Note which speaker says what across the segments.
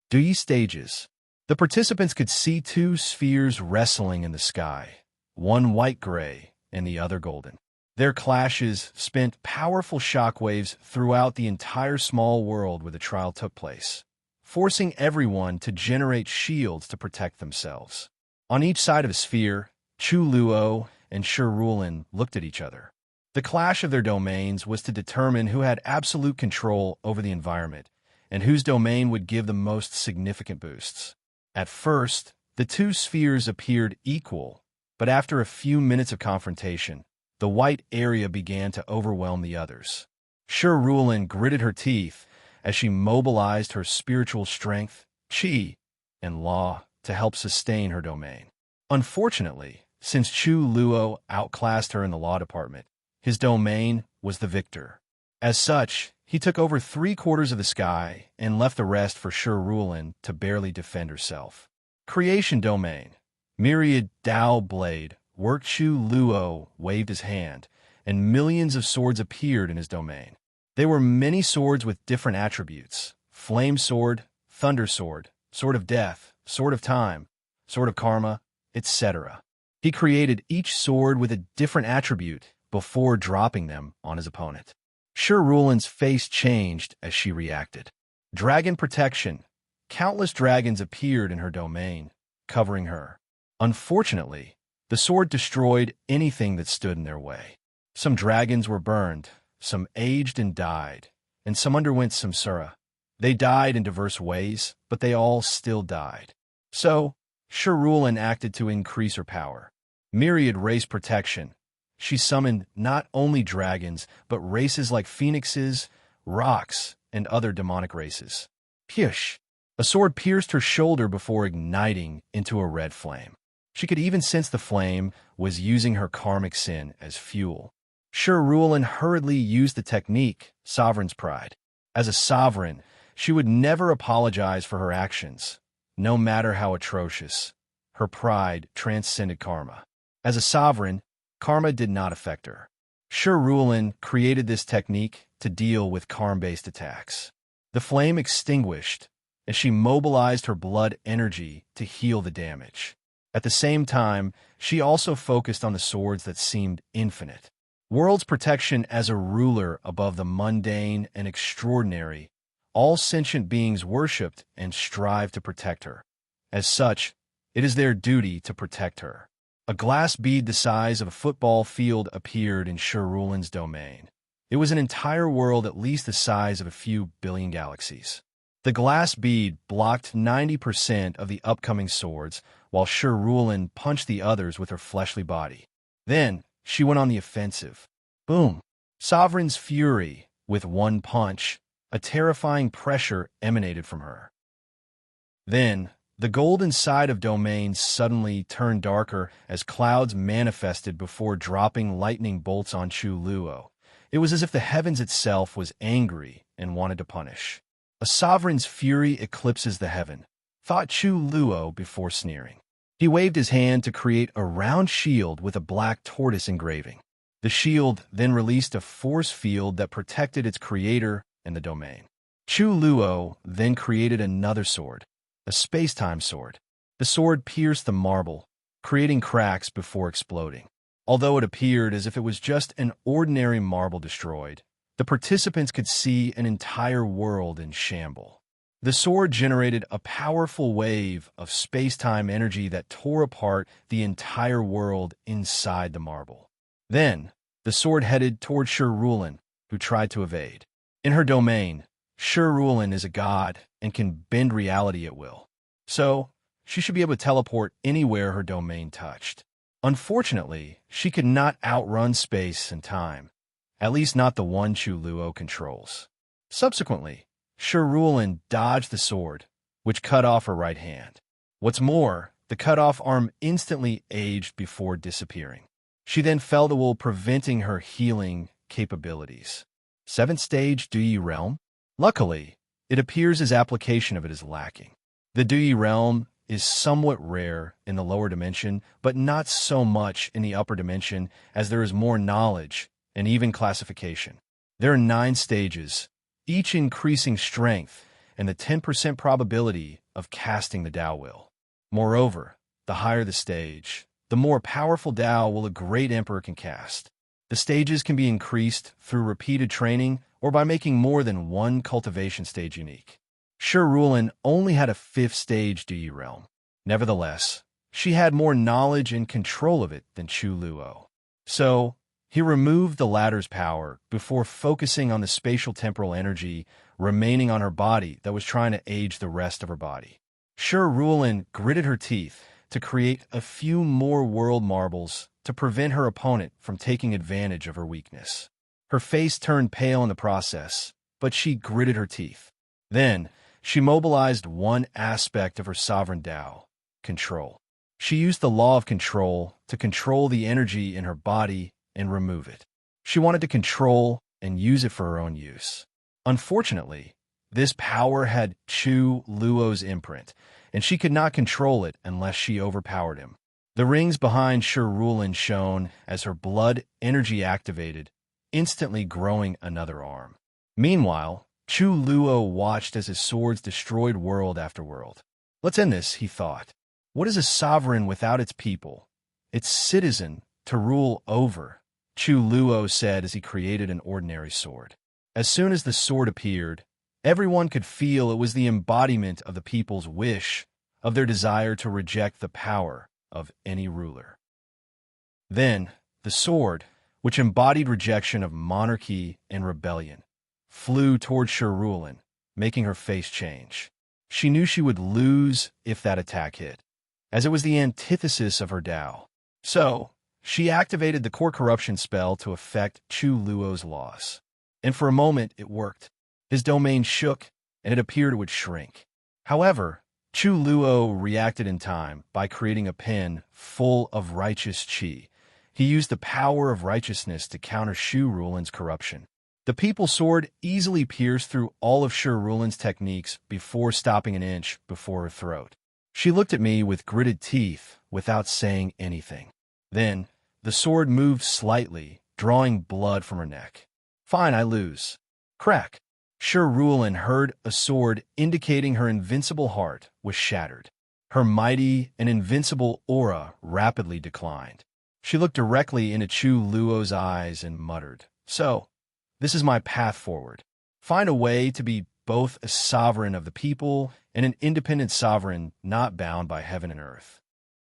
Speaker 1: Dui stages. The participants could see two spheres wrestling in the sky, one white-gray and the other golden. Their clashes spent powerful shockwaves throughout the entire small world where the trial took place, forcing everyone to generate shields to protect themselves. On each side of a sphere, Chu Luo and Shi Rulin looked at each other. The clash of their domains was to determine who had absolute control over the environment and whose domain would give the most significant boosts. At first, the two spheres appeared equal, but after a few minutes of confrontation, the white area began to overwhelm the others. Shi Rulin gritted her teeth as she mobilized her spiritual strength, qi, and law to help sustain her domain. Unfortunately, since Chu Luo outclassed her in the law department, his domain was the victor. As such, he took over 3/4 of the sky and left the rest for Shi Rulin to barely defend herself. Creation domain. Myriad Dao blade worked. Chu Luo waved his hand, and millions of swords appeared in his domain. They were many swords with different attributes: flame sword, thunder sword, sword of death, sword of time, sword of karma, etc. He created each sword with a different attribute before dropping them on his opponent. Shi Rulin's face changed as she reacted. Dragon protection. Countless dragons appeared in her domain, covering her. Unfortunately, the sword destroyed anything that stood in their way. Some dragons were burned, some aged and died, and some underwent samsara. They died in diverse ways, but they all still died. So, Shi Rulin acted to increase her power. Myriad race protection. She summoned not only dragons, but races like phoenixes, rocks, and other demonic races. Pshush! A sword pierced her shoulder before igniting into a red flame. She could even sense the flame was using her karmic sin as fuel. Shi Rulin hurriedly used the technique, Sovereign's Pride. As a sovereign, she would never apologize for her actions, no matter how atrocious. Her pride transcended karma. As a sovereign, karma did not affect her. Shi Rulin created this technique to deal with karma-based attacks. The flame extinguished as she mobilized her blood energy to heal the damage. At the same time, she also focused on the swords that seemed infinite. World's protection as a ruler above the mundane and extraordinary, all sentient beings worshipped and strive to protect her. As such, it is their duty to protect her. A glass bead the size of a football field appeared in Shi Rulin's domain. It was an entire world at least the size of a few billion galaxies. The glass bead blocked 90% of the upcoming swords, while Shi Rulin punched the others with her fleshly body. Then, she went on the offensive. Boom! Sovereign's fury. With one punch, a terrifying pressure emanated from her. Then, the golden side of domains suddenly turned darker as clouds manifested before dropping lightning bolts on Chu Luo. It was as if the heavens itself was angry and wanted to punish. A sovereign's fury eclipses the heaven, thought Chu Luo before sneering. He waved his hand to create a round shield with a black tortoise engraving. The shield then released a force field that protected its creator and the domain. Chu Luo then created another sword, a space-time sword. The sword pierced the marble, creating cracks before exploding. Although it appeared as if it was just an ordinary marble destroyed, the participants could see an entire world in shambles. The sword generated a powerful wave of space-time energy that tore apart the entire world inside the marble. Then, the sword headed toward Shi Rulin, who tried to evade. In her domain, Shi Rulin is a god and can bend reality at will. So, she should be able to teleport anywhere her domain touched. Unfortunately, she could not outrun space and time, at least not the one Chu Luo controls. Subsequently, Shi Rulin dodged the sword, which cut off her right hand. What's more, the cut-off arm instantly aged before disappearing. She then fell to wool, preventing her healing capabilities. 7th stage Dui realm? Luckily, it appears his application of it is lacking. The Dui realm is somewhat rare in the lower dimension, but not so much in the upper dimension as there is more knowledge and even classification. There are 9 stages, each increasing strength and the 10% probability of casting the Tao will. Moreover, the higher the stage, the more powerful Tao will a great emperor can cast. The stages can be increased through repeated training or by making more than one cultivation stage unique. Shi Rulin only had a 5th stage Di realm. Nevertheless, she had more knowledge and control of it than Chu Luo. So, he removed the latter's power before focusing on the spatial temporal energy remaining on her body that was trying to age the rest of her body. Shi Rulin gritted her teeth to create a few more world marbles to prevent her opponent from taking advantage of her weakness. Her face turned pale in the process, but she gritted her teeth. Then, she mobilized one aspect of her sovereign Tao, control. She used the law of control to control the energy in her body and remove it. She wanted to control and use it for her own use. Unfortunately, this power had Chu Luo's imprint, and she could not control it unless she overpowered him. The rings behind Shi Rulin shone as her blood energy activated, instantly growing another arm. Meanwhile, Chu Luo watched as his swords destroyed world after world. Let's end this, he thought. What is a sovereign without its people, its citizen, to rule over? Chu Luo said as he created an ordinary sword. As soon as the sword appeared, everyone could feel it was the embodiment of the people's wish, of their desire to reject the power of any ruler. Then, the sword, which embodied rejection of monarchy and rebellion, flew toward Shi Rulin, making her face change. She knew she would lose if that attack hit, as it was the antithesis of her Tao. So, she activated the core corruption spell to affect Chu Luo's loss. And for a moment, it worked. His domain shook, and it appeared it would shrink. However, Chu Luo reacted in time by creating a pen full of righteous qi. He used the power of righteousness to counter Shi Rulin's corruption. The people's sword easily pierced through all of Shi Rulin's techniques before stopping an inch before her throat. She looked at me with gritted teeth without saying anything. Then, the sword moved slightly, drawing blood from her neck. Fine, I lose. Crack. Shi Rulin heard a sword indicating her invincible heart was shattered. Her mighty and invincible aura rapidly declined. She looked directly into Chu Luo's eyes and muttered, "So, this is my path forward. Find a way to be both a sovereign of the people and an independent sovereign not bound by heaven and earth."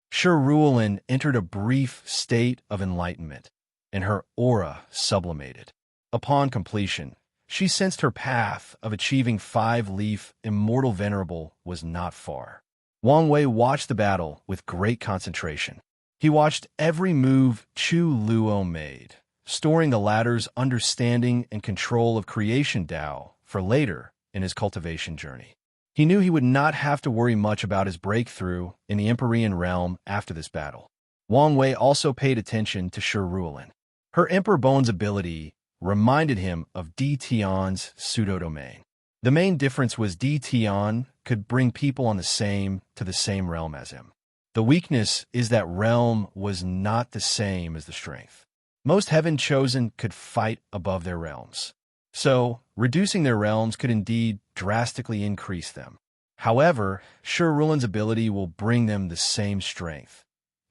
Speaker 1: Shi Rulin entered a brief state of enlightenment, and her aura sublimated. Upon completion, she sensed her path of achieving 5-leaf immortal venerable was not far. Wang Wei watched the battle with great concentration. He watched every move Chu Luo made, storing the latter's understanding and control of creation Tao for later in his cultivation journey. He knew he would not have to worry much about his breakthrough in the Empyrean realm after this battle. Wang Wei also paid attention to Shi Rulin. Her Emperor Bone's ability reminded him of Di Tian's pseudo-domain. The main difference was Di Tian could bring people on the same realm as him. The weakness is that realm was not the same as the strength. Most heaven-chosen could fight above their realms. So, reducing their realms could indeed drastically increase them. However, Shi Rulin's ability will bring them the same strength,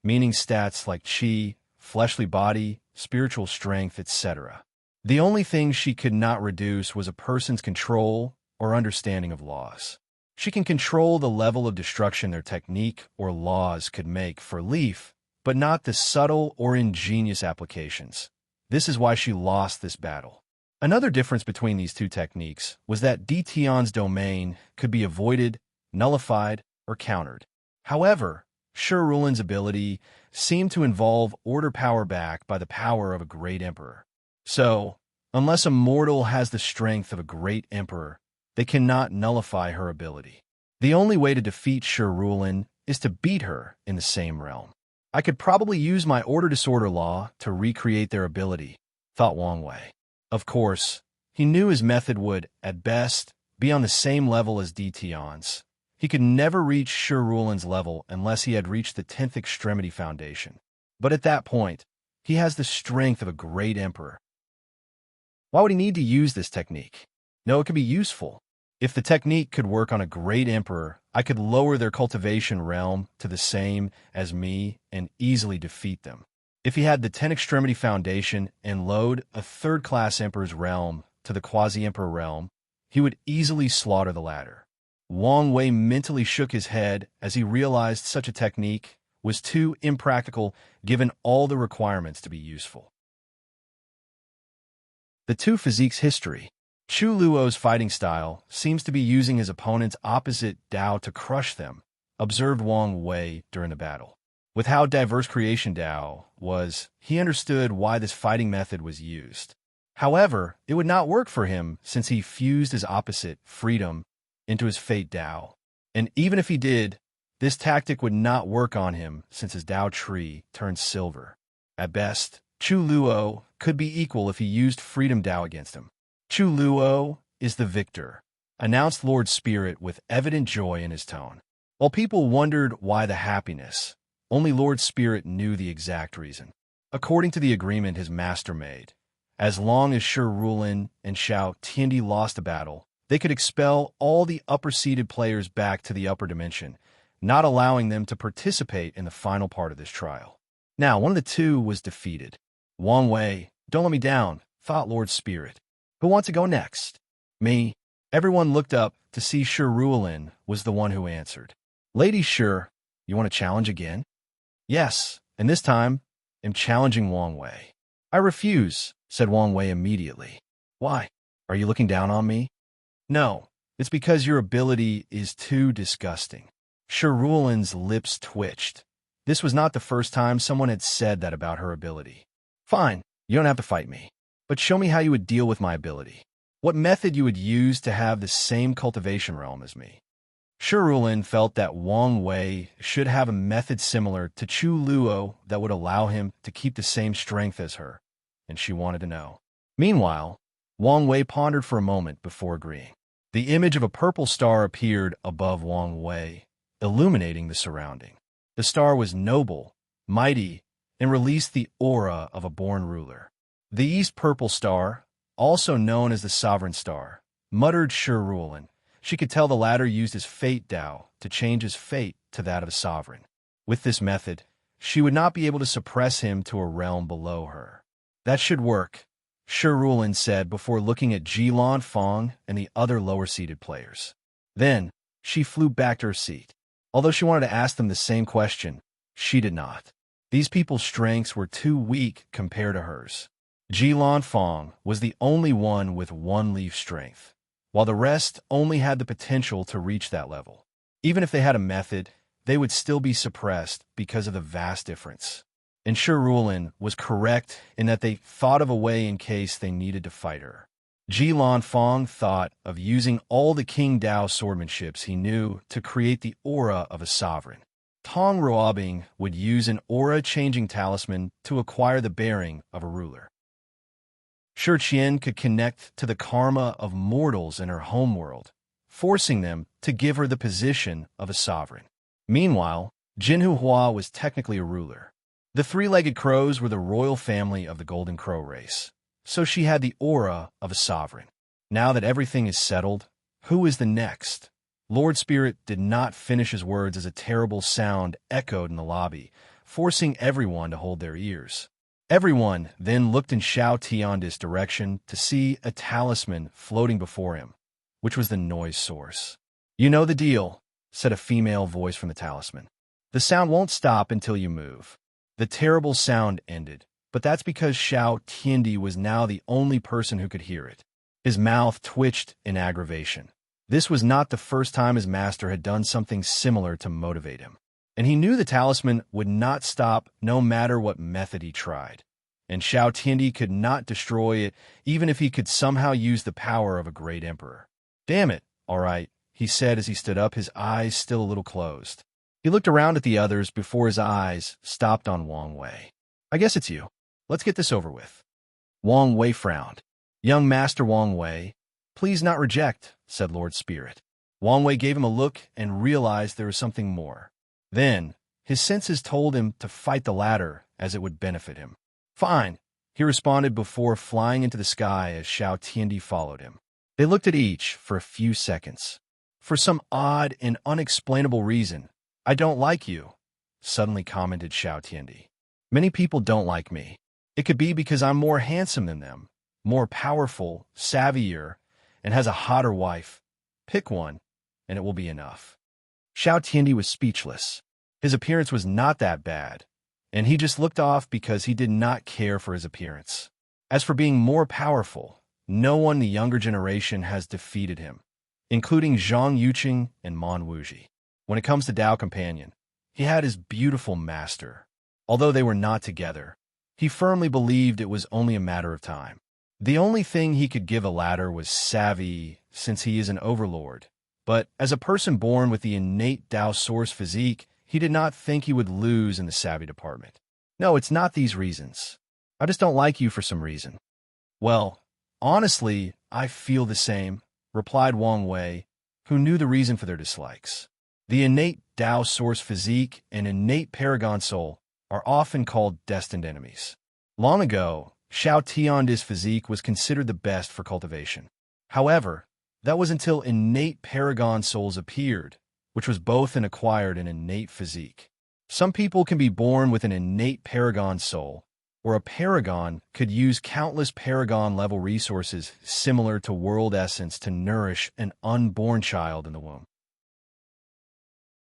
Speaker 1: meaning stats like chi, fleshly body, spiritual strength, etc. The only thing she could not reduce was a person's control or understanding of laws. She can control the level of destruction their technique or laws could make for Leaf, but not the subtle or ingenious applications. This is why she lost this battle. Another difference between these two techniques was that Di Tian's domain could be avoided, nullified, or countered. However, Shi Rulin's ability seemed to involve order power back by the power of a great emperor. So, unless a mortal has the strength of a great emperor, they cannot nullify her ability. The only way to defeat Shi Rulin is to beat her in the same realm. I could probably use my order disorder law to recreate their ability, thought Wang Wei. Of course, he knew his method would, at best, be on the same level as Di Tian's. He could never reach Shi Rulin's level unless he had reached the 10th extremity foundation. But at that point, he has the strength of a great emperor. Why would he need to use this technique? No, it could be useful. If the technique could work on a great emperor, I could lower their cultivation realm to the same as me and easily defeat them. If he had the 10-extremity foundation and load a third-class emperor's realm to the quasi-emperor realm, he would easily slaughter the latter. Wang Wei mentally shook his head as he realized such a technique was too impractical given all the requirements to be useful. The two physiques history. Chu Luo's fighting style seems to be using his opponent's opposite Dao to crush them, observed Wang Wei during the battle. With how diverse creation Dao was, he understood why this fighting method was used. However, it would not work for him since he fused his opposite, freedom, into his fate Dao. And even if he did, this tactic would not work on him since his Dao tree turned silver. At best, Chu Luo could be equal if he used freedom Dao against him. Chu Luo is the victor, announced Lord Spirit with evident joy in his tone. While people wondered why the happiness, only Lord Spirit knew the exact reason. According to the agreement his master made, as long as Shi Rulin and Xiao Tiandi lost a battle, they could expel all the upper-seeded players back to the upper dimension, not allowing them to participate in the final part of this trial. Now, one of the two was defeated. Wang Wei, don't let me down, thought Lord Spirit. Who wants to go next? Me. Everyone looked up to see Shi Rulin was the one who answered. Lady Shi, you want to challenge again? Yes, and this time, I'm challenging Wang Wei. I refuse, said Wang Wei immediately. Why? Are you looking down on me? No, it's because your ability is too disgusting. Shi Rulin's lips twitched. This was not the first time someone had said that about her ability. Fine, you don't have to fight me. But show me how you would deal with my ability. What method you would use to have the same cultivation realm as me. Shi Rulin felt that Wang Wei should have a method similar to Chu Luo that would allow him to keep the same strength as her, and she wanted to know. Meanwhile, Wang Wei pondered for a moment before agreeing. The image of a purple star appeared above Wang Wei, illuminating the surrounding. The star was noble, mighty, and released the aura of a born ruler. The East Purple Star, also known as the Sovereign Star, muttered Shi Rulin. She could tell the latter used his fate Dao to change his fate to that of a sovereign. With this method, she would not be able to suppress him to a realm below her. That should work, Shi Rulin said before looking at Jilan Fong and the other lower-seated players. Then, she flew back to her seat. Although she wanted to ask them the same question, she did not. These people's strengths were too weak compared to hers. Jilan Fong was the only one with one leaf strength, while the rest only had the potential to reach that level. Even if they had a method, they would still be suppressed because of the vast difference. And Shi Rulin was correct in that they thought of a way in case they needed to fight her. Jilan Fong thought of using all the King Dao swordmanships he knew to create the aura of a sovereign. Tong Ruobing would use an aura-changing talisman to acquire the bearing of a ruler. Shi Qian could connect to the karma of mortals in her homeworld, forcing them to give her the position of a sovereign. Meanwhile, Jinhu Hua was technically a ruler. The three-legged crows were the royal family of the Golden Crow race, so she had the aura of a sovereign. Now that everything is settled, who is the next? Lord Spirit did not finish his words as a terrible sound echoed in the lobby, forcing everyone to hold their ears. Everyone then looked in Xiao Tiandi's direction to see a talisman floating before him, which was the noise source. You know the deal, said a female voice from the talisman. The sound won't stop until you move. The terrible sound ended, but that's because Xiao Tiandi was now the only person who could hear it. His mouth twitched in aggravation. This was not the first time his master had done something similar to motivate him. And he knew the talisman would not stop no matter what method he tried. And Xiao Tiandi could not destroy it even if he could somehow use the power of a great emperor. Damn it, all right, he said as he stood up, his eyes still a little closed. He looked around at the others before his eyes stopped on Wang Wei. I guess it's you. Let's get this over with. Wang Wei frowned. Young Master Wang Wei, please not reject, said Lord Spirit. Wang Wei gave him a look and realized there was something more. Then, his senses told him to fight the latter as it would benefit him. Fine, he responded before flying into the sky as Xiao Tiandi followed him. They looked at each for a few seconds. For some odd and unexplainable reason, "I don't like you," suddenly commented Xiao Tiandi. "Many people don't like me. It could be because I'm more handsome than them, more powerful, savvier, and has a hotter wife. Pick one, and it will be enough." Xiao Tiandi was speechless. His appearance was not that bad, and he just looked off because he did not care for his appearance. As for being more powerful, no one in the younger generation has defeated him, including Zhang Yuqing and Mon Wuji. When it comes to Dao Companion, he had his beautiful master. Although they were not together, he firmly believed it was only a matter of time. The only thing he could give a latter was savvy, since he is an overlord. But as a person born with the innate Dao source physique, he did not think he would lose in the savvy department. "No, it's not these reasons. I just don't like you for some reason." "Well, honestly, I feel the same," replied Wang Wei, who knew the reason for their dislikes. The innate Dao source physique and innate paragon soul are often called destined enemies. Long ago, Xiao Tiandi's physique was considered the best for cultivation. However, that was until innate paragon souls appeared, which was both an acquired and innate physique. Some people can be born with an innate paragon soul, or a paragon could use countless paragon-level resources similar to world essence to nourish an unborn child in the womb.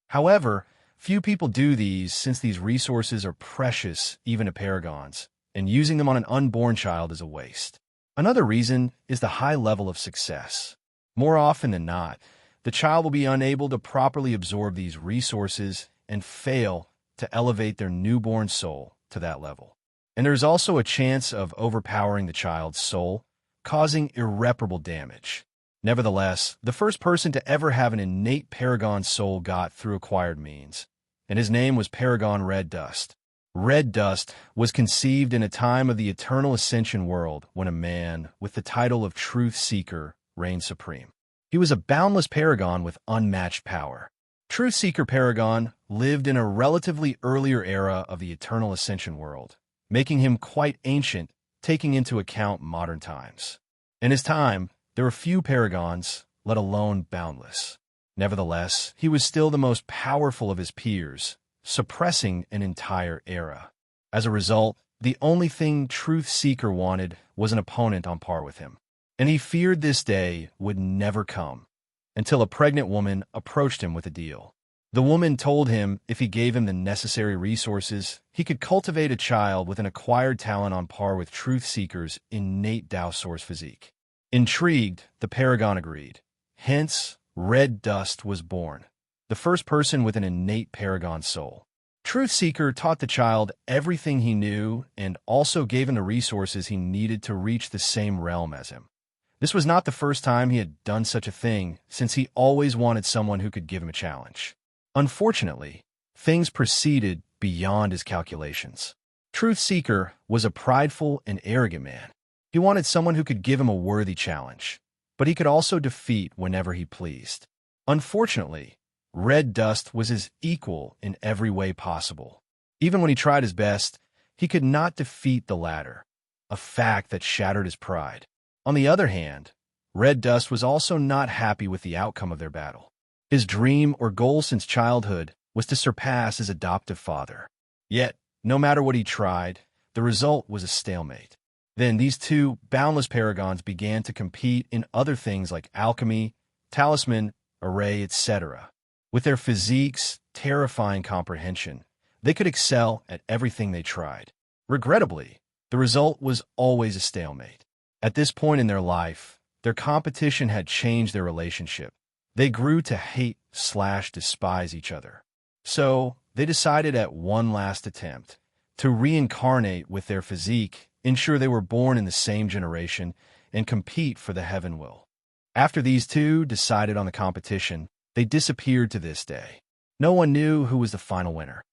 Speaker 1: However, few people do these since these resources are precious even to paragons, and using them on an unborn child is a waste. Another reason is the high level of success. More often than not, the child will be unable to properly absorb these resources and fail to elevate their newborn soul to that level. And there's also a chance of overpowering the child's soul, causing irreparable damage. Nevertheless, the first person to ever have an innate paragon soul got through acquired means, and his name was Paragon Red Dust. Red Dust was conceived in a time of the eternal ascension world when a man with the title of Truth Seeker reigned supreme. He was a boundless paragon with unmatched power. Truth Seeker Paragon lived in a relatively earlier era of the eternal ascension world, making him quite ancient, taking into account modern times. In his time, there were few paragons, let alone boundless. Nevertheless, he was still the most powerful of his peers, suppressing an entire era. As a result, the only thing Truth Seeker wanted was an opponent on par with him. And he feared this day would never come, until a pregnant woman approached him with a deal. The woman told him if he gave him the necessary resources, he could cultivate a child with an acquired talent on par with Truth Seeker's innate Dao source physique. Intrigued, the paragon agreed. Hence, Red Dust was born, the first person with an innate paragon soul. Truth Seeker taught the child everything he knew and also gave him the resources he needed to reach the same realm as him. This was not the first time he had done such a thing, since he always wanted someone who could give him a challenge. Unfortunately, things proceeded beyond his calculations. Truth Seeker was a prideful and arrogant man. He wanted someone who could give him a worthy challenge, but he could also defeat whenever he pleased. Unfortunately, Red Dust was his equal in every way possible. Even when he tried his best, he could not defeat the latter, a fact that shattered his pride. On the other hand, Red Dust was also not happy with the outcome of their battle. His dream or goal since childhood was to surpass his adoptive father. Yet, no matter what he tried, the result was a stalemate. Then these two boundless paragons began to compete in other things like alchemy, talisman, array, etc. With their physiques, terrifying comprehension, they could excel at everything they tried. Regrettably, the result was always a stalemate. At this point in their life, their competition had changed their relationship. They grew to hate/despise each other. So, they decided at one last attempt to reincarnate with their physique, ensure they were born in the same generation, and compete for the heaven will. After these two decided on the competition, they disappeared to this day. No one knew who was the final winner.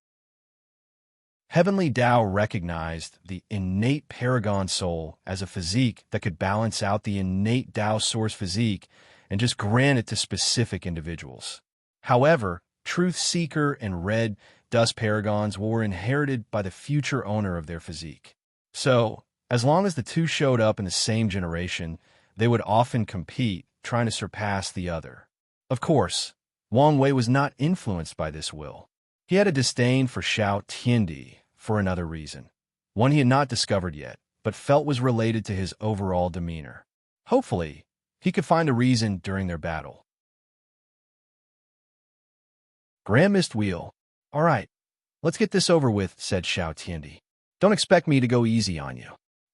Speaker 1: Heavenly Tao recognized the innate paragon soul as a physique that could balance out the innate Tao source physique and just grant it to specific individuals. However, Truth Seeker and Red Dust paragons were inherited by the future owner of their physique. So, as long as the two showed up in the same generation, they would often compete, trying to surpass the other. Of course, Wang Wei was not influenced by this will. He had a disdain for Xiao Tiandi for another reason, one he had not discovered yet, but felt was related to his overall demeanor. Hopefully, he could find a reason during their battle. Grand Mist Wheel. All right, let's get this over with, said Xiao Tiandi. Don't expect me to go easy on you.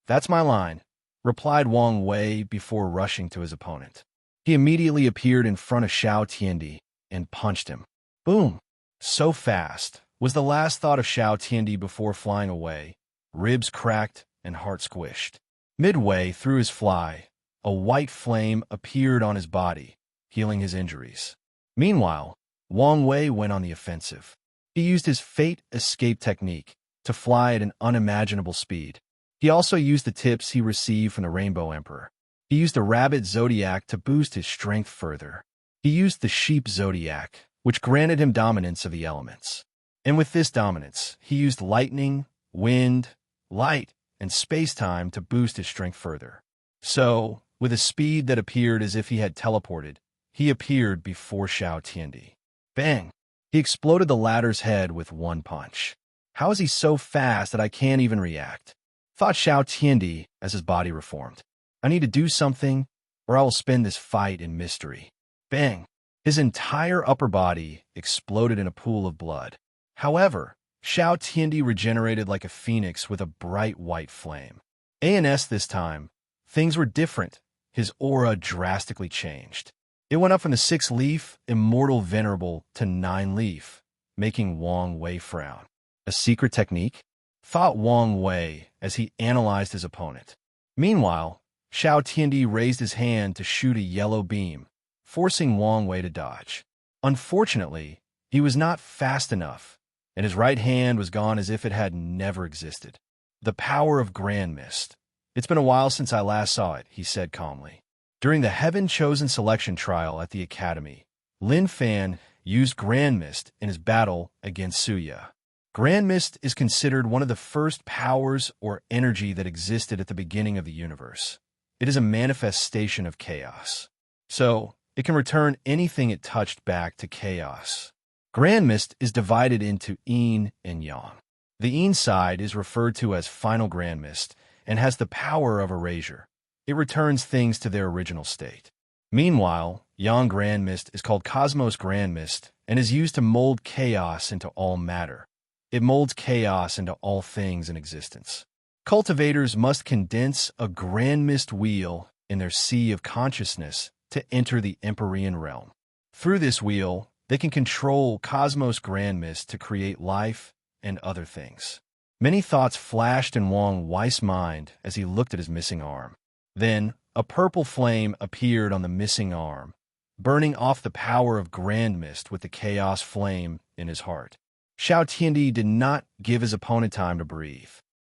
Speaker 1: That's my line, replied Wang Wei before rushing to his opponent. He immediately appeared in front of Xiao Tiandi and punched him. Boom! So fast was the last thought of Xiao Tiandi before flying away, ribs cracked and heart squished. Midway through his fly, a white flame appeared on his body, healing his injuries. Meanwhile, Wang Wei went on the offensive. He used his fate escape technique to fly at an unimaginable speed. He also used the tips he received from the Rainbow Emperor. He used the Rabbit Zodiac to boost his strength further. He used the Sheep Zodiac, which granted him dominance of the elements. And with this dominance, he used lightning, wind, light, and space-time to boost his strength further. So, with a speed that appeared as if he had teleported, he appeared before Xiao Tiandi. Bang! He exploded the latter's head with one punch. How is he so fast that I can't even react? Thought Xiao Tiandi as his body reformed. I need to do something, or I will spend this fight in mystery. Bang! His entire upper body exploded in a pool of blood. However, Xiao Tiandi regenerated like a phoenix with a bright white flame. ANS this time, things were different. His aura drastically changed. It went up from the 6-leaf, immortal venerable, to 9-leaf, making Wang Wei frown. A secret technique? Thought Wang Wei as he analyzed his opponent. Meanwhile, Xiao Tiandi raised his hand to shoot a yellow beam, forcing Wang Wei to dodge. Unfortunately, he was not fast enough, and his right hand was gone as if it had never existed. The power of Grand Mist. It's been a while since I last saw it, he said calmly. During the Heaven-Chosen selection trial at the Academy, Lin Fan used Grand Mist in his battle against Suya. Grand Mist is considered one of the first powers or energy that existed at the beginning of the universe. It is a manifestation of chaos. So, it can return anything it touched back to chaos. Grand Mist is divided into Yin and Yang. The Yin side is referred to as Final Grand Mist and has the power of erasure. It returns things to their original state. Meanwhile, Yang Grand Mist is called Cosmos Grand Mist and is used to mold chaos into all matter. It molds chaos into all things in existence. Cultivators must condense a Grand Mist wheel in their sea of consciousness to enter the Empyrean realm. Through this wheel, they can control Cosmos Grand Mist to create life and other things. Many thoughts flashed in Wang Wei's mind as he looked at his missing arm. Then, a purple flame appeared on the missing arm, burning off the power of Grand Mist with the chaos flame in his heart. Xiao Tiandi did not give his opponent time to breathe.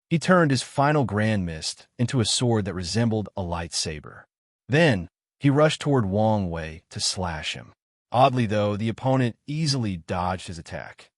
Speaker 1: He turned his final Grand Mist into a sword that resembled a lightsaber. Then, he rushed toward Wang Wei to slash him. Oddly, though, the opponent easily dodged his attack.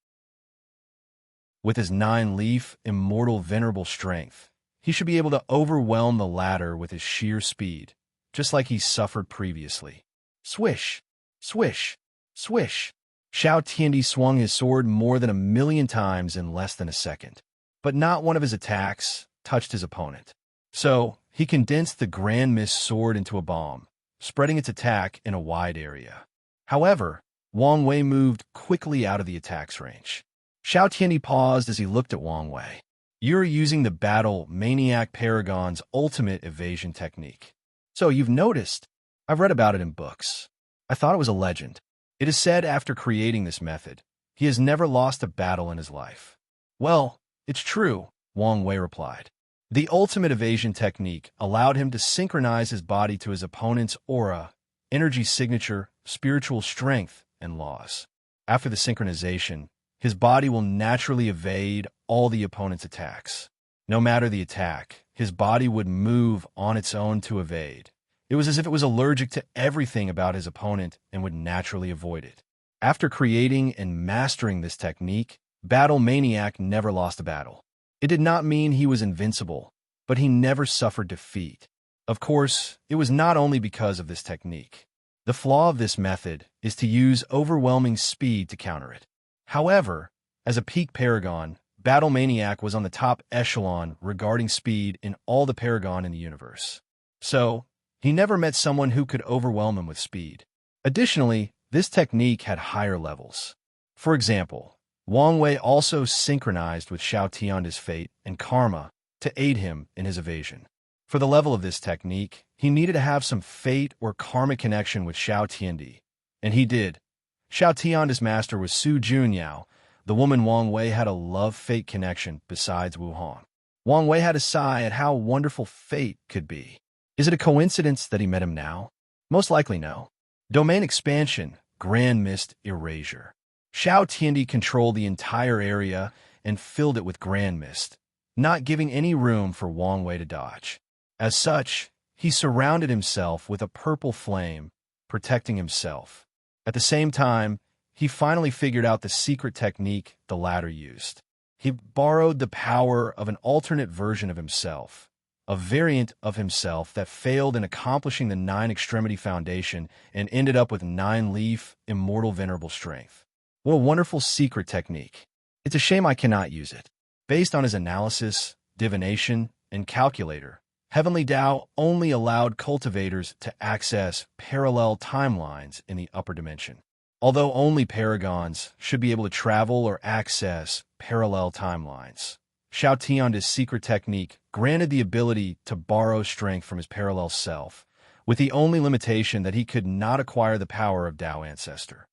Speaker 1: With his 9-leaf, immortal venerable strength, he should be able to overwhelm the latter with his sheer speed, just like he suffered previously. Swish! Swish! Swish! Xiao Tiandi swung his sword more than 1,000,000 times in less than a second. But not one of his attacks touched his opponent. So, he condensed the Grand Mist sword into a bomb, spreading its attack in a wide area. However, Wang Wei moved quickly out of the attack's range. Xiao Tiandi paused as he looked at Wang Wei. You're using the Battle Maniac Paragon's ultimate evasion technique. So you've noticed. I've read about it in books. I thought it was a legend. It is said after creating this method, he has never lost a battle in his life. Well, it's true, Wang Wei replied. The ultimate evasion technique allowed him to synchronize his body to his opponent's aura, energy signature, spiritual strength, and laws. After the synchronization, his body will naturally evade all the opponent's attacks. No matter the attack, his body would move on its own to evade. It was as if it was allergic to everything about his opponent and would naturally avoid it. After creating and mastering this technique, Battle Maniac never lost a battle. It did not mean he was invincible, but he never suffered defeat. Of course, it was not only because of this technique. The flaw of this method is to use overwhelming speed to counter it. However, as a peak paragon, Battle Maniac was on the top echelon regarding speed in all the paragon in the universe. So, he never met someone who could overwhelm him with speed. Additionally, this technique had higher levels. For example, Wang Wei also synchronized with Xiao Tian's fate and karma to aid him in his evasion. For the level of this technique, he needed to have some fate or karmic connection with Xiao Tiandi, and he did. Xiao Tian's master was Su Junyao. The woman Wang Wei had a love-fate connection besides Wu Hong. Wang Wei had a sigh at how wonderful fate could be. Is it a coincidence that he met him now? Most likely no. Domain expansion, Grand Mist erasure. Xiao Tiandi controlled the entire area and filled it with Grand Mist, not giving any room for Wang Wei to dodge. As such, he surrounded himself with a purple flame, protecting himself. At the same time, he finally figured out the secret technique the latter used. He borrowed the power of an alternate version of himself, a variant of himself that failed in accomplishing the 9-extremity foundation and ended up with 9-leaf, immortal venerable strength. What a wonderful secret technique. It's a shame I cannot use it. Based on his analysis, divination, and calculator, Heavenly Tao only allowed cultivators to access parallel timelines in the upper dimension. Although only paragons should be able to travel or access parallel timelines, Xiao Tian's secret technique granted the ability to borrow strength from his parallel self, with the only limitation that he could not acquire the power of Tao Ancestor.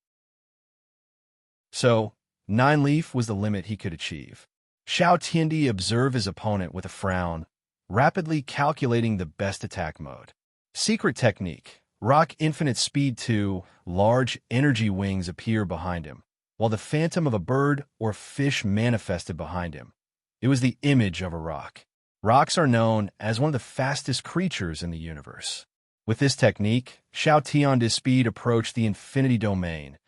Speaker 1: So, 9-leaf was the limit he could achieve. Xiao Tiandi observed his opponent with a frown, rapidly calculating the best attack mode. Secret technique. Rock infinite speed 2, large energy wings appear behind him, while the phantom of a bird or fish manifested behind him. It was the image of a rock. Rocks are known as one of the fastest creatures in the universe. With this technique, Xiao Tian's speed approached the infinity domain,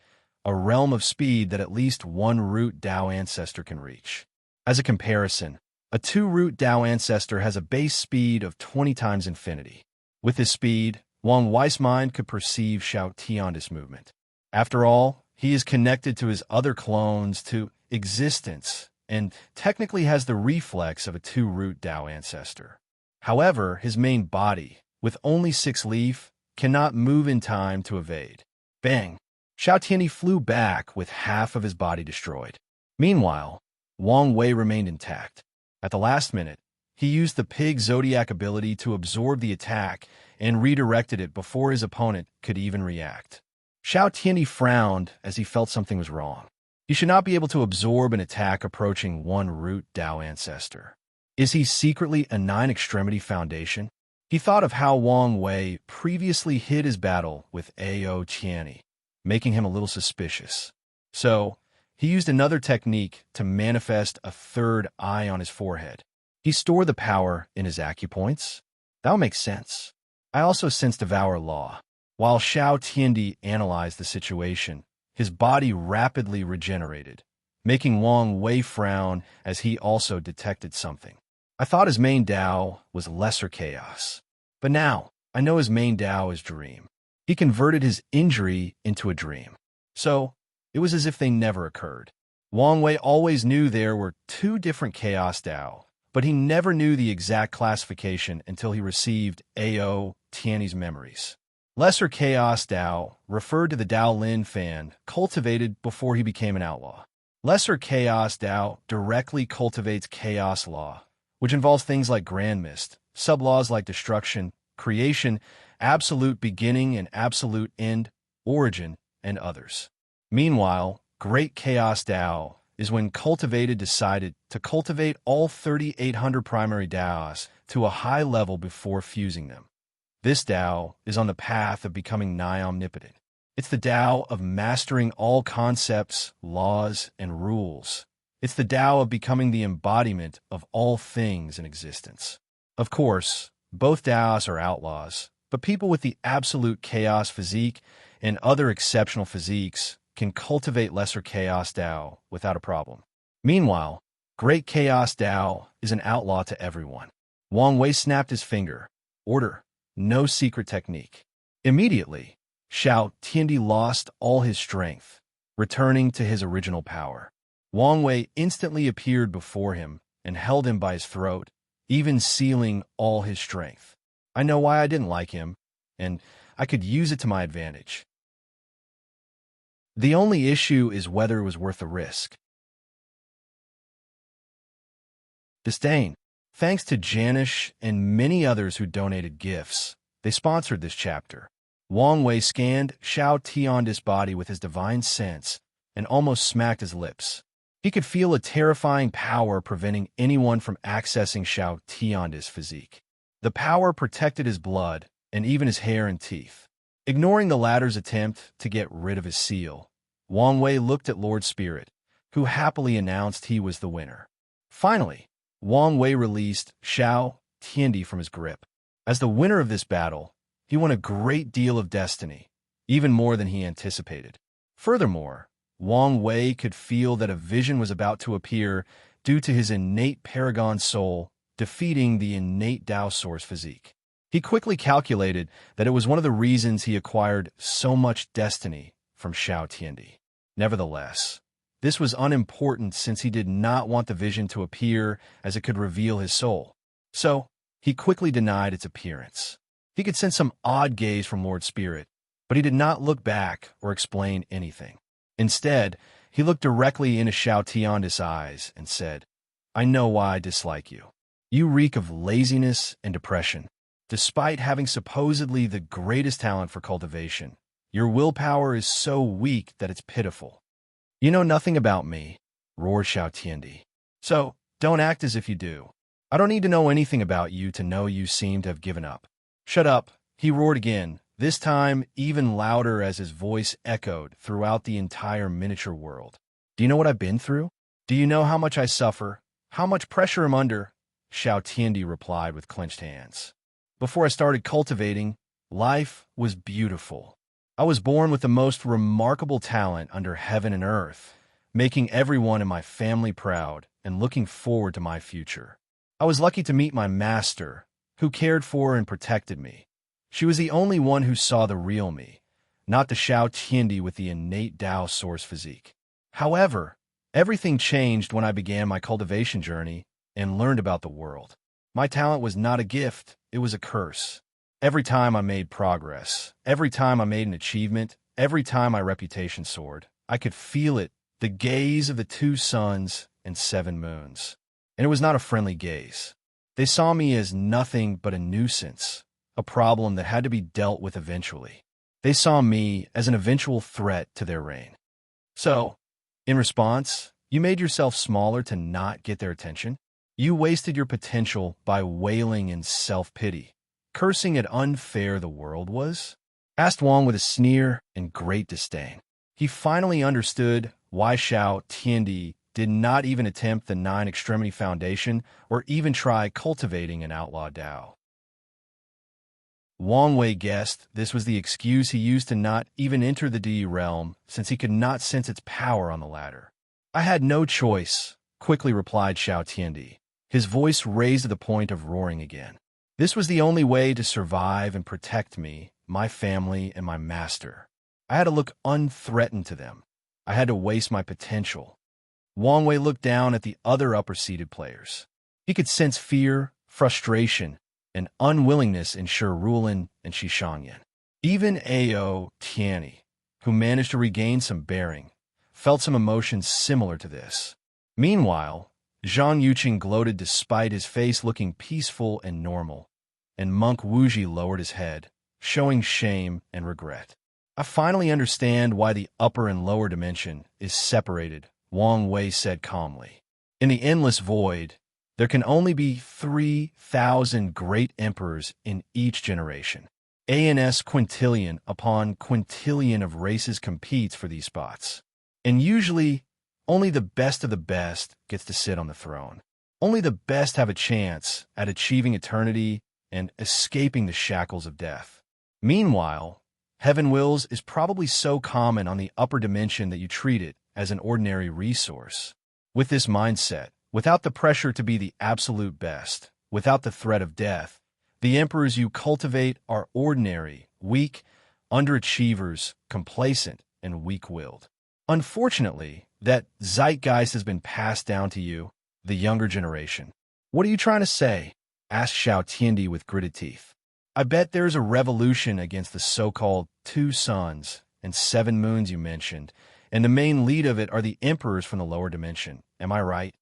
Speaker 1: a realm of speed that at least one root Tao Ancestor can reach. As a comparison, a 2-root Tao Ancestor has a base speed of 20 times infinity. With this speed, Wang Wei's mind could perceive Xiao Tian's movement. After all, he is connected to his other clones to existence and technically has the reflex of a 2-root Tao Ancestor. However, his main body, with only 6-leaf, cannot move in time to evade. Bang! Xiao Tiandi flew back with half of his body destroyed. Meanwhile, Wang Wei remained intact. At the last minute, he used the Pig Zodiac ability to absorb the attack and redirected it before his opponent could even react. Xiao Tiandi frowned as he felt something was wrong. He should not be able to absorb an attack approaching 1-root Tao Ancestor. Is he secretly a 9-extremity foundation? He thought of how Wang Wei previously hid his battle with Ao Tianyi, making him a little suspicious. So, he used another technique to manifest a third eye on his forehead. He stored the power in his acupoints. That would make sense. I also sensed Devour Law. While Xiao Tiandi analyzed the situation, his body rapidly regenerated, making Wang Wei frown as he also detected something. I thought his main Tao was Lesser Chaos, but now I know his main Tao is Dream. He converted his injury into a dream. So, it was as if they never occurred. Wang Wei always knew there were 2 different Chaos Tao, but he never knew the exact classification until he received Ao Tianyi's memories. Lesser Chaos Tao referred to the Tao Lin fan cultivated before he became an outlaw. Lesser Chaos Tao directly cultivates Chaos Law, which involves things like Grand Mist, sub-laws like destruction, creation, absolute beginning and absolute end, origin, and others. Meanwhile, Great Chaos Tao is when cultivated decided to cultivate all 3,800 primary Taos to a high level before fusing them. This Tao is on the path of becoming nigh omnipotent. It's the Tao of mastering all concepts, laws, and rules. It's the Tao of becoming the embodiment of all things in existence. Of course, both Taos are outlaws, but people with the absolute chaos physique and other exceptional physiques can cultivate Lesser Chaos Tao without a problem. Meanwhile, Great Chaos Tao is an outlaw to everyone. Wang Wei snapped his finger. Order. No secret technique. Immediately, Xiao Tiandi lost all his strength, returning to his original power. Wang Wei instantly appeared before him and held him by his throat, even sealing all his strength. I know why I didn't like him, and I could use it to my advantage. The only issue is whether it was worth the risk. Disdain. Thanks to Janish and many others who donated gifts, they sponsored this chapter. Wang Wei scanned Xiao Tiandi's body with his divine sense and almost smacked his lips. He could feel a terrifying power preventing anyone from accessing Xiao Tiandi's physique. The power protected his blood and even his hair and teeth. Ignoring the latter's attempt to get rid of his seal, Wang Wei looked at Lord Spirit, who happily announced he was the winner. Finally, Wang Wei released Xiao Tiandi from his grip. As the winner of this battle, he won a great deal of destiny, even more than he anticipated. Furthermore, Wang Wei could feel that a vision was about to appear due to his innate paragon soul defeating the innate Dao Source physique. He quickly calculated that it was one of the reasons he acquired so much destiny from Xiao Tiandi. Nevertheless, this was unimportant since he did not want the vision to appear as it could reveal his soul. So, he quickly denied its appearance. He could sense some odd gaze from Lord Spirit, but he did not look back or explain anything. Instead, he looked directly into Xiao Tiandi's eyes and said, "I know why I dislike you. You reek of laziness and depression. Despite having supposedly the greatest talent for cultivation, your willpower is so weak that it's pitiful." "You know nothing about me," roared Xiao Tiandi. "So, don't act as if you do. I don't need to know anything about you to know you seem to have given up." "Shut up," he roared again, this time even louder as his voice echoed throughout the entire miniature world. "Do you know what I've been through? Do you know how much I suffer? How much pressure I'm under?" Xiao Tiandi replied with clenched hands. "Before I started cultivating, life was beautiful. I was born with the most remarkable talent under heaven and earth, making everyone in my family proud and looking forward to my future. I was lucky to meet my master, who cared for and protected me. She was the only one who saw the real me, not the Xiao Tiandi with the innate Dao Source physique. However, everything changed when I began my cultivation journey and learned about the world. My talent was not a gift, it was a curse. Every time I made progress, every time I made an achievement, every time my reputation soared, I could feel it, the gaze of the 2 suns and 7 moons. And it was not a friendly gaze. They saw me as nothing but a nuisance, a problem that had to be dealt with eventually. They saw me as an eventual threat to their reign. So, in response, you made yourself smaller to not get their attention. You wasted your potential by wailing in self-pity, cursing at unfair the world was?" asked Wang with a sneer and great disdain. He finally understood why Xiao Tiandi did not even attempt the 9-extremity foundation or even try cultivating an outlaw Dao. Wang Wei guessed this was the excuse he used to not even enter the Di realm since he could not sense its power on the ladder. "I had no choice," quickly replied Xiao Tiandi, his voice raised to the point of roaring again. "This was the only way to survive and protect me, my family, and my master. I had to look unthreatened to them. I had to waste my potential." Wang Wei looked down at the other upper-seated players. He could sense fear, frustration, and unwillingness in Shi Rulin and Shishangyan. Even Ao Tianyi, who managed to regain some bearing, felt some emotions similar to this. Meanwhile, Zhang Yuqing gloated despite his face looking peaceful and normal, and Monk Wuji lowered his head, showing shame and regret. "I finally understand why the upper and lower dimension is separated," Wang Wei said calmly. "In the endless void, there can only be 3,000 great emperors in each generation. ANS quintillion upon quintillion of races competes for these spots. And usually, only the best of the best gets to sit on the throne. Only the best have a chance at achieving eternity and escaping the shackles of death. Meanwhile, Heaven Wills is probably so common on the upper dimension that you treat it as an ordinary resource. With this mindset, without the pressure to be the absolute best, without the threat of death, the emperors you cultivate are ordinary, weak, underachievers, complacent, and weak-willed. Unfortunately, that zeitgeist has been passed down to you, the younger generation. What are you trying to say? Asked Xiao Tiandi with gritted teeth. I bet there's a revolution against the so-called 2 suns and 7 moons you mentioned, and the main lead of it are the emperors from the lower dimension. Am I right?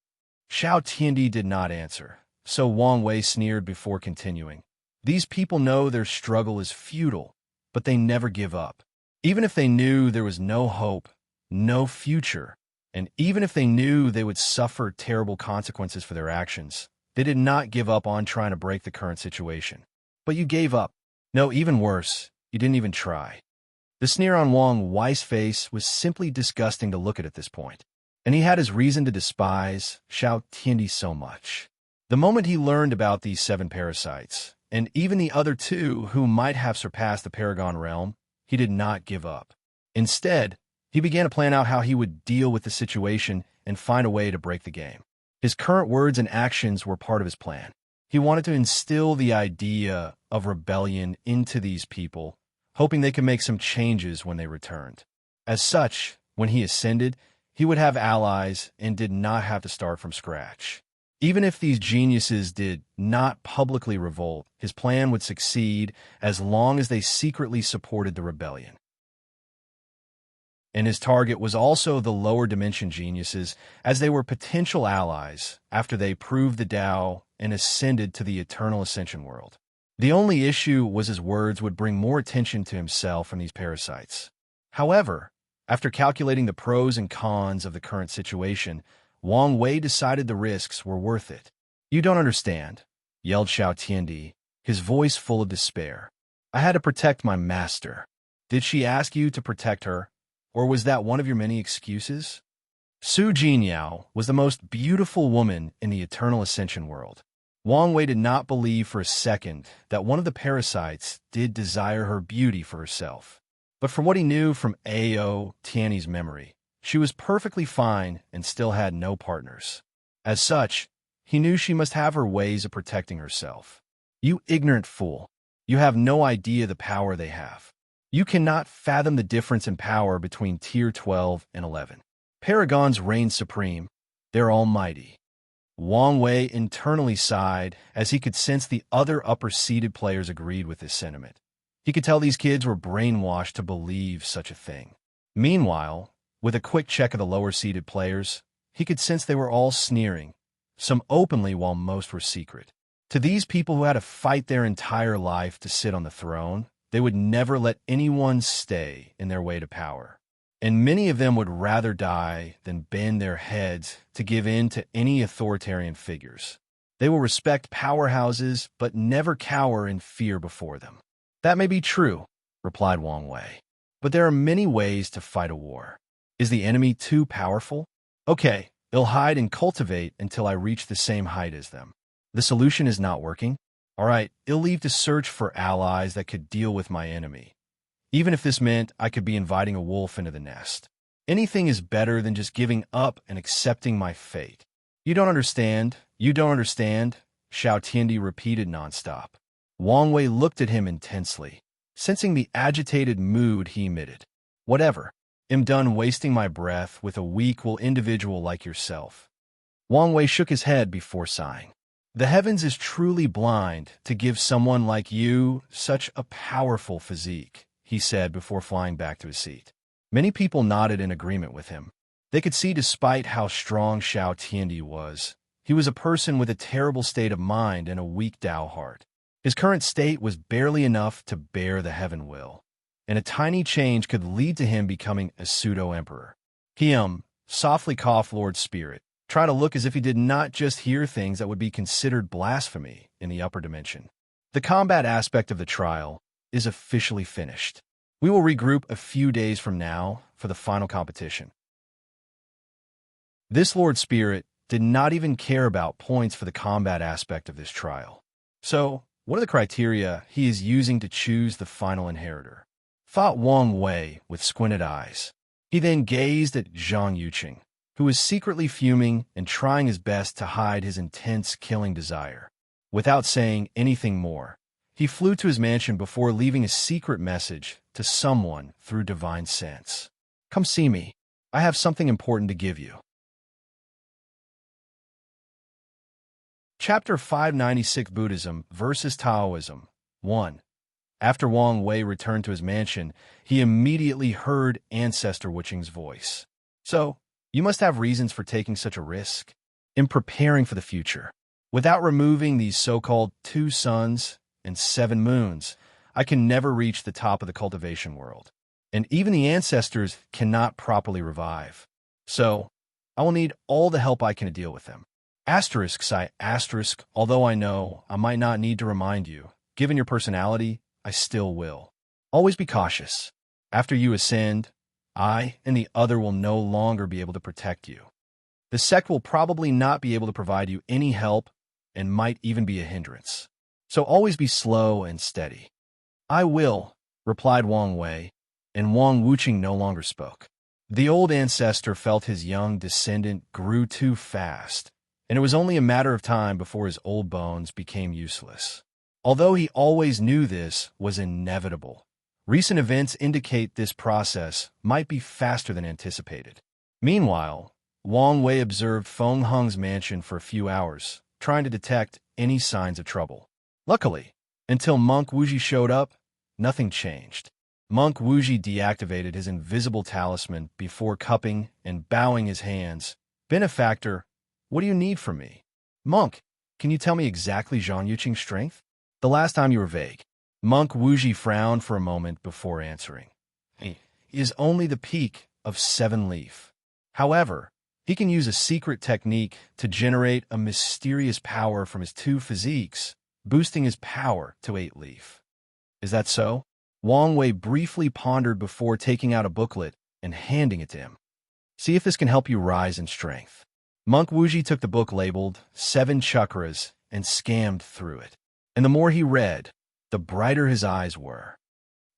Speaker 1: Xiao Tiandi did not answer, so Wang Wei sneered before continuing. These people know their struggle is futile, but they never give up. Even if they knew there was no hope, no future, and even if they knew they would suffer terrible consequences for their actions, they did not give up on trying to break the current situation. But you gave up. No, even worse, you didn't even try. The sneer on Wang Wei's face was simply disgusting to look at this point, and he had his reason to despise Xiao Tiandi so much. The moment he learned about these 7 parasites, and even the other 2 who might have surpassed the Paragon realm, he did not give up. Instead, he began to plan out how he would deal with the situation and find a way to break the game. His current words and actions were part of his plan. He wanted to instill the idea of rebellion into these people, hoping they could make some changes when they returned. As such, when he ascended, he would have allies and did not have to start from scratch. Even if these geniuses did not publicly revolt, his plan would succeed as long as they secretly supported the rebellion. And his target was also the lower dimension geniuses, as they were potential allies after they proved the Tao and ascended to the eternal ascension world. The only issue was his words would bring more attention to himself from these parasites. However, after calculating the pros and cons of the current situation, Wang Wei decided the risks were worth it. You don't understand, yelled Xiao Tiandi, his voice full of despair. I had to protect my master. Did she ask you to protect her? Or was that one of your many excuses? Su Jinyao was the most beautiful woman in the eternal ascension world. Wang Wei did not believe for a second that one of the parasites did desire her beauty for herself. But from what he knew from Ao Tiani's memory, she was perfectly fine and still had no partners. As such, he knew she must have her ways of protecting herself. You ignorant fool, you have no idea the power they have. You cannot fathom the difference in power between Tier 12 and 11. Paragons reign supreme. They're almighty. Wang Wei internally sighed as he could sense the other upper-seeded players agreed with this sentiment. He could tell these kids were brainwashed to believe such a thing. Meanwhile, with a quick check of the lower-seeded players, he could sense they were all sneering, some openly while most were secret. To these people who had to fight their entire life to sit on the throne, they would never let anyone stay in their way to power. And many of them would rather die than bend their heads to give in to any authoritarian figures. They will respect powerhouses, but never cower in fear before them. That may be true, replied Wang Wei. But there are many ways to fight a war. Is the enemy too powerful? Okay, they'll hide and cultivate until I reach the same height as them. The solution is not working? All right, I'll leave to search for allies that could deal with my enemy. Even if this meant I could be inviting a wolf into the nest. Anything is better than just giving up and accepting my fate. You don't understand, Xiao Tiandi repeated nonstop. Wang Wei looked at him intensely, sensing the agitated mood he emitted. Whatever, I'm done wasting my breath with a weak-willed individual like yourself. Wang Wei shook his head before sighing. The heavens is truly blind to give someone like you such a powerful physique, he said before flying back to his seat. Many people nodded in agreement with him. They could see despite how strong Xiao Tiandi was, he was a person with a terrible state of mind and a weak Tao heart. His current state was barely enough to bear the heaven will, and a tiny change could lead to him becoming a pseudo-emperor. He softly coughed Lord Spirit, trying to look as if he did not just hear things that would be considered blasphemy in the upper dimension. The combat aspect of the trial is officially finished. We will regroup a few days from now for the final competition. This Lord Spirit did not even care about points for the combat aspect of this trial. So, what are the criteria he is using to choose the final inheritor? Thought Wang Wei with squinted eyes. He then gazed at Zhang Yuqing, who was secretly fuming and trying his best to hide his intense killing desire. Without saying anything more, He flew to his mansion before leaving a secret message to someone through divine sense. Come see me. I have something important to give you. Chapter 596 Buddhism versus Taoism 1. After Wang Wei returned to his mansion, he immediately heard Ancestor Wuching's voice. So, you must have reasons for taking such a risk in preparing for the future. Without removing these so-called 2 suns and 7 moons, I can never reach the top of the cultivation world. And even the ancestors cannot properly revive. So, I will need all the help I can to deal with them. Although I know I might not need to remind you, given your personality, I still will. Always be cautious. After you ascend, I and the other will no longer be able to protect you. The sect will probably not be able to provide you any help and might even be a hindrance. So always be slow and steady. I will, replied Wang Wei, and Wang Wuching no longer spoke. The old ancestor felt his young descendant grew too fast, and it was only a matter of time before his old bones became useless. Although he always knew this was inevitable, recent events indicate this process might be faster than anticipated. Meanwhile, Wang Wei observed Feng Heng's mansion for a few hours, trying to detect any signs of trouble. Luckily, until Monk Wuji showed up, nothing changed. Monk Wuji deactivated his invisible talisman before cupping and bowing his hands. Benefactor, what do you need from me? Monk, can you tell me exactly Zhang Yuqing's strength? The last time you were vague. Monk Wuji frowned for a moment before answering. He is only the peak of 7 leaf. However, he can use a secret technique to generate a mysterious power from his 2 physiques, boosting his power to 8 leaf. Is that so? Wang Wei briefly pondered before taking out a booklet and handing it to him. See if this can help you rise in strength. Monk Wuji took the book labeled 7 Chakras and scanned through it. And the more he read, the brighter his eyes were.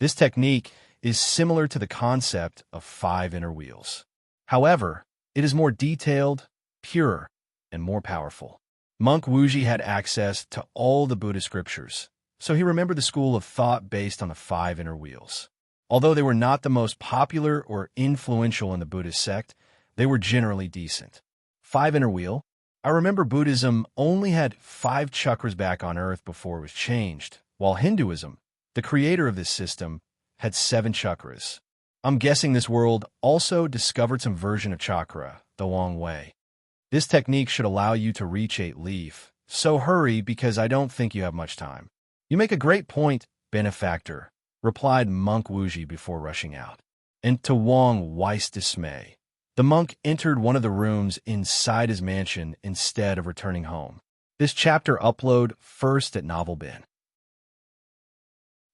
Speaker 1: This technique is similar to the concept of 5 inner wheels. However, it is more detailed, purer, and more powerful. Monk Wuji had access to all the Buddhist scriptures, so he remembered the school of thought based on the 5 inner wheels. Although they were not the most popular or influential in the Buddhist sect, they were generally decent. 5 inner wheel? I remember Buddhism only had 5 chakras back on Earth before it was changed, while Hinduism, the creator of this system, had 7 chakras. I'm guessing this world also discovered some version of chakra, the Wang Wei. This technique should allow you to reach 8 leaf, so hurry because I don't think you have much time. You make a great point, benefactor, replied Monk Wuji before rushing out. And to Wang Wei's dismay, the monk entered one of the rooms inside his mansion instead of returning home. This chapter upload first at Novel Bin.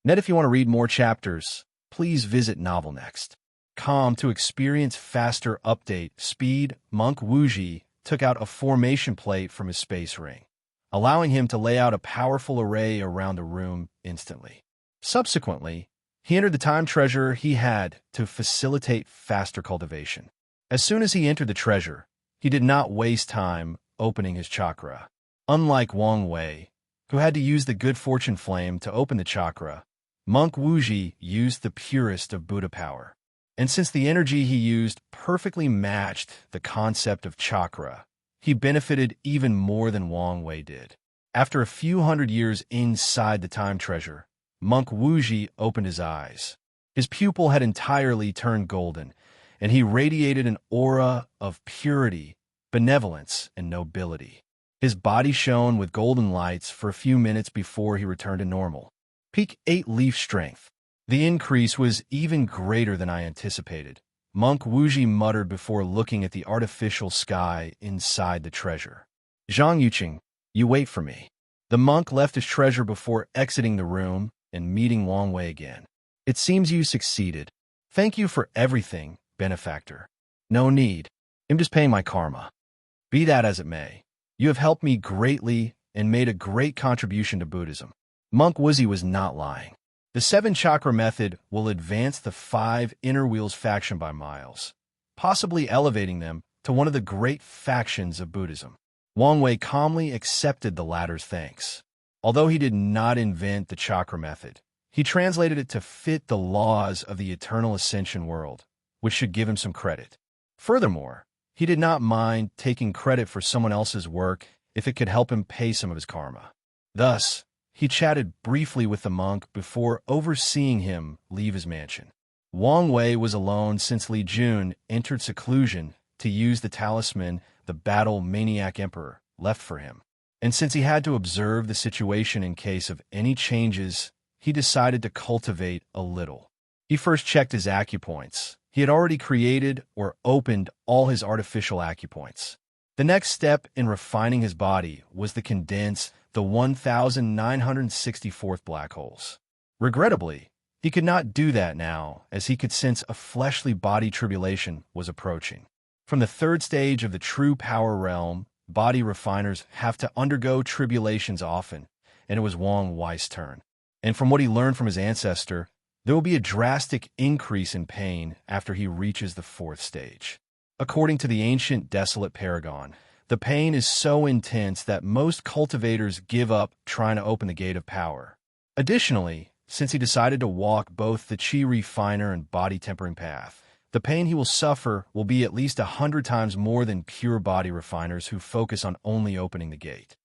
Speaker 1: If you want to read more chapters, please visit novelnext.com to experience faster update speed. Monk Wuji took out a formation plate from his space ring, allowing him to lay out a powerful array around the room instantly. Subsequently, he entered the time treasure he had to facilitate faster cultivation. As soon as he entered the treasure, he did not waste time opening his chakra. Unlike Wang Wei, who had to use the good fortune flame to open the chakra, Monk Wuji used the purest of Buddha power. And since the energy he used perfectly matched the concept of chakra, he benefited even more than Wang Wei did. After a few hundred years inside the time treasure, Monk Wuji opened his eyes. His pupil had entirely turned golden, and he radiated an aura of purity, benevolence, and nobility. His body shone with golden lights for a few minutes before he returned to normal. Peak 8 leaf strength. The increase was even greater than I anticipated. Monk Wuji muttered before looking at the artificial sky inside the treasure. Zhang Yuqing, you wait for me. The monk left his treasure before exiting the room and meeting Wang Wei again. It seems you succeeded. Thank you for everything, benefactor. No need. I'm just paying my karma. Be that as it may, you have helped me greatly and made a great contribution to Buddhism. Monk Wuji was not lying. The 7 chakra method will advance the 5 inner wheels faction by miles, possibly elevating them to one of the great factions of Buddhism. Wang Wei calmly accepted the latter's thanks. Although he did not invent the chakra method, he translated it to fit the laws of the eternal ascension world, which should give him some credit. Furthermore, he did not mind taking credit for someone else's work if it could help him pay some of his karma. Thus, he chatted briefly with the monk before overseeing him leave his mansion. Wang Wei was alone since Li Jun entered seclusion to use the talisman the battle maniac emperor left for him. And since he had to observe the situation in case of any changes, he decided to cultivate a little. He first checked his acupoints. He had already created or opened all his artificial acupoints. The next step in refining his body was to condense the 1,964th black holes. Regrettably, he could not do that now, as he could sense a fleshly body tribulation was approaching. From the third stage of the true power realm, body refiners have to undergo tribulations often, and it was Wang Wei's turn. And from what he learned from his ancestor, there will be a drastic increase in pain after he reaches the fourth stage. According to the ancient desolate paragon, the pain is so intense that most cultivators give up trying to open the gate of power. Additionally, since he decided to walk both the chi refiner and body tempering path, the pain he will suffer will be at least 100 times more than pure body refiners who focus on only opening the gate.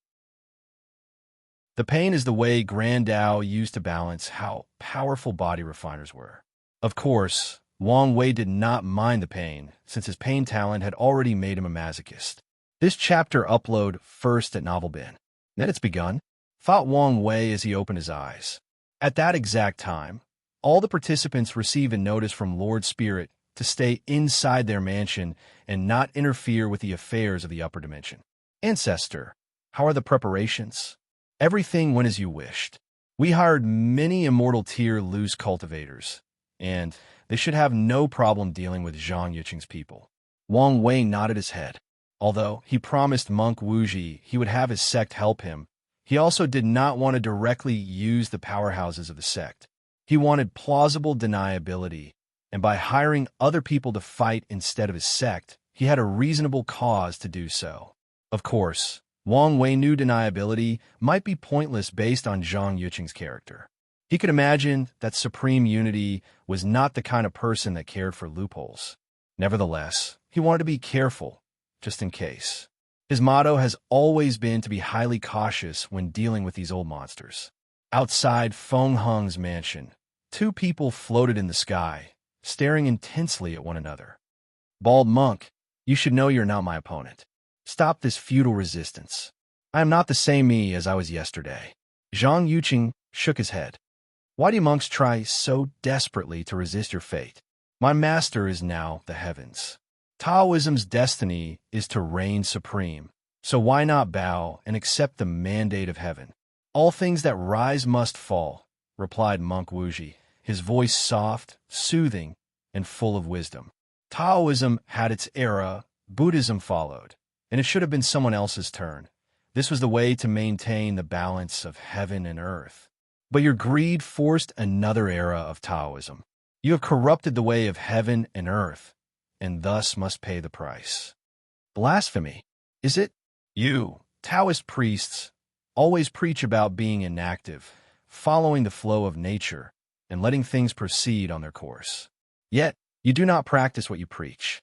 Speaker 1: The pain is the way Grand Tao used to balance how powerful body refiners were. Of course, Wang Wei did not mind the pain, since his pain talent had already made him a masochist. This chapter upload first at Novelbin. Then it's begun, thought Wang Wei as he opened his eyes. At that exact time, all the participants receive a notice from Lord Spirit to stay inside their mansion and not interfere with the affairs of the upper dimension. Ancestor, how are the preparations? Everything went as you wished. We hired many immortal tier loose cultivators, and they should have no problem dealing with Zhang Yuqing's people. Wang Wei nodded his head. Although he promised Monk Wuji he would have his sect help him, he also did not want to directly use the powerhouses of the sect. He wanted plausible deniability, and by hiring other people to fight instead of his sect, he had a reasonable cause to do so. Of course, Wang Wei knew deniability might be pointless based on Zhang Yuqing's character. He could imagine that Supreme Unity was not the kind of person that cared for loopholes. Nevertheless, he wanted to be careful, just in case. His motto has always been to be highly cautious when dealing with these old monsters. Outside Feng Heng's mansion, two people floated in the sky, staring intensely at one another. Bald monk, you should know you're not my opponent. Stop this futile resistance. I am not the same me as I was yesterday. Zhang Yuqing shook his head. Why do monks try so desperately to resist your fate? My master is now the heavens. Taoism's destiny is to reign supreme, so why not bow and accept the mandate of heaven? All things that rise must fall, replied Monk Wuji, his voice soft, soothing, and full of wisdom. Taoism had its era, Buddhism followed, and it should have been someone else's turn. This was the way to maintain the balance of heaven and earth. But your greed forced another era of Taoism. You have corrupted the way of heaven and earth, and thus must pay the price. Blasphemy, is it? You, Taoist priests, always preach about being inactive, following the flow of nature, and letting things proceed on their course. Yet, you do not practice what you preach.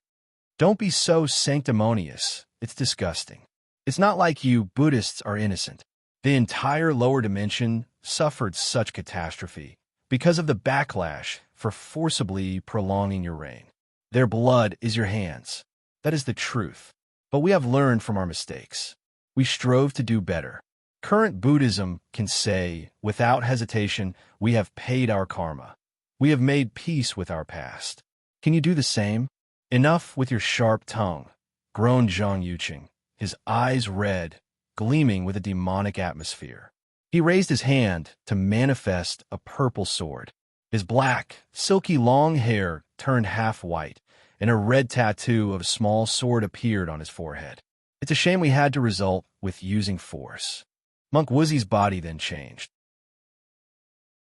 Speaker 1: Don't be so sanctimonious, it's disgusting. It's not like you Buddhists are innocent. The entire lower dimension suffered such catastrophe because of the backlash for forcibly prolonging your reign. Their blood is your hands. That is the truth. But we have learned from our mistakes. We strove to do better. Current Buddhism can say, without hesitation, we have paid our karma. We have made peace with our past. Can you do the same? Enough with your sharp tongue, groaned Zhang Yuqing, his eyes red, gleaming with a demonic atmosphere. He raised his hand to manifest a purple sword. His black, silky long hair turned half white, and a red tattoo of a small sword appeared on his forehead. It's a shame we had to result with using force. Monk Wuzi's body then changed.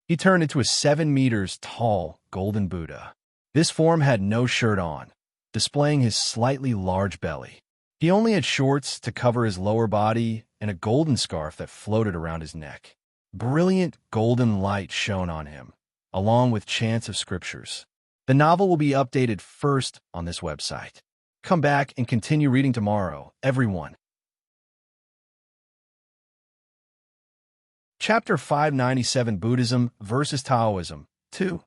Speaker 1: He turned into a 7 meters tall golden Buddha. This form had no shirt on, displaying his slightly large belly. He only had shorts to cover his lower body and a golden scarf that floated around his neck. Brilliant golden light shone on him, along with chants of scriptures. The novel will be updated first on this website. Come back and continue reading tomorrow, everyone. Chapter 597, Buddhism versus Taoism. 2.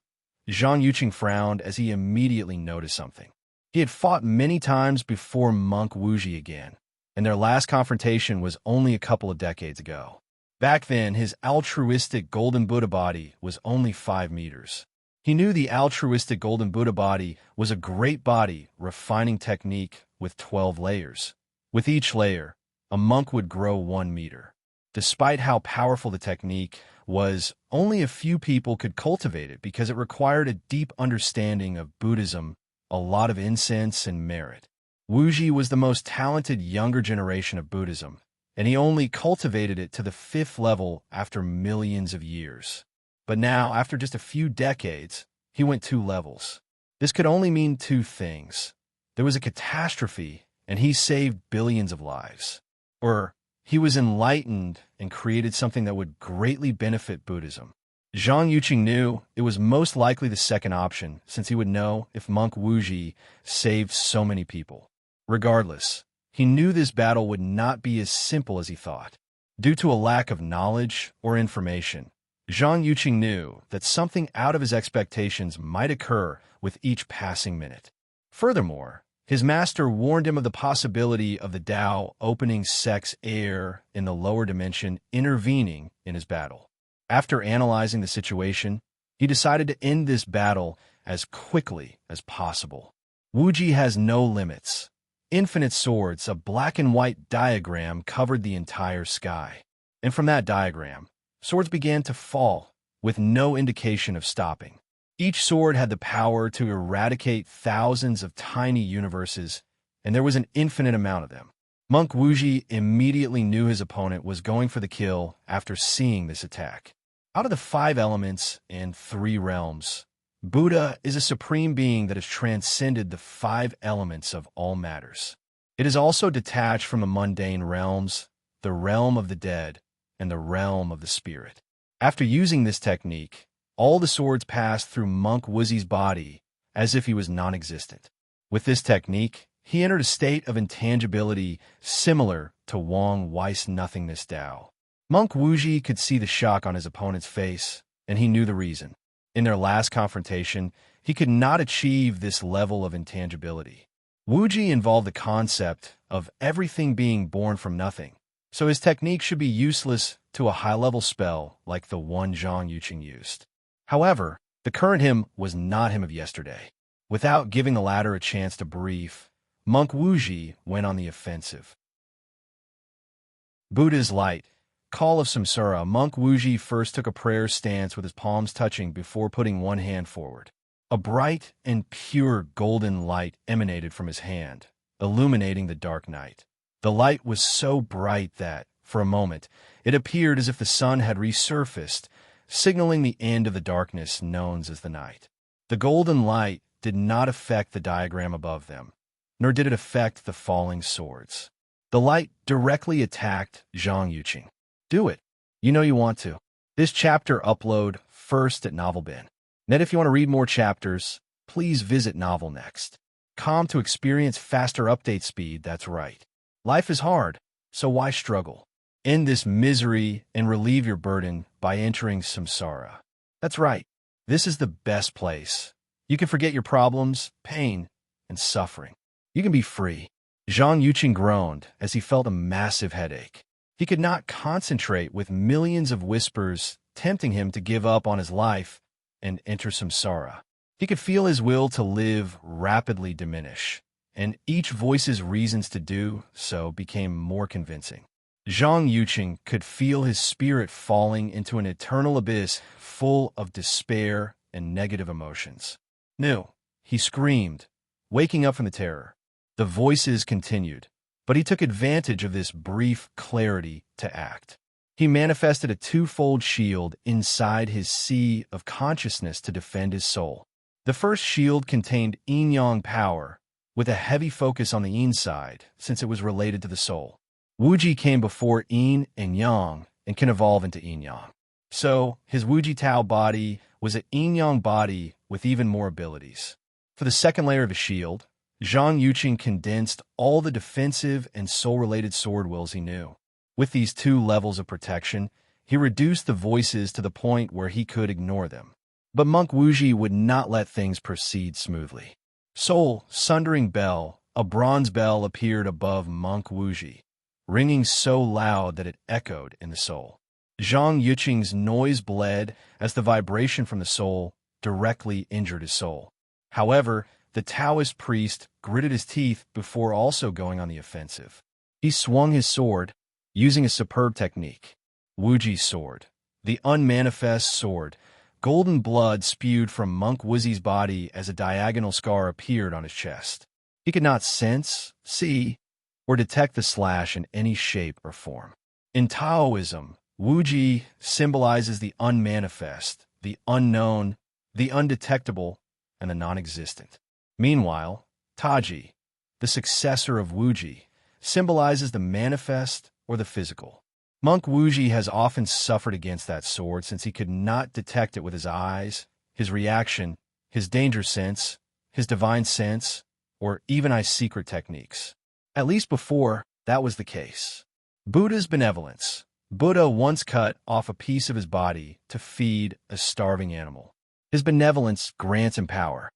Speaker 1: Zhang Yuqing frowned as he immediately noticed something. He had fought many times before monk Wuji again, and their last confrontation was only a couple of decades ago. Back then, his altruistic golden Buddha body was only 5 meters. He knew the altruistic golden Buddha body was a great body refining technique with 12 layers. With each layer, a monk would grow 1 meter. Despite how powerful the technique was, only a few people could cultivate it because it required a deep understanding of Buddhism, a lot of incense, and merit. Wuji was the most talented younger generation of Buddhism, and he only cultivated it to the 5th level after millions of years. But now, after just a few decades, he went 2 levels. This could only mean 2 things. There was a catastrophe, and he saved billions of lives. Or he was enlightened and created something that would greatly benefit Buddhism. Zhang Yuqing knew it was most likely the second option, since he would know if monk Wuji saved so many people. Regardless, he knew this battle would not be as simple as he thought. Due to a lack of knowledge or information, Zhang Yuqing knew that something out of his expectations might occur with each passing minute. Furthermore, his master warned him of the possibility of the Tao opening sex air in the lower dimension intervening in his battle. After analyzing the situation, he decided to end this battle as quickly as possible. Wuji has no limits. Infinite swords, a black and white diagram covered the entire sky. And from that diagram, swords began to fall, with no indication of stopping. Each sword had the power to eradicate thousands of tiny universes, and there was an infinite amount of them. Monk Wuji immediately knew his opponent was going for the kill after seeing this attack. Out of the 5 elements and 3 realms, Buddha is a supreme being that has transcended the 5 elements of all matters. It is also detached from the mundane realms, the realm of the dead, and the realm of the spirit. After using this technique, all the swords passed through monk Wuji's body as if he was non-existent. With this technique, he entered a state of intangibility similar to Wang Wei's nothingness Tao. Monk Wuji could see the shock on his opponent's face, and he knew the reason. In their last confrontation, he could not achieve this level of intangibility. Wuji involved the concept of everything being born from nothing, so his technique should be useless to a high-level spell like the one Zhang Yuqing used. However, the current him was not him of yesterday. Without giving the latter a chance to brief, monk Wuji went on the offensive. Buddha's light. Call of Samsara. Monk Wuji first took a prayer stance with his palms touching before putting one hand forward. A bright and pure golden light emanated from his hand, illuminating the dark night. The light was so bright that, for a moment, it appeared as if the sun had resurfaced, signaling the end of the darkness known as the night. The golden light did not affect the diagram above them, nor did it affect the falling swords. The light directly attacked Zhang Yuqing. Do it. You know you want to. This chapter upload first at NovelBin. Then if you want to read more chapters, please visit Novel Next. To experience faster update speed, that's right. Life is hard, so why struggle? End this misery and relieve your burden by entering samsara. That's right. This is the best place. You can forget your problems, pain, and suffering. You can be free. Zhang Yuqing groaned as he felt a massive headache. He could not concentrate with millions of whispers tempting him to give up on his life and enter samsara. He could feel his will to live rapidly diminish, and each voice's reasons to do so became more convincing. Zhang Yuqing could feel his spirit falling into an eternal abyss full of despair and negative emotions. No, he screamed, waking up from the terror. The voices continued, but he took advantage of this brief clarity to act. He manifested a 2-fold shield inside his sea of consciousness to defend his soul. The first shield contained yin-yang power, with a heavy focus on the yin side, since it was related to the soul. Wuji came before yin and yang and can evolve into yin-yang. So, his Wuji Tao body was a yin-yang body with even more abilities. For the second layer of his shield, Zhang Yuqing condensed all the defensive and soul-related sword wills he knew. With these two levels of protection, he reduced the voices to the point where he could ignore them. But Monk Wuji would not let things proceed smoothly. Soul Sundering Bell, a bronze bell, appeared above Monk Wuji, ringing so loud that it echoed in the soul. Zhang Yuqing's noise bled as the vibration from the soul directly injured his soul. However, the Taoist priest gritted his teeth before also going on the offensive. He swung his sword, using a superb technique. Wuji's sword, the unmanifest sword. Golden blood spewed from Monk Wuji's body as a diagonal scar appeared on his chest. He could not sense, see, or detect the slash in any shape or form. In Taoism, Wuji symbolizes the unmanifest, the unknown, the undetectable, and the non-existent. Meanwhile, Taji, the successor of Wuji, symbolizes the manifest or the physical. Monk Wuji has often suffered against that sword since he could not detect it with his eyes, his reaction, his danger sense, his divine sense, or even his secret techniques. At least before, that was the case. Buddha's benevolence. Buddha once cut off a piece of his body to feed a starving animal. His benevolence grants him power.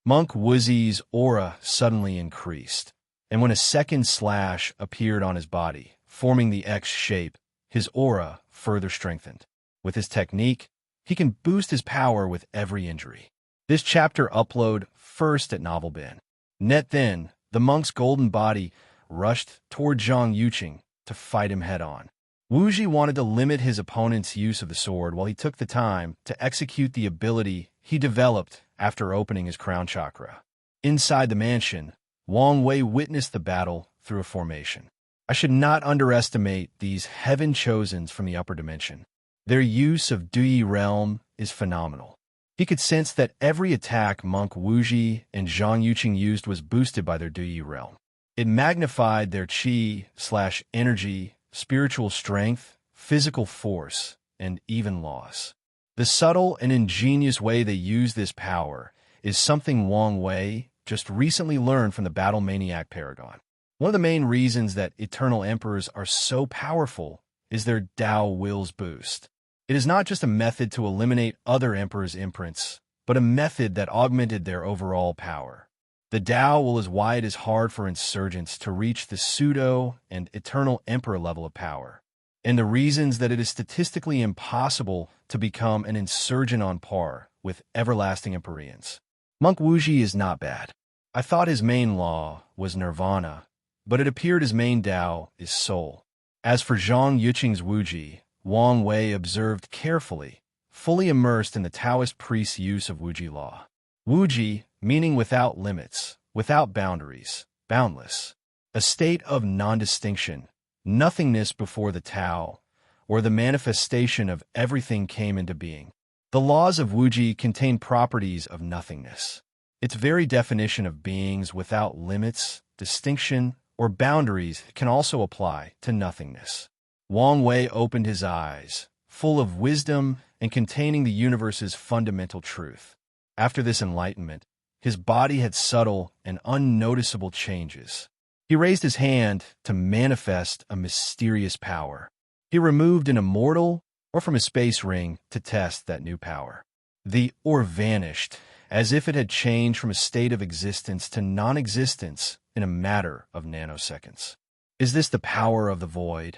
Speaker 1: Monk Wuji's aura suddenly increased, and when a second slash appeared on his body, forming the X shape, his aura further strengthened. With his technique, he can boost his power with every injury. This chapter upload first at Novel Bin. Net then, the monk's golden body rushed toward Zhang Yuqing to fight him head-on. Wuji wanted to limit his opponent's use of the sword while he took the time to execute the ability he developed after opening his crown chakra. Inside the mansion, Wang Wei witnessed the battle through a formation. I should not underestimate these heaven-chosens from the upper dimension. Their use of Duyi realm is phenomenal. He could sense that every attack Monk Wuji and Zhang Yuqing used was boosted by their Duyi realm. It magnified their chi/energy, spiritual strength, physical force, and even loss. The subtle and ingenious way they use this power is something Wang Wei just recently learned from the Battle Maniac Paragon. One of the main reasons that Eternal Emperors are so powerful is their Dao Will's boost. It is not just a method to eliminate other Emperors' imprints, but a method that augmented their overall power. The Dao Will is why it is hard for insurgents to reach the Pseudo and Eternal Emperor level of power, and the reasons that it is statistically impossible to become an insurgent on par with everlasting Empyreans. Monk Wuji is not bad. I thought his main law was Nirvana, but it appeared his main Dao is Soul. As for Zhang Yuqing's Wuji, Wang Wei observed carefully, fully immersed in the Taoist priest's use of Wuji law. Wuji, meaning without limits, without boundaries, boundless. A state of non-distinction, nothingness before the Tao, or the manifestation of everything came into being. The laws of Wuji contain properties of nothingness. Its very definition of beings without limits, distinction, or boundaries can also apply to nothingness. Wang Wei opened his eyes, full of wisdom and containing the universe's fundamental truth. After this enlightenment, his body had subtle and unnoticeable changes. He raised his hand to manifest a mysterious power. He removed an immortal or from a space ring to test that new power. The ore vanished, as if it had changed from a state of existence to non-existence in a matter of nanoseconds. Is this the power of the void?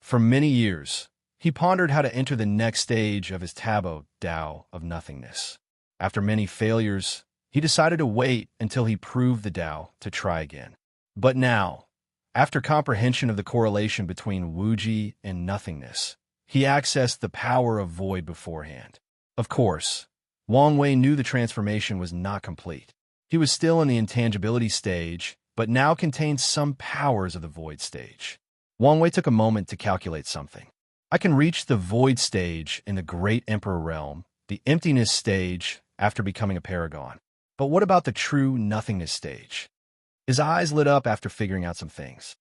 Speaker 1: For many years, he pondered how to enter the next stage of his Tabo Dao of nothingness. After many failures, he decided to wait until he proved the Dao to try again. But now, after comprehension of the correlation between Wuji and nothingness, he accessed the power of void beforehand. Of course, Wang Wei knew the transformation was not complete. He was still in the intangibility stage, but now contained some powers of the void stage. Wang Wei took a moment to calculate something. I can reach the void stage in the Great Emperor realm, the emptiness stage after becoming a paragon. But what about the true nothingness stage? His eyes lit up after figuring out some things.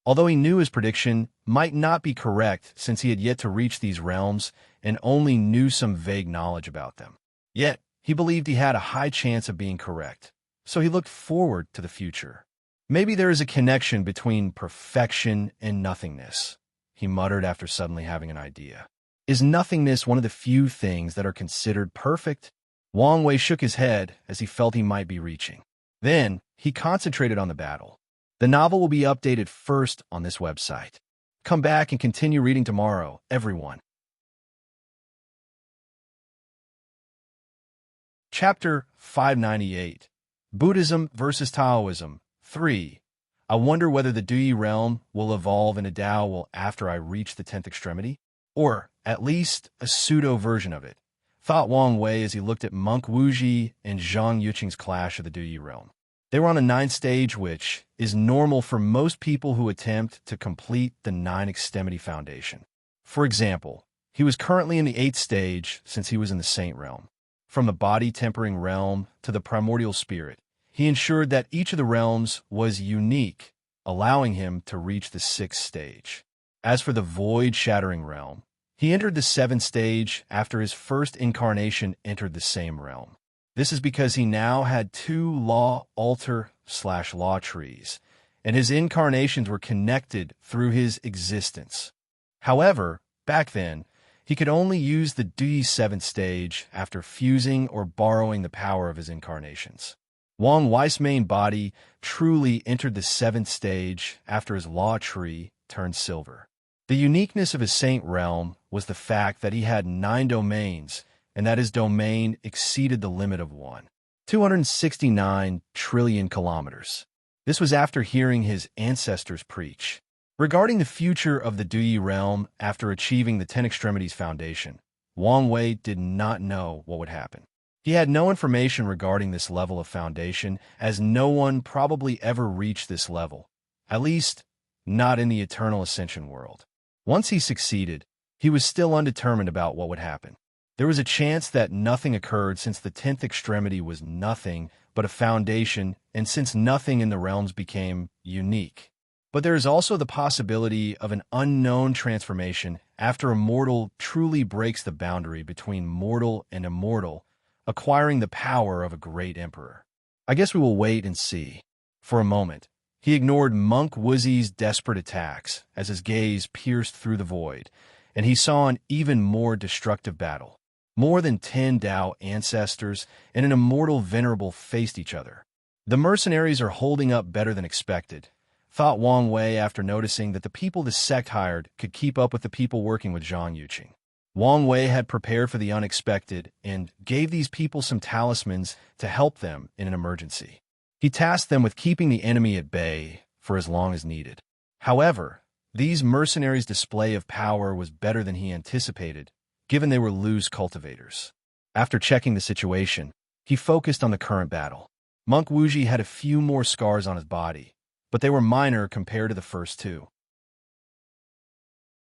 Speaker 1: Although he knew his prediction might not be correct since he had yet to reach these realms and only knew some vague knowledge about them. Yet, he believed he had a high chance of being correct, so he looked forward to the future. Maybe there is a connection between perfection and nothingness, he muttered after suddenly having an idea. Is nothingness one of the few things that are considered perfect? Wang Wei shook his head as he felt he might be reaching. Then, he concentrated on the battle. The novel will be updated first on this website. Come back and continue reading tomorrow, everyone. Chapter 598, Buddhism versus Taoism, 3. I wonder whether the Duyi realm will evolve in a Tao after I reach the 10th extremity, or at least a pseudo-version of it, thought Wang Wei as he looked at Monk Wuji and Zhang Yuqing's clash of the Duyi realm. They were on a 9th stage, which is normal for most people who attempt to complete the 9 extremity foundation. For example, he was currently in the 8th stage since he was in the Saint realm. From the body-tempering realm to the primordial spirit, he ensured that each of the realms was unique, allowing him to reach the 6th stage. As for the void-shattering realm, he entered the 7th stage after his first incarnation entered the same realm. This is because he now had 2 law altar/law trees, and his incarnations were connected through his existence. However, back then, he could only use the Duyi 7th stage after fusing or borrowing the power of his incarnations. Wang Wei's main body truly entered the 7th stage after his law tree turned silver. The uniqueness of his saint realm was the fact that he had 9 domains, and that his domain exceeded the limit of 269 trillion kilometers. This was after hearing his ancestors preach. Regarding the future of the Duyi realm after achieving the 10 extremities foundation, Wang Wei did not know what would happen. He had no information regarding this level of foundation, as no one probably ever reached this level, at least not in the eternal ascension world. Once he succeeded, he was still undetermined about what would happen. There was a chance that nothing occurred since the 10th extremity was nothing but a foundation, and since nothing in the realms became unique. But there is also the possibility of an unknown transformation after a mortal truly breaks the boundary between mortal and immortal, acquiring the power of a great emperor. I guess we will wait and see. For a moment, he ignored Monk Wuzi's desperate attacks as his gaze pierced through the void, and he saw an even more destructive battle. More than 10 Tao ancestors and an immortal venerable faced each other. The mercenaries are holding up better than expected, thought Wang Wei after noticing that the people the sect hired could keep up with the people working with Zhang Yuqing. Wang Wei had prepared for the unexpected and gave these people some talismans to help them in an emergency. He tasked them with keeping the enemy at bay for as long as needed. However, these mercenaries' display of power was better than he anticipated, given they were loose cultivators. After checking the situation, he focused on the current battle. Monk Wuji had a few more scars on his body, but they were minor compared to the first 2.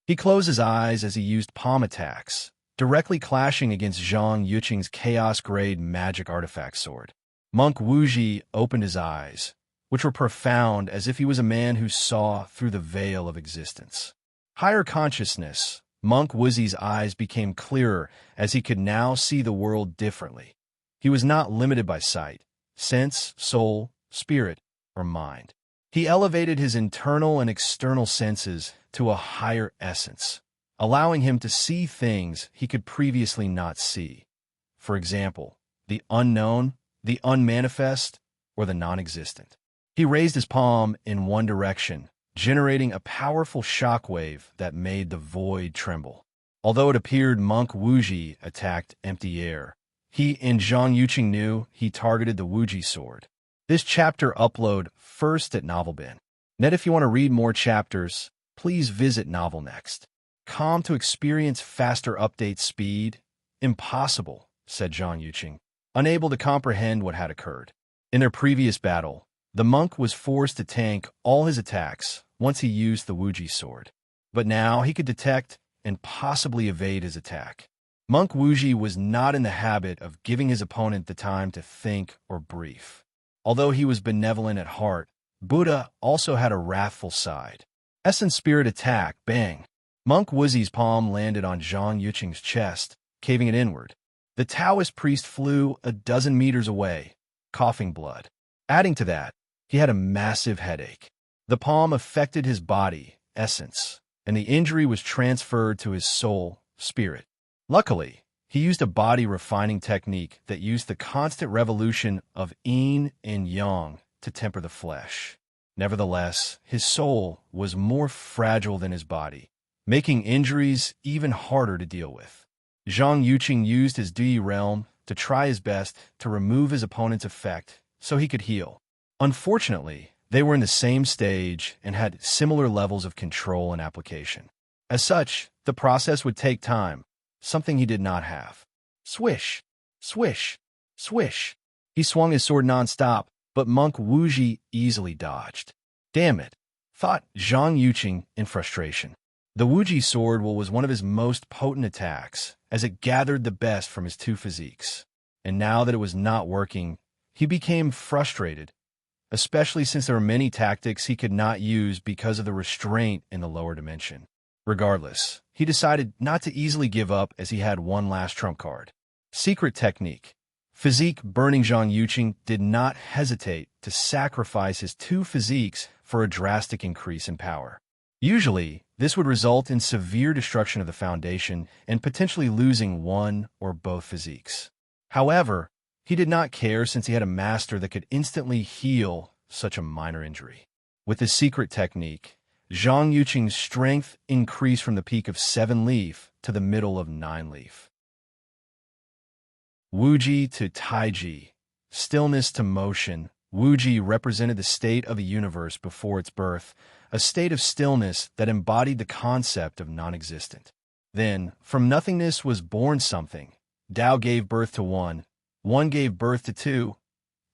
Speaker 1: He closed his eyes as he used palm attacks, directly clashing against Zhang Yuqing's chaos-grade magic artifact sword. Monk Wuji opened his eyes, which were profound as if he was a man who saw through the veil of existence. Higher consciousness, Monk Wuzi's eyes became clearer as he could now see the world differently. He was not limited by sight, sense, soul, spirit, or mind. He elevated his internal and external senses to a higher essence, allowing him to see things he could previously not see. For example, the unknown, the unmanifest, or the non-existent. He raised his palm in one direction, generating a powerful shockwave that made the void tremble. Although it appeared Monk Wuji attacked empty air, he and Zhang Yuqing knew he targeted the Wuji sword. This chapter upload first at NovelBin. Net, if you want to read more chapters, please visit Novel Next. Com to experience faster update speed? Impossible, said Zhang Yuqing, unable to comprehend what had occurred. In their previous battle, the monk was forced to tank all his attacks once he used the Wuji sword. But now he could detect and possibly evade his attack. Monk Wuji was not in the habit of giving his opponent the time to think or brief. Although he was benevolent at heart, Buddha also had a wrathful side. Essence Spirit Attack, bang. Monk Wuzi's palm landed on Zhang Yuqing's chest, caving it inward. The Taoist priest flew a dozen meters away, coughing blood. Adding to that, he had a massive headache. The palm affected his body, essence, and the injury was transferred to his soul, spirit. Luckily, he used a body-refining technique that used the constant revolution of yin and yang to temper the flesh. Nevertheless, his soul was more fragile than his body, making injuries even harder to deal with. Zhang Yuqing used his Dui realm to try his best to remove his opponent's effect so he could heal. Unfortunately, they were in the same stage and had similar levels of control and application. As such, the process would take time, something he did not have. Swish, swish, swish. He swung his sword non-stop, but Monk Wuji easily dodged. Damn it, thought Zhang Yuqing in frustration. The Wuji sword was one of his most potent attacks, as it gathered the best from his two physiques. And now that it was not working, he became frustrated, especially since there were many tactics he could not use because of the restraint in the lower dimension. Regardless, he decided not to easily give up as he had one last trump card. Secret technique. Physique burning Zhang Yuqing did not hesitate to sacrifice his two physiques for a drastic increase in power. Usually, this would result in severe destruction of the foundation and potentially losing one or both physiques. However, he did not care since he had a master that could instantly heal such a minor injury. With his secret technique, Zhang Yuqing's strength increased from the peak of 7 leaf to the middle of 9 leaf. Wuji to Taiji, stillness to motion. Wuji represented the state of the universe before its birth, a state of stillness that embodied the concept of non-existent. Then, from nothingness was born something. Tao gave birth to 1, 1 gave birth to 2,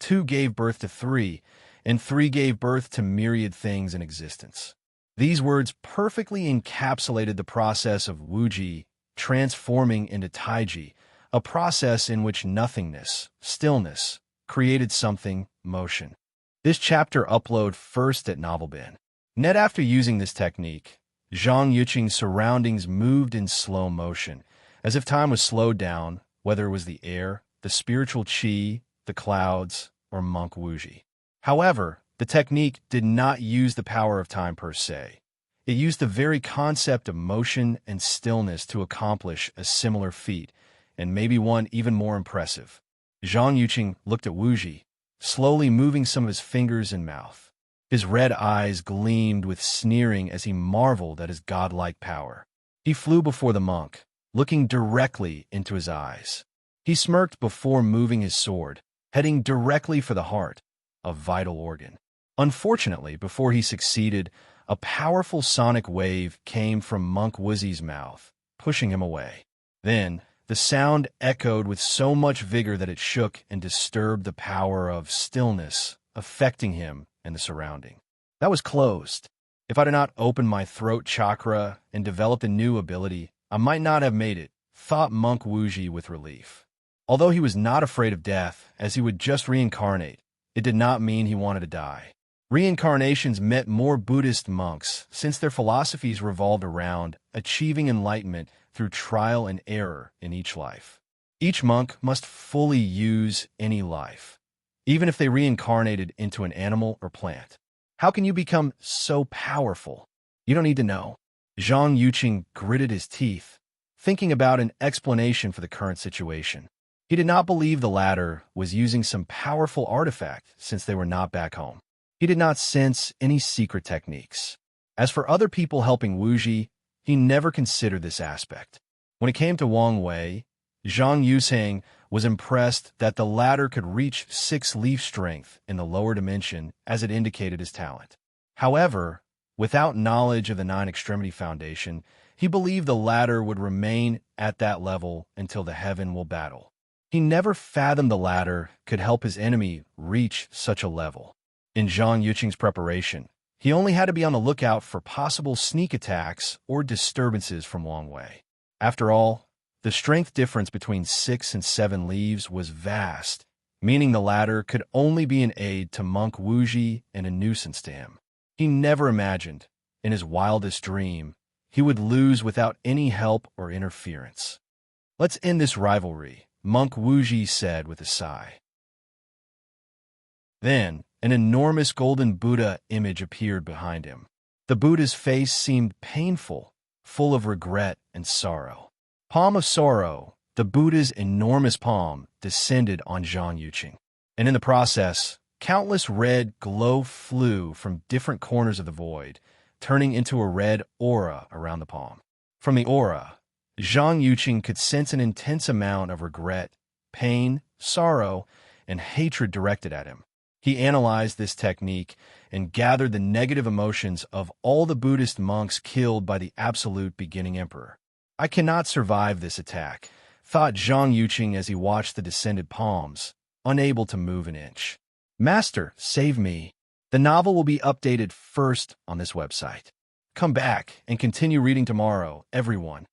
Speaker 1: 2 gave birth to 3, and 3 gave birth to myriad things in existence. These words perfectly encapsulated the process of Wuji transforming into Taiji, a process in which nothingness, stillness, created something, motion. This chapter upload first at Novelbin. Net after using this technique, Zhang Yuqing's surroundings moved in slow motion, as if time was slowed down, whether it was the air, the spiritual qi, the clouds, or Monk Wuji. However, the technique did not use the power of time per se. It used the very concept of motion and stillness to accomplish a similar feat, and maybe one even more impressive. Zhang Yuqing looked at Wuji, slowly moving some of his fingers and mouth. His red eyes gleamed with sneering as he marveled at his godlike power. He flew before the monk, looking directly into his eyes. He smirked before moving his sword, heading directly for the heart, a vital organ. Unfortunately, before he succeeded, a powerful sonic wave came from Monk Wuzi's mouth, pushing him away. Then, the sound echoed with so much vigor that it shook and disturbed the power of stillness, affecting him and the surrounding. That was closed. If I did not open my throat chakra and developed a new ability, I might not have made it, thought Monk Wuji with relief. Although he was not afraid of death, as he would just reincarnate, it did not mean he wanted to die. Reincarnations met more Buddhist monks, since their philosophies revolved around achieving enlightenment through trial and error in each life. Each monk must fully use any life, even if they reincarnated into an animal or plant. How can you become so powerful? You don't need to know. Zhang Yuqing gritted his teeth, thinking about an explanation for the current situation. He did not believe the latter was using some powerful artifact since they were not back home. He did not sense any secret techniques. As for other people helping Wuji, he never considered this aspect. When it came to Wang Wei, Zhang Yusheng was impressed that the latter could reach 6 leaf strength in the lower dimension as it indicated his talent. However, without knowledge of the 9 Extremity Foundation, he believed the latter would remain at that level until the heaven will battle. He never fathomed the latter could help his enemy reach such a level. In Zhang Yuqing's preparation, he only had to be on the lookout for possible sneak attacks or disturbances from Wang Wei. After all, the strength difference between 6 and 7 leaves was vast, meaning the latter could only be an aid to Monk Wuji and a nuisance to him. He never imagined in his wildest dream, he would lose without any help or interference. "Let's end this rivalry," Monk Wuji said with a sigh. Then, an enormous golden Buddha image appeared behind him. The Buddha's face seemed painful, full of regret and sorrow. Palm of sorrow, the Buddha's enormous palm descended on Zhang Yuqing. And in the process, countless red glow flew from different corners of the void, turning into a red aura around the palm. From the aura, Zhang Yuqing could sense an intense amount of regret, pain, sorrow, and hatred directed at him. He analyzed this technique and gathered the negative emotions of all the Buddhist monks killed by the absolute beginning emperor. "I cannot survive this attack," thought Zhang Yuqing as he watched the descended palms, unable to move an inch. "Master, save me." The novel will be updated first on this website. Come back and continue reading tomorrow, everyone.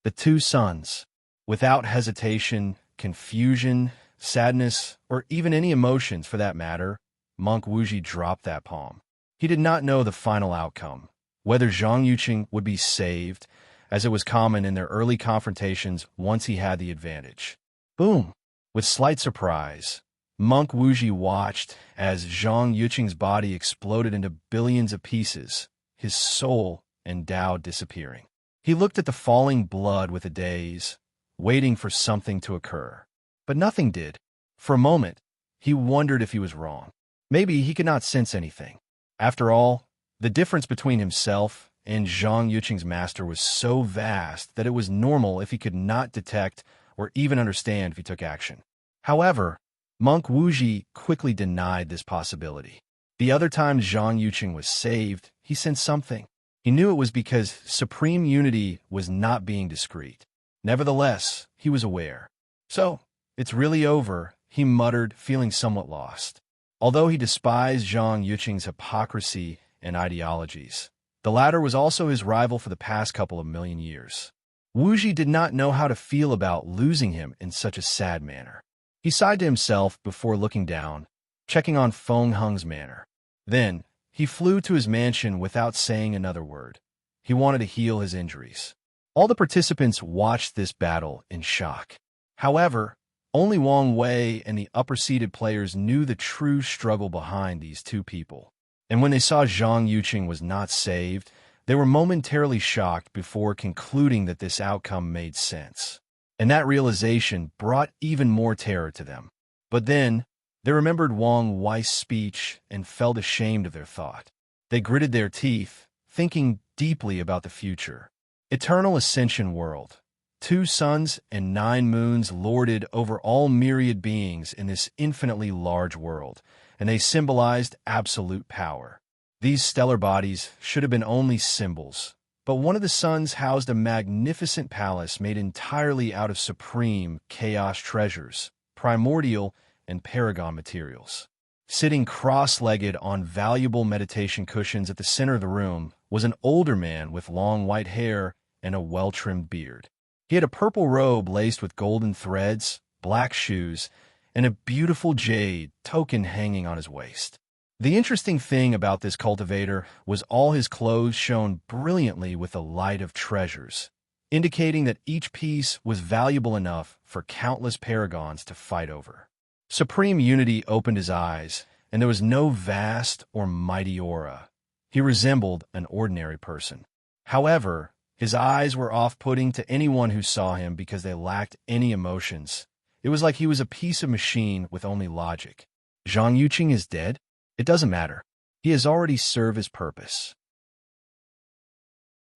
Speaker 1: The Two Sons. Without hesitation, confusion, sadness, or even any emotions for that matter, Monk Wuji dropped that palm. He did not know the final outcome, whether Zhang Yuqing would be saved, as it was common in their early confrontations once he had the advantage. Boom! With slight surprise, Monk Wuji watched as Zhang Yuqing's body exploded into billions of pieces, his soul and Tao disappearing. He looked at the falling blood with a daze, waiting for something to occur. But nothing did. For a moment, he wondered if he was wrong. Maybe he could not sense anything. After all, the difference between himself and Zhang Yuqing's master was so vast that it was normal if he could not detect or even understand if he took action. However, Monk Wuji quickly denied this possibility. The other time Zhang Yuqing was saved, he sensed something. He knew it was because supreme unity was not being discreet. Nevertheless, he was aware. "So, it's really over," he muttered, feeling somewhat lost. Although he despised Zhang Yuqing's hypocrisy and ideologies, the latter was also his rival for the past couple of million years. Wuji did not know how to feel about losing him in such a sad manner. He sighed to himself before looking down, checking on Feng Heng's manner. Then, he flew to his mansion without saying another word. He wanted to heal his injuries. All the participants watched this battle in shock. However, only Wang Wei and the upper-seated players knew the true struggle behind these two people. And when they saw Zhang Yuqing was not saved, they were momentarily shocked before concluding that this outcome made sense. And that realization brought even more terror to them. But then, they remembered Wang Wei's speech and felt ashamed of their thought. They gritted their teeth, thinking deeply about the future. Eternal Ascension World. 2 suns and 9 moons lorded over all myriad beings in this infinitely large world, and they symbolized absolute power. These stellar bodies should have been only symbols, but one of the suns housed a magnificent palace made entirely out of supreme chaos treasures, primordial and paragon materials. Sitting cross-legged on valuable meditation cushions at the center of the room was an older man with long white hair and a well-trimmed beard. He had a purple robe laced with golden threads, black shoes, and a beautiful jade token hanging on his waist. The interesting thing about this cultivator was all his clothes shone brilliantly with the light of treasures, indicating that each piece was valuable enough for countless paragons to fight over. Supreme Unity opened his eyes, and there was no vast or mighty aura. He resembled an ordinary person. However, his eyes were off-putting to anyone who saw him because they lacked any emotions. It was like he was a piece of machine with only logic. Zhang Yuqing is dead? It doesn't matter. He has already served his purpose.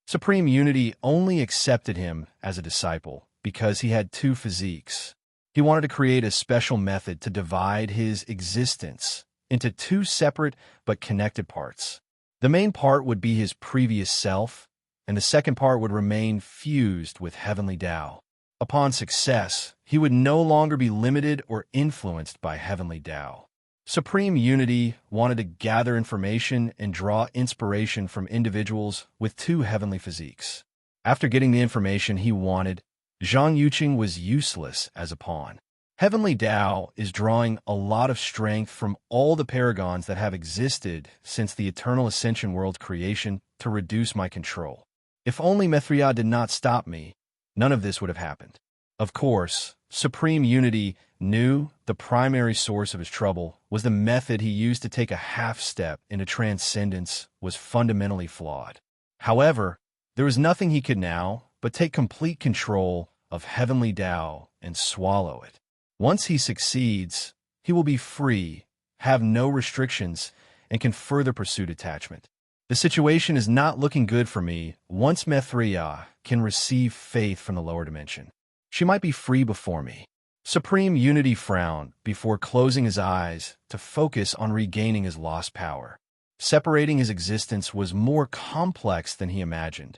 Speaker 1: Supreme Unity only accepted him as a disciple because he had 2 physiques. He wanted to create a special method to divide his existence into 2 separate but connected parts. The main part would be his previous self, and the second part would remain fused with heavenly Tao. Upon success, he would no longer be limited or influenced by heavenly Tao. Supreme Unity wanted to gather information and draw inspiration from individuals with 2 heavenly physiques. After getting the information he wanted, Zhang Yuqing was useless as a pawn. Heavenly Tao is drawing a lot of strength from all the paragons that have existed since the Eternal Ascension world's creation to reduce my control. If only Mithria did not stop me, none of this would have happened. Of course, Supreme Unity knew the primary source of his trouble was the method he used to take a half step into transcendence was fundamentally flawed. However, there was nothing he could now but take complete control of Heavenly Tao and swallow it. Once he succeeds, he will be free, have no restrictions, and can further pursue detachment. The situation is not looking good for me once Mithria can receive faith from the lower dimension. She might be free before me. Supreme Unity frowned before closing his eyes to focus on regaining his lost power. Separating his existence was more complex than he imagined,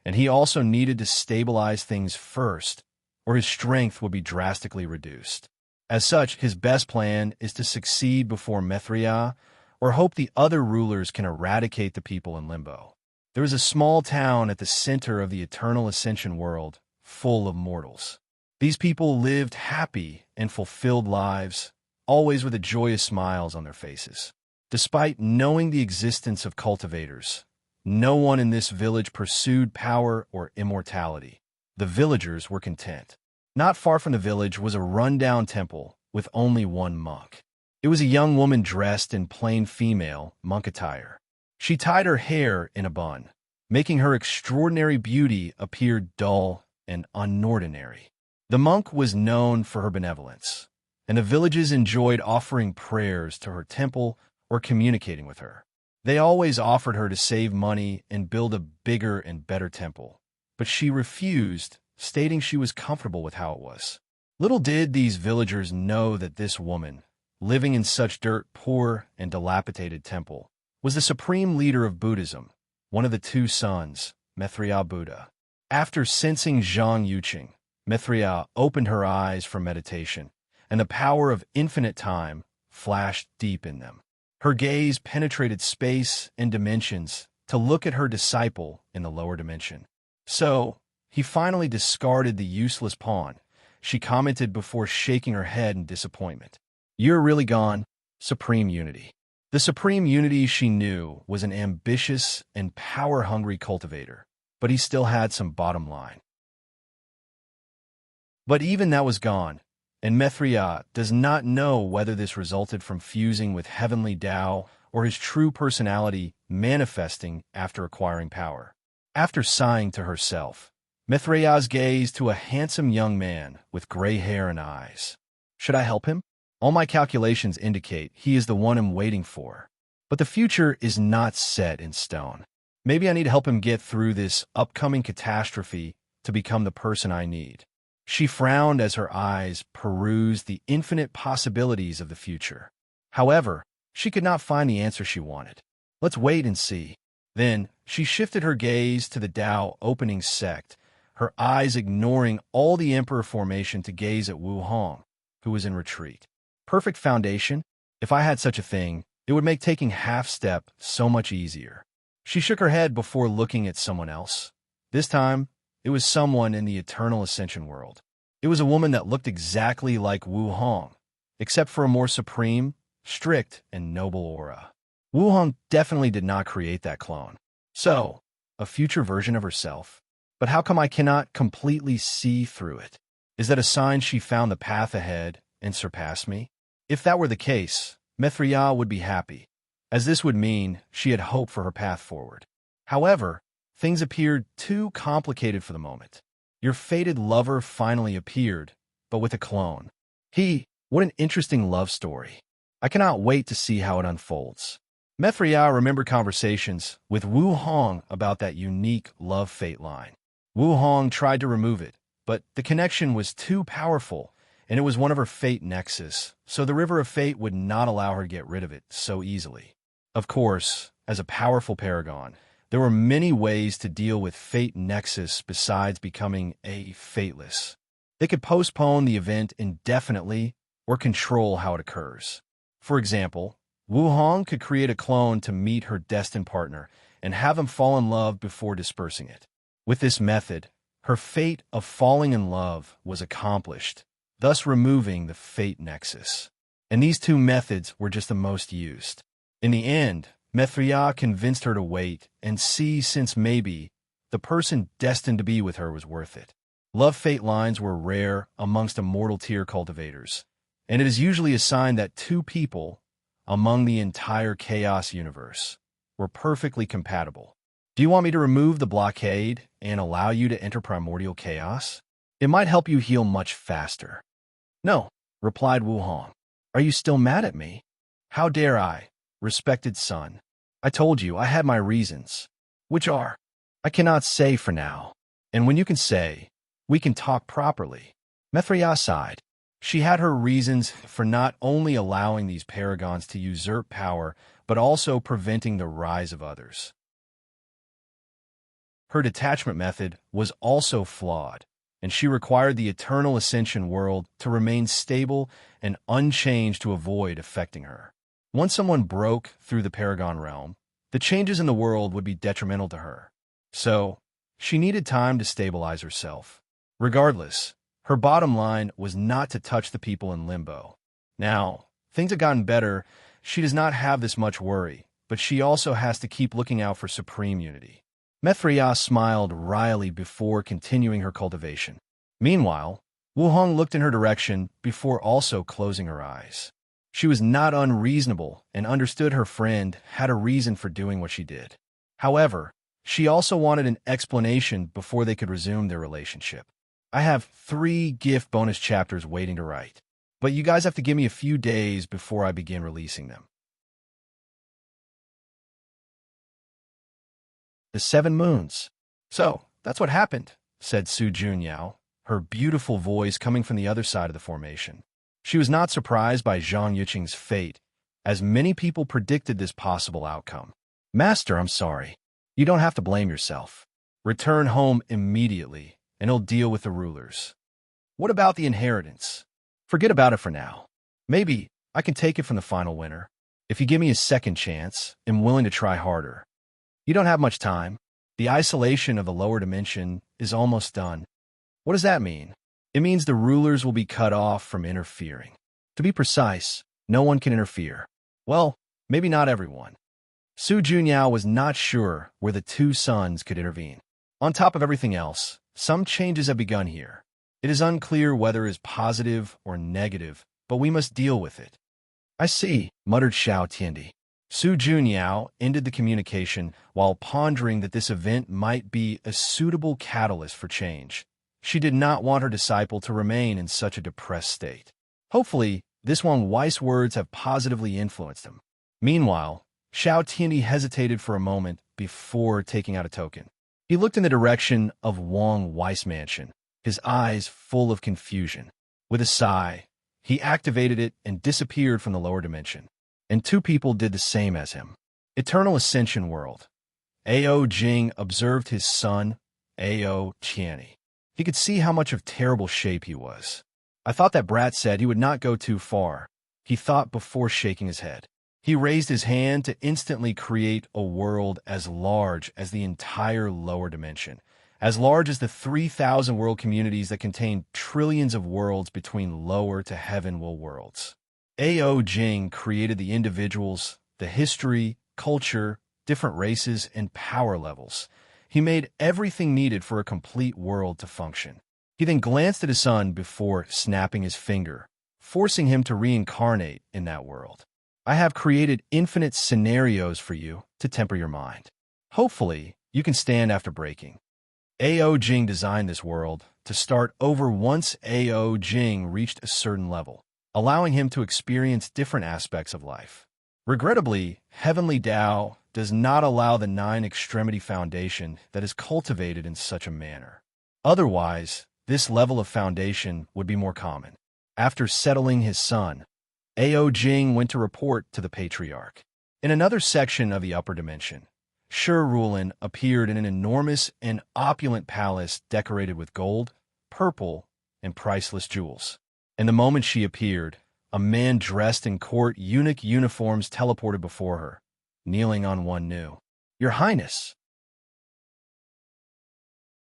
Speaker 1: and he also needed to stabilize things first, or his strength would be drastically reduced. As such, his best plan is to succeed before Mithria, or hope the other rulers can eradicate the people in limbo. There is a small town at the center of the Eternal Ascension world, full of mortals. These people lived happy and fulfilled lives, always with joyous smiles on their faces. Despite knowing the existence of cultivators, no one in this village pursued power or immortality. The villagers were content. Not far from the village was a rundown temple with only one monk. It was a young woman dressed in plain female monk attire. She tied her hair in a bun, making her extraordinary beauty appear dull and unordinary. The monk was known for her benevolence, and the villages enjoyed offering prayers to her temple or communicating with her. They always offered her to save money and build a bigger and better temple, but she refused, stating she was comfortable with how it was. Little did these villagers know that this woman, living in such dirt-poor and dilapidated temple, was the supreme leader of Buddhism, one of the two sons, Mithria Buddha. After sensing Zhang Yuqing, Mithria opened her eyes for meditation, and the power of infinite time flashed deep in them. Her gaze penetrated space and dimensions to look at her disciple in the lower dimension. So, he finally discarded the useless pawn, she commented before shaking her head in disappointment. You're really gone, Supreme Unity. The Supreme Unity she knew was an ambitious and power-hungry cultivator, but he still had some bottom line. But even that was gone, and Mithria does not know whether this resulted from fusing with Heavenly Tao or his true personality manifesting after acquiring power. After sighing to herself, Mithria's gazed to a handsome young man with gray hair and eyes. Should I help him? All my calculations indicate he is the one I'm waiting for. But the future is not set in stone. Maybe I need to help him get through this upcoming catastrophe to become the person I need. She frowned as her eyes perused the infinite possibilities of the future. However, she could not find the answer she wanted. Let's wait and see. Then, she shifted her gaze to the Tao opening sect, her eyes ignoring all the Emperor formation to gaze at Wu Hong, who was in retreat. Perfect foundation? If I had such a thing, it would make taking half-step so much easier. She shook her head before looking at someone else. This time, it was someone in the Eternal Ascension world. It was a woman that looked exactly like Wu Hong, except for a more supreme, strict, and noble aura. Wu Hong definitely did not create that clone. So, a future version of herself. But how come I cannot completely see through it? Is that a sign she found the path ahead and surpassed me? If that were the case, Mithria would be happy, as this would mean she had hope for her path forward. However, things appeared too complicated for the moment. Your fated lover finally appeared, but with a clone. What an interesting love story. I cannot wait to see how it unfolds. Mithria remembered conversations with Wu Hong about that unique love fate line. Wu Hong tried to remove it, but the connection was too powerful, and it was one of her fate nexus, so the River of Fate would not allow her to get rid of it so easily. Of course, as a powerful paragon, there were many ways to deal with fate nexus besides becoming a fateless. They could postpone the event indefinitely or control how it occurs. For example, Wu Hong could create a clone to meet her destined partner and have him fall in love before dispersing it. With this method, her fate of falling in love was accomplished, thus removing the fate nexus. And these two methods were just the most used. In the end, Mithria convinced her to wait and see, since maybe the person destined to be with her was worth it. Love fate lines were rare amongst immortal tier cultivators, and it is usually a sign that two people among the entire chaos universe were perfectly compatible. Do you want me to remove the blockade and allow you to enter primordial chaos? It might help you heal much faster. No, replied Wu Hong. Are you still mad at me? How dare I, respected son? I told you I had my reasons. Which are? I cannot say for now. And when you can say, we can talk properly. Mithria sighed. She had her reasons for not only allowing these paragons to usurp power, but also preventing the rise of others. Her detachment method was also flawed, and she required the eternal ascension world to remain stable and unchanged to avoid affecting her. Once someone broke through the paragon realm, the changes in the world would be detrimental to her. So, she needed time to stabilize herself. Regardless, her bottom line was not to touch the people in limbo. Now, things have gotten better. She does not have this much worry, but she also has to keep looking out for supreme unity. Mithria smiled wryly before continuing her cultivation. Meanwhile, Wu Hong looked in her direction before also closing her eyes. She was not unreasonable and understood her friend had a reason for doing what she did. However, she also wanted an explanation before they could resume their relationship. I have 3 gift bonus chapters waiting to write, but you guys have to give me a few days before I begin releasing them. The 7 Moons. So, that's what happened, said Su Junyao, her beautiful voice coming from the other side of the formation. She was not surprised by Zhang Yuqing's fate, as many people predicted this possible outcome. Master, I'm sorry. You don't have to blame yourself. Return home immediately, and he'll deal with the rulers. What about the inheritance? Forget about it for now. Maybe I can take it from the final winner. If you give me a second chance, I'm willing to try harder. You don't have much time. The isolation of the lower dimension is almost done. What does that mean? It means the rulers will be cut off from interfering. To be precise, no one can interfere. Well, maybe not everyone. Su Junyao was not sure where the 2 sons could intervene. On top of everything else, some changes have begun here. It is unclear whether it is positive or negative, but we must deal with it. I see, muttered Xiao Tiandi. Su Junyao ended the communication while pondering that this event might be a suitable catalyst for change. She did not want her disciple to remain in such a depressed state. Hopefully, this one wise words have positively influenced him. Meanwhile, Xiao Tiandi hesitated for a moment before taking out a token. He looked in the direction of Wang Wei's mansion, his eyes full of confusion. With a sigh, he activated it and disappeared from the lower dimension. And 2 people did the same as him. Eternal Ascension World. Ao Jing observed his son, Ao Qiani. He could see how much of terrible shape he was. I thought that brat said he would not go too far, he thought before shaking his head. He raised his hand to instantly create a world as large as the entire lower dimension, as large as the 3,000 world communities that contain trillions of worlds between lower to heavenward worlds. Ao Jing created the individuals, the history, culture, different races, and power levels. He made everything needed for a complete world to function. He then glanced at his son before snapping his finger, forcing him to reincarnate in that world. I have created infinite scenarios for you to temper your mind. Hopefully, you can stand after breaking. Ao Jing designed this world to start over once Ao Jing reached a certain level, allowing him to experience different aspects of life. Regrettably, Heavenly Tao does not allow the 9 extremity foundation that is cultivated in such a manner. Otherwise, this level of foundation would be more common. After settling his son, Ao Jing went to report to the patriarch. In another section of the upper dimension, Shi Rulin appeared in an enormous and opulent palace decorated with gold, purple, and priceless jewels. And the moment she appeared, a man dressed in court eunuch uniforms teleported before her, kneeling on one knee. Your Highness,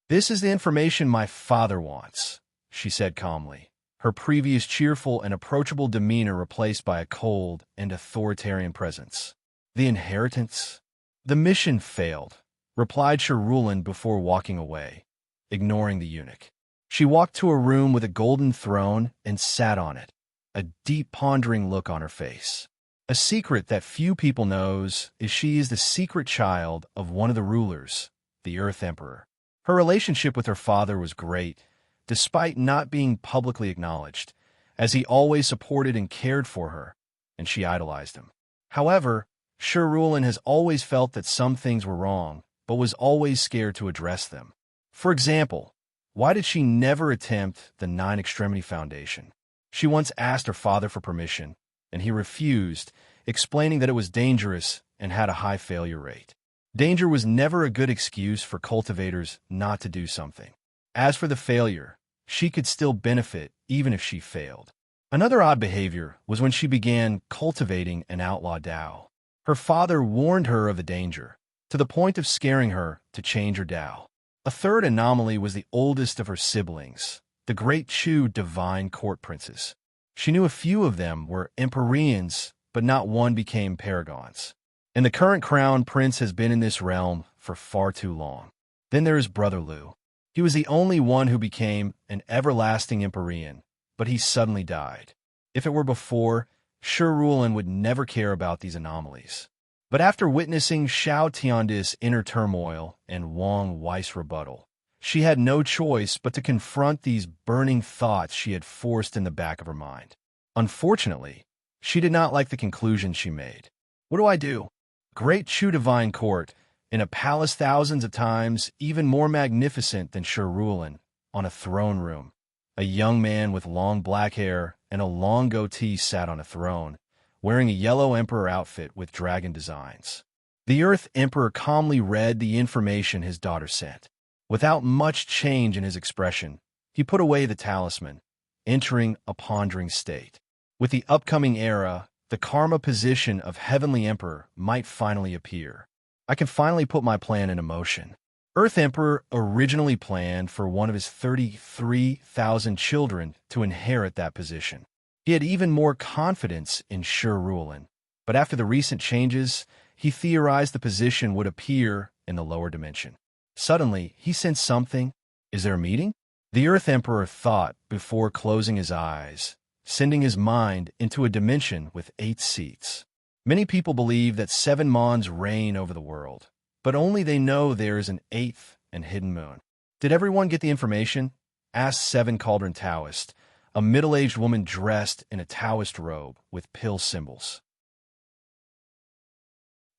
Speaker 1: this is the information my father wants, she said calmly. her previous cheerful and approachable demeanor replaced by a cold and authoritarian presence. The inheritance? The mission failed, replied Sherulin before walking away, ignoring the eunuch. She walked to a room with a golden throne and sat on it, a deep pondering look on her face. A secret that few people knows is she is the secret child of one of the rulers, the Earth Emperor. Her relationship with her father was great, despite not being publicly acknowledged, as he always supported and cared for her, and she idolized him. However, Sherulin has always felt that some things were wrong, but was always scared to address them. For example, why did she never attempt the Nine Extremity Foundation? She once asked her father for permission, and he refused, explaining that it was dangerous and had a high failure rate. Danger was never a good excuse for cultivators not to do something. As for the failure, she could still benefit even if she failed. Another odd behavior was when she began cultivating an outlaw Dao. Her father warned her of the danger, to the point of scaring her to change her Dao. A third anomaly was the oldest of her siblings, the Great Chu divine court princes. She knew a few of them were Empyreans, but not one became paragons. And the current crown prince has been in this realm for far too long. Then there is Brother Liu. He was the only one who became an everlasting Empyrean, but he suddenly died. If it were before, Sherulin would never care about these anomalies. But after witnessing Xiao Tiandi's inner turmoil and Wang Wei's rebuttal, she had no choice but to confront these burning thoughts she had forced in the back of her mind. Unfortunately, she did not like the conclusion she made. What do I do? Great Chu divine court, in a palace thousands of times even more magnificent than Sherulin, on a throne room. A young man with long black hair and a long goatee sat on a throne, wearing a yellow emperor outfit with dragon designs. The Earth Emperor calmly read the information his daughter sent. Without much change in his expression, he put away the talisman, entering a pondering state. With the upcoming era, the karma position of Heavenly Emperor might finally appear. I can finally put my plan into motion. Earth Emperor originally planned for one of his 33,000 children to inherit that position. He had even more confidence in Sherulin, but after the recent changes, he theorized the position would appear in the lower dimension. Suddenly, he sensed something. Is there a meeting? The Earth Emperor thought before closing his eyes, sending his mind into a dimension with 8 seats. Many people believe that 7 Mons reign over the world, but only they know there is an 8th and hidden moon. Did everyone get the information? Asked 7 Cauldron Taoist, a middle-aged woman dressed in a Taoist robe with pill symbols.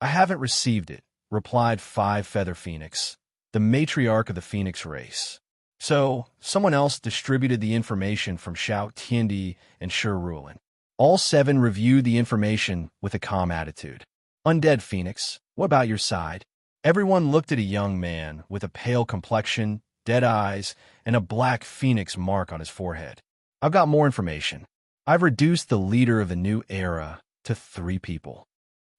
Speaker 1: I haven't received it, replied 5 Feather Phoenix, the matriarch of the Phoenix race. So, someone else distributed the information from Xiao Tiandi and Sherulin. All 7 reviewed the information with a calm attitude. Undead Phoenix, what about your side? Everyone looked at a young man with a pale complexion, dead eyes, and a black phoenix mark on his forehead. I've got more information. I've reduced the leader of the new era to 3 people.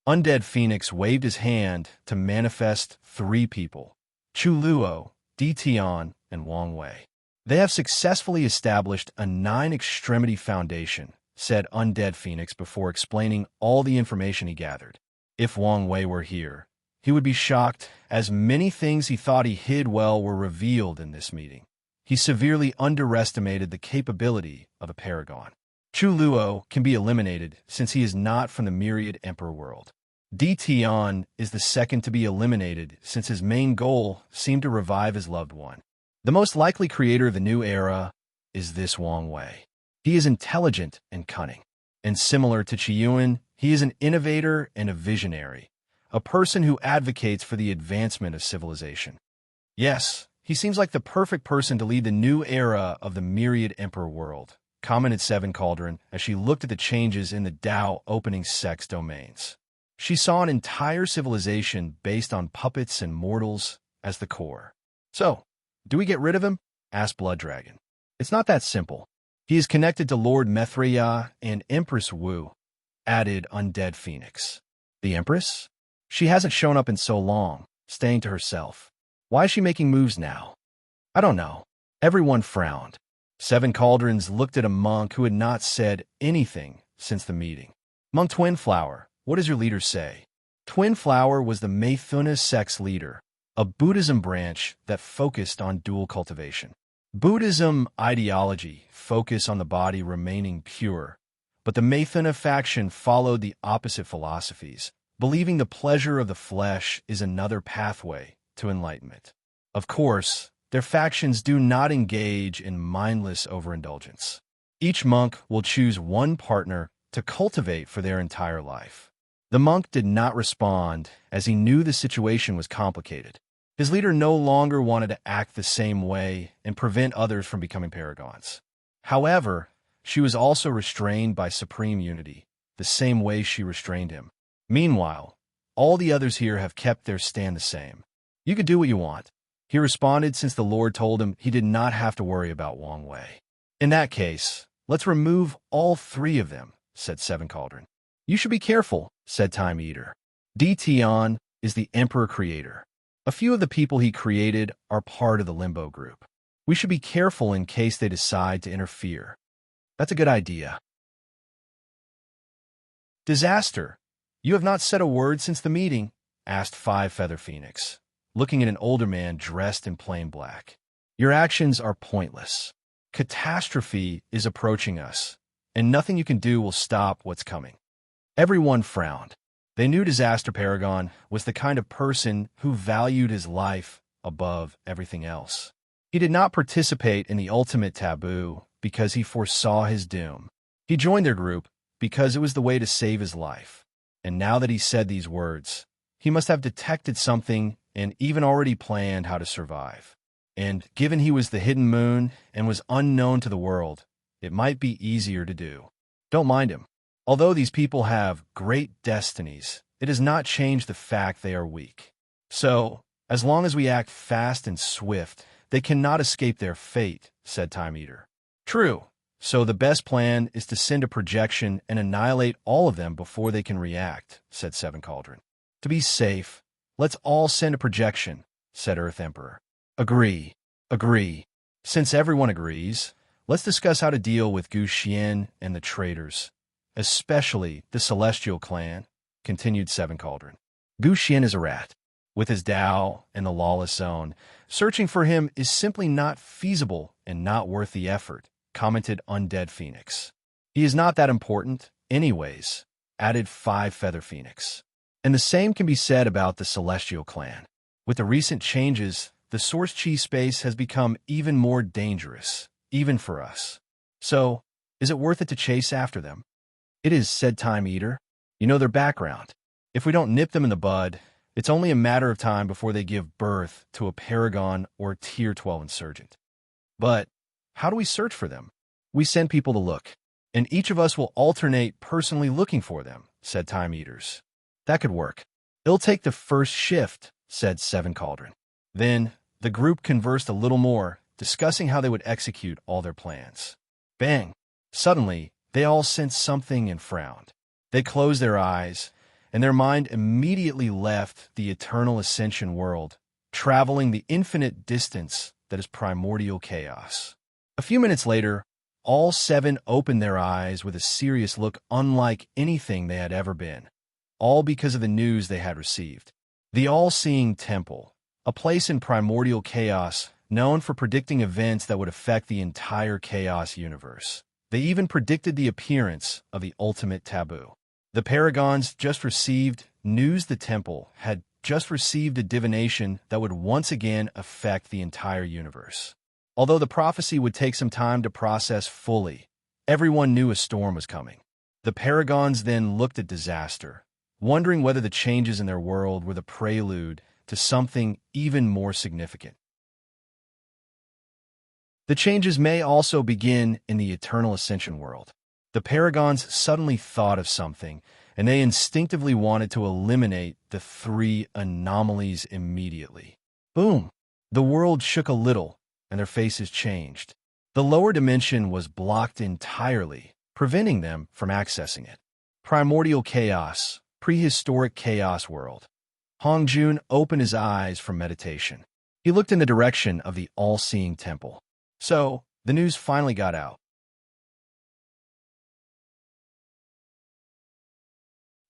Speaker 1: Undead Phoenix waved his hand to manifest 3 people: Chu Luo, Di Tian, and Wang Wei. They have successfully established a 9-extremity foundation, said Undead Phoenix before explaining all the information he gathered. If Wang Wei were here, he would be shocked, as many things he thought he hid well were revealed in this meeting. He severely underestimated the capability of a paragon. Chu Luo can be eliminated since he is not from the Myriad Emperor world. Di Tian is the second to be eliminated since his main goal seemed to revive his loved one. The most likely creator of the new era is this Wang Wei. He is intelligent and cunning. And similar to Qiyuan, he is an innovator and a visionary, a person who advocates for the advancement of civilization. Yes, he seems like the perfect person to lead the new era of the Myriad Emperor world, commented 7 Cauldron as she looked at the changes in the Dao opening sex domains. She saw an entire civilization based on puppets and mortals as the core. So, do we get rid of him? Asked Blood Dragon. It's not that simple. He is connected to Lord Methreya and Empress Wu, added Undead Phoenix. The Empress? She hasn't shown up in so long, staying to herself. Why is she making moves now? I don't know. Everyone frowned. Seven Cauldrons looked at a monk who had not said anything since the meeting. Monk Twinflower, what does your leader say? Twinflower was the Maithuna sect's leader, a Buddhism branch that focused on dual cultivation. Buddhism ideology focused on the body remaining pure, but the Maithuna faction followed the opposite philosophies, believing the pleasure of the flesh is another pathway to enlightenment. Of course, their factions do not engage in mindless overindulgence. Each monk will choose one partner to cultivate for their entire life. The monk did not respond as he knew the situation was complicated. His leader no longer wanted to act the same way and prevent others from becoming paragons. However, she was also restrained by supreme unity, the same way she restrained him. Meanwhile, all the others here have kept their stand the same. You could do what you want, he responded, since the Lord told him he did not have to worry about Wang Wei. In that case, let's remove all three of them, said Seven Cauldron. You should be careful, said Time Eater. Di Tian is the Emperor Creator. A few of the people he created are part of the Limbo group. We should be careful in case they decide to interfere. That's a good idea. Disaster. You have not said a word since the meeting, asked Five Feather Phoenix, looking at an older man dressed in plain black. Your actions are pointless. Catastrophe is approaching us, and nothing you can do will stop what's coming. Everyone frowned. They knew Disaster Paragon was the kind of person who valued his life above everything else. He did not participate in the ultimate taboo because he foresaw his doom. He joined their group because it was the way to save his life. And now that he said these words, he must have detected something and even already planned how to survive. And given he was the hidden moon and was unknown to the world, it might be easier to do. Don't mind him. Although these people have great destinies, it does not change the fact they are weak. So, as long as we act fast and swift, they cannot escape their fate, said Time Eater. True. So the best plan is to send a projection and annihilate all of them before they can react, said Seven Cauldron. To be safe, let's all send a projection, said Earth Emperor. Agree. Since everyone agrees, let's discuss how to deal with Gu Xian and the traitors, especially the Celestial Clan, continued Seven Cauldron. Gu Xian is a rat. With his Tao and the lawless zone, searching for him is simply not feasible and not worth the effort, commented Undead Phoenix. He is not that important, anyways, added Five Feather Phoenix. And the same can be said about the Celestial Clan. With the recent changes, the Source Chi space has become even more dangerous, even for us. So, is it worth it to chase after them? It is, said Time Eater. You know their background. If we don't nip them in the bud, it's only a matter of time before they give birth to a Paragon or Tier 12 insurgent. But how do we search for them? We send people to look, and each of us will alternate personally looking for them, said Time Eaters. That could work. It'll take the first shift, said Seven Cauldron. Then, the group conversed a little more, discussing how they would execute all their plans. Bang! Suddenly, they all sensed something and frowned. They closed their eyes, and their mind immediately left the eternal ascension world, traveling the infinite distance that is primordial chaos. A few minutes later, all seven opened their eyes with a serious look unlike anything they had ever been, all because of the news they had received. The All-Seeing Temple, a place in primordial chaos known for predicting events that would affect the entire chaos universe. They even predicted the appearance of the ultimate taboo. The Paragons just received news the temple had just received a divination that would once again affect the entire universe. Although the prophecy would take some time to process fully, everyone knew a storm was coming. The Paragons then looked at Disaster, wondering whether the changes in their world were the prelude to something even more significant. The changes may also begin in the Eternal Ascension world. The Paragons suddenly thought of something, and they instinctively wanted to eliminate the three anomalies immediately. Boom! The world shook a little, and their faces changed. The lower dimension was blocked entirely, preventing them from accessing it. Primordial chaos, prehistoric chaos world. Hongjun opened his eyes from meditation. He looked in the direction of the All-Seeing Temple. So, The news finally got out.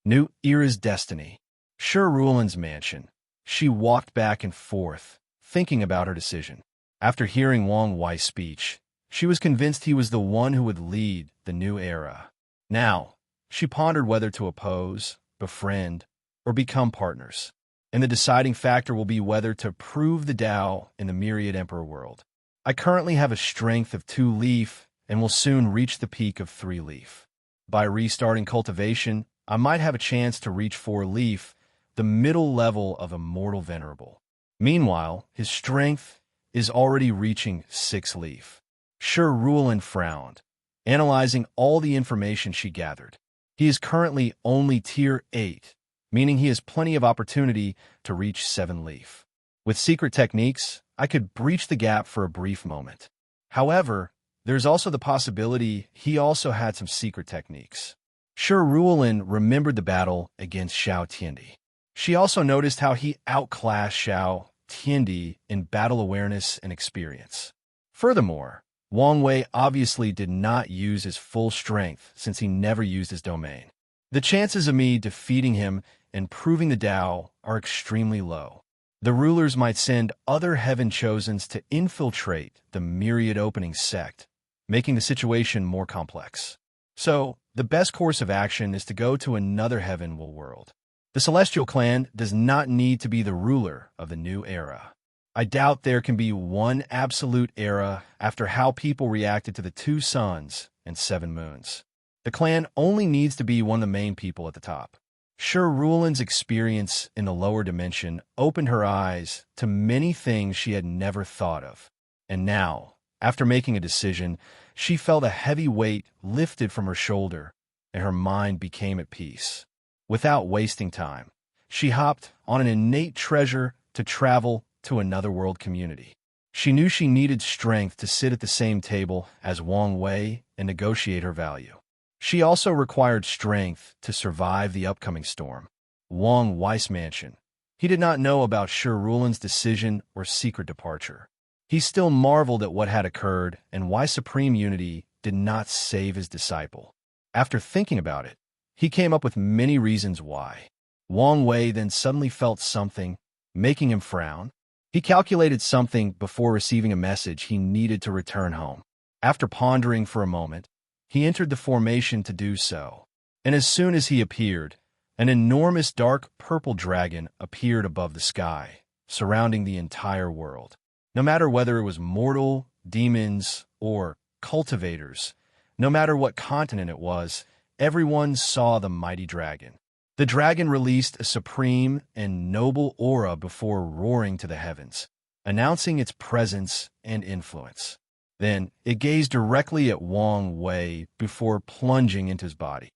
Speaker 1: New Era's destiny. Sure Rulin's mansion. She walked back and forth, thinking about her decision. After hearing Wang Wei's speech, she was convinced he was the one who would lead the new era. Now, she pondered whether to oppose, befriend, or become partners. And the deciding factor will be whether to prove the Tao in the myriad emperor world. I currently have a strength of 2 leaf and will soon reach the peak of 3 leaf. By restarting cultivation, I might have a chance to reach 4 leaf, the middle level of Immortal Venerable. Meanwhile, his strength is already reaching 6 leaf. Sure Rulin frowned, analyzing all the information she gathered. He is currently only tier 8, meaning he has plenty of opportunity to reach 7 leaf. With secret techniques, I could breach the gap for a brief moment. However, there's also the possibility he also had some secret techniques. Sure Rulin remembered the battle against Xiao Tiandi. She also noticed how he outclassed Xiao Tiandi in battle awareness and experience. Furthermore, Wang Wei obviously did not use his full strength since he never used his domain. The chances of me defeating him and proving the Tao are extremely low. The rulers might send other Heaven Chosens to infiltrate the myriad opening sect, making the situation more complex. So, the best course of action is to go to another Heaven world. The Celestial Clan does not need to be the ruler of the new era. I doubt there can be one absolute era after how people reacted to the 2 suns and 7 moons. The clan only needs to be one of the main people at the top. Sure Rulin's experience in the lower dimension opened her eyes to many things she had never thought of. And now, after making a decision, she felt a heavy weight lifted from her shoulder, and her mind became at peace. Without wasting time, she hopped on an innate treasure to travel to another world community. She knew she needed strength to sit at the same table as Wang Wei and negotiate her value. She also required strength to survive the upcoming storm. Wang Wei's mansion. He did not know about Sure Rulin's decision or secret departure. He still marveled at what had occurred and why Supreme Unity did not save his disciple. After thinking about it, he came up with many reasons why. Wang Wei then suddenly felt something, making him frown. He calculated something before receiving a message he needed to return home. After pondering for a moment, he entered the formation to do so. And as soon as he appeared, an enormous dark purple dragon appeared above the sky, surrounding the entire world. No matter whether it was mortal, demons, or cultivators, no matter what continent it was, everyone saw the mighty dragon. The dragon released a supreme and noble aura before roaring to the heavens, announcing its presence and influence. Then it gazed directly at Wang Wei before plunging into his body.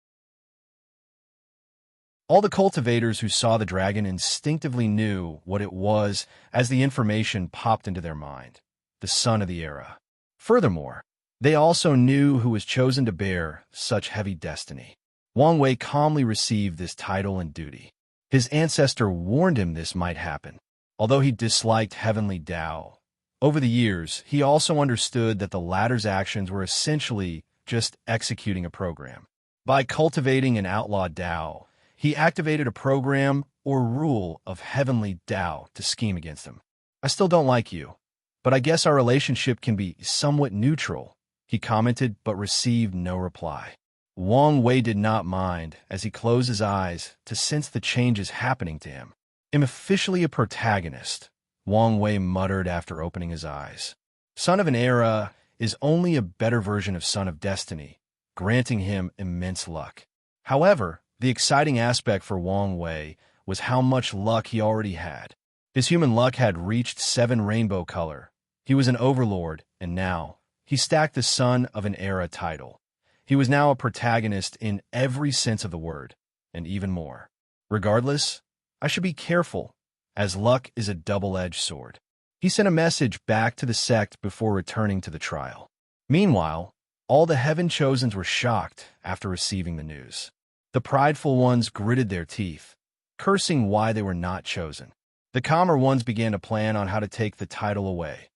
Speaker 1: All the cultivators who saw the dragon instinctively knew what it was as the information popped into their mind, the son of the era. Furthermore, they also knew who was chosen to bear such heavy destiny. Wang Wei calmly received this title and duty. His ancestor warned him this might happen. Although he disliked heavenly Tao, over the years, he also understood that the latter's actions were essentially just executing a program. By cultivating an outlawed Tao, he activated a program or rule of heavenly Tao to scheme against him. I still don't like you, but I guess our relationship can be somewhat neutral, he commented but received no reply. Wang Wei did not mind as he closed his eyes to sense the changes happening to him. I'm officially a protagonist, Wang Wei muttered after opening his eyes. Son of an Era is only a better version of Son of Destiny, granting him immense luck. However, the exciting aspect for Wang Wei was how much luck he already had. His human luck had reached 7 rainbow color. He was an overlord, and now he stacked the Son of an Era title. He was now a protagonist in every sense of the word, and even more. Regardless, I should be careful, as luck is a double-edged sword. He sent a message back to the sect before returning to the trial. Meanwhile, all the Heaven Chosens were shocked after receiving the news. The prideful ones gritted their teeth, cursing why they were not chosen. The calmer ones began to plan on how to take the title away.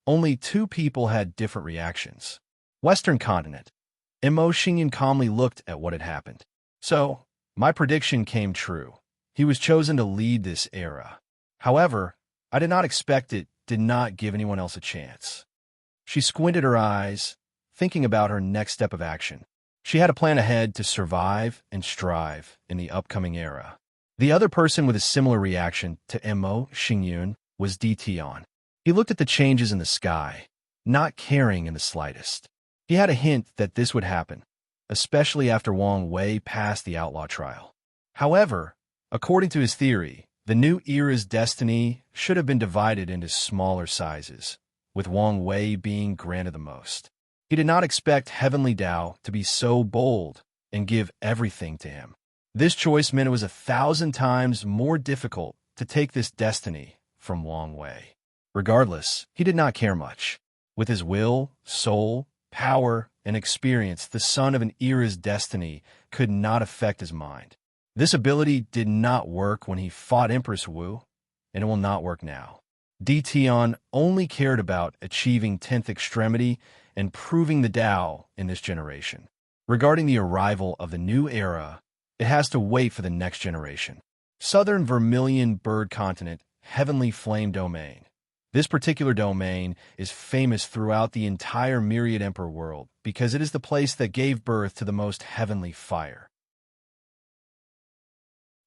Speaker 1: Only two people had different reactions. Western continent. Immerse calmly looked at what had happened. So, my prediction came true. He was chosen to lead this era. However, I did not expect it did not give anyone else a chance. She squinted her eyes, thinking about her next step of action. She had a plan ahead to survive and strive in the upcoming era. The other person with a similar reaction to Immerse was Tion. He looked at the changes in the sky, not caring in the slightest. He had a hint that this would happen, especially after Wang Wei passed the outlaw trial. However, according to his theory, the new era's destiny should have been divided into smaller sizes, with Wang Wei being granted the most. He did not expect Heavenly Tao to be so bold and give everything to him. This choice meant it was 1,000 times more difficult to take this destiny from Wang Wei. Regardless, he did not care much. With his will, soul, power, and experience, the son of an era's destiny could not affect his mind. This ability did not work when he fought Empress Wu, and it will not work now. Tion only cared about achieving 10th extremity and proving the Tao in this generation. Regarding the arrival of the new era, it has to wait for the next generation. Southern Vermilion Bird Continent, Heavenly Flame Domain. This particular domain is famous throughout the entire Myriad Emperor world because it is the place that gave birth to the most heavenly fire.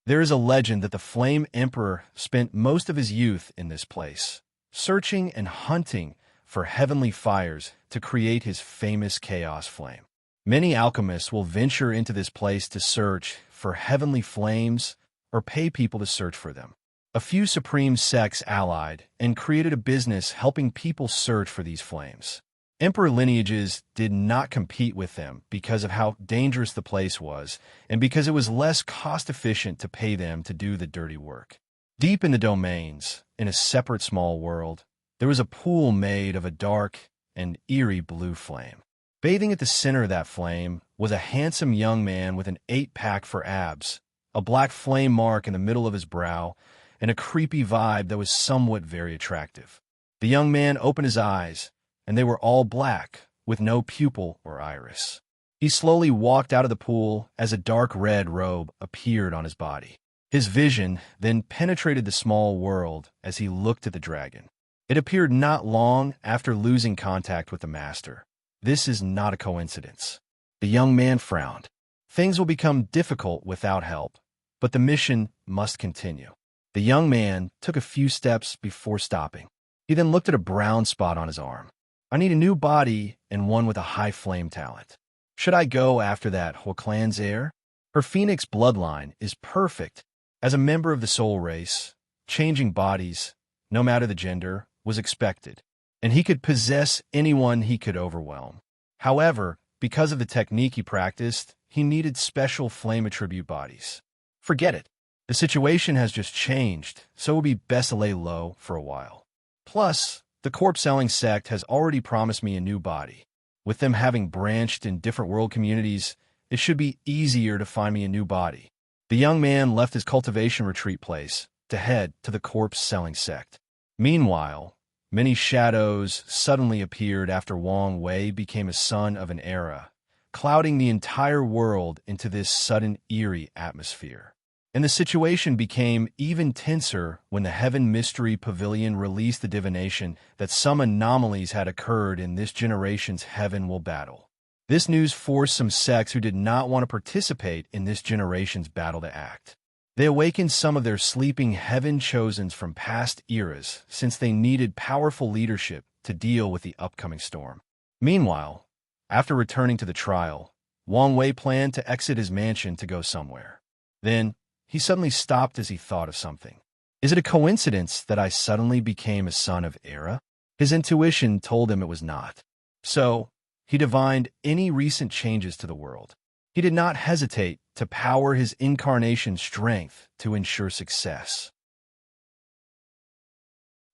Speaker 1: There is a legend that the Flame Emperor spent most of his youth in this place, searching and hunting for heavenly fires to create his famous Chaos Flame. Many alchemists will venture into this place to search for heavenly flames or pay people to search for them. A few supreme sects allied and created a business helping people search for these flames. Emperor lineages did not compete with them because of how dangerous the place was and because it was less cost-efficient to pay them to do the dirty work. Deep in the domains, in a separate small world, there was a pool made of a dark and eerie blue flame. Bathing at the center of that flame was a handsome young man with an 8-pack for abs, a black flame mark in the middle of his brow, and a creepy vibe that was somewhat very attractive. The young man opened his eyes, and they were all black, with no pupil or iris. He slowly walked out of the pool as a dark red robe appeared on his body. His vision then penetrated the small world as he looked at the dragon. It appeared not long after losing contact with the master. This is not a coincidence. The young man frowned. Things will become difficult without help, but the mission must continue. The young man took a few steps before stopping. He then looked at a brown spot on his arm. I need a new body and one with a high flame talent. Should I go after that Huoclan's heir? Her phoenix bloodline is perfect. As a member of the soul race, changing bodies, no matter the gender, was expected, and he could possess anyone he could overwhelm. However, because of the technique he practiced, he needed special flame attribute bodies. Forget it. The situation has just changed, so it would be best to lay low for a while. Plus, the corpse-selling sect has already promised me a new body. With them having branched in different world communities, it should be easier to find me a new body. The young man left his cultivation retreat place to head to the corpse-selling sect. Meanwhile, many shadows suddenly appeared after Wang Wei became a son of an era, clouding the entire world into this sudden eerie atmosphere. And the situation became even tenser when the Heaven Mystery Pavilion released the divination that some anomalies had occurred in this generation's Heaven Will Battle. This news forced some sects who did not want to participate in this generation's battle to act. They awakened some of their sleeping Heaven Chosens from past eras since they needed powerful leadership to deal with the upcoming storm. Meanwhile, after returning to the trial, Wang Wei planned to exit his mansion to go somewhere. Then, he suddenly stopped as he thought of something. Is it a coincidence that I suddenly became a son of Era? His intuition told him it was not. So, he divined any recent changes to the world. He did not hesitate to power his incarnation strength to ensure success.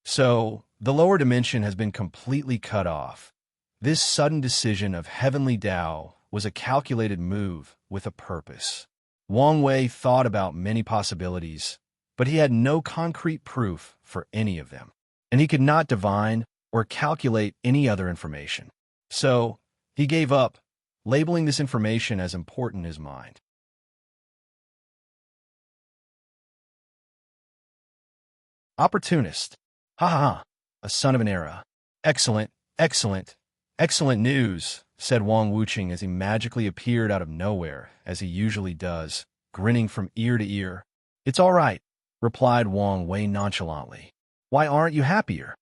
Speaker 1: So, the lower dimension has been completely cut off. This sudden decision of Heavenly Tao was a calculated move with a purpose. Wang Wei thought about many possibilities, but he had no concrete proof for any of them, and he could not divine or calculate any other information. So, he gave up, labeling this information as important in his mind. Opportunist. Ha ha ha. A son of an era. Excellent, excellent, excellent news, said Wang Wuqing as he magically appeared out of nowhere, as he usually does, grinning from ear to ear. It's all right, replied Wang Wei nonchalantly. Why aren't you happier?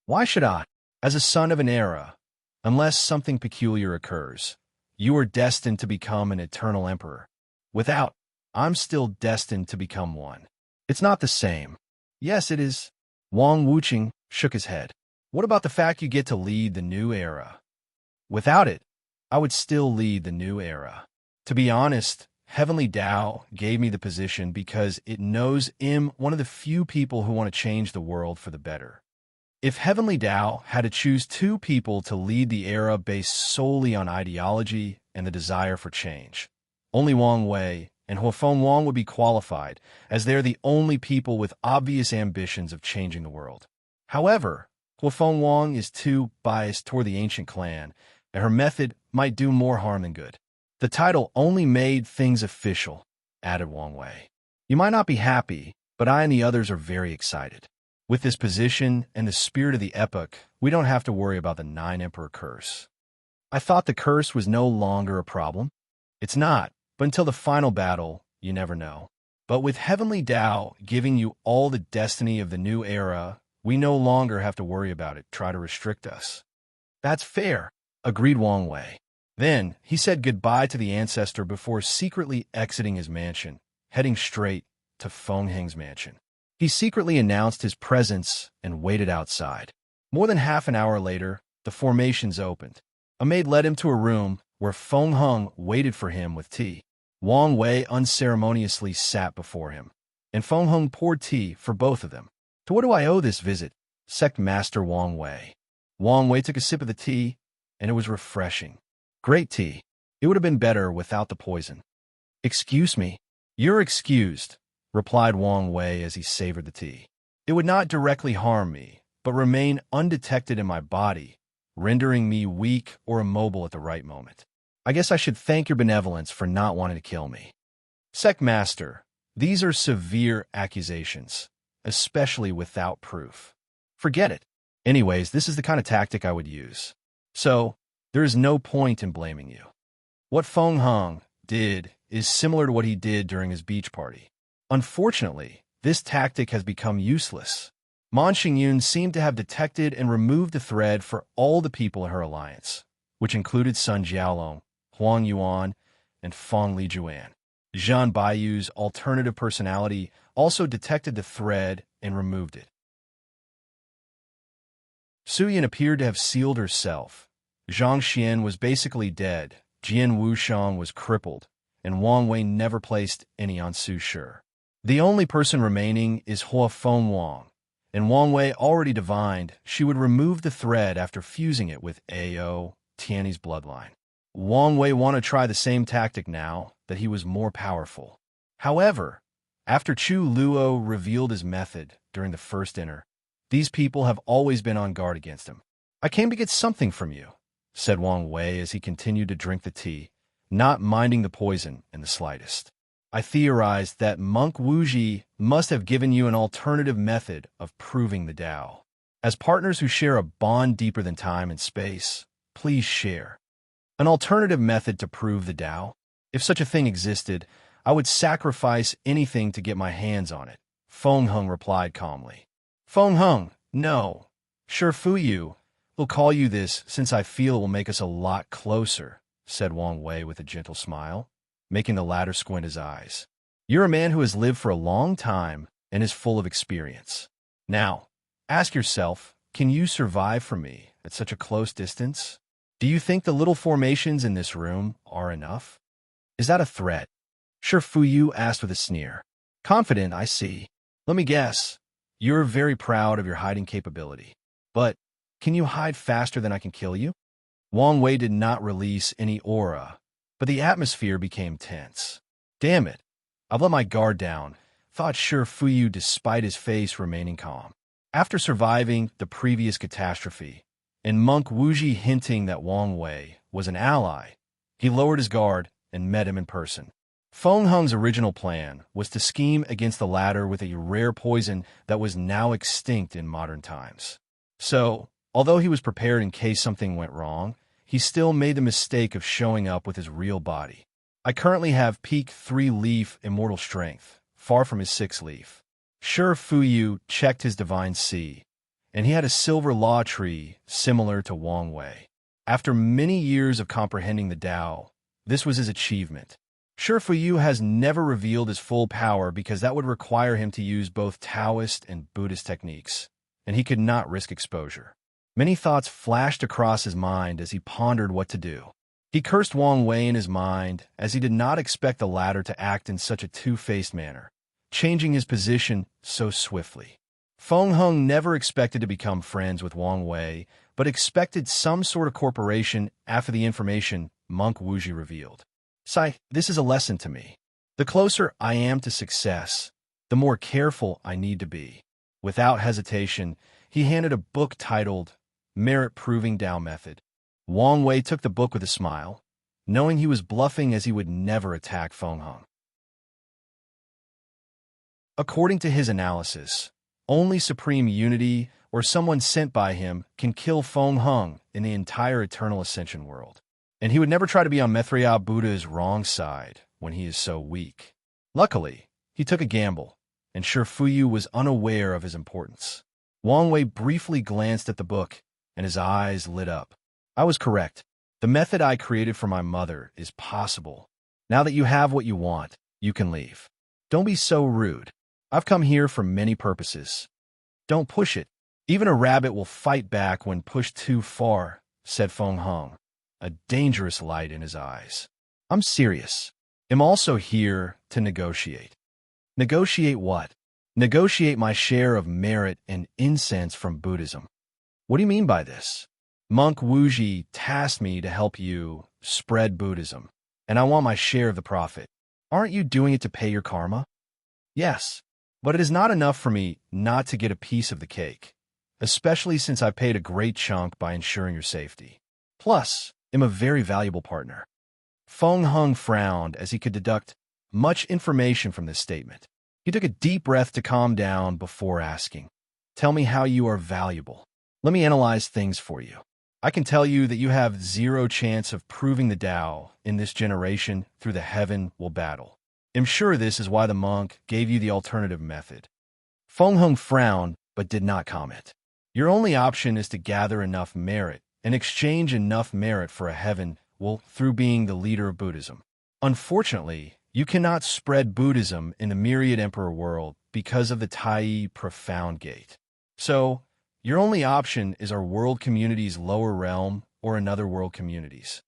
Speaker 1: Why should I? As a son of an era, unless something peculiar occurs, you are destined to become an eternal emperor. Without, I'm still destined to become one. It's not the same. Yes, it is. Wang Wuqing shook his head. What about the fact you get to lead the new era? Without it, I would still lead the new era. To be honest, Heavenly Tao gave me the position because it knows I'm one of the few people who want to change the world for the better. If Heavenly Tao had to choose two people to lead the era based solely on ideology and the desire for change, only Wang Wei and Huafeng Wang would be qualified, as they're the only people with obvious ambitions of changing the world. However, Huafeng Wang is too biased toward the ancient clan, and her method might do more harm than good. The title only made things official, added Wang Wei. You might not be happy, but I and the others are very excited. With this position and the spirit of the epoch, we don't have to worry about the Nine Emperor curse. I thought the curse was no longer a problem. It's not, but until the final battle, you never know. But with Heavenly Tao giving you all the destiny of the new era, we no longer have to worry about it try to restrict us. That's fair, agreed Wang Wei. Then, he said goodbye to the ancestor before secretly exiting his mansion, heading straight to Feng Heng's mansion. He secretly announced his presence and waited outside. More than half an hour later, the formations opened. A maid led him to a room where Feng Heng waited for him with tea. Wang Wei unceremoniously sat before him, and Feng Heng poured tea for both of them. To what do I owe this visit? Sect Master Wang Wei. Wang Wei took a sip of the tea, and it was refreshing. Great tea. It would have been better without the poison. Excuse me. You're excused, replied Wang Wei as he savored the tea. It would not directly harm me, but remain undetected in my body, rendering me weak or immobile at the right moment. I guess I should thank your benevolence for not wanting to kill me. Sect Master, these are severe accusations, especially without proof. Forget it. Anyways, this is the kind of tactic I would use. So, there is no point in blaming you. What Feng Heng did is similar to what he did during his beach party. Unfortunately, this tactic has become useless. Man Xingyun seemed to have detected and removed the thread for all the people in her alliance, which included Sun Jiaolong, Huang Yuan, and Feng Lijuan. Zhan Baiyu's alternative personality also detected the thread and removed it. Su Yin appeared to have sealed herself. Zhang Xian was basically dead, Jian Wushang was crippled, and Wang Wei never placed any on Su Shi. The only person remaining is Huafeng Wang, and Wang Wei already divined she would remove the thread after fusing it with Ao Tianyi's bloodline. Wang Wei wanted to try the same tactic now that he was more powerful. However, after Chu Luo revealed his method during the first dinner, these people have always been on guard against him. I came to get something from you, said Wang Wei as he continued to drink the tea, not minding the poison in the slightest. I theorized that Monk Wuji must have given you an alternative method of proving the Tao. As partners who share a bond deeper than time and space, please share. An alternative method to prove the Tao? If such a thing existed, I would sacrifice anything to get my hands on it, Feng Heng replied calmly. Feng Heng, no. Sure Fuyu, we'll call you this since I feel it will make us a lot closer, said Wang Wei with a gentle smile, making the latter squint his eyes. You're a man who has lived for a long time and is full of experience. Now, ask yourself, can you survive for me at such a close distance? Do you think the little formations in this room are enough? Is that a threat? Sure Fuyu asked with a sneer. Confident, I see. Let me guess. You're very proud of your hiding capability. But can you hide faster than I can kill you? Wang Wei did not release any aura, but the atmosphere became tense. Damn it. I've let my guard down, thought Sure Fuyu despite his face remaining calm. After surviving the previous catastrophe, and monk Wuji hinting that Wang Wei was an ally, he lowered his guard and met him in person. Feng Heng's original plan was to scheme against the latter with a rare poison that was now extinct in modern times. So, although he was prepared in case something went wrong, he still made the mistake of showing up with his real body. I currently have peak 3-leaf immortal strength, far from his 6-leaf. Shi Fuyu checked his divine C, and he had a silver law tree similar to Wang Wei. After many years of comprehending the Tao, this was his achievement. Shi Fuyu has never revealed his full power because that would require him to use both Taoist and Buddhist techniques, and he could not risk exposure. Many thoughts flashed across his mind as he pondered what to do. He cursed Wang Wei in his mind, as he did not expect the latter to act in such a two-faced manner, changing his position so swiftly. Feng Heng never expected to become friends with Wang Wei, but expected some sort of corporation after the information monk Wuji revealed. Sai, this is a lesson to me. The closer I am to success, the more careful I need to be. Without hesitation, he handed a book titled Merit Proving Tao Method. Wang Wei took the book with a smile, knowing he was bluffing as he would never attack Feng Heng. According to his analysis, only Supreme Unity or someone sent by him can kill Feng Heng in the entire Eternal Ascension world. And he would never try to be on Maitreya Buddha's wrong side when he is so weak. Luckily, he took a gamble, and Shi Fuyu was unaware of his importance. Wang Wei briefly glanced at the book, and his eyes lit up. I was correct. The method I created for my mother is possible. Now that you have what you want, you can leave. Don't be so rude. I've come here for many purposes. Don't push it. Even a rabbit will fight back when pushed too far, said Feng Heng, a dangerous light in his eyes. I'm serious. I'm also here to negotiate. Negotiate what? Negotiate my share of merit and incense from Buddhism. What do you mean by this? Monk Wuji tasked me to help you spread Buddhism, and I want my share of the profit. Aren't you doing it to pay your karma? Yes, but it is not enough for me not to get a piece of the cake, especially since I paid a great chunk by ensuring your safety. Plus, I'm a very valuable partner. Feng Heng frowned as he could deduct much information from this statement. He took a deep breath to calm down before asking, "Tell me how you are valuable. Let me analyze things for you. I can tell you that you have zero chance of proving the Tao in this generation through the heaven will battle. I'm sure this is why the monk gave you the alternative method." Feng Heng frowned but did not comment. Your only option is to gather enough merit and exchange enough merit for a heaven will through being the leader of Buddhism. Unfortunately, you cannot spread Buddhism in the myriad emperor world because of the Tai Profound Gate. So, your only option is our world community's lower realm or another world community's.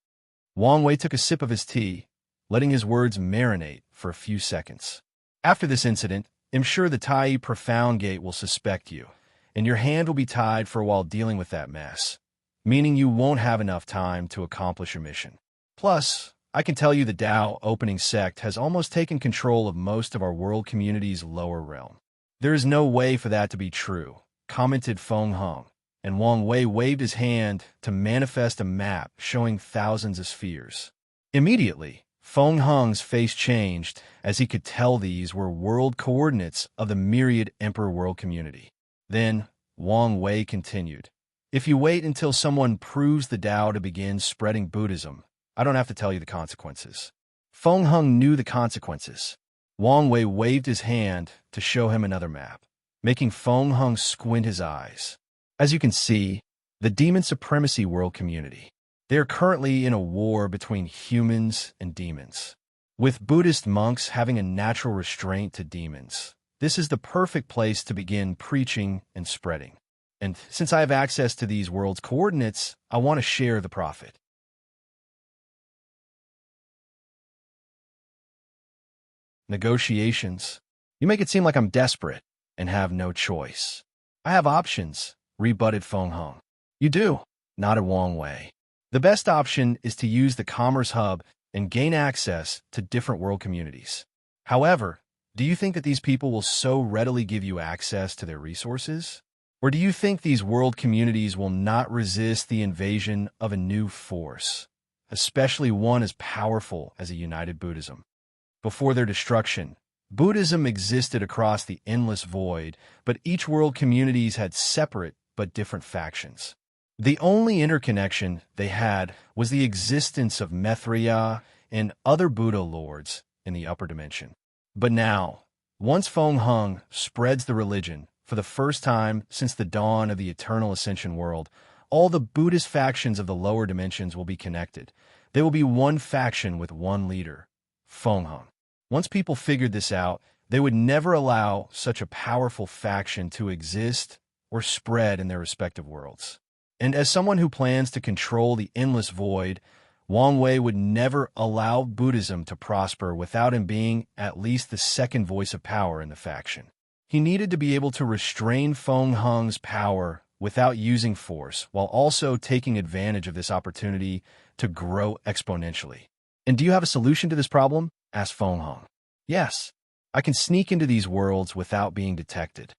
Speaker 1: Wang Wei took a sip of his tea, letting his words marinate for a few seconds. After this incident, I'm sure the Tai Profound Gate will suspect you, and your hand will be tied for a while dealing with that mess, meaning you won't have enough time to accomplish your mission. Plus, I can tell you the Tao opening sect has almost taken control of most of our world community's lower realm. There is no way for that to be true, commented Feng Heng, and Wang Wei waved his hand to manifest a map showing thousands of spheres. Immediately, Feng Heng's face changed as he could tell these were world coordinates of the myriad emperor world community. Then, Wang Wei continued, "If you wait until someone proves the Tao to begin spreading Buddhism, I don't have to tell you the consequences." Feng Heng knew the consequences. Wang Wei waved his hand to show him another map, making Feng Heng squint his eyes. As you can see, the Demon Supremacy world community. They are currently in a war between humans and demons. With Buddhist monks having a natural restraint to demons, this is the perfect place to begin preaching and spreading. And since I have access to these world's coordinates, I want to share the profit. Negotiations. You make it seem like I'm desperate and have no choice. I have options, rebutted Feng Heng. You do, nodded Wang Wei. The best option is to use the Commerce Hub and gain access to different world communities. However, do you think that these people will so readily give you access to their resources? Or do you think these world communities will not resist the invasion of a new force, especially one as powerful as a united Buddhism? Before their destruction, Buddhism existed across the endless void, but each world communities had separate but different factions. The only interconnection they had was the existence of Maitreya and other Buddha lords in the upper dimension. But now, once Feng Hung spreads the religion, for the first time since the dawn of the eternal ascension world, all the Buddhist factions of the lower dimensions will be connected. They will be one faction with one leader, Feng Hung. Once people figured this out, they would never allow such a powerful faction to exist or spread in their respective worlds. And as someone who plans to control the endless void, Wang Wei would never allow Buddhism to prosper without him being at least the second voice of power in the faction. He needed to be able to restrain Feng Hung's power without using force, while also taking advantage of this opportunity to grow exponentially. And do you have a solution to this problem? Asked Feng Hung. Yes, I can sneak into these worlds without being detected.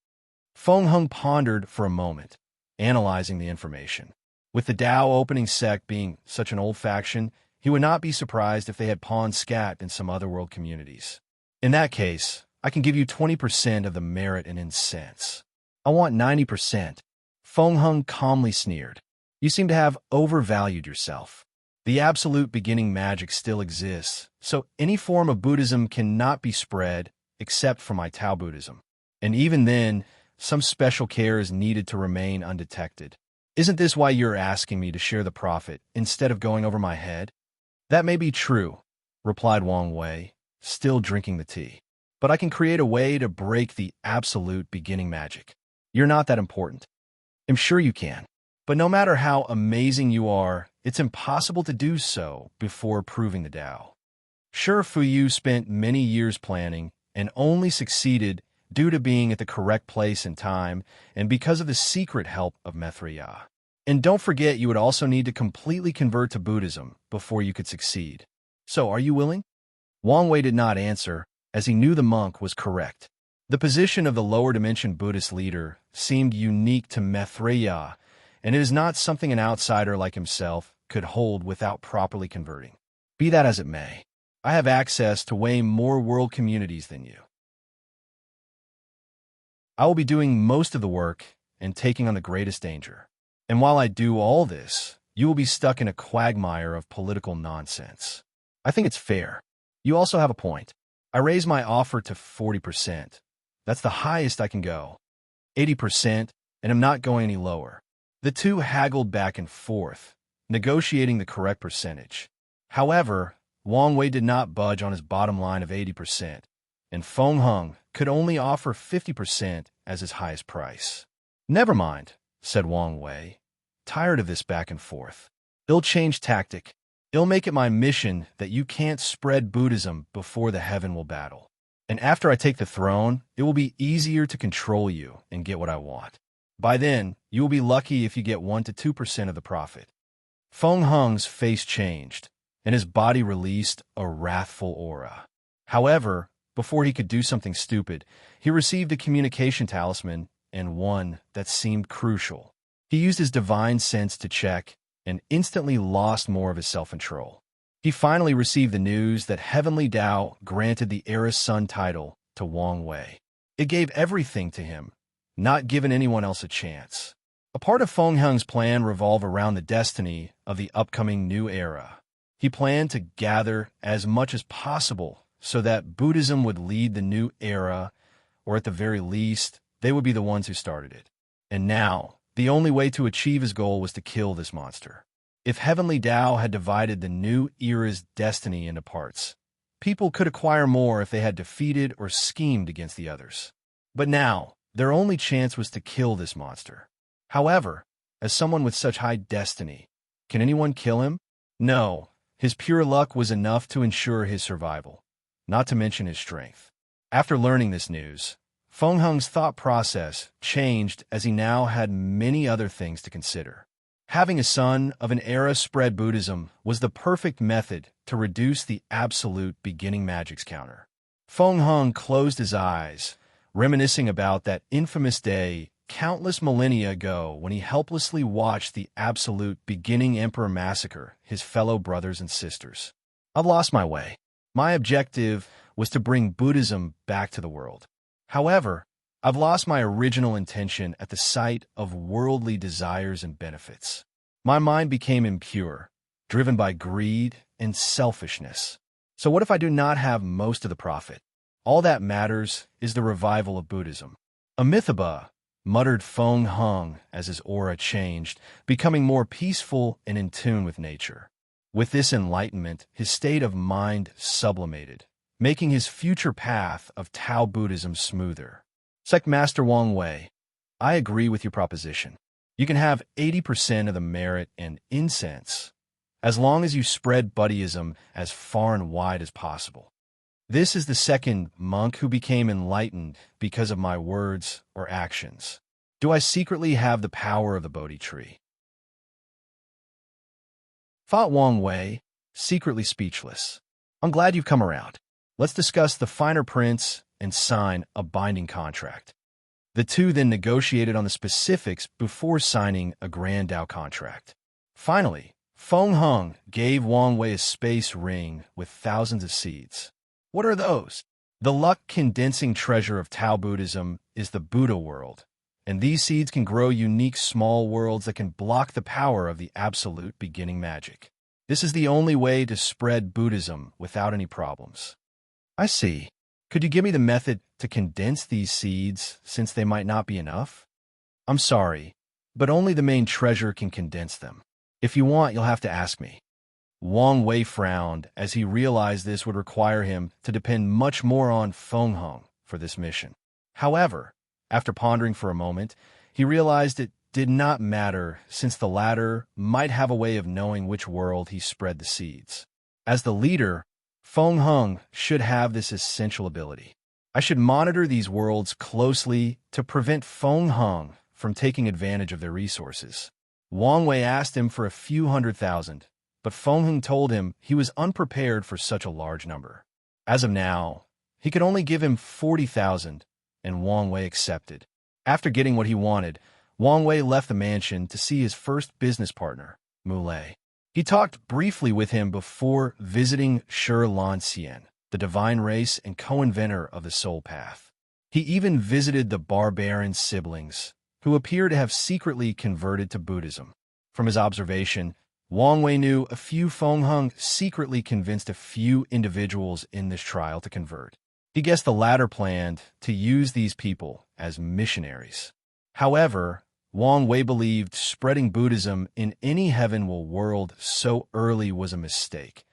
Speaker 1: Feng Hung pondered for a moment, analyzing the information. With the Tao opening sect being such an old faction, he would not be surprised if they had pawns scattered in some other world communities. In that case, I can give you 20% of the merit and incense. I want 90%. Feng Hung calmly sneered. You seem to have overvalued yourself. The absolute beginning magic still exists, so any form of Buddhism cannot be spread except for my Tao Buddhism. And even then, some special care is needed to remain undetected. Isn't this why you're asking me to share the profit instead of going over my head? That may be true, replied Wang Wei, still drinking the tea. But I can create a way to break the absolute beginning magic. You're not that important. I'm sure you can. But no matter how amazing you are, it's impossible to do so before proving the Tao. Sure, Fuyu spent many years planning and only succeeded due to being at the correct place and time, and because of the secret help of Maitreya. And don't forget, you would also need to completely convert to Buddhism before you could succeed. So, are you willing? Wang Wei did not answer, as he knew the monk was correct. The position of the lower dimension Buddhist leader seemed unique to Maitreya, and it is not something an outsider like himself could hold without properly converting. Be that as it may, I have access to way more world communities than you. I will be doing most of the work and taking on the greatest danger. And while I do all this, you will be stuck in a quagmire of political nonsense. I think it's fair. You also have a point. I raise my offer to 40%. That's the highest I can go. 80%, and I'm not going any lower. The two haggled back and forth, negotiating the correct percentage. However, Wang Wei did not budge on his bottom line of 80%, and Feng Hung could only offer 50% as his highest price. Never mind, said Wang Wei, tired of this back and forth. I'll change tactic. I'll make it my mission that you can't spread Buddhism before the heaven will battle. And after I take the throne, it will be easier to control you and get what I want. By then, you will be lucky if you get 1 to 2% of the profit. Feng Hung's face changed, and his body released a wrathful aura. However, before he could do something stupid, he received a communication talisman, and one that seemed crucial. He used his divine sense to check, and instantly lost more of his self-control. He finally received the news that Heavenly Tao granted the Heiress Sun title to Wang Wei. It gave everything to him, not giving anyone else a chance. A part of Feng Hung's plan revolved around the destiny of the upcoming new era. He planned to gather as much as possible so that Buddhism would lead the new era, or at the very least, they would be the ones who started it. And now, the only way to achieve his goal was to kill this monster. If Heavenly Tao had divided the new era's destiny into parts, people could acquire more if they had defeated or schemed against the others. But now, their only chance was to kill this monster. However, as someone with such high destiny, can anyone kill him? No, his pure luck was enough to ensure his survival, not to mention his strength. After learning this news, Feng Hung's thought process changed as he now had many other things to consider. Having a son of an era spread Buddhism was the perfect method to reduce the absolute beginning magic's counter. Feng Hung closed his eyes, reminiscing about that infamous day countless millennia ago when he helplessly watched the absolute beginning emperor massacre his fellow brothers and sisters. I've lost my way. My objective was to bring Buddhism back to the world. However, I've lost my original intention at the sight of worldly desires and benefits. My mind became impure, driven by greed and selfishness. So what if I do not have most of the profit? All that matters is the revival of Buddhism. Amitabha, muttered Feng Hung as his aura changed, becoming more peaceful and in tune with nature. With this enlightenment, his state of mind sublimated, making his future path of Tao Buddhism smoother. Sect Master Wang Wei, I agree with your proposition. You can have 80% of the merit and incense, as long as you spread Buddhism as far and wide as possible. This is the second monk who became enlightened because of my words or actions. Do I secretly have the power of the Bodhi tree? Fa Wang Wei, secretly speechless. I'm glad you've come around. Let's discuss the finer prints and sign a binding contract. The two then negotiated on the specifics before signing a grand Dao contract. Finally, Feng Hung gave Wang Wei a space ring with thousands of seeds. What are those? The luck-condensing treasure of Tao Buddhism is the Buddha world, and these seeds can grow unique small worlds that can block the power of the absolute beginning magic. This is the only way to spread Buddhism without any problems. I see. Could you give me the method to condense these seeds, since they might not be enough? I'm sorry, but only the main treasure can condense them. If you want, you'll have to ask me. Wang Wei frowned as he realized this would require him to depend much more on Feng Hung for this mission. However, after pondering for a moment, he realized it did not matter since the latter might have a way of knowing which world he spread the seeds. As the leader, Feng Hung should have this essential ability. I should monitor these worlds closely to prevent Feng Hung from taking advantage of their resources. Wang Wei asked him for a few 100,000, but Feng Hung told him he was unprepared for such a large number. As of now, he could only give him 40,000, and Wang Wei accepted. After getting what he wanted, Wang Wei left the mansion to see his first business partner, Mu Lei. He talked briefly with him before visiting Shi Lanxian, the divine race and co-inventor of the Soul Path. He even visited the barbarian siblings, who appear to have secretly converted to Buddhism. From his observation, Wang Wei knew a few Feng Hung secretly convinced a few individuals in this trial to convert. He guessed the latter planned to use these people as missionaries. However, Wang Wei believed spreading Buddhism in any heavenward world so early was a mistake,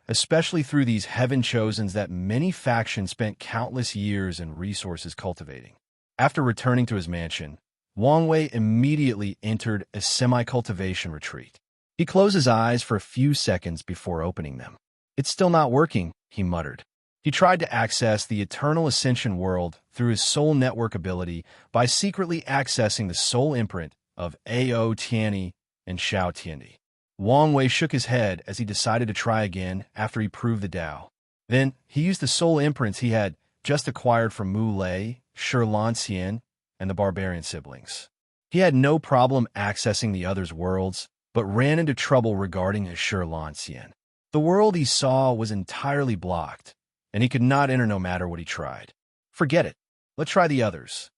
Speaker 1: especially through these heaven chosens that many factions spent countless years and resources cultivating. After returning to his mansion, Wang Wei immediately entered a semi-cultivation retreat. He closed his eyes for a few seconds before opening them. It's still not working, he muttered. He tried to access the Eternal Ascension world through his soul network ability by secretly accessing the soul imprint of Ao Tianyi and Xiao Tianyi. Wang Wei shook his head as he decided to try again after he proved the Tao. Then he used the soul imprints he had just acquired from Mu Lei, Shi Lanxian, and the barbarian siblings. He had no problem accessing the others' worlds, but ran into trouble regarding his Shi Lanxian. The world he saw was entirely blocked, and he could not enter no matter what he tried. Forget it. Let's try the others.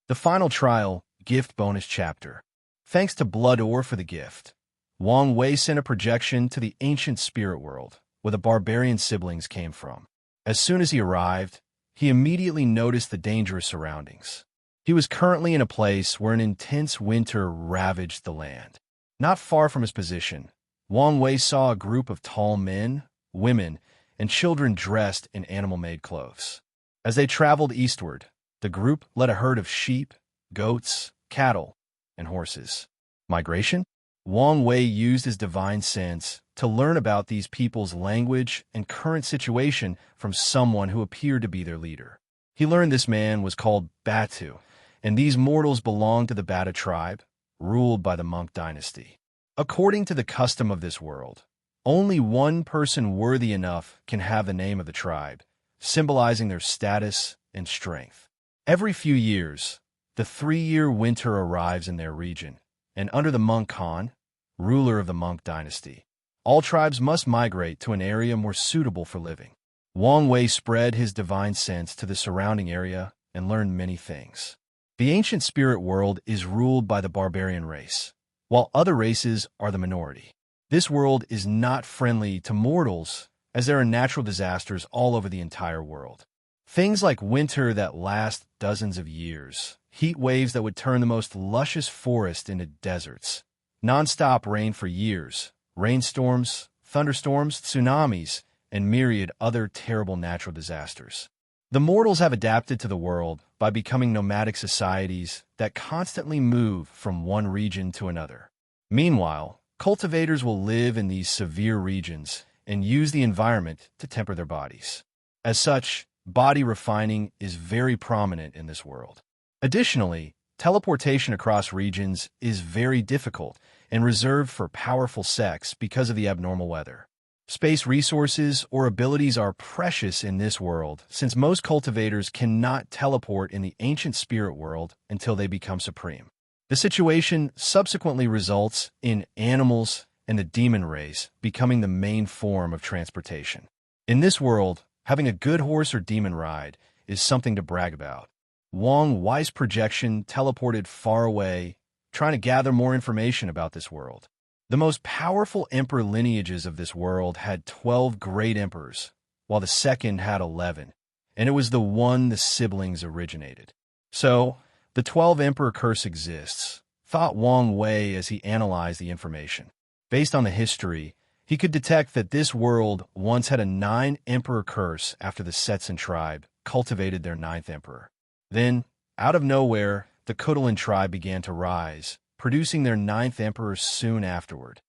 Speaker 1: The final trial, gift bonus chapter. Thanks to Blood Ore for the gift, Wang Wei sent a projection to the ancient spirit world, where the barbarian siblings came from. As soon as he arrived, he immediately noticed the dangerous surroundings. He was currently in a place where an intense winter ravaged the land. Not far from his position, Wang Wei saw a group of tall men, women, and children dressed in animal-made clothes. As they traveled eastward, the group led a herd of sheep, goats, cattle, and horses. Migration? Wang Wei used his divine sense to learn about these people's language and current situation from someone who appeared to be their leader. He learned this man was called Batu, and these mortals belonged to the Bata tribe, ruled by the monk dynasty. According to the custom of this world, only one person worthy enough can have the name of the tribe, symbolizing their status and strength. Every few years, the 3-year winter arrives in their region, and under the monk Khan, ruler of the monk dynasty, all tribes must migrate to an area more suitable for living. Wang Wei spread his divine sense to the surrounding area and learned many things. The ancient spirit world is ruled by the barbarian race, while other races are the minority. This world is not friendly to mortals, as there are natural disasters all over the entire world. Things like winter that last dozens of years, heat waves that would turn the most luscious forest into deserts, non-stop rain for years, rainstorms, thunderstorms, tsunamis, and myriad other terrible natural disasters. The mortals have adapted to the world by becoming nomadic societies that constantly move from one region to another. Meanwhile, cultivators will live in these severe regions and use the environment to temper their bodies. As such, body refining is very prominent in this world. Additionally, teleportation across regions is very difficult and reserved for powerful sects because of the abnormal weather. Space resources or abilities are precious in this world, since most cultivators cannot teleport in the ancient spirit world until they become supreme. The situation subsequently results in animals and the demon race becoming the main form of transportation. In this world, having a good horse or demon ride is something to brag about. Wang Wei's projection teleported far away, trying to gather more information about this world. The most powerful emperor lineages of this world had 12 great emperors, while the second had 11, and it was the one the siblings originated. So, the 12 emperor curse exists, thought Wang Wei as he analyzed the information. Based on the history, he could detect that this world once had a 9-emperor curse after the Setsun tribe cultivated their 9th emperor. Then, out of nowhere, the Kudalin tribe began to rise, producing their 9th emperor soon afterward.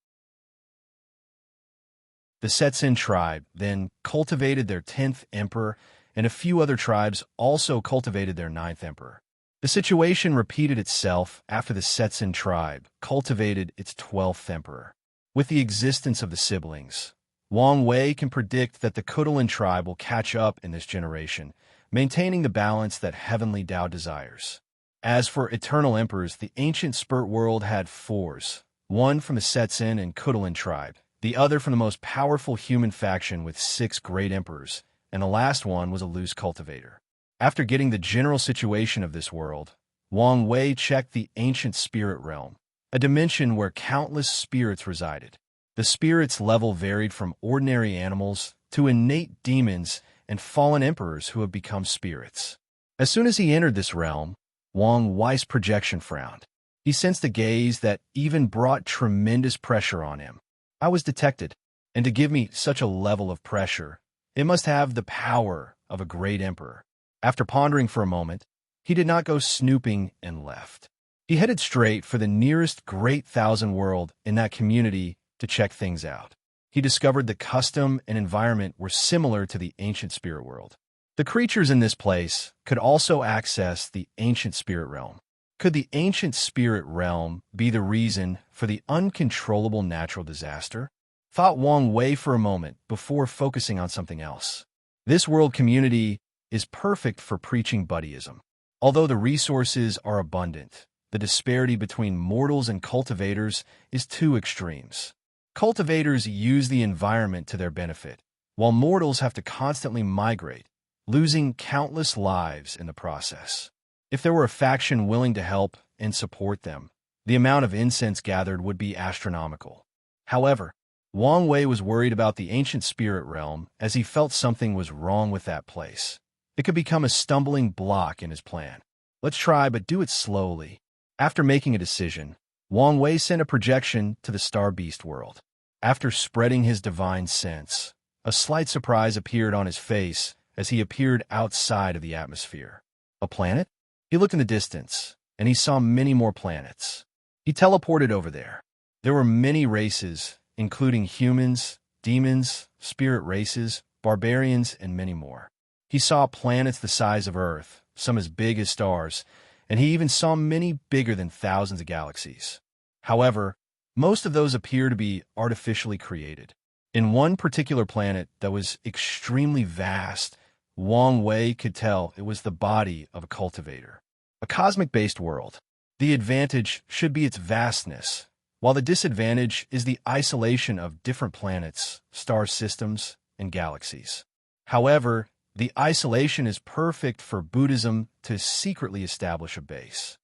Speaker 1: The Setsun tribe then cultivated their 10th emperor, and a few other tribes also cultivated their 9th emperor. The situation repeated itself after the Setsun tribe cultivated its 12th emperor. With the existence of the siblings, Wang Wei can predict that the Kudalin tribe will catch up in this generation, maintaining the balance that Heavenly Tao desires. As for eternal emperors, the ancient spirit world had 4s, one from the Setsun and Kudalin tribe, the other from the most powerful human faction with 6 great emperors, and the last one was a loose cultivator. After getting the general situation of this world, Wang Wei checked the ancient spirit realm, a dimension where countless spirits resided. The spirits' level varied from ordinary animals to innate demons and fallen emperors who have become spirits. As soon as he entered this realm, Wang Wei's projection frowned. He sensed a gaze that even brought tremendous pressure on him. I was detected, and to give me such a level of pressure, it must have the power of a great emperor. After pondering for a moment, he did not go snooping and left. He headed straight for the nearest great thousand world in that community to check things out. He discovered the custom and environment were similar to the ancient spirit world. The creatures in this place could also access the ancient spirit realm. Could the ancient spirit realm be the reason for the uncontrollable natural disaster? Thought Wang Wei for a moment before focusing on something else. This world community is perfect for preaching buddyism. Although the resources are abundant, the disparity between mortals and cultivators is two extremes. Cultivators use the environment to their benefit, while mortals have to constantly migrate, losing countless lives in the process. If there were a faction willing to help and support them, the amount of incense gathered would be astronomical. However, Wang Wei was worried about the ancient spirit realm as he felt something was wrong with that place. It could become a stumbling block in his plan. Let's try, but do it slowly. After making a decision, Wang Wei sent a projection to the Star Beast world. After spreading his divine sense, a slight surprise appeared on his face as he appeared outside of the atmosphere. A planet? He looked in the distance, and he saw many more planets. He teleported over there. There were many races, including humans, demons, spirit races, barbarians, and many more. He saw planets the size of Earth, some as big as stars, and he even saw many bigger than thousands of galaxies. However, most of those appear to be artificially created. In one particular planet that was extremely vast, Wang Wei could tell it was the body of a cultivator. A cosmic-based world. The advantage should be its vastness, while the disadvantage is the isolation of different planets, star systems, and galaxies. However, the isolation is perfect for Buddhism to secretly establish a base.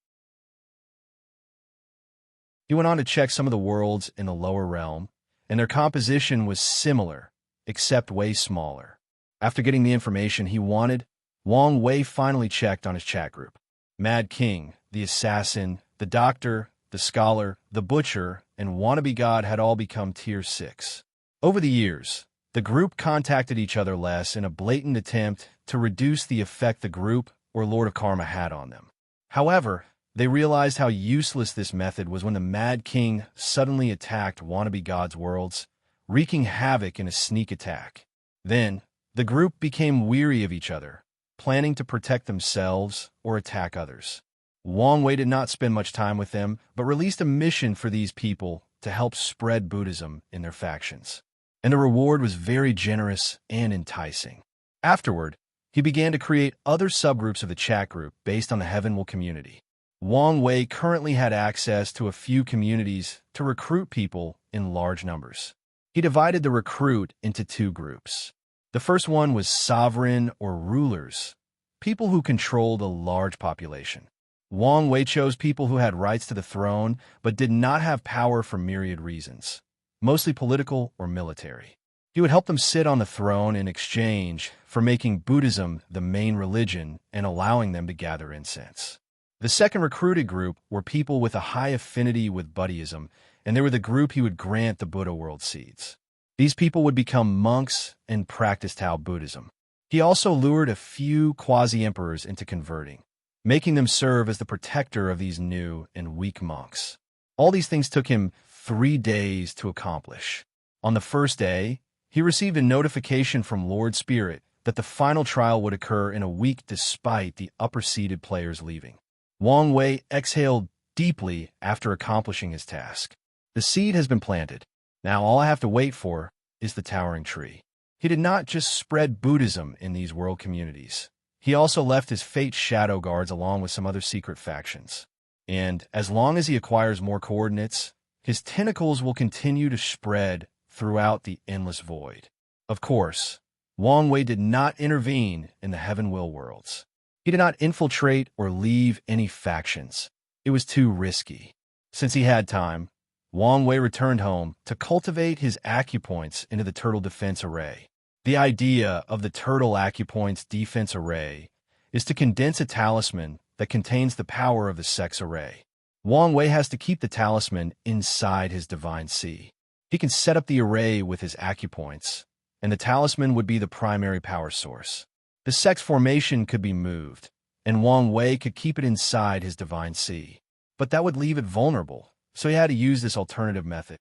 Speaker 1: He went on to check some of the worlds in the lower realm, and their composition was similar, except way smaller. After getting the information he wanted, Wang Wei finally checked on his chat group. Mad King, the assassin, the doctor, the scholar, the butcher, and wannabe god had all become Tier 6. Over the years, the group contacted each other less in a blatant attempt to reduce the effect the group or Lord of Karma had on them. However, they realized how useless this method was when the Mad King suddenly attacked wannabe gods' worlds, wreaking havoc in a sneak attack. Then, the group became weary of each other, planning to protect themselves or attack others. Wang Wei did not spend much time with them, but released a mission for these people to help spread Buddhism in their factions. And the reward was very generous and enticing. Afterward, he began to create other subgroups of the chat group based on the Heavenwell community. Wang Wei currently had access to a few communities to recruit people in large numbers. He divided the recruit into two groups. The first one was sovereign or rulers, people who controlled a large population. Wang Wei chose people who had rights to the throne but did not have power for myriad reasons, mostly political or military. He would help them sit on the throne in exchange for making Buddhism the main religion and allowing them to gather incense. The second recruited group were people with a high affinity with Buddhism, and they were the group he would grant the Buddha world seeds. These people would become monks and practice Tao Buddhism. He also lured a few quasi-emperors into converting, making them serve as the protector of these new and weak monks. All these things took him 3 days to accomplish. On the first day, he received a notification from Lord Spirit that the final trial would occur in a week despite the upper-seeded players leaving. Wang Wei exhaled deeply after accomplishing his task. The seed has been planted. Now all I have to wait for is the towering tree. He did not just spread Buddhism in these world communities. He also left his fate shadow guards along with some other secret factions. And as long as he acquires more coordinates, his tentacles will continue to spread throughout the endless void. Of course, Wang Wei did not intervene in the Heavenwell worlds. He did not infiltrate or leave any factions. It was too risky. Since he had time, Wang Wei returned home to cultivate his acupoints into the Turtle Defense Array. The idea of the Turtle Acupoints Defense Array is to condense a talisman that contains the power of the Sex Array. Wang Wei has to keep the talisman inside his Divine Sea. He can set up the array with his acupoints, and the talisman would be the primary power source. The sex formation could be moved, and Wang Wei could keep it inside his Divine Sea. But that would leave it vulnerable, so he had to use this alternative method.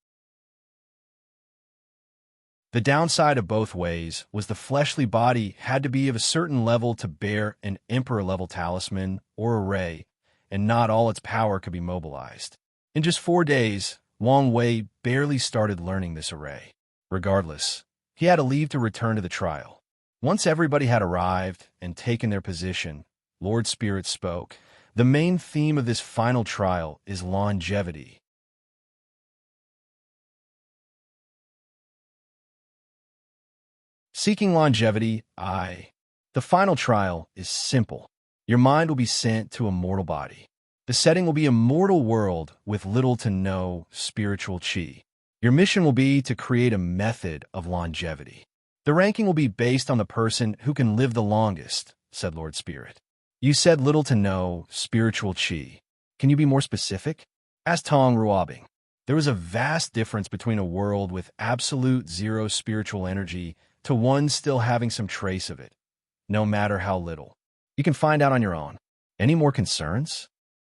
Speaker 1: The downside of both ways was the fleshly body had to be of a certain level to bear an emperor-level talisman or array, and not all its power could be mobilized. In just 4 days, Wang Wei barely started learning this array. Regardless, he had to leave to return to the trial. Once everybody had arrived and taken their position, Lord Spirit spoke. The main theme of this final trial is longevity. Seeking longevity, The final trial is simple. Your mind will be sent to a mortal body. The setting will be a mortal world with little to no spiritual chi. Your mission will be to create a method of longevity. The ranking will be based on the person who can live the longest, said Lord Spirit. You said little to no spiritual chi. Can you be more specific? Asked Tong Ruobing. There was a vast difference between a world with absolute zero spiritual energy to one still having some trace of it, no matter how little. You can find out on your own. Any more concerns?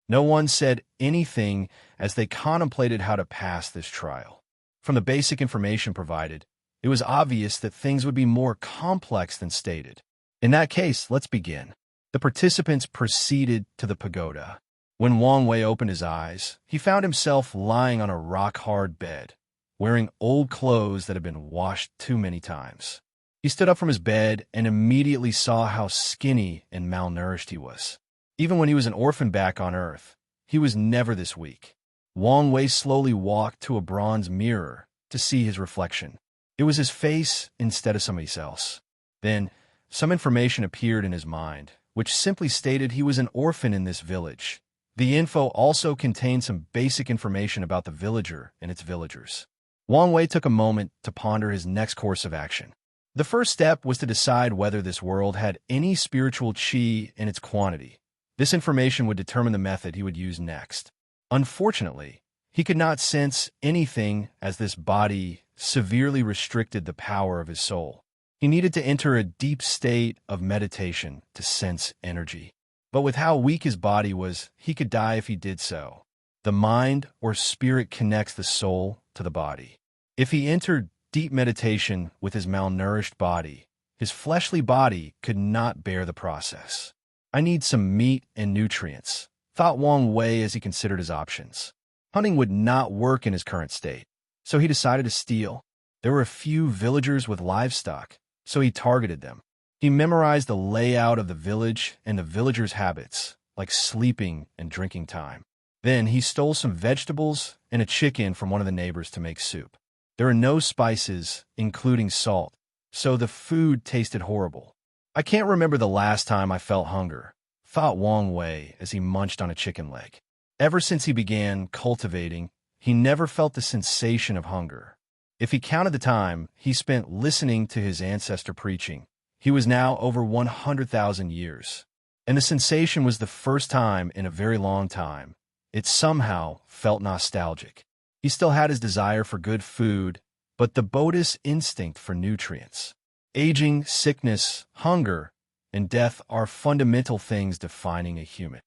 Speaker 1: No one said anything as they contemplated how to pass this trial. From the basic information provided, it was obvious that things would be more complex than stated. In that case, let's begin. The participants proceeded to the pagoda. When Wang Wei opened his eyes, he found himself lying on a rock-hard bed, wearing old clothes that had been washed too many times. He stood up from his bed and immediately saw how skinny and malnourished he was. Even when he was an orphan back on Earth, he was never this weak. Wang Wei slowly walked to a bronze mirror to see his reflection. It was his face instead of somebody else. Then, some information appeared in his mind, which simply stated he was an orphan in this village. The info also contained some basic information about the villager and its villagers. Wang Wei took a moment to ponder his next course of action. The first step was to decide whether this world had any spiritual qi in its quantity. This information would determine the method he would use next. Unfortunately, he could not sense anything as this body severely restricted the power of his soul. He needed to enter a deep state of meditation to sense energy. But with how weak his body was, he could die if he did so. The mind or spirit connects the soul to the body. If he entered deep meditation with his malnourished body, his fleshly body could not bear the process. I need some meat and nutrients, thought Wang Wei as he considered his options. Hunting would not work in his current state, so he decided to steal. There were a few villagers with livestock, so he targeted them. He memorized the layout of the village and the villagers' habits, like sleeping and drinking time. Then he stole some vegetables and a chicken from one of the neighbors to make soup. There are no spices, including salt, so the food tasted horrible. I can't remember the last time I felt hunger, thought Wang Wei as he munched on a chicken leg. Ever since he began cultivating, he never felt the sensation of hunger. If he counted the time he spent listening to his ancestor preaching, he was now over 100,000 years. And the sensation was the first time in a very long time. It somehow felt nostalgic. He still had his desire for good food, but the Buddhist instinct for nutrients. Aging, sickness, hunger, and death are fundamental things defining a human.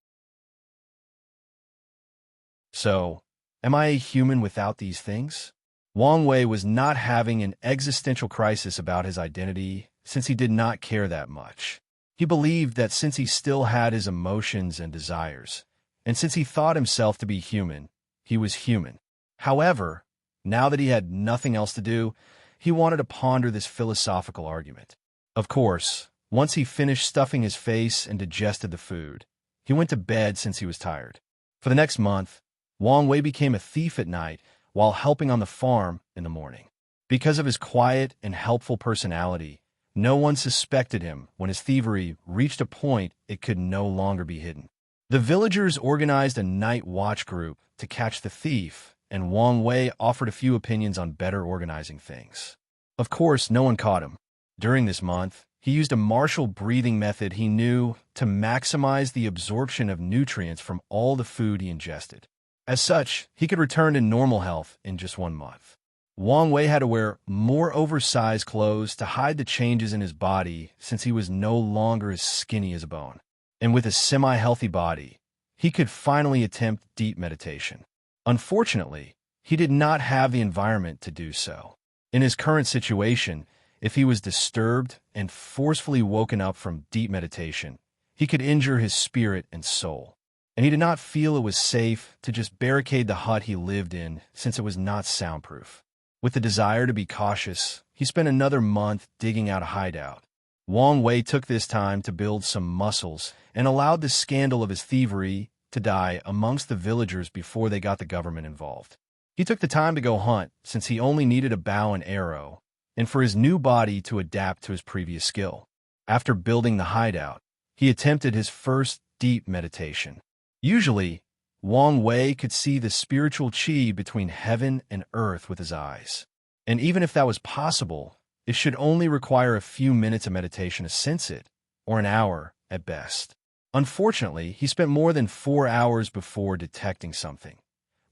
Speaker 1: So, am I a human without these things? Wang Wei was not having an existential crisis about his identity since he did not care that much. He believed that since he still had his emotions and desires, and since he thought himself to be human, he was human. However, now that he had nothing else to do, he wanted to ponder this philosophical argument. Of course, once he finished stuffing his face and digested the food, he went to bed since he was tired. For the next month, Wang Wei became a thief at night while helping on the farm in the morning. Because of his quiet and helpful personality, no one suspected him when his thievery reached a point it could no longer be hidden. The villagers organized a night watch group to catch the thief, and Wang Wei offered a few opinions on better organizing things. Of course, no one caught him. During this month, he used a martial breathing method he knew to maximize the absorption of nutrients from all the food he ingested. As such, he could return to normal health in just 1 month. Wang Wei had to wear more oversized clothes to hide the changes in his body since he was no longer as skinny as a bone. And with a semi-healthy body, he could finally attempt deep meditation. Unfortunately, he did not have the environment to do so. In his current situation, if he was disturbed and forcefully woken up from deep meditation, he could injure his spirit and soul. And he did not feel it was safe to just barricade the hut he lived in since it was not soundproof. With the desire to be cautious, he spent another month digging out a hideout. Wang Wei took this time to build some muscles and allowed the scandal of his thievery to die amongst the villagers before they got the government involved. He took the time to go hunt since he only needed a bow and arrow, and for his new body to adapt to his previous skill. After building the hideout, he attempted his first deep meditation. Usually, Wang Wei could see the spiritual qi between heaven and earth with his eyes. And even if that was possible, it should only require a few minutes of meditation to sense it, or an hour at best. Unfortunately, he spent more than 4 hours before detecting something.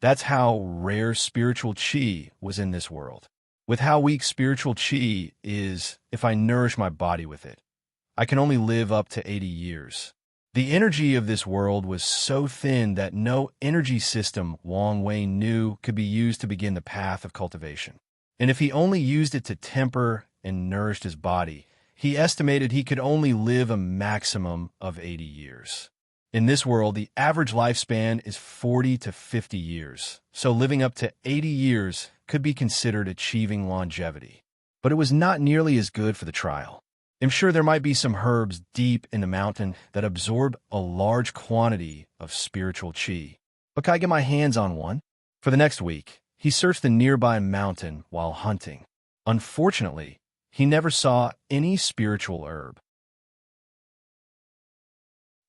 Speaker 1: That's how rare spiritual qi was in this world. With how weak spiritual qi is, if I nourish my body with it, I can only live up to 80 years. The energy of this world was so thin that no energy system Wang Wei knew could be used to begin the path of cultivation. And if he only used it to temper and nourish his body, he estimated he could only live a maximum of 80 years. In this world, the average lifespan is 40 to 50 years, so living up to 80 years could be considered achieving longevity. but it was not nearly as good for the trial. I'm sure there might be some herbs deep in the mountain that absorb a large quantity of spiritual chi. But can I get my hands on one? For the next week, he searched the nearby mountain while hunting. Unfortunately, he never saw any spiritual herb.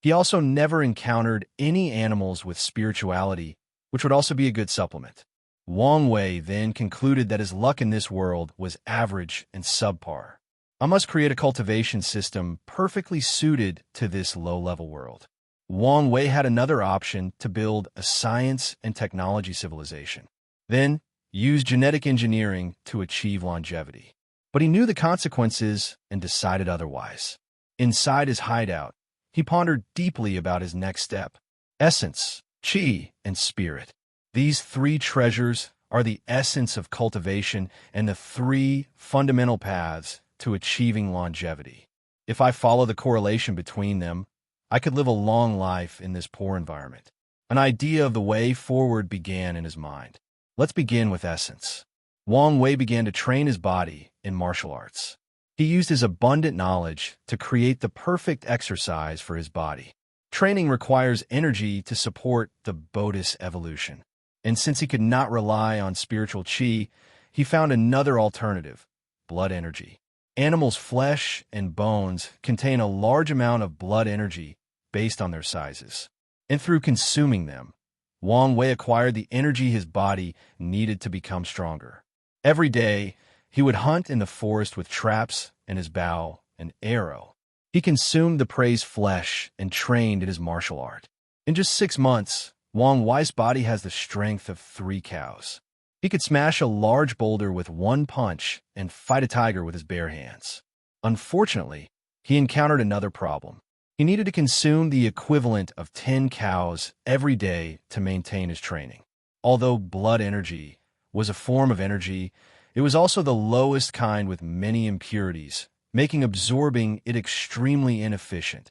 Speaker 1: He also never encountered any animals with spirituality, which would also be a good supplement. Wang Wei then concluded that his luck in this world was average and subpar. I must create a cultivation system perfectly suited to this low-level world. Wang Wei had another option to build a science and technology civilization. Then, use genetic engineering to achieve longevity. But he knew the consequences and decided otherwise. Inside his hideout, he pondered deeply about his next step. Essence, chi, and spirit. These three treasures are the essence of cultivation and the three fundamental paths to achieving longevity. If I follow the correlation between them, I could live a long life in this poor environment. An idea of the way forward began in his mind. Let's begin with essence. Wang Wei began to train his body in martial arts. He used his abundant knowledge to create the perfect exercise for his body. Training requires energy to support the Bodhis evolution. And since he could not rely on spiritual chi, he found another alternative, blood energy. Animals' flesh and bones contain a large amount of blood energy based on their sizes. And through consuming them, Wang Wei acquired the energy his body needed to become stronger. Every day, he would hunt in the forest with traps and his bow and arrow. He consumed the prey's flesh and trained in his martial art. In just 6 months, Wang Wei's body has the strength of 3 cows. He could smash a large boulder with one punch and fight a tiger with his bare hands. Unfortunately, he encountered another problem. He needed to consume the equivalent of 10 cows every day to maintain his training. Although blood energy was a form of energy, it was also the lowest kind with many impurities, making absorbing it extremely inefficient,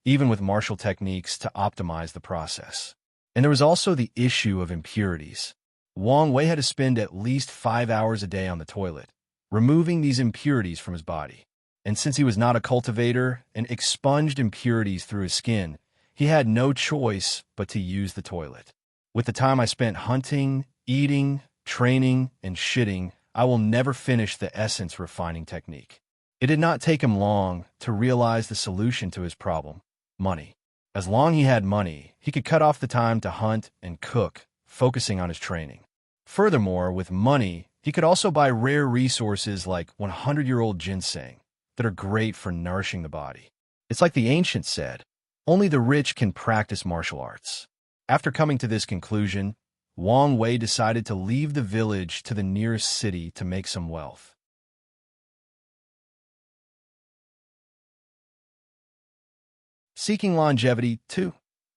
Speaker 1: even with martial techniques to optimize the process. And there was also the issue of impurities. Wang Wei had to spend at least 5 hours a day on the toilet, removing these impurities from his body. And since he was not a cultivator and expunged impurities through his skin, he had no choice but to use the toilet. With the time I spent hunting, eating, training, and shitting, I will never finish the essence refining technique. It did not take him long to realize the solution to his problem: money. As long as he had money, he could cut off the time to hunt and cook, focusing on his training. Furthermore, with money, he could also buy rare resources like 100-year-old ginseng that are great for nourishing the body. It's like the ancients said, only the rich can practice martial arts. After coming to this conclusion, Wang Wei decided to leave the village to the nearest city to make some wealth. Seeking Longevity 2.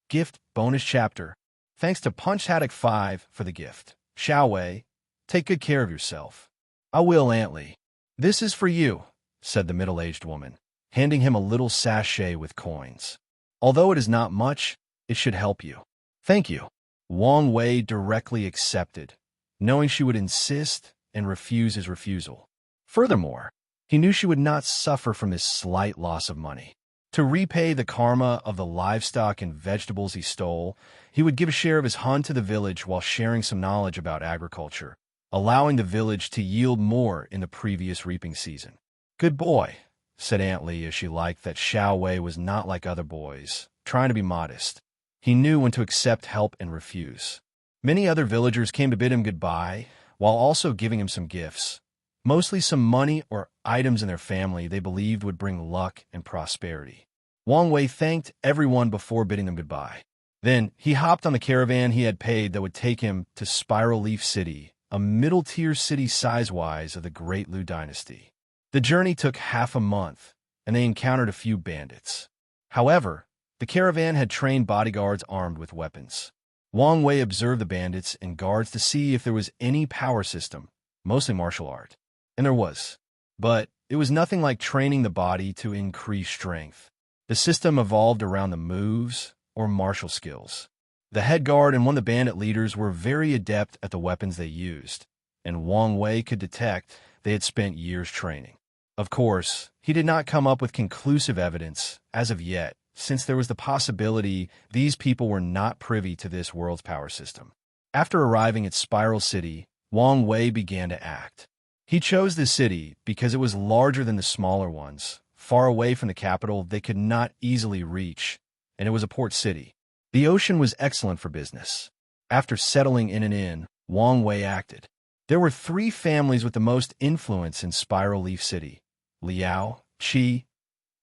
Speaker 1: Gift Bonus Chapter. Thanks to Punch Haddock 5 for the gift. Xiao Wei, take good care of yourself. I will, Aunt Lee. This is for you, said the middle-aged woman, handing him a little sachet with coins. Although it is not much, it should help you. Thank you. Wang Wei directly accepted, knowing she would insist and refuse his refusal. Furthermore, he knew she would not suffer from this slight loss of money. To repay the karma of the livestock and vegetables he stole, he would give a share of his hunt to the village while sharing some knowledge about agriculture, allowing the village to yield more in the previous reaping season. Good boy, said Aunt Lee as she liked that Xiao Wei was not like other boys, trying to be modest. He knew when to accept help and refuse. Many other villagers came to bid him goodbye, while also giving him some gifts, mostly some money or items in their family they believed would bring luck and prosperity. Wang Wei thanked everyone before bidding them goodbye. Then he hopped on the caravan he had paid that would take him to Spiral Leaf City, a middle-tier city size-wise of the Great Lu Dynasty. The journey took half a month, and they encountered a few bandits. However, the caravan had trained bodyguards armed with weapons. Wang Wei observed the bandits and guards to see if there was any power system, mostly martial art. And there was. But it was nothing like training the body to increase strength. The system evolved around the moves or martial skills. The head guard and one of the bandit leaders were very adept at the weapons they used, and Wang Wei could detect they had spent years training. Of course, he did not come up with conclusive evidence as of yet, since there was the possibility these people were not privy to this world's power system. After arriving at Spiral City, Wang Wei began to act. He chose this city because it was larger than the smaller ones, far away from the capital they could not easily reach, and it was a port city. The ocean was excellent for business. After settling in an inn, Wang Wei acted. There were 3 families with the most influence in Spiral Leaf City: Liao, Qi,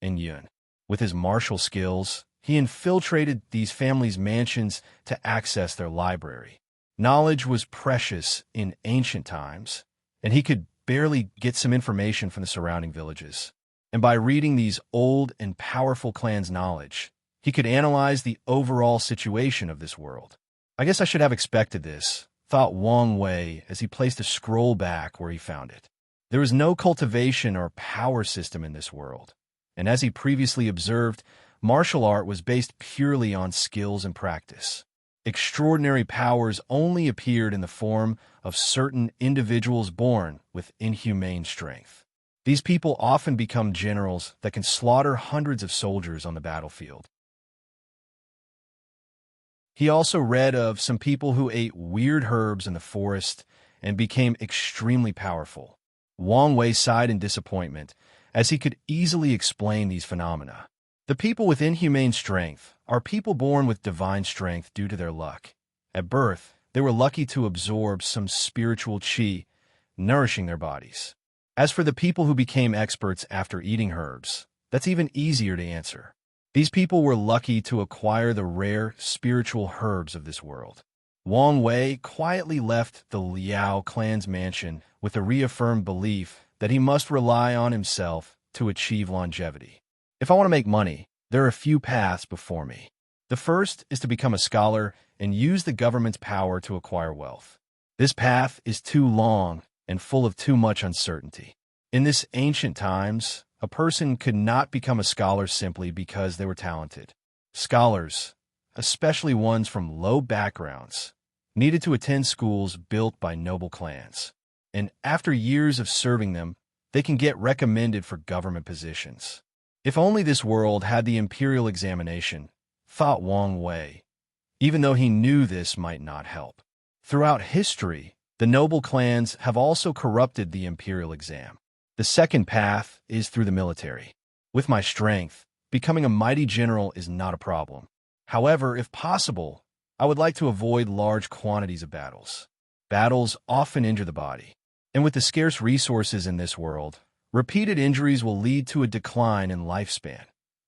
Speaker 1: and Yun. With his martial skills, he infiltrated these families' mansions to access their library. Knowledge was precious in ancient times, and he could barely get some information from the surrounding villages. And by reading these old and powerful clans' knowledge, he could analyze the overall situation of this world. I guess I should have expected this, thought Wang Wei as he placed a scroll back where he found it. There was no cultivation or power system in this world, and as he previously observed, martial art was based purely on skills and practice. Extraordinary powers only appeared in the form of certain individuals born with inhumane strength. These people often become generals that can slaughter hundreds of soldiers on the battlefield. He also read of some people who ate weird herbs in the forest and became extremely powerful. Wang Wei sighed in disappointment, as he could easily explain these phenomena. The people with inhumane strength are people born with divine strength due to their luck. At birth, they were lucky to absorb some spiritual qi, nourishing their bodies. As for the people who became experts after eating herbs, that's even easier to answer. These people were lucky to acquire the rare spiritual herbs of this world. Wang Wei quietly left the Liao clan's mansion with a reaffirmed belief that he must rely on himself to achieve longevity. If I want to make money, there are a few paths before me. The first is to become a scholar and use the government's power to acquire wealth. This path is too long and full of too much uncertainty. In this ancient times, a person could not become a scholar simply because they were talented. Scholars, especially ones from low backgrounds, needed to attend schools built by noble clans. And after years of serving them, they can get recommended for government positions. If only this world had the imperial examination, thought Wang Wei, even though he knew this might not help. Throughout history, the noble clans have also corrupted the imperial exam. The second path is through the military. With my strength, becoming a mighty general is not a problem. However, if possible, I would like to avoid large quantities of battles. Battles often injure the body, and with the scarce resources in this world, repeated injuries will lead to a decline in lifespan,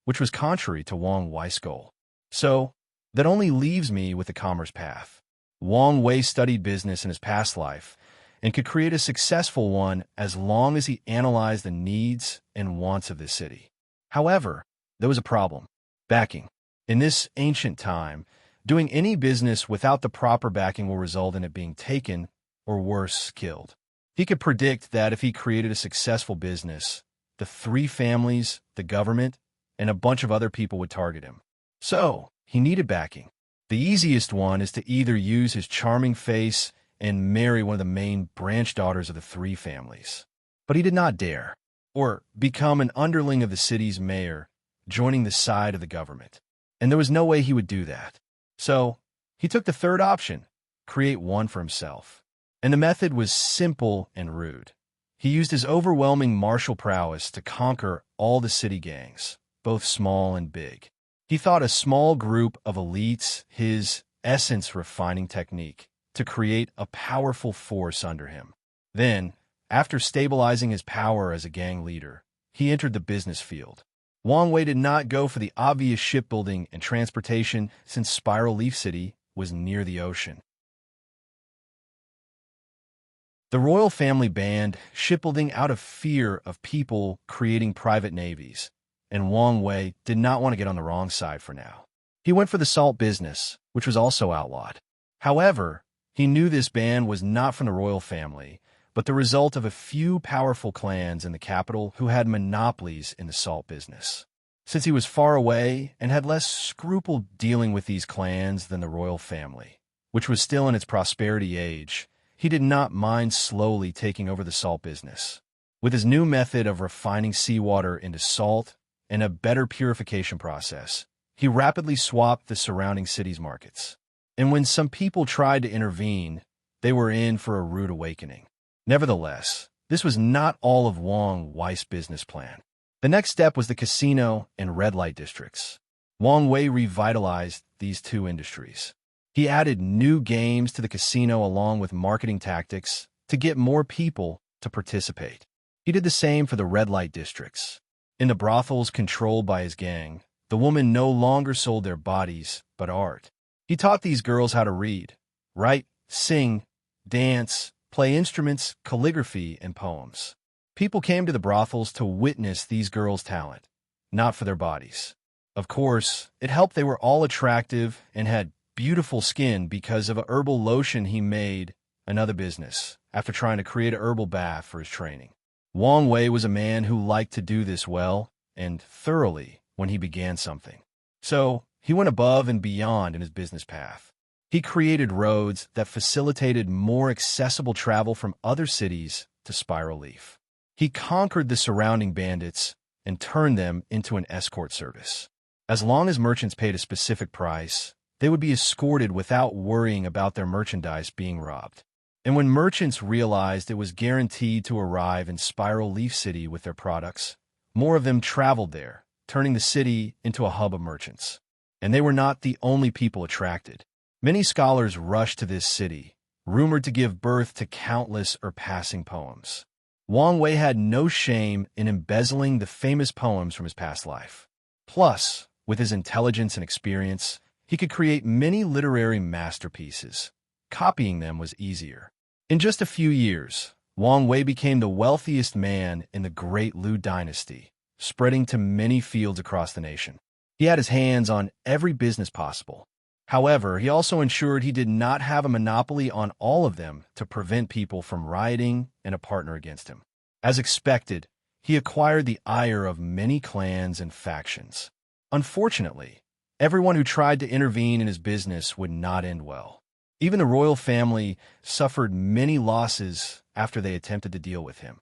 Speaker 1: which was contrary to Wang Wei's goal. So, that only leaves me with the commerce path. Wang Wei studied business in his past life and could create a successful one as long as he analyzed the needs and wants of the city. However, there was a problem: backing. In this ancient time, doing any business without the proper backing will result in it being taken, or worse, killed. He could predict that if he created a successful business, the 3 families, the government, and a bunch of other people would target him. So, he needed backing. The easiest one is to either use his charming face and marry one of the main branch daughters of the 3 families. But he did not dare, or become an underling of the city's mayor, joining the side of the government. And there was no way he would do that. So, he took the third option: create one for himself. And the method was simple and rude. He used his overwhelming martial prowess to conquer all the city gangs, both small and big. He thought a small group of elites, his essence-refining technique, to create a powerful force under him. Then, after stabilizing his power as a gang leader, he entered the business field. Wang Wei did not go for the obvious shipbuilding and transportation since Spiral Leaf City was near the ocean. The royal family banned shipbuilding out of fear of people creating private navies, and Wang Wei did not want to get on the wrong side for now. He went for the salt business, which was also outlawed. However, he knew this ban was not from the royal family, but the result of a few powerful clans in the capital who had monopolies in the salt business. Since he was far away and had less scruple dealing with these clans than the royal family, which was still in its prosperity age, he did not mind slowly taking over the salt business. With his new method of refining seawater into salt and a better purification process, he rapidly swapped the surrounding cities' markets. And when some people tried to intervene, they were in for a rude awakening. Nevertheless, this was not all of Wang Wei's business plan. The next step was the casino and red light districts. Wang Wei revitalized these two industries. He added new games to the casino along with marketing tactics to get more people to participate. He did the same for the red light districts. In the brothels controlled by his gang, the women no longer sold their bodies, but art. He taught these girls how to read, write, sing, dance, play instruments, calligraphy, and poems. People came to the brothels to witness these girls' talent, not for their bodies. Of course, it helped they were all attractive and had beautiful skin because of a herbal lotion he made, another business, after trying to create a herbal bath for his training. Wang Wei was a man who liked to do this well and thoroughly when he began something. So, he went above and beyond in his business path. He created roads that facilitated more accessible travel from other cities to Spiral Leaf. He conquered the surrounding bandits and turned them into an escort service. As long as merchants paid a specific price, they would be escorted without worrying about their merchandise being robbed. And when merchants realized it was guaranteed to arrive in Spiral Leaf City with their products, more of them traveled there, turning the city into a hub of merchants. And they were not the only people attracted. Many scholars rushed to this city, rumored to give birth to countless passing poems. Wang Wei had no shame in embezzling the famous poems from his past life. Plus, with his intelligence and experience, he could create many literary masterpieces. Copying them was easier. In just a few years, Wang Wei became the wealthiest man in the Great Liu dynasty, spreading to many fields across the nation. He had his hands on every business possible. However, he also ensured he did not have a monopoly on all of them to prevent people from rioting and a partner against him. As expected, he acquired the ire of many clans and factions. Unfortunately, everyone who tried to intervene in his business would not end well. Even the royal family suffered many losses after they attempted to deal with him.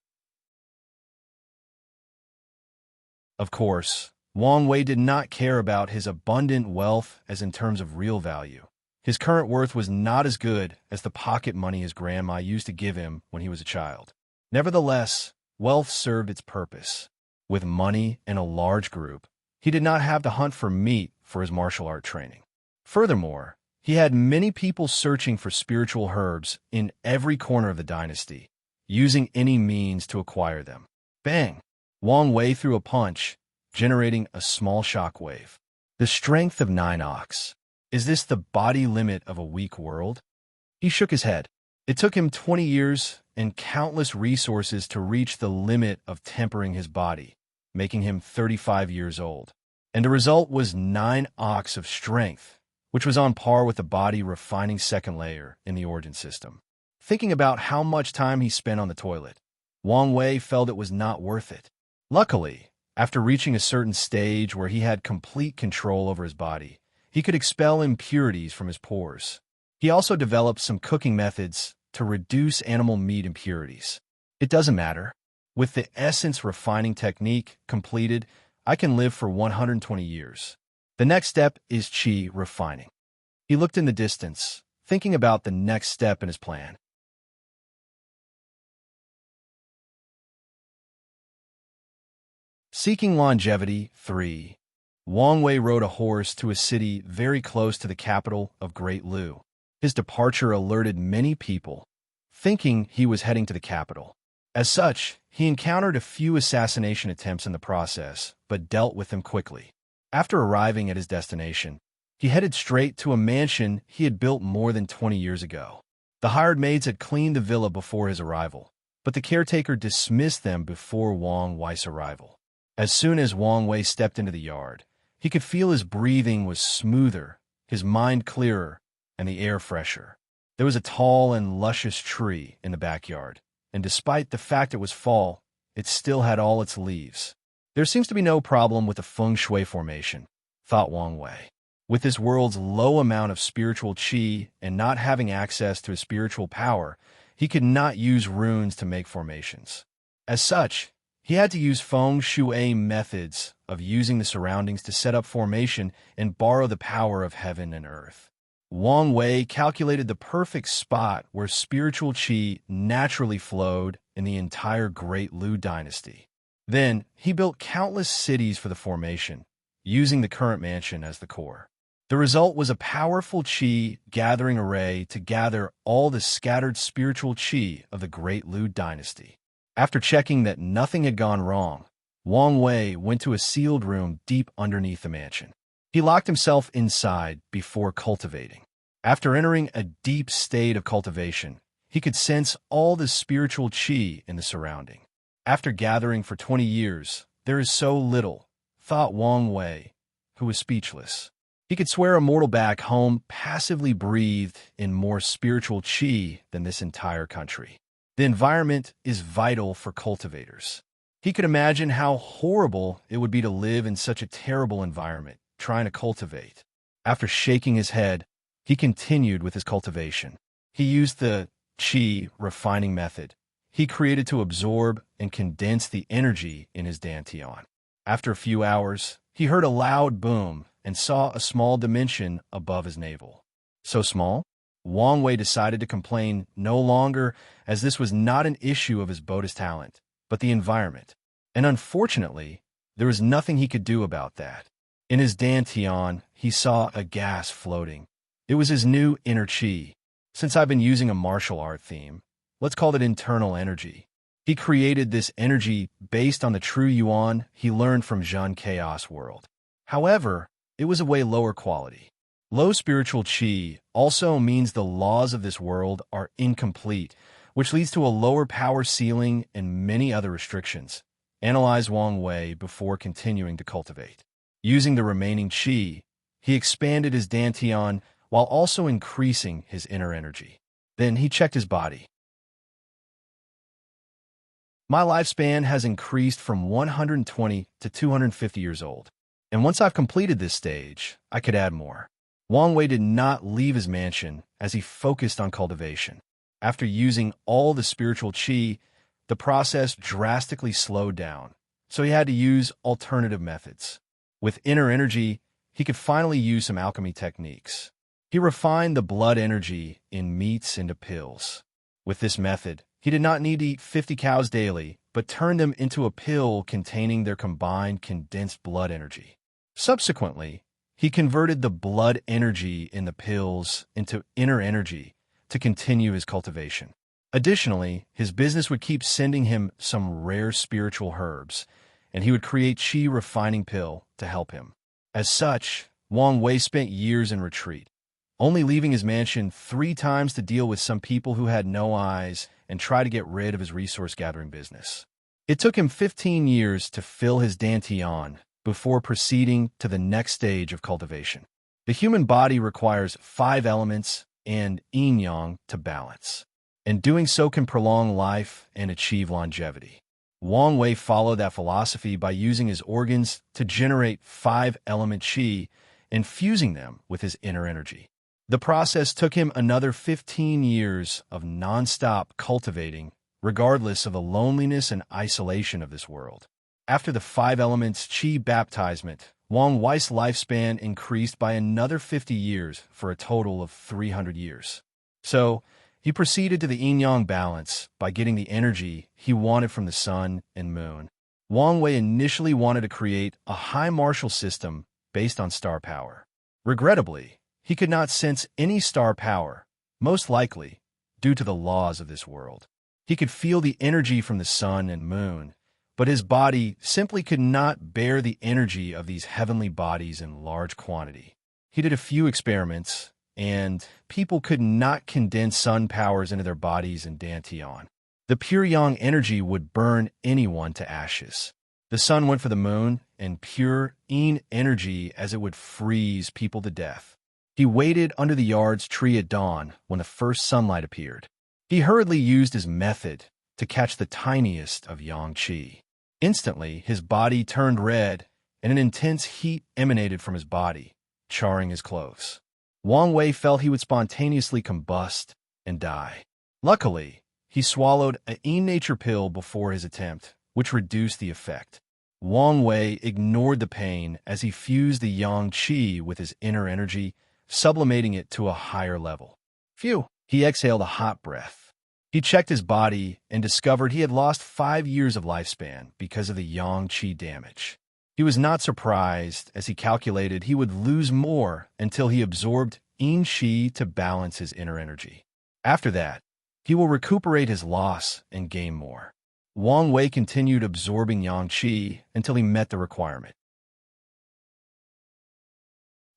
Speaker 1: Of course, Wang Wei did not care about his abundant wealth as in terms of real value. His current worth was not as good as the pocket money his grandma used to give him when he was a child. Nevertheless, wealth served its purpose. With money and a large group, he did not have to hunt for meat for his martial art training. Furthermore, he had many people searching for spiritual herbs in every corner of the dynasty, using any means to acquire them. Bang! Wang Wei threw a punch, generating a small shockwave. The strength of 9 ox. Is this the body limit of a weak world? He shook his head. It took him 20 years and countless resources to reach the limit of tempering his body, making him 35 years old. And the result was 9 ox of strength, which was on par with the body refining second layer in the origin system. Thinking about how much time he spent on the toilet, Wang Wei felt it was not worth it. Luckily, after reaching a certain stage where he had complete control over his body, he could expel impurities from his pores. He also developed some cooking methods to reduce animal meat impurities. It doesn't matter. With the essence refining technique completed, I can live for 120 years. The next step is qi refining. He looked in the distance, thinking about the next step in his plan. Seeking longevity 3. Wang Wei rode a horse to a city very close to the capital of Great Liu. His departure alerted many people, thinking he was heading to the capital. As such, he encountered a few assassination attempts in the process, but dealt with them quickly. After arriving at his destination, he headed straight to a mansion he had built more than 20 years ago. The hired maids had cleaned the villa before his arrival, but the caretaker dismissed them before Wang Wei's arrival. As soon as Wang Wei stepped into the yard, he could feel his breathing was smoother, his mind clearer, and the air fresher. There was a tall and luscious tree in the backyard, and despite the fact it was fall, it still had all its leaves. There seems to be no problem with the feng shui formation, thought Wang Wei. With this world's low amount of spiritual qi and not having access to his spiritual power, he could not use runes to make formations. As such, he had to use feng shui methods of using the surroundings to set up formation and borrow the power of heaven and earth. Wang Wei calculated the perfect spot where spiritual qi naturally flowed in the entire Great Lu dynasty. Then, he built countless cities for the formation, using the current mansion as the core. The result was a powerful qi gathering array to gather all the scattered spiritual qi of the Great Lu dynasty. After checking that nothing had gone wrong, Wang Wei went to a sealed room deep underneath the mansion. He locked himself inside before cultivating. After entering a deep state of cultivation, he could sense all the spiritual qi in the surrounding. After gathering for 20 years, there is so little, thought Wang Wei, who was speechless. He could swear a mortal back home passively breathed in more spiritual qi than this entire country. The environment is vital for cultivators. He could imagine how horrible it would be to live in such a terrible environment, trying to cultivate. After shaking his head, he continued with his cultivation. He used the qi refining method. He created to absorb and condense the energy in his dantian. After a few hours, he heard a loud boom and saw a small dimension above his navel. So small? Wang Wei decided to complain no longer, as this was not an issue of his Buddhist talent, but the environment. And unfortunately, there was nothing he could do about that. In his dantian, he saw a gas floating. It was his new inner qi. Since I've been using a martial art theme, let's call it internal energy. He created this energy based on the true yuan he learned from Zhen Chaos World. However, it was a way lower quality. Low spiritual qi also means the laws of this world are incomplete, which leads to a lower power ceiling and many other restrictions. Analyze Wang Wei before continuing to cultivate. Using the remaining qi, he expanded his dantian while also increasing his inner energy. Then he checked his body. My lifespan has increased from 120 to 250 years old. And once I've completed this stage, I could add more. Wang Wei did not leave his mansion as he focused on cultivation. After using all the spiritual qi, the process drastically slowed down, so he had to use alternative methods. With inner energy, he could finally use some alchemy techniques. He refined the blood energy in meats into pills. With this method, he did not need to eat 50 cows daily, but turned them into a pill containing their combined condensed blood energy. Subsequently, he converted the blood energy in the pills into inner energy to continue his cultivation. Additionally, his business would keep sending him some rare spiritual herbs, and he would create qi refining pill to help him. As such, Wang Wei spent years in retreat, only leaving his mansion 3 times to deal with some people who had no eyes and try to get rid of his resource-gathering business. It took him 15 years to fill his dantian before proceeding to the next stage of cultivation. The human body requires 5 elements and yin-yang to balance, and doing so can prolong life and achieve longevity. Wang Wei followed that philosophy by using his organs to generate 5-element qi and fusing them with his inner energy. The process took him another 15 years of non-stop cultivating, regardless of the loneliness and isolation of this world. After the 5 elements qi baptizement, Wang Wei's lifespan increased by another 50 years for a total of 300 years. So, he proceeded to the yin-yang balance by getting the energy he wanted from the sun and moon. Wang Wei initially wanted to create a high martial system based on star power. Regrettably, he could not sense any star power, most likely due to the laws of this world. He could feel the energy from the sun and moon, but his body simply could not bear the energy of these heavenly bodies in large quantity. He did a few experiments, and people could not condense sun powers into their bodies in dantian. The pure yang energy would burn anyone to ashes. The sun went for the moon, and pure yin energy as it would freeze people to death. He waited under the yard's tree at dawn when the first sunlight appeared. He hurriedly used his method to catch the tiniest of yang qi. Instantly, his body turned red, and an intense heat emanated from his body, charring his clothes. Wang Wei felt he would spontaneously combust and die. Luckily, he swallowed an nature pill before his attempt, which reduced the effect. Wang Wei ignored the pain as he fused the yang qi with his inner energy, sublimating it to a higher level. Phew! He exhaled a hot breath. He checked his body and discovered he had lost 5 years of lifespan because of the yang qi damage. He was not surprised, as he calculated he would lose more until he absorbed yin qi to balance his inner energy. After that, he will recuperate his loss and gain more. Wang Wei continued absorbing yang qi until he met the requirement.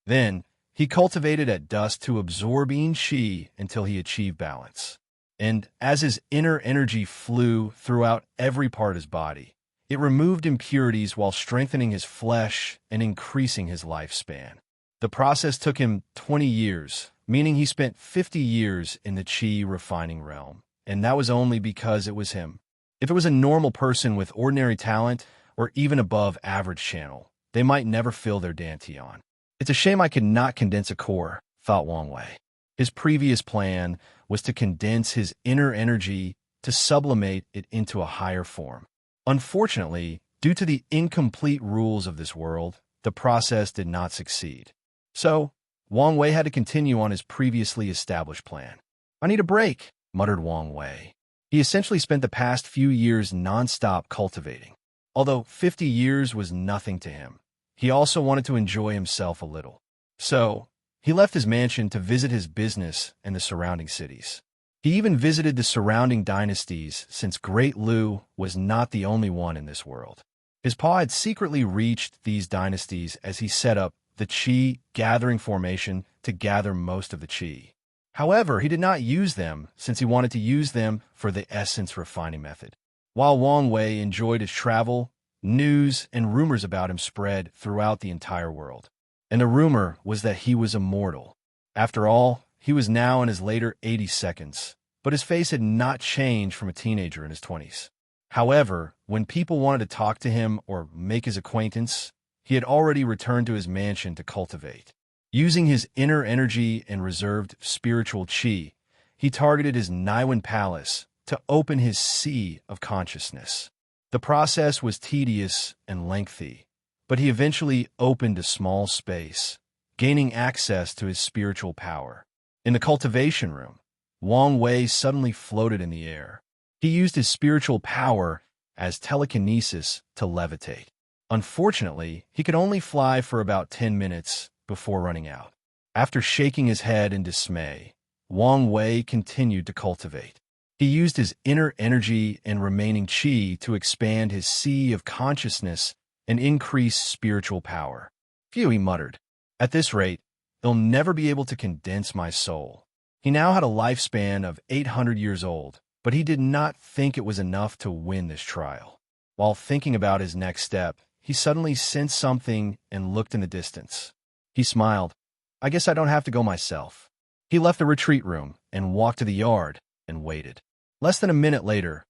Speaker 1: Then, he cultivated at dusk to absorb yin qi until he achieved balance. And as his inner energy flew throughout every part of his body, it removed impurities while strengthening his flesh and increasing his lifespan. The process took him 20 years, meaning he spent 50 years in the qi refining realm, and that was only because it was him. If it was a normal person with ordinary talent or even above average channel, they might never fill their dantian. It's a shame I could not condense a core, thought Wang Wei. His previous plan was to condense his inner energy to sublimate it into a higher form. Unfortunately, due to the incomplete rules of this world, the process did not succeed. So, Wang Wei had to continue on his previously established plan. "I need a break," muttered Wang Wei. He essentially spent the past few years non-stop cultivating. Although 50 years was nothing to him, he also wanted to enjoy himself a little. So, he left his mansion to visit his business and the surrounding cities. He even visited the surrounding dynasties, since Great Lu was not the only one in this world. His paw had secretly reached these dynasties as he set up the qi gathering formation to gather most of the qi. However, he did not use them since he wanted to use them for the essence refining method. While Wang Wei enjoyed his travel, news and rumors about him spread throughout the entire world. And the rumor was that he was immortal. After all, he was now in his later 80 seconds, but his face had not changed from a teenager in his 20s. However, when people wanted to talk to him or make his acquaintance, he had already returned to his mansion to cultivate. Using his inner energy and reserved spiritual qi, he targeted his Naiwan palace to open his sea of consciousness. The process was tedious and lengthy, but he eventually opened a small space, gaining access to his spiritual power. In the cultivation room, Wang Wei suddenly floated in the air. He used his spiritual power as telekinesis to levitate. Unfortunately, he could only fly for about 10 minutes before running out. After shaking his head in dismay, Wang Wei continued to cultivate. He used his inner energy and remaining qi to expand his sea of consciousness and increase spiritual power. "Phew," he muttered. "At this rate, they'll never be able to condense my soul." He now had a lifespan of 800 years old, but he did not think it was enough to win this trial. While thinking about his next step, he suddenly sensed something and looked in the distance. He smiled. "I guess I don't have to go myself." He left the retreat room and walked to the yard and waited. Less than a minute later,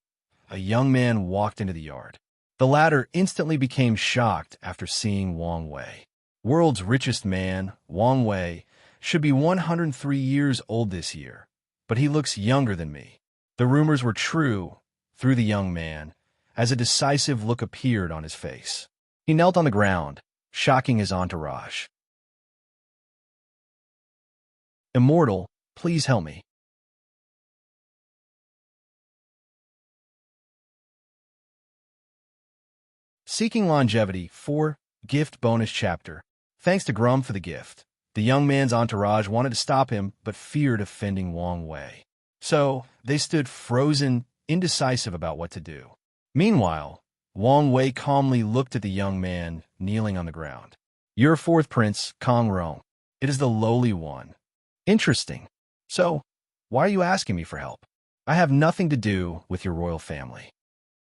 Speaker 1: a young man walked into the yard. The latter instantly became shocked after seeing Wang Wei. World's richest man, Wang Wei, should be 103 years old this year, but he looks younger than me. The rumors were true through the young man, as a decisive look appeared on his face. He knelt on the ground, shocking his entourage. "Immortal, please help me." Seeking Longevity 4 Gift Bonus Chapter. Thanks to Grum for the gift. The young man's entourage wanted to stop him, but feared offending Wang Wei. So, they stood frozen, indecisive about what to do. Meanwhile, Wang Wei calmly looked at the young man kneeling on the ground. "Your fourth prince, Kong Rong. It is the lowly one." "Interesting. So, why are you asking me for help?" "I have nothing to do with your royal family."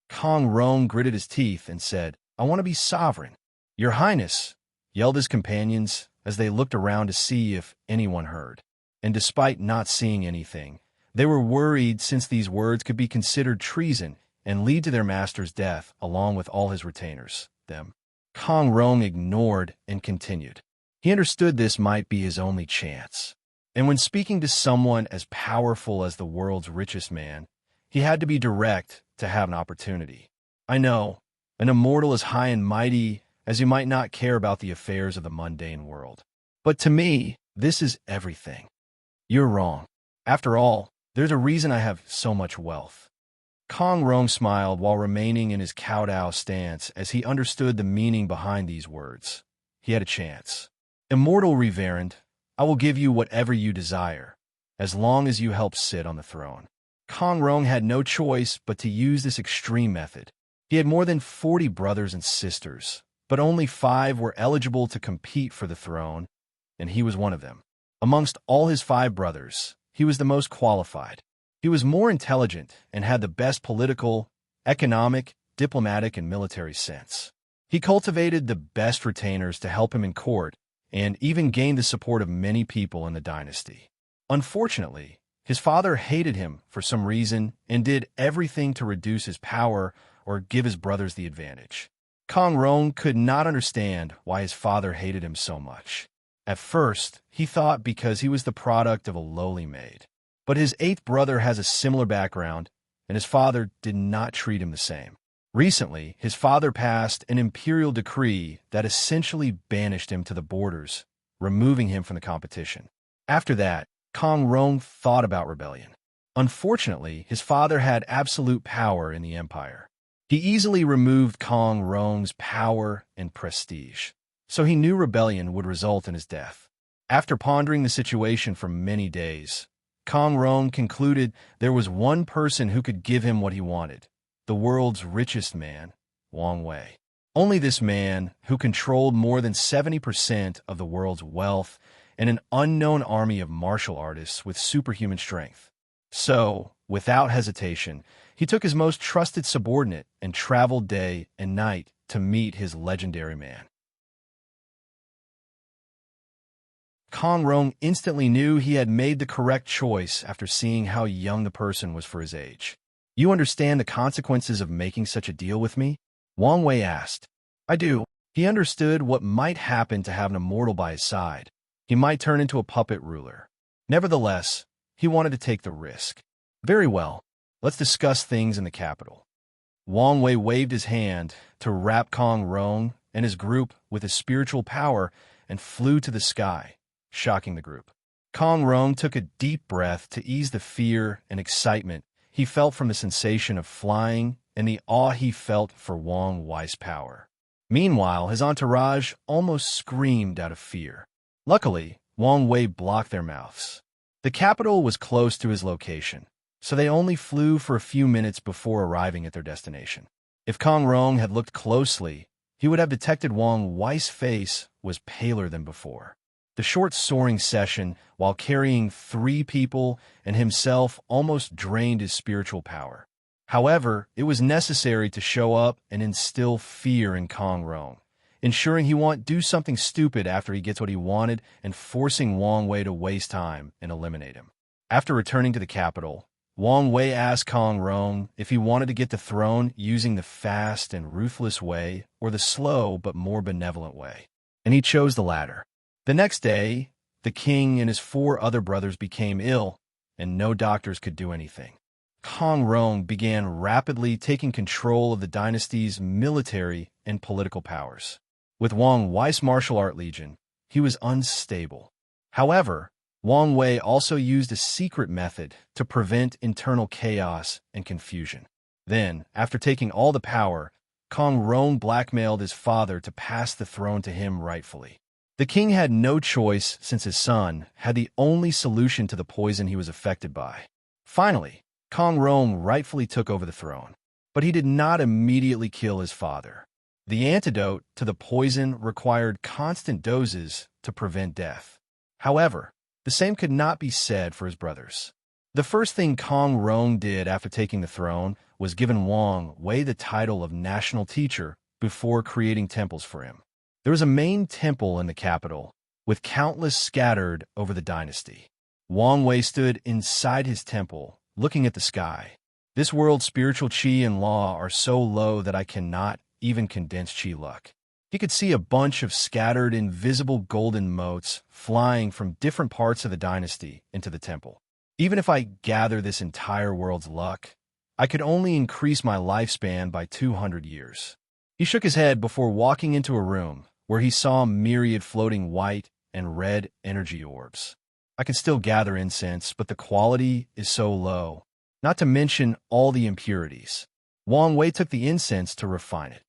Speaker 1: Kong Rong gritted his teeth and said, "I want to be sovereign." "Your Highness," yelled his companions as they looked around to see if anyone heard. And despite not seeing anything, they were worried since these words could be considered treason and lead to their master's death along with all his retainers, them. Kong Rong ignored and continued. He understood this might be his only chance. And when speaking to someone as powerful as the world's richest man, He had to be direct to have an opportunity. I know, an immortal as high and mighty as you might not care about the affairs of the mundane world. But to me, this is everything. You're wrong. After all, there's a reason I have so much wealth. Kong Rong smiled while remaining in his kowtow stance as he understood the meaning behind these words. He had a chance. Immortal Reverend, I will give you whatever you desire, as long as you help sit on the throne. Kong Rong had no choice but to use this extreme method. He had more than 40 brothers and sisters, but only 5 were eligible to compete for the throne, and he was one of them. Amongst all his 5 brothers, he was the most qualified. He was more intelligent and had the best political, economic, diplomatic, and military sense. He cultivated the best retainers to help him in court and even gained the support of many people in the dynasty. Unfortunately, his father hated him for some reason and did everything to reduce his power or give his brothers the advantage. Kong Rong could not understand why his father hated him so much. At first, he thought because he was the product of a lowly maid. But his 8th brother has a similar background, and his father did not treat him the same. Recently, his father passed an imperial decree that essentially banished him to the borders, removing him from the competition. After that, Kong Rong thought about rebellion. Unfortunately, his father had absolute power in the empire. He easily removed Kong Rong's power and prestige, so he knew rebellion would result in his death. After pondering the situation for many days, Kong Rong concluded there was one person who could give him what he wanted, the world's richest man, Wang Wei. Only this man, who controlled more than 70% of the world's wealth and an unknown army of martial artists with superhuman strength. So, without hesitation, he took his most trusted subordinate and traveled day and night to meet his legendary man. Kong Rong instantly knew he had made the correct choice after seeing how young the person was for his age. You understand the consequences of making such a deal with me? Wang Wei asked. I do. He understood what might happen to have an immortal by his side. He might turn into a puppet ruler. Nevertheless, he wanted to take the risk. Very well. Let's discuss things in the capital. Wang Wei waved his hand to wrap Kong Rong and his group with his spiritual power and flew to the sky, shocking the group. Kong Rong took a deep breath to ease the fear and excitement he felt from the sensation of flying and the awe he felt for Wang Wei's power. Meanwhile, his entourage almost screamed out of fear. Luckily, Wang Wei blocked their mouths. The capital was close to his location, so they only flew for a few minutes before arriving at their destination. If Kong Rong had looked closely, he would have detected Wang Wei's face was paler than before. The short soaring session, while carrying 3 people and himself, almost drained his spiritual power. However, it was necessary to show up and instill fear in Kong Rong, ensuring he won't do something stupid after he gets what he wanted and forcing Wang Wei to waste time and eliminate him. After returning to the capital, Wang Wei asked Kong Rong if he wanted to get the throne using the fast and ruthless way or the slow but more benevolent way, and he chose the latter. The next day, the king and his 4 other brothers became ill, and no doctors could do anything. Kong Rong began rapidly taking control of the dynasty's military and political powers. With Wang Wei's martial art legion, he was unstable. However, Wang Wei also used a secret method to prevent internal chaos and confusion. Then, after taking all the power, Kong Rong blackmailed his father to pass the throne to him rightfully. The king had no choice since his son had the only solution to the poison he was affected by. Finally, Kong Rong rightfully took over the throne, but he did not immediately kill his father. The antidote to the poison required constant doses to prevent death. However, the same could not be said for his brothers. The first thing Kong Rong did after taking the throne was giving Wang Wei the title of national teacher before creating temples for him. There was a main temple in the capital, with countless scattered over the dynasty. Wang Wei stood inside his temple, looking at the sky. This world's spiritual qi and law are so low that I cannot even condense qi luck. He could see a bunch of scattered, invisible golden motes flying from different parts of the dynasty into the temple. Even if I gather this entire world's luck, I could only increase my lifespan by 200 years. He shook his head before walking into a room where he saw a myriad floating white and red energy orbs. I can still gather incense, but the quality is so low, not to mention all the impurities. Wang Wei took the incense to refine it.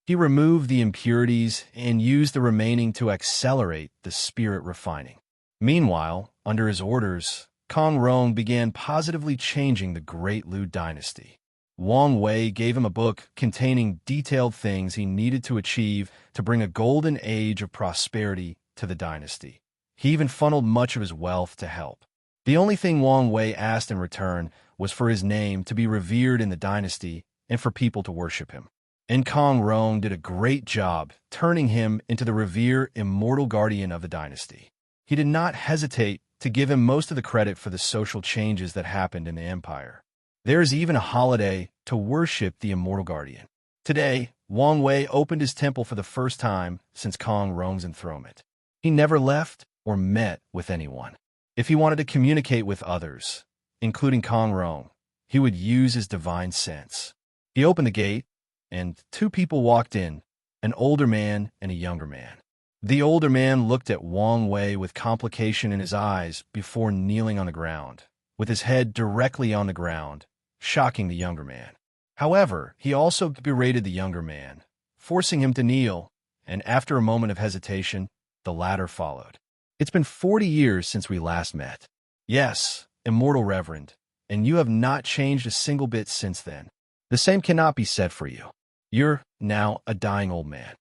Speaker 1: He removed the impurities and used the remaining to accelerate the spirit refining. Meanwhile, under his orders, Kong Rong began positively changing the Great Lu dynasty. Wang Wei gave him a book containing detailed things he needed to achieve to bring a golden age of prosperity to the dynasty. He even funneled much of his wealth to help. The only thing Wang Wei asked in return was for his name to be revered in the dynasty and for people to worship him. And Kong Rong did a great job turning him into the revered immortal guardian of the dynasty. He did not hesitate to give him most of the credit for the social changes that happened in the empire. There is even a holiday to worship the immortal guardian. Today, Wang Wei opened his temple for the first time since Kong Rong's enthronement. He never left or met with anyone. If he wanted to communicate with others, including Kong Rong, he would use his divine sense. He opened the gate, and two people walked in, an older man and a younger man. The older man looked at Wang Wei with complication in his eyes before kneeling on the ground, with his head directly on the ground, shocking the younger man. However, he also berated the younger man, forcing him to kneel, and after a moment of hesitation, the latter followed. It's been 40 years since we last met. Yes, immortal reverend, and you have not changed a single bit since then. The same cannot be said for you. You're now a dying old man.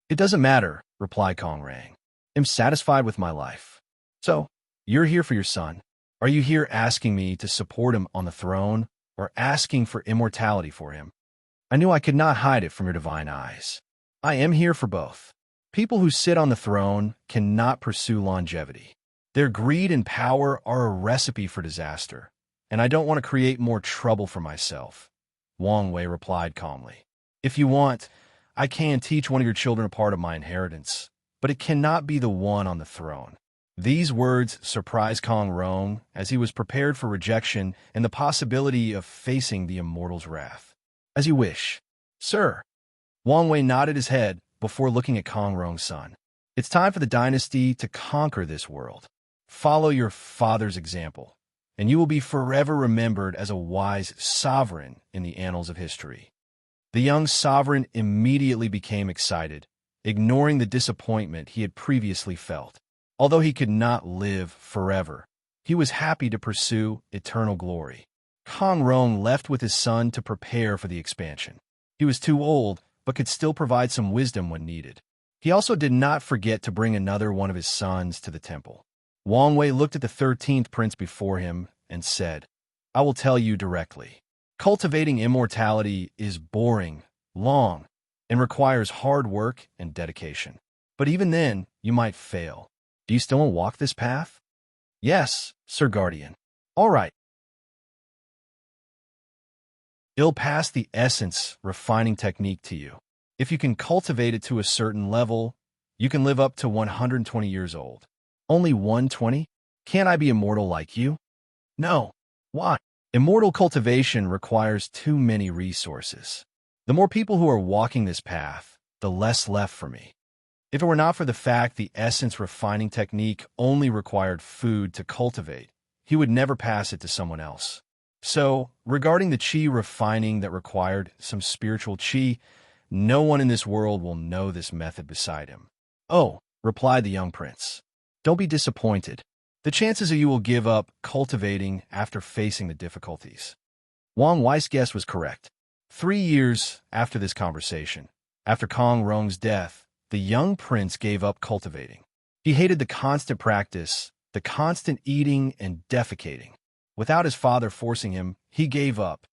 Speaker 1: It doesn't matter, replied Kong Rang. I'm satisfied with my life. So, you're here for your son. Are you here asking me to support him on the throne, or asking for immortality for him? I knew I could not hide it from your divine eyes. I am here for both. People who sit on the throne cannot pursue longevity. Their greed and power are a recipe for disaster, and I don't want to create more trouble for myself. Wang Wei replied calmly. If you want, I can teach one of your children a part of my inheritance, but it cannot be the one on the throne. These words surprised Kong Rong as he was prepared for rejection and the possibility of facing the immortal's wrath. As you wish, sir. Wang Wei nodded his head before looking at Kong Rong's son. It's time for the dynasty to conquer this world. Follow your father's example, and you will be forever remembered as a wise sovereign in the annals of history. The young sovereign immediately became excited, ignoring the disappointment he had previously felt. Although he could not live forever, he was happy to pursue eternal glory. Kong Rong left with his son to prepare for the expansion. He was too old, but could still provide some wisdom when needed. He also did not forget to bring another one of his sons to the temple. Wang Wei looked at the 13th prince before him and said, I will tell you directly. Cultivating immortality is boring, long, and requires hard work and dedication. But even then, you might fail. Do you still want to walk this path? Yes, Sir Guardian. All right. It'll pass the essence refining technique to you. If you can cultivate it to a certain level, you can live up to 120 years old. Only 120? Can't I be immortal like you? No. Why? Immortal cultivation requires too many resources. The more people who are walking this path, the less left for me. If it were not for the fact the essence refining technique only required food to cultivate, he would never pass it to someone else. So, regarding the chi refining that required some spiritual chi, no one in this world will know this method beside him. Oh, replied the young prince. Don't be disappointed. The chances are you will give up cultivating after facing the difficulties. Wang Wei's guess was correct. 3 years after this conversation, after Kong Rong's death, the young prince gave up cultivating. He hated the constant practice, the constant eating and defecating. Without his father forcing him, he gave up.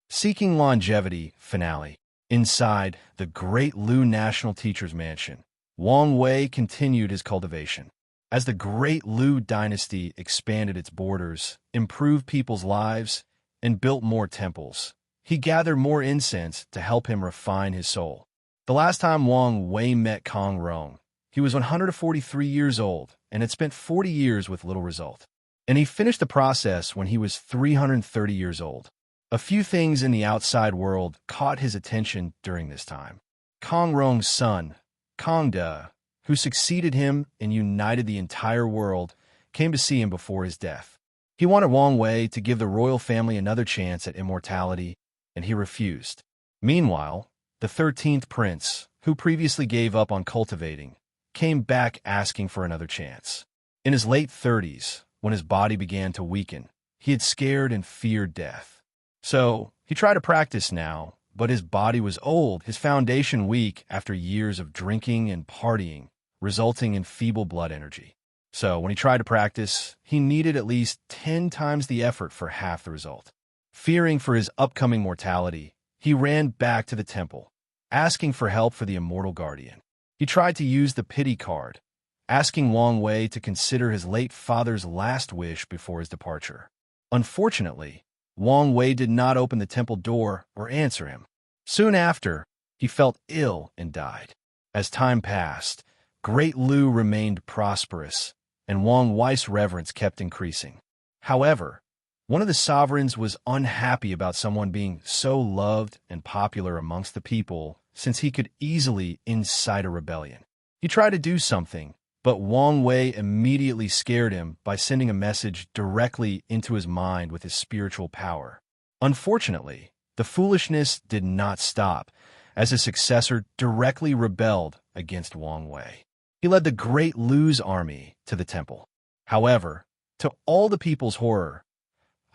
Speaker 1: Seeking Longevity finale. Inside the Great Lu National Teacher's Mansion, Wang Wei continued his cultivation. As the Great Lu dynasty expanded its borders, improved people's lives, and built more temples, he gathered more incense to help him refine his soul. The last time Wang Wei met Kong Rong, He was 143 years old and had spent 40 years with little result. And he finished the process when he was 330 years old. A few things in the outside world caught his attention during this time. Kong Rong's son, Kong De, who succeeded him and united the entire world, came to see him before his death. He wanted Wang Wei to give the royal family another chance at immortality, and he refused. Meanwhile, the 13th prince, who previously gave up on cultivating, came back asking for another chance. In his late 30s, when his body began to weaken, he had scared and feared death. So, he tried to practice now, but his body was old, his foundation weak after years of drinking and partying, resulting in feeble blood energy. So, when he tried to practice, he needed at least 10 times the effort for half the result. Fearing for his upcoming mortality, he ran back to the temple, asking for help for the immortal guardian. He tried to use the pity card, asking Wang Wei to consider his late father's last wish before his departure. Unfortunately, Wang Wei did not open the temple door or answer him. Soon after, he felt ill and died. As time passed, Great Lu remained prosperous, and Wang Wei's reverence kept increasing. However, one of the sovereigns was unhappy about someone being so loved and popular amongst the people, since he could easily incite a rebellion. He tried to do something, but Wang Wei immediately scared him by sending a message directly into his mind with his spiritual power. Unfortunately, the foolishness did not stop, as his successor directly rebelled against Wang Wei. He led the Great Lu's army to the temple. However, to all the people's horror,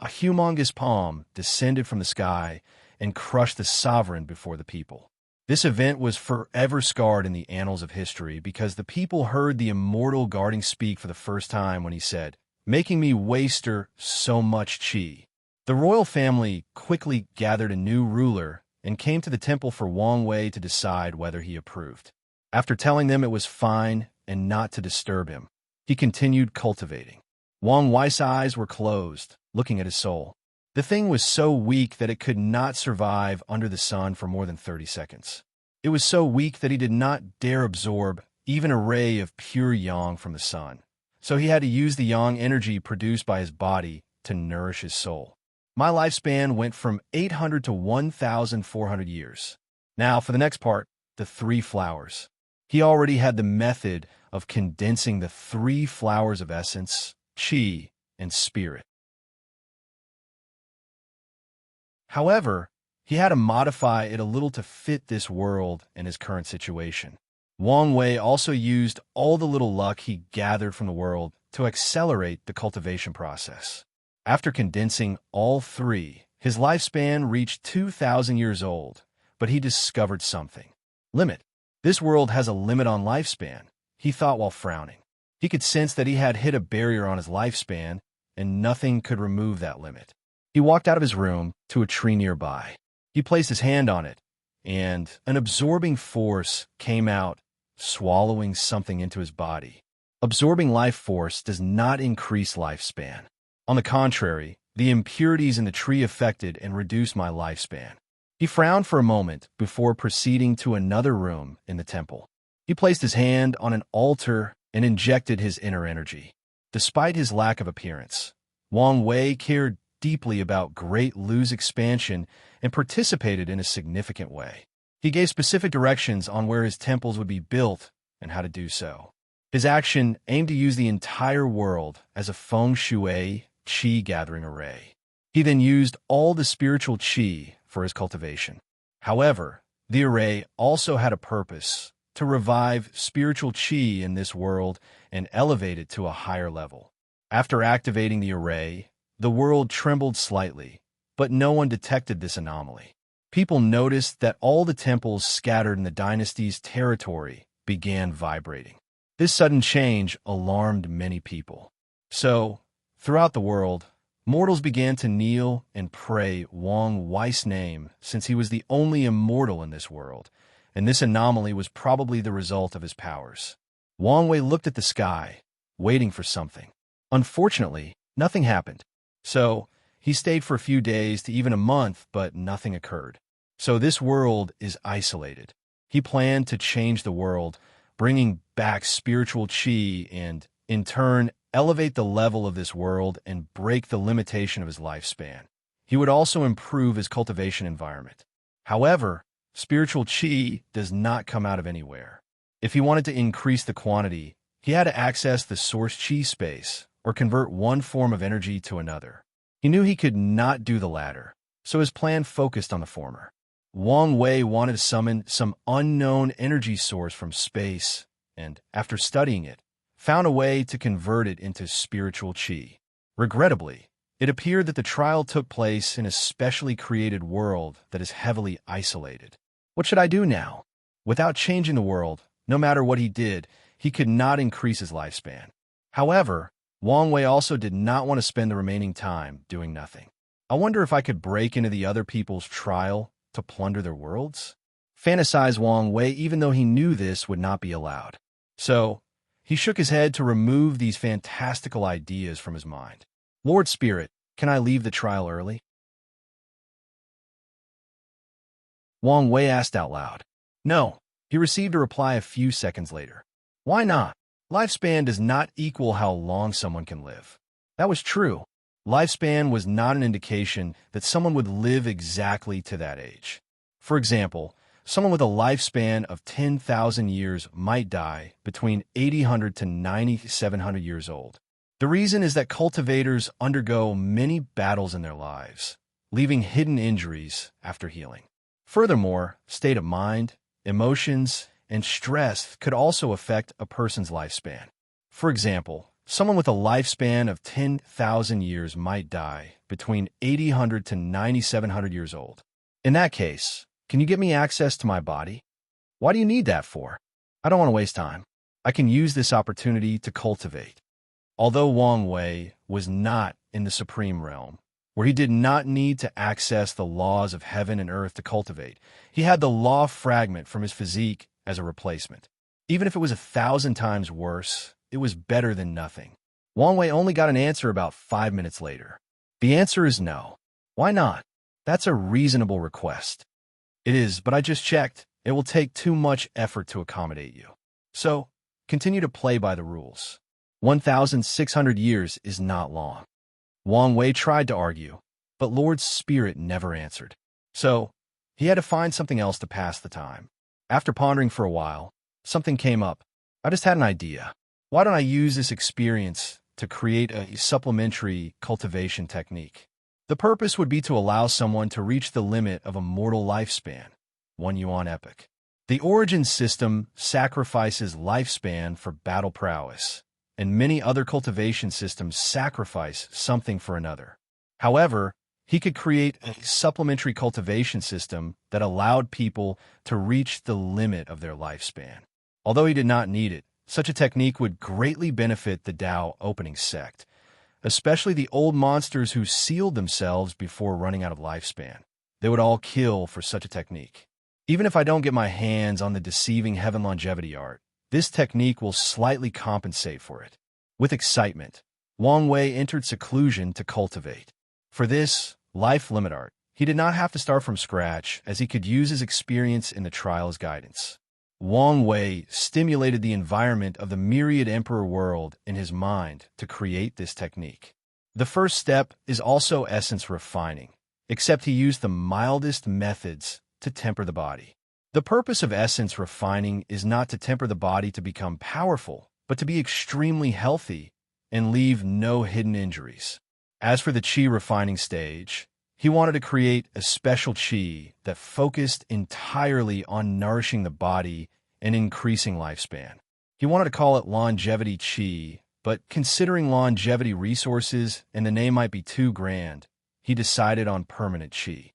Speaker 1: a humongous palm descended from the sky and crushed the sovereign before the people. This event was forever scarred in the annals of history because the people heard the immortal guardian speak for the first time when he said, "Making me waster so much qi." The royal family quickly gathered a new ruler and came to the temple for Wang Wei to decide whether he approved. After telling them it was fine and not to disturb him, he continued cultivating. Wang Wei's eyes were closed, looking at his soul. The thing was so weak that it could not survive under the sun for more than 30 seconds. It was so weak that he did not dare absorb even a ray of pure yang from the sun. So he had to use the yang energy produced by his body to nourish his soul. My lifespan went from 800 to 1,400 years. Now, for the next part, the 3 flowers. He already had the method of condensing the 3 flowers of essence, qi, and spirit. However, he had to modify it a little to fit this world and his current situation. Wang Wei also used all the little luck he gathered from the world to accelerate the cultivation process. After condensing all 3, his lifespan reached 2,000 years old, but he discovered something. Limit. This world has a limit on lifespan, he thought while frowning. He could sense that he had hit a barrier on his lifespan, and nothing could remove that limit. He walked out of his room to a tree nearby. He placed his hand on it, and an absorbing force came out, swallowing something into his body. Absorbing life force does not increase lifespan. On the contrary, the impurities in the tree affected and reduced my lifespan. He frowned for a moment before proceeding to another room in the temple. He placed his hand on an altar and injected his inner energy. Despite his lack of appearance, Wang Wei cared deeply about Great Lu's expansion and participated in a significant way. He gave specific directions on where his temples would be built and how to do so. His action aimed to use the entire world as a feng shui qi gathering array. He then used all the spiritual qi for his cultivation. However, the array also had a purpose: to revive spiritual qi in this world and elevate it to a higher level. After activating the array, the world trembled slightly, but no one detected this anomaly. People noticed that all the temples scattered in the dynasty's territory began vibrating. This sudden change alarmed many people. So, throughout the world, mortals began to kneel and pray Wang Wei's name, since he was the only immortal in this world, and this anomaly was probably the result of his powers. Wang Wei looked at the sky, waiting for something. Unfortunately, nothing happened. So, he stayed for a few days to even a month, but nothing occurred. So this world is isolated. He planned to change the world, bringing back spiritual qi and, in turn, elevate the level of this world and break the limitation of his lifespan. He would also improve his cultivation environment. However, spiritual qi does not come out of anywhere. If he wanted to increase the quantity, he had to access the source qi space or convert one form of energy to another. He knew he could not do the latter, so his plan focused on the former. Wang Wei wanted to summon some unknown energy source from space and, after studying it, found a way to convert it into spiritual qi. Regrettably, it appeared that the trial took place in a specially created world that is heavily isolated. What should I do now? Without changing the world, no matter what he did, he could not increase his lifespan. However, Wang Wei also did not want to spend the remaining time doing nothing. I wonder if I could break into the other people's trial to plunder their worlds? Fantasized Wang Wei, even though he knew this would not be allowed. So, he shook his head to remove these fantastical ideas from his mind. Lord Spirit, can I leave the trial early? Wang Wei asked out loud. No, he received a reply a few seconds later. Why not? Lifespan does not equal how long someone can live. That was true. Lifespan was not an indication that someone would live exactly to that age. For example, someone with a lifespan of 10,000 years might die between 800 to 9,700 years old. The reason is that cultivators undergo many battles in their lives, leaving hidden injuries after healing. Furthermore, state of mind, emotions, and stress could also affect a person's lifespan. For example, someone with a lifespan of 10,000 years might die between 800 to 9,700 years old. In that case, can you get me access to my body? Why do you need that for? I don't want to waste time. I can use this opportunity to cultivate. Although Wang Wei was not in the supreme realm, where he did not need to access the laws of heaven and earth to cultivate, he had the law fragment from his physique as a replacement. Even if it was 1,000 times worse, it was better than nothing. Wang Wei only got an answer about 5 minutes later. The answer is no. Why not? That's a reasonable request. It is, but I just checked. It will take too much effort to accommodate you. So, continue to play by the rules. 1,600 years is not long. Wang Wei tried to argue, but Lord Spirit never answered. So, he had to find something else to pass the time. After pondering for a while, something came up. I just had an idea. Why don't I use this experience to create a supplementary cultivation technique? The purpose would be to allow someone to reach the limit of a mortal lifespan, 1 yuan epoch. The origin system sacrifices lifespan for battle prowess, and many other cultivation systems sacrifice something for another. However, he could create a supplementary cultivation system that allowed people to reach the limit of their lifespan. Although he did not need it, such a technique would greatly benefit the Tao opening sect, especially the old monsters who sealed themselves before running out of lifespan. They would all kill for such a technique. Even if I don't get my hands on the deceiving heaven longevity art, this technique will slightly compensate for it. With excitement, Wang Wei entered seclusion to cultivate. For this life limit art, he did not have to start from scratch, as he could use his experience in the trial as guidance. Wang Wei stimulated the environment of the myriad emperor world in his mind to create this technique. The first step is also essence refining, except he used the mildest methods to temper the body. The purpose of essence refining is not to temper the body to become powerful, but to be extremely healthy and leave no hidden injuries. As for the qi refining stage, he wanted to create a special qi that focused entirely on nourishing the body and increasing lifespan. He wanted to call it longevity qi, but considering longevity resources and the name might be too grand, he decided on permanent qi.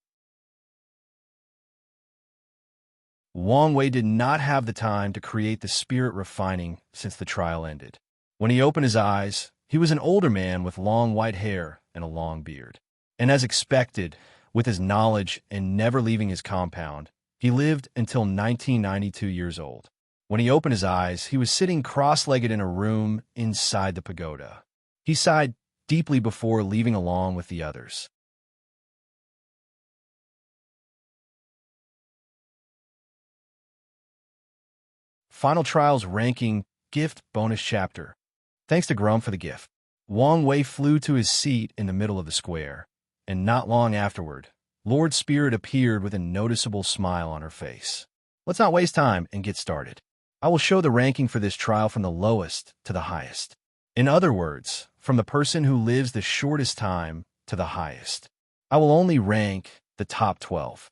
Speaker 1: Wang Wei did not have the time to create the spirit refining since the trial ended. When he opened his eyes, he was an older man with long white hair and a long beard. And as expected, with his knowledge and never leaving his compound, he lived until 1992 years old. When he opened his eyes, he was sitting cross-legged in a room inside the pagoda. He sighed deeply before leaving along with the others. Final Trials Ranking Gift Bonus Chapter. Thanks to Grum for the gift. Wang Wei flew to his seat in the middle of the square, and not long afterward, Lord Spirit appeared with a noticeable smile on her face. Let's not waste time and get started. I will show the ranking for this trial from the lowest to the highest. In other words, from the person who lives the shortest time to the highest. I will only rank the top 12.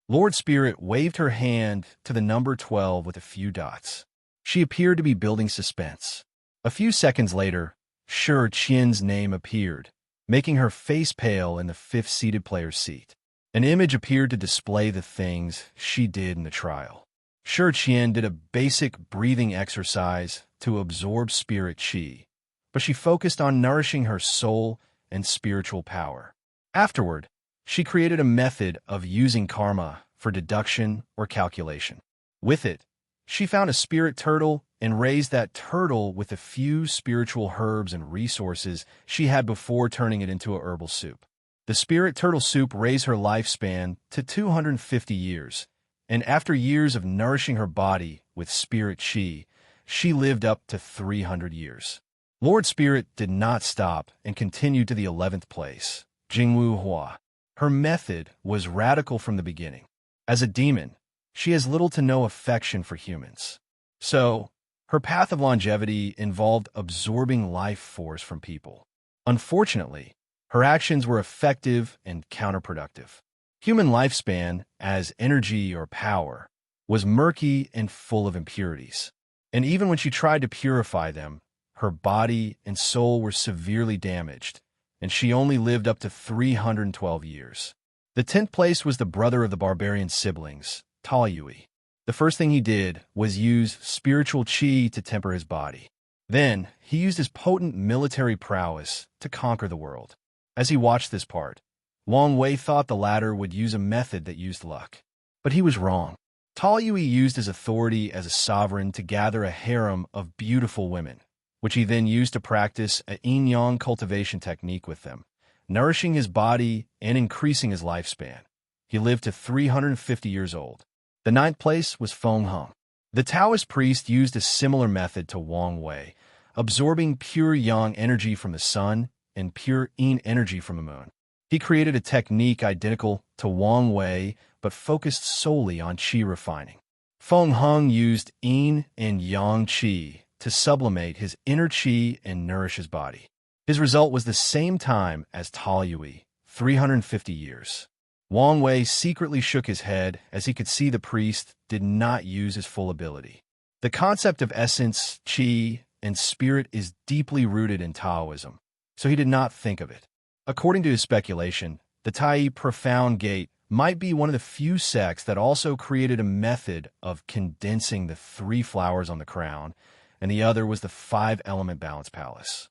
Speaker 1: Lord Spirit waved her hand to the number 12 with a few dots. She appeared to be building suspense. A few seconds later, Shi Qian's name appeared, making her face pale in the fifth seated player's seat. An image appeared to display the things she did in the trial. Shi Qian did a basic breathing exercise to absorb spirit qi, but she focused on nourishing her soul and spiritual power. Afterward, she created a method of using karma for deduction or calculation. With it, she found a spirit turtle and raised that turtle with a few spiritual herbs and resources she had before turning it into a herbal soup. The spirit turtle soup raised her lifespan to 250 years, and after years of nourishing her body with spirit qi, she lived up to 300 years. Lord Spirit did not stop and continued to the 11th place, Jingwu Hua. Her method was radical from the beginning. As a demon, she has little to no affection for humans. So, her path of longevity involved absorbing life force from people. Unfortunately, her actions were effective and counterproductive. Human lifespan, as energy or power, was murky and full of impurities. And even when she tried to purify them, her body and soul were severely damaged, and she only lived up to 312 years. The 10th place was the brother of the barbarian siblings, Tal Yui. The first thing he did was use spiritual qi to temper his body. Then, he used his potent military prowess to conquer the world. As he watched this part, Wang Wei thought the latter would use a method that used luck. But he was wrong. Tal Yui used his authority as a sovereign to gather a harem of beautiful women, which he then used to practice a yin-yang cultivation technique with them, nourishing his body and increasing his lifespan. He lived to 350 years old. The 9th place was Feng Heng. The Taoist priest used a similar method to Wang Wei, absorbing pure yang energy from the sun and pure yin energy from the moon. He created a technique identical to Wang Wei, but focused solely on qi refining. Feng Heng used yin and yang qi to sublimate his inner qi and nourish his body. His result was the same time as Tal Yui, 350 years. Wang Wei secretly shook his head as he could see the priest did not use his full ability. The concept of essence, qi, and spirit is deeply rooted in Taoism, so he did not think of it. According to his speculation, the Tai Profound Gate might be one of the few sects that also created a method of condensing the 3 flowers on the crown, and the other was the 5-element balance palace.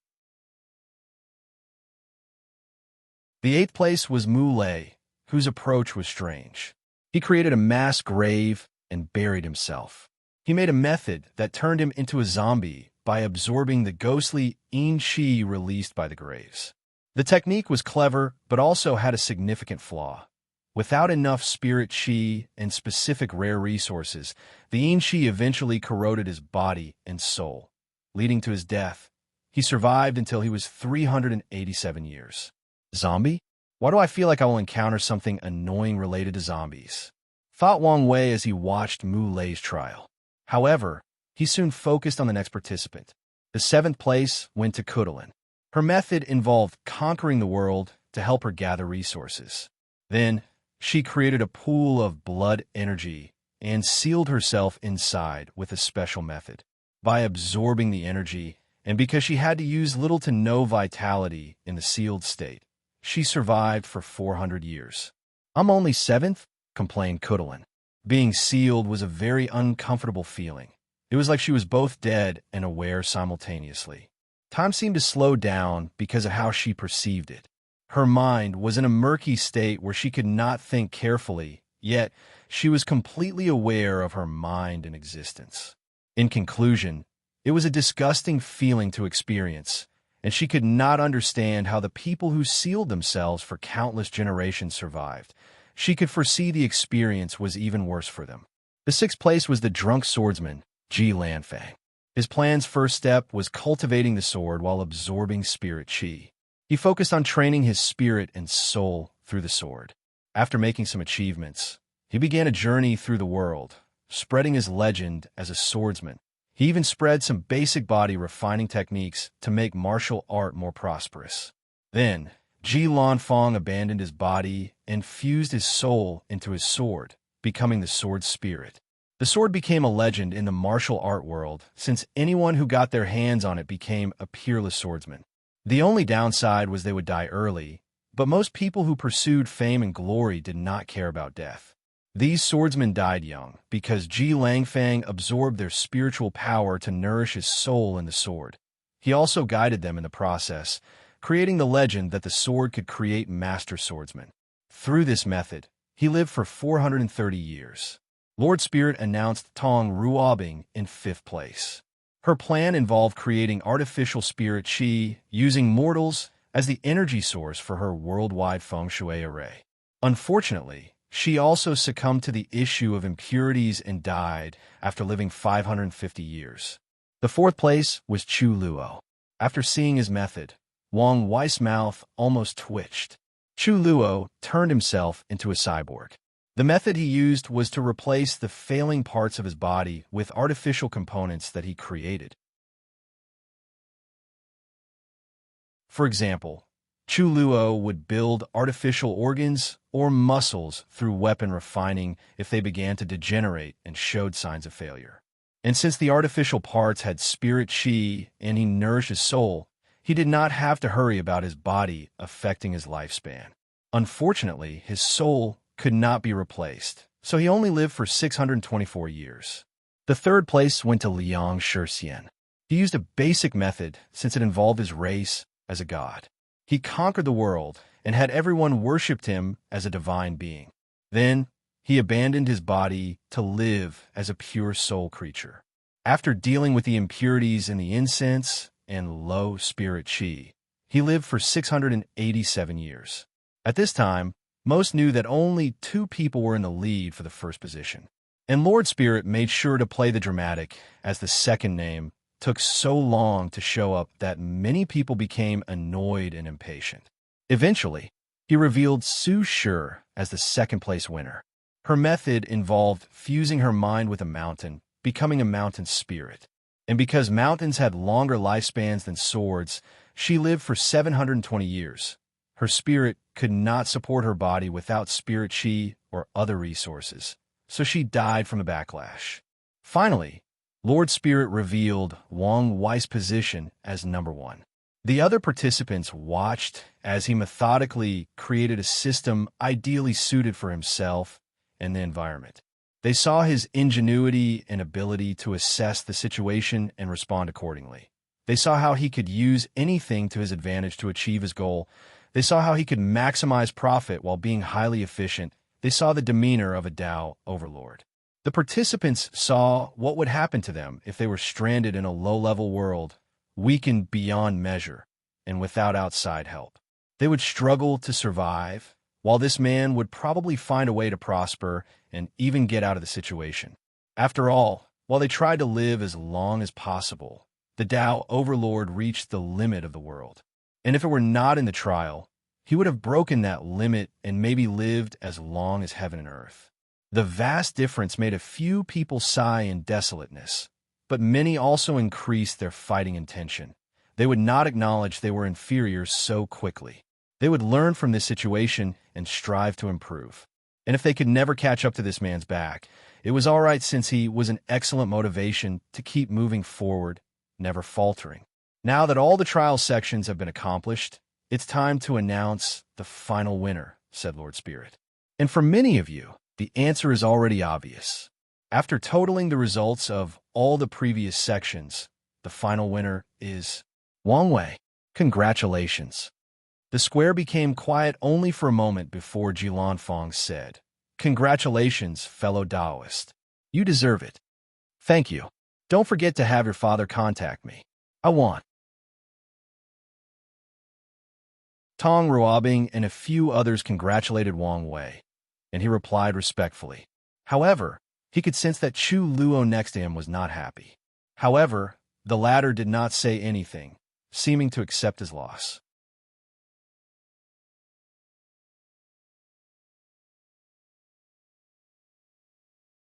Speaker 1: The 8th place was Mu Lei, whose approach was strange. He created a mass grave and buried himself. He made a method that turned him into a zombie by absorbing the ghostly yin qi released by the graves. The technique was clever, but also had a significant flaw. Without enough spirit qi and specific rare resources, the yin qi eventually corroded his body and soul, leading to his death. He survived until he was 387 years. Zombie? Why do I feel like I will encounter something annoying related to zombies? Thought Wang Wei as he watched Mu Lei's trial. However, he soon focused on the next participant. The 7th place went to Kudalin. Her method involved conquering the world to help her gather resources. Then, she created a pool of blood energy and sealed herself inside with a special method. By absorbing the energy, and because she had to use little to no vitality in the sealed state, she survived for 400 years. I'm only 7th, complained Kudalin. Being sealed was a very uncomfortable feeling. It was like she was both dead and aware simultaneously. Time seemed to slow down because of how she perceived it. Her mind was in a murky state where she could not think carefully, yet she was completely aware of her mind and existence. In conclusion, it was a disgusting feeling to experience, and she could not understand how the people who sealed themselves for countless generations survived. She could foresee the experience was even worse for them. The 6th place was the drunk swordsman, Ji Lanfang. His plan's first step was cultivating the sword while absorbing spirit qi. He focused on training his spirit and soul through the sword. After making some achievements, he began a journey through the world, spreading his legend as a swordsman. He even spread some basic body refining techniques to make martial art more prosperous. Then, Ji Lanfang abandoned his body and fused his soul into his sword, becoming the sword spirit. The sword became a legend in the martial art world, since anyone who got their hands on it became a peerless swordsman. The only downside was they would die early, but most people who pursued fame and glory did not care about death. These swordsmen died young because Ji Lanfang absorbed their spiritual power to nourish his soul in the sword. He also guided them in the process, creating the legend that the sword could create master swordsmen. Through this method, he lived for 430 years. Lord Spirit announced Tong Ruobing in 5th place. Her plan involved creating artificial spirit qi using mortals as the energy source for her worldwide feng shui array. Unfortunately, she also succumbed to the issue of impurities and died after living 550 years. The 4th place was Chu Luo. After seeing his method, Wang Wei's mouth almost twitched. Chu Luo turned himself into a cyborg. The method he used was to replace the failing parts of his body with artificial components that he created. For example, Chu Luo would build artificial organs or muscles through weapon refining if they began to degenerate and showed signs of failure. And since the artificial parts had spirit qi and he nourished his soul, he did not have to hurry about his body affecting his lifespan. Unfortunately, his soul could not be replaced, so he only lived for 624 years. The 3rd place went to Liang Shixian. He used a basic method since it involved his race as a god. He conquered the world and had everyone worshipped him as a divine being. Then, he abandoned his body to live as a pure soul creature. After dealing with the impurities in the incense and low spirit qi, he lived for 687 years. At this time, most knew that only 2 people were in the lead for the first position. And Lord Spirit made sure to play the dramatic, as the second name took so long to show up that many people became annoyed and impatient. Eventually, he revealed Su Shi as the 2nd place winner. Her method involved fusing her mind with a mountain, becoming a mountain spirit. And because mountains had longer lifespans than swords, she lived for 720 years. Her spirit could not support her body without spirit qi or other resources, so she died from a backlash. Finally, Lord Spirit revealed Wang Wei's position as number 1. The other participants watched as he methodically created a system ideally suited for himself and the environment. They saw his ingenuity and ability to assess the situation and respond accordingly. They saw how he could use anything to his advantage to achieve his goal. They saw how he could maximize profit while being highly efficient. They saw the demeanor of a Tao overlord. The participants saw what would happen to them if they were stranded in a low-level world, weakened beyond measure, and without outside help. They would struggle to survive, while this man would probably find a way to prosper and even get out of the situation. After all, while they tried to live as long as possible, the Tao overlord reached the limit of the world. And if it were not in the trial, he would have broken that limit and maybe lived as long as heaven and earth. The vast difference made a few people sigh in desolateness, but many also increased their fighting intention. They would not acknowledge they were inferior so quickly. They would learn from this situation and strive to improve. And if they could never catch up to this man's back, it was all right since he was an excellent motivation to keep moving forward, never faltering. Now that all the trial sections have been accomplished, it's time to announce the final winner, said Lord Spirit. And for many of you, the answer is already obvious. After totaling the results of all the previous sections, the final winner is Wang Wei. Congratulations. The square became quiet only for a moment before Ji Lanfang said, Congratulations, fellow Taoist. You deserve it. Thank you. Don't forget to have your father contact me. I want. Tong Ruobing and a few others congratulated Wang Wei, and he replied respectfully. However, He could sense that Chu Luo next to him was not happy. However, the latter did not say anything, seeming to accept his loss.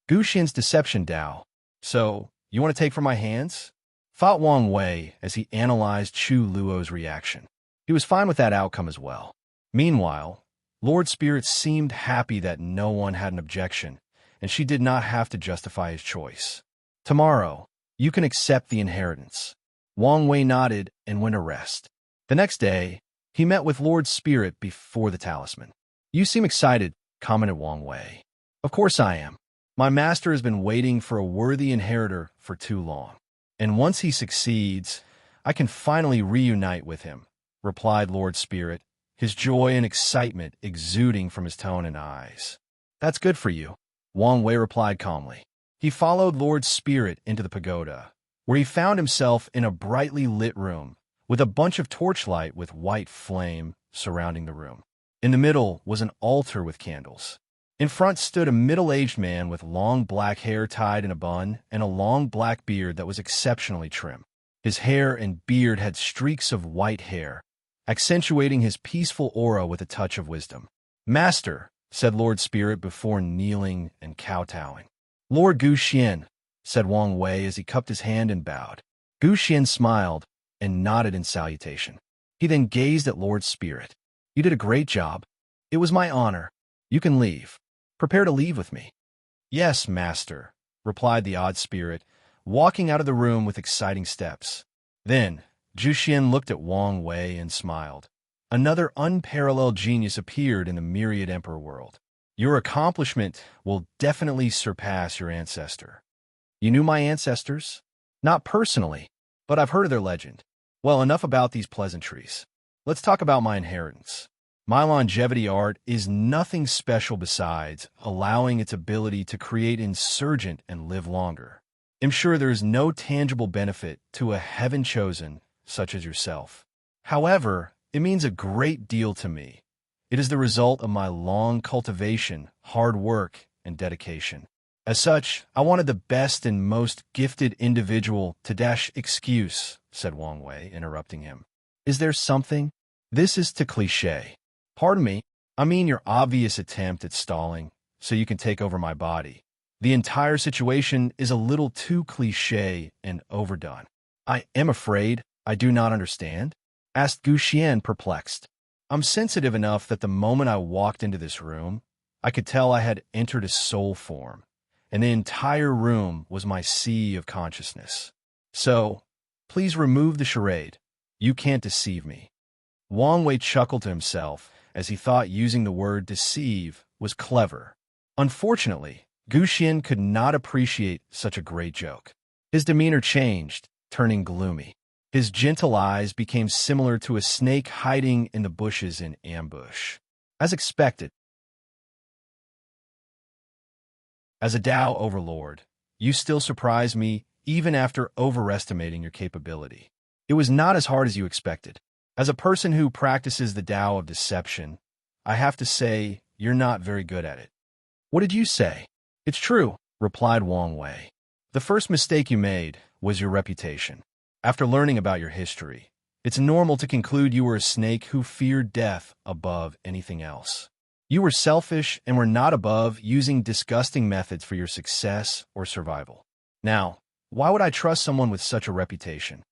Speaker 1: Gu Xian's deception Dao. So, you want to take from my hands? Thought Wang Wei as he analyzed Chu Luo's reaction. He was fine with that outcome as well. Meanwhile, Lord Spirit seemed happy that no one had an objection, and she did not have to justify his choice. Tomorrow, you can accept the inheritance. Wang Wei nodded and went to rest. The next day, he met with Lord Spirit before the talisman. You seem excited, commented Wang Wei. Of course I am. My master has been waiting for a worthy inheritor for too long. And once he succeeds, I can finally reunite with him, replied Lord Spirit, his joy and excitement exuding from his tone and eyes. That's good for you, Wang Wei replied calmly. He followed Lord Spirit into the pagoda, where he found himself in a brightly lit room, with a bunch of torchlight with white flame surrounding the room. In the middle was an altar with candles. In front stood a middle-aged man with long black hair tied in a bun and a long black beard that was exceptionally trim. His hair and beard had streaks of white hair, accentuating his peaceful aura with a touch of wisdom. Master, said Lord Spirit before kneeling and kowtowing. Lord Gu Xian, said Wang Wei as he cupped his hand and bowed. Gu Xian smiled and nodded in salutation. He then gazed at Lord Spirit. You did a great job. It was my honor. You can leave. Prepare to leave with me. Yes, master, replied the odd spirit, walking out of the room with exciting steps. Then, Zhu Xian looked at Wang Wei and smiled. Another unparalleled genius appeared in the myriad emperor world. Your accomplishment will definitely surpass your ancestor. You knew my ancestors? Not personally, but I've heard of their legend. Well, enough about these pleasantries. Let's talk about my inheritance. My longevity art is nothing special besides allowing its ability to create insurgent and live longer. I'm sure there is no tangible benefit to a heaven chosen such as yourself. However, it means a great deal to me. It is the result of my long cultivation, hard work, and dedication. As such, I wanted the best and most gifted individual to dash excuse, said Wang Wei, interrupting him. Is there something? This is too cliché. Pardon me, I mean your obvious attempt at stalling so you can take over my body. The entire situation is a little too cliché and overdone. I am afraid I do not understand, asked Gu Xian, perplexed. I'm sensitive enough that the moment I walked into this room, I could tell I had entered a soul form, and the entire room was my sea of consciousness. So, please remove the charade. You can't deceive me. Wang Wei chuckled to himself as he thought using the word deceive was clever. Unfortunately, Gu Xian could not appreciate such a great joke. His demeanor changed, turning gloomy. His gentle eyes became similar to a snake hiding in the bushes in ambush. As expected. As a Tao overlord, you still surprise me even after overestimating your capability. It was not as hard as you expected. As a person who practices the Tao of deception, I have to say you're not very good at it. What did you say? It's true, replied Wang Wei. The first mistake you made was your reputation. After learning about your history, it's normal to conclude you were a snake who feared death above anything else. You were selfish and were not above using disgusting methods for your success or survival. Now, why would I trust someone with such a reputation?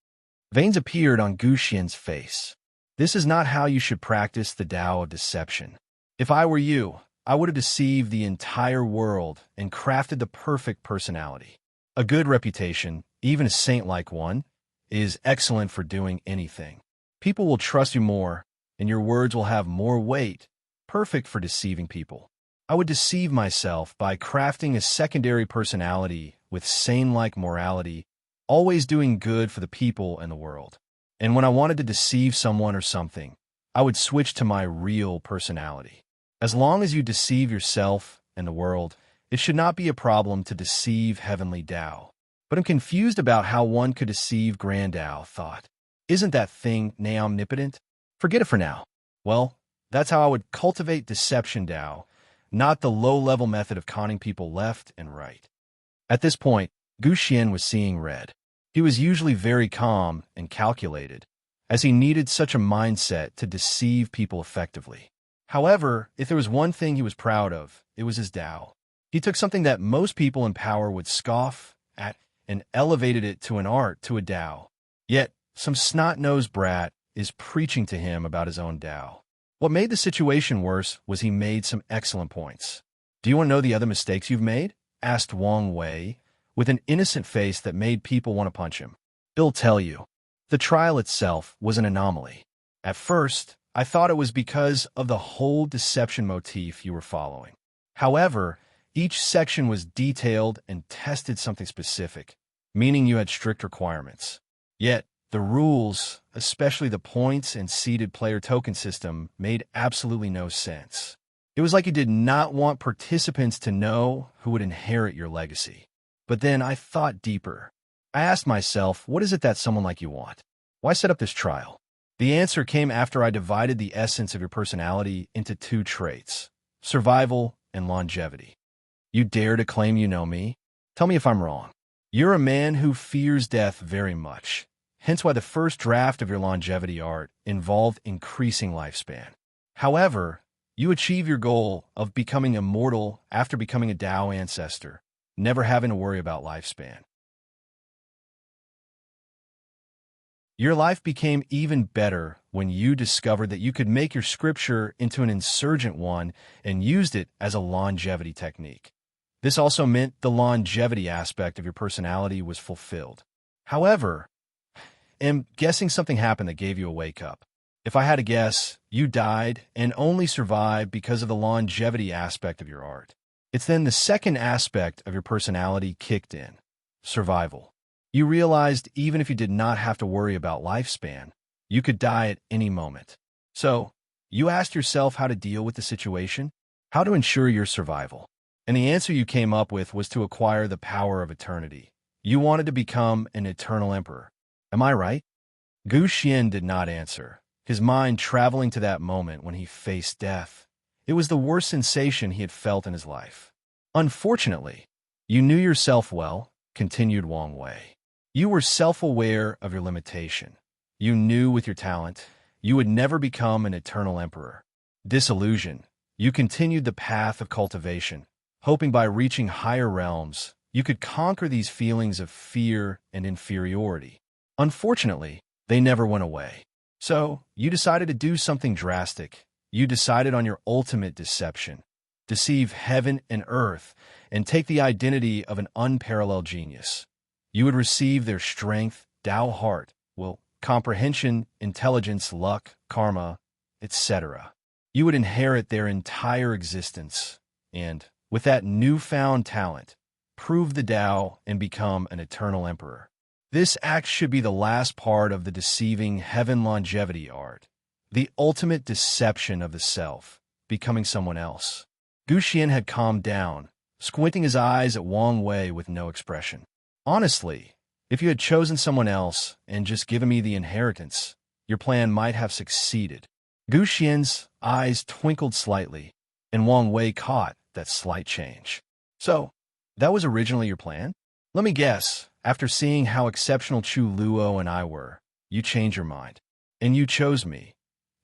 Speaker 1: Veins appeared on Gu Xian's face. This is not how you should practice the Tao of deception. If I were you, I would have deceived the entire world and crafted the perfect personality. A good reputation, even a saint-like one, is excellent for doing anything. People will trust you more, and your words will have more weight, perfect for deceiving people. I would deceive myself by crafting a secondary personality with sane-like morality, always doing good for the people and the world. And when I wanted to deceive someone or something, I would switch to my real personality. As long as you deceive yourself and the world, it should not be a problem to deceive heavenly Tao. But I'm confused about how one could deceive Grand Tao, thought. Isn't that thing omnipotent? Forget it for now. Well, that's how I would cultivate deception Tao, not the low-level method of conning people left and right. At this point, Gu Xian was seeing red. He was usually very calm and calculated, as he needed such a mindset to deceive people effectively. However, if there was one thing he was proud of, it was his Tao. He took something that most people in power would scoff at and elevated it to an art, to a Tao. Yet, some snot-nosed brat is preaching to him about his own Tao. What made the situation worse was he made some excellent points. "Do you want to know the other mistakes you've made?" asked Wang Wei, with an innocent face that made people want to punch him. "He'll tell you." The trial itself was an anomaly. At first, I thought it was because of the whole deception motif you were following. However, each section was detailed and tested something specific, meaning you had strict requirements. Yet, the rules, especially the points and seeded player token system, made absolutely no sense. It was like you did not want participants to know who would inherit your legacy. But then I thought deeper. I asked myself, what is it that someone like you want? Why set up this trial? The answer came after I divided the essence of your personality into two traits: survival and longevity. You dare to claim you know me? Tell me if I'm wrong. You're a man who fears death very much. Hence why the first draft of your longevity art involved increasing lifespan. However, you achieve your goal of becoming immortal after becoming a Tao ancestor, never having to worry about lifespan. Your life became even better when you discovered that you could make your scripture into an insurgent one and used it as a longevity technique. This also meant the longevity aspect of your personality was fulfilled. However, I'm guessing something happened that gave you a wake-up. If I had to guess, you died and only survived because of the longevity aspect of your art. It's then the second aspect of your personality kicked in: survival. You realized even if you did not have to worry about lifespan, you could die at any moment. So, you asked yourself how to deal with the situation, how to ensure your survival. And the answer you came up with was to acquire the power of eternity. You wanted to become an eternal emperor. Am I right? Gu Xian did not answer, his mind traveling to that moment when he faced death. It was the worst sensation he had felt in his life. Unfortunately, you knew yourself well, continued Wang Wei. You were self-aware of your limitation. You knew with your talent, you would never become an eternal emperor. Disillusioned, you continued the path of cultivation, hoping by reaching higher realms, you could conquer these feelings of fear and inferiority. Unfortunately, they never went away. So, you decided to do something drastic. You decided on your ultimate deception: deceive heaven and earth and take the identity of an unparalleled genius. You would receive their strength, Tao heart, comprehension, intelligence, luck, karma, etc. You would inherit their entire existence and, with that newfound talent, prove the Tao and become an eternal emperor. This act should be the last part of the deceiving heaven longevity art, the ultimate deception of the self, becoming someone else. Gu Xian had calmed down, squinting his eyes at Wang Wei with no expression. Honestly, if you had chosen someone else and just given me the inheritance, your plan might have succeeded. Gu Xian's eyes twinkled slightly, and Wang Wei caught that slight change. So, that was originally your plan? Let me guess, after seeing how exceptional Chu Luo and I were, you changed your mind. And you chose me,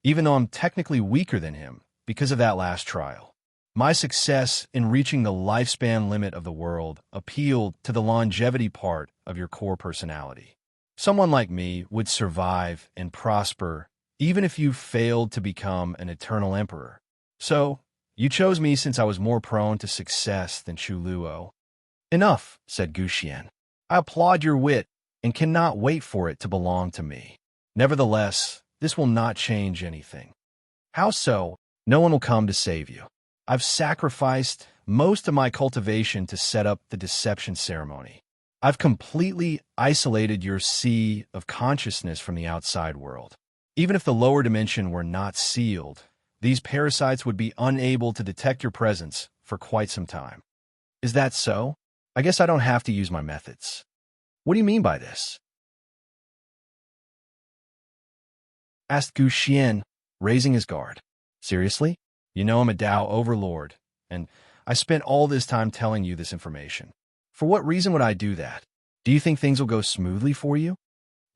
Speaker 1: even though I'm technically weaker than him because of that last trial. My success in reaching the lifespan limit of the world appealed to the longevity part of your core personality. Someone like me would survive and prosper even if you failed to become an eternal emperor. So, you chose me since I was more prone to success than Chu Luo. Enough, said Gu Xian. I applaud your wit and cannot wait for it to belong to me. Nevertheless, this will not change anything. How so? No one will come to save you. I've sacrificed most of my cultivation to set up the deception ceremony. I've completely isolated your sea of consciousness from the outside world. Even if the lower dimension were not sealed, these parasites would be unable to detect your presence for quite some time. Is that so? I guess I don't have to use my methods. What do you mean by this? Asked Gu Xian, raising his guard. Seriously? You know I'm a Tao overlord, and I spent all this time telling you this information. For what reason would I do that? Do you think things will go smoothly for you?"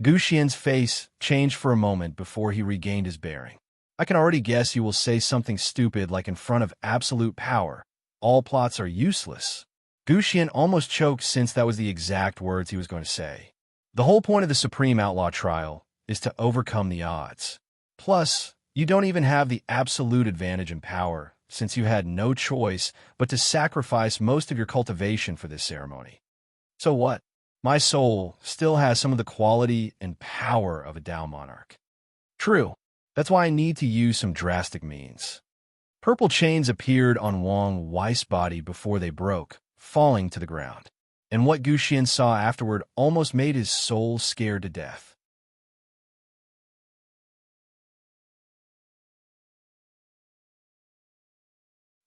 Speaker 1: Gu Xian's face changed for a moment before he regained his bearing. "I can already guess you will say something stupid like in front of absolute power. All plots are useless." Gu Xian almost choked since that was the exact words he was going to say. The whole point of the Supreme Outlaw Trial is to overcome the odds. Plus, you don't even have the absolute advantage in power, since you had no choice but to sacrifice most of your cultivation for this ceremony. So what? My soul still has some of the quality and power of a Dao monarch. True. That's why I need to use some drastic means. Purple chains appeared on Wang Wei's body before they broke, falling to the ground. And what Gu Xian saw afterward almost made his soul scared to death.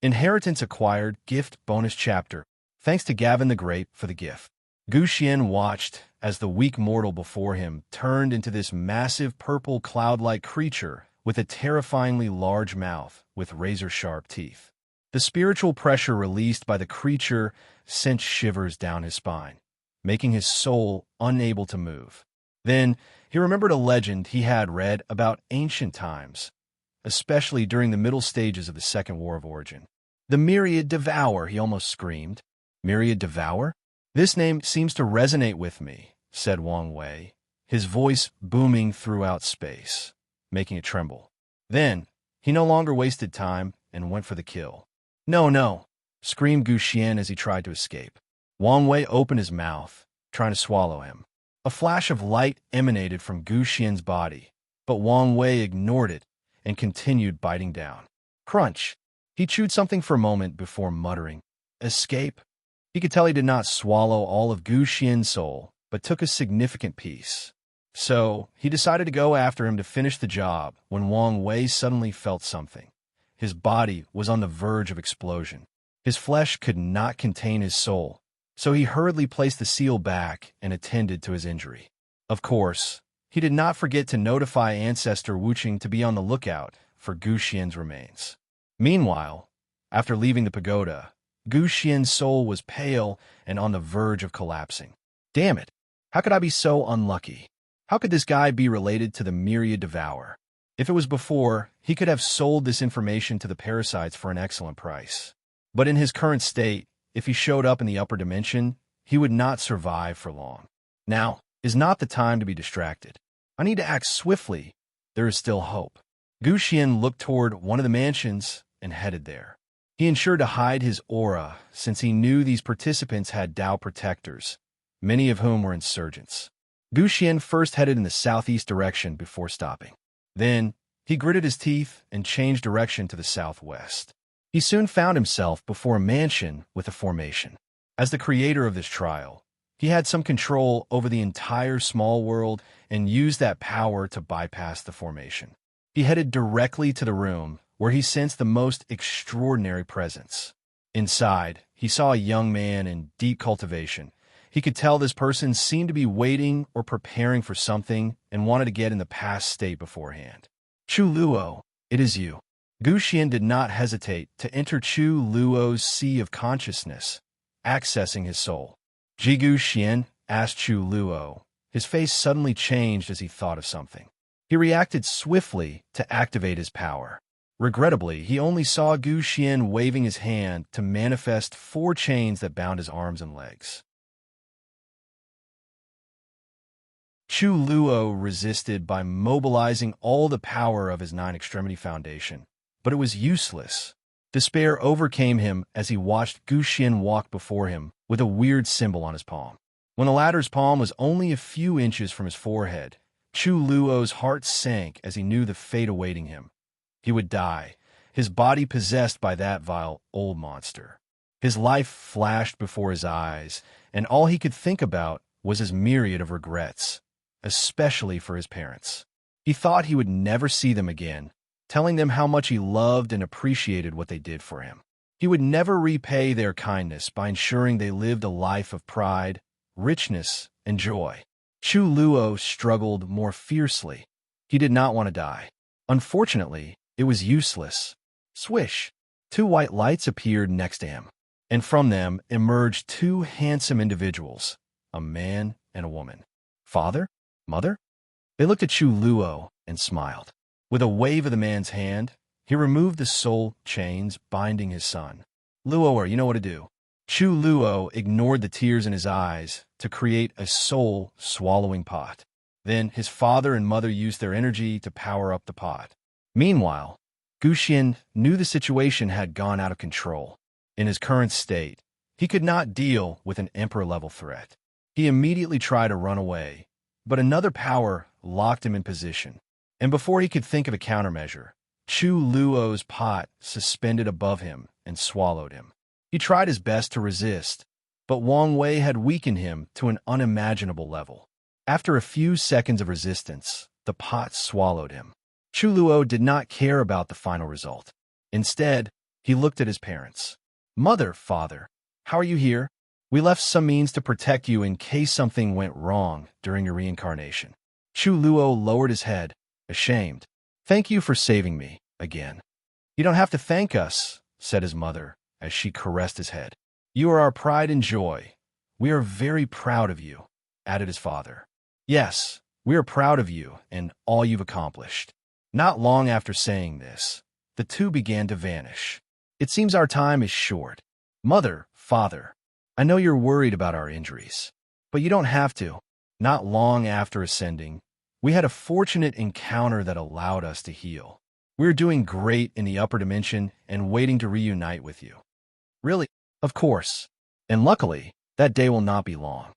Speaker 1: Inheritance acquired, gift bonus chapter. Thanks to Gavin the Great for the gift. Gu Xian watched as the weak mortal before him turned into this massive purple cloud-like creature with a terrifyingly large mouth with razor-sharp teeth. The spiritual pressure released by the creature sent shivers down his spine, making his soul unable to move. Then he remembered a legend he had read about ancient times, especially during the middle stages of the Second War of Origin. "The Myriad Devour," he almost screamed. "Myriad Devour? This name seems to resonate with me," said Wang Wei, his voice booming throughout space, making it tremble. Then, he no longer wasted time and went for the kill. "No, no!" screamed Gu Xian as he tried to escape. Wang Wei opened his mouth, trying to swallow him. A flash of light emanated from Gu Xian's body, but Wang Wei ignored it and continued biting down. Crunch! He chewed something for a moment before muttering, "Escape?" He could tell he did not swallow all of Gu Xian's soul, but took a significant piece. So, he decided to go after him to finish the job when Wang Wei suddenly felt something. His body was on the verge of explosion. His flesh could not contain his soul, so he hurriedly placed the seal back and attended to his injury. Of course, he did not forget to notify Ancestor Wuching to be on the lookout for Gu Xian's remains. Meanwhile, after leaving the pagoda, Gu Xian's soul was pale and on the verge of collapsing. Damn it! How could I be so unlucky? How could this guy be related to the Myriad Devourer? If it was before, he could have sold this information to the parasites for an excellent price. But in his current state, if he showed up in the upper dimension, he would not survive for long. Now is not the time to be distracted. I need to act swiftly. There is still hope. Gu Xian looked toward one of the mansions and headed there. He ensured to hide his aura since he knew these participants had Dao protectors, many of whom were insurgents. Gu Xian first headed in the southeast direction before stopping. Then, he gritted his teeth and changed direction to the southwest. He soon found himself before a mansion with a formation. As the creator of this trial, he had some control over the entire small world and used that power to bypass the formation. He headed directly to the room where he sensed the most extraordinary presence. Inside, he saw a young man in deep cultivation. He could tell this person seemed to be waiting or preparing for something and wanted to get in the past state beforehand. "Chu Luo, it is you." Gu Xian did not hesitate to enter Chu Luo's sea of consciousness, accessing his soul. "Ji Gu Xian?" asked Chu Luo. His face suddenly changed as he thought of something. He reacted swiftly to activate his power. Regrettably, he only saw Gu Xian waving his hand to manifest 4 chains that bound his arms and legs. Chu Luo resisted by mobilizing all the power of his 9-extremity foundation, but it was useless. Despair overcame him as he watched Gu Xian walk before him with a weird symbol on his palm. When the latter's palm was only a few inches from his forehead, Chu Luo's heart sank as he knew the fate awaiting him. He would die, his body possessed by that vile old monster. His life flashed before his eyes, and all he could think about was his myriad of regrets, especially for his parents. He thought he would never see them again, telling them how much he loved and appreciated what they did for him. He would never repay their kindness by ensuring they lived a life of pride, richness, and joy. Chu Luo struggled more fiercely. He did not want to die. Unfortunately, it was useless. Swish! Two white lights appeared next to him, and from them emerged two handsome individuals, a man and a woman. Father? Mother? They looked at Chu Luo and smiled. With a wave of the man's hand, he removed the soul chains binding his son. Luo, you know what to do. Chu Luo ignored the tears in his eyes to create a soul-swallowing pot. Then his father and mother used their energy to power up the pot. Meanwhile, Gu Xian knew the situation had gone out of control. In his current state, he could not deal with an emperor-level threat. He immediately tried to run away, but another power locked him in position. And before he could think of a countermeasure, Chu Luo's pot suspended above him and swallowed him. He tried his best to resist, but Wang Wei had weakened him to an unimaginable level. After a few seconds of resistance, the pot swallowed him. Chu Luo did not care about the final result. Instead, he looked at his parents. Mother, father, how are you here? We left some means to protect you in case something went wrong during your reincarnation. Chu Luo lowered his head, ashamed. Thank you for saving me again. You don't have to thank us, said his mother as she caressed his head. You are our pride and joy. We are very proud of you, added his father. Yes, we are proud of you and all you've accomplished. Not long after saying this, the two began to vanish. It seems our time is short. Mother, father, I know you're worried about our injuries, but you don't have to. Not long after ascending, we had a fortunate encounter that allowed us to heal. We're doing great in the upper dimension and waiting to reunite with you. Really? Of course. And luckily, that day will not be long.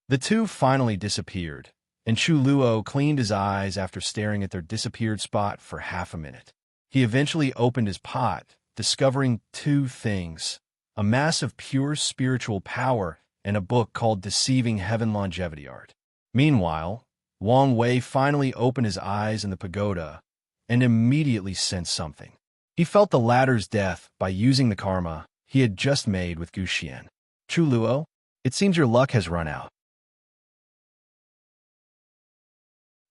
Speaker 1: The two finally disappeared, and Chu Luo cleaned his eyes after staring at their disappeared spot for half a minute. He eventually opened his pot, discovering two things: a mass of pure spiritual power and a book called Deceiving Heaven Longevity Art. Meanwhile, Wang Wei finally opened his eyes in the pagoda and immediately sensed something. He felt the latter's death by using the karma he had just made with Gu Xian. Chu Luo, it seems your luck has run out.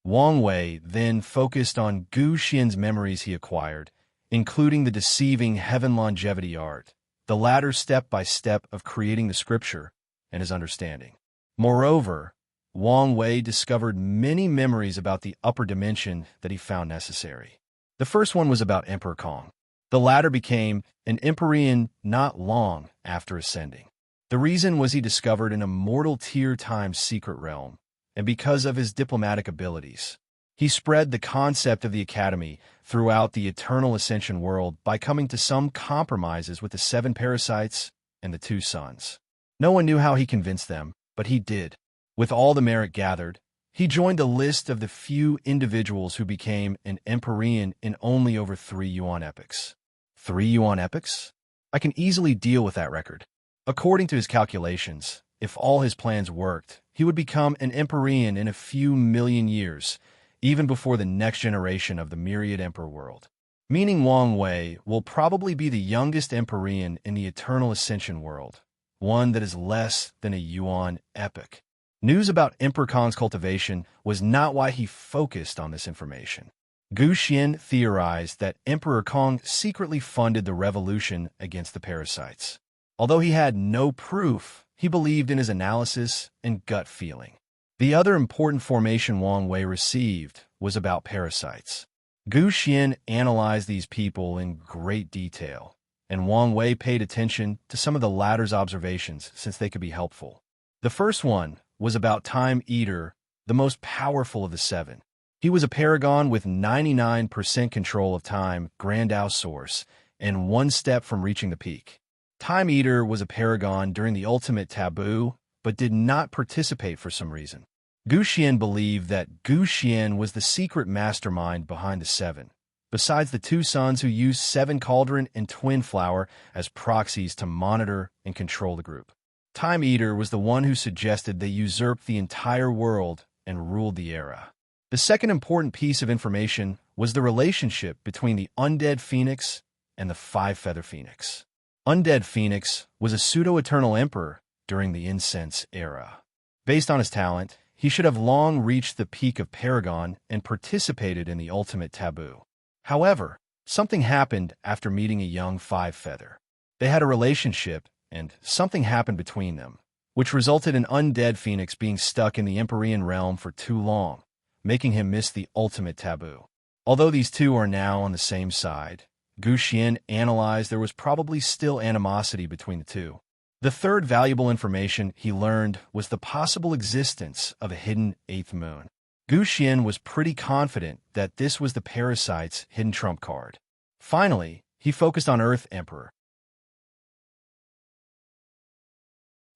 Speaker 1: Wang Wei then focused on Gu Xian's memories he acquired, including the Deceiving Heaven Longevity Art, the latter step by step of creating the scripture, and his understanding. Moreover, Wang Wei discovered many memories about the upper dimension that he found necessary. The first one was about Emperor Kong. The latter became an Empyrean not long after ascending. The reason was he discovered an immortal tier-time secret realm, and because of his diplomatic abilities, he spread the concept of the Academy throughout the Eternal Ascension world by coming to some compromises with the 7 parasites and the 2 sons. No one knew how he convinced them, but he did. With all the merit gathered, he joined a list of the few individuals who became an Empyrean in only over 3 Yuan epochs. 3 Yuan epochs? I can easily deal with that record. According to his calculations, if all his plans worked, he would become an Empyrean in a few million years, even before the next generation of the Myriad Emperor world. Meaning Wang Wei will probably be the youngest Empyrean in the Eternal Ascension world, one that is less than a Yuan epoch. News about Emperor Kong's cultivation was not why he focused on this information. Gu Xian theorized that Emperor Kong secretly funded the revolution against the parasites. Although he had no proof, he believed in his analysis and gut feeling. The other important formation Wang Wei received was about parasites. Gu Xian analyzed these people in great detail, and Wang Wei paid attention to some of the latter's observations since they could be helpful. The first one was about Time Eater, the most powerful of the 7. He was a paragon with 99% control of time, grand outsource, and 1 step from reaching the peak. Time Eater was a paragon during the ultimate taboo, but did not participate for some reason. Gu Xian believed that Gu Xian was the secret mastermind behind the 7, besides the 2 sons who used 7 Cauldron and Twin Flower as proxies to monitor and control the group. Time Eater was the one who suggested they usurp the entire world and ruled the era. The second important piece of information was the relationship between the Undead Phoenix and the 5-Feather Phoenix. Undead Phoenix was a pseudo-eternal emperor during the Incense era. Based on his talent, he should have long reached the peak of Paragon and participated in the ultimate taboo. However, Something happened after meeting a young five-feather. They had a relationship, and something happened between them, which resulted in undead Phoenix being stuck in the Empyrean realm for too long, making him miss the ultimate taboo. Although these two are now on the same side, Gu Xian analyzed there was probably still animosity between the two. The third valuable information he learned was the possible existence of a hidden eighth moon. Gu Xian was pretty confident that this was the parasite's hidden trump card. Finally, he focused on Earth Emperor.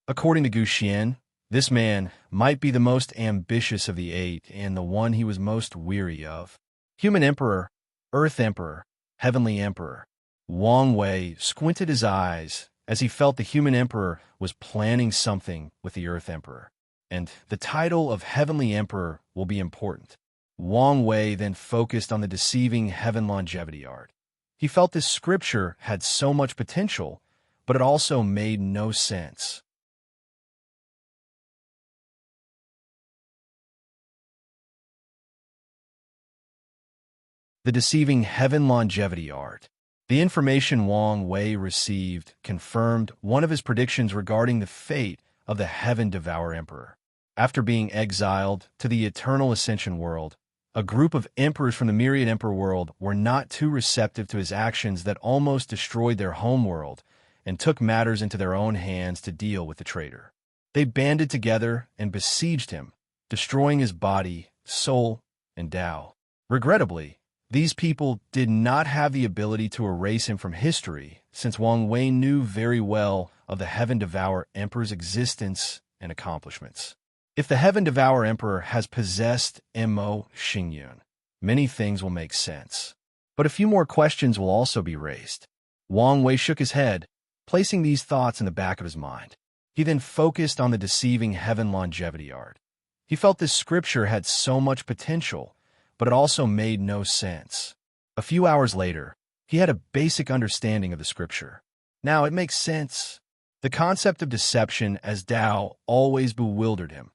Speaker 1: According to Gu Xian, this man might be the most ambitious of the eight and the one he was most weary of. Human Emperor, Earth Emperor, Heavenly Emperor. Wang Wei squinted his eyes as he felt the Human Emperor was planning something with the Earth Emperor, and the title of Heavenly Emperor will be important. Wang Wei then focused on the deceiving Heaven longevity art. He felt this scripture had so much potential, but it also made no sense. The deceiving Heaven longevity art. The information Wang Wei received confirmed one of his predictions regarding the fate of the Heaven Devourer Emperor. After being exiled to the Eternal Ascension world, a group of emperors from the Myriad Emperor world were not too receptive to his actions that almost destroyed their home world and took matters into their own hands to deal with the traitor. They banded together and besieged him, destroying his body, soul, and Tao. Regrettably, these people did not have the ability to erase him from history, since Wang Wei knew very well of the Heaven Devourer Emperor's existence and accomplishments. If the Heaven Devourer Emperor has possessed Mo Xingyun, many things will make sense. But a few more questions will also be raised. Wang Wei shook his head, placing these thoughts in the back of his mind. He then focused on the deceiving Heaven longevity art. He felt this scripture had so much potential, but it also made no sense. A few hours later, he had a basic understanding of the scripture. Now it makes sense. The concept of deception as Tao always bewildered him,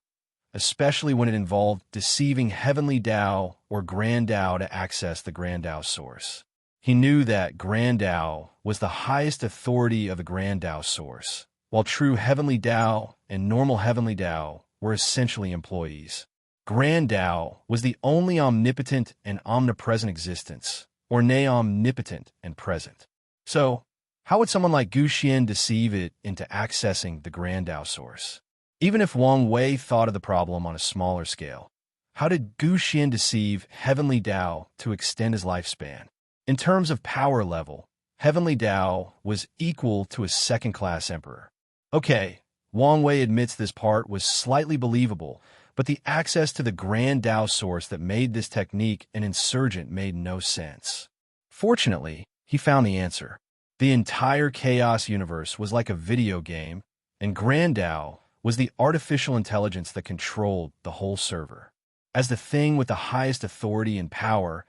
Speaker 1: especially when it involved deceiving heavenly Tao or Grand Tao to access the Grand Tao source. He knew that Grand Tao was the highest authority of the Grand Tao source, while true heavenly Tao and normal heavenly Tao were essentially employees. Grand Tao was the only omnipotent and omnipresent existence, or nay omnipotent and present. So, how would someone like Gu Xian deceive it into accessing the Grand Tao source? Even if Wang Wei thought of the problem on a smaller scale, how did Gu Xian deceive Heavenly Tao to extend his lifespan? In terms of power level, Heavenly Tao was equal to a second-class emperor. Okay, Wang Wei admits this part was slightly believable, but the access to the Grand Tao source that made this technique an insurgent made no sense. Fortunately, he found the answer. The entire Chaos universe was like a video game, and Grand Tao was the artificial intelligence that controlled the whole server. As the thing with the highest authority and power,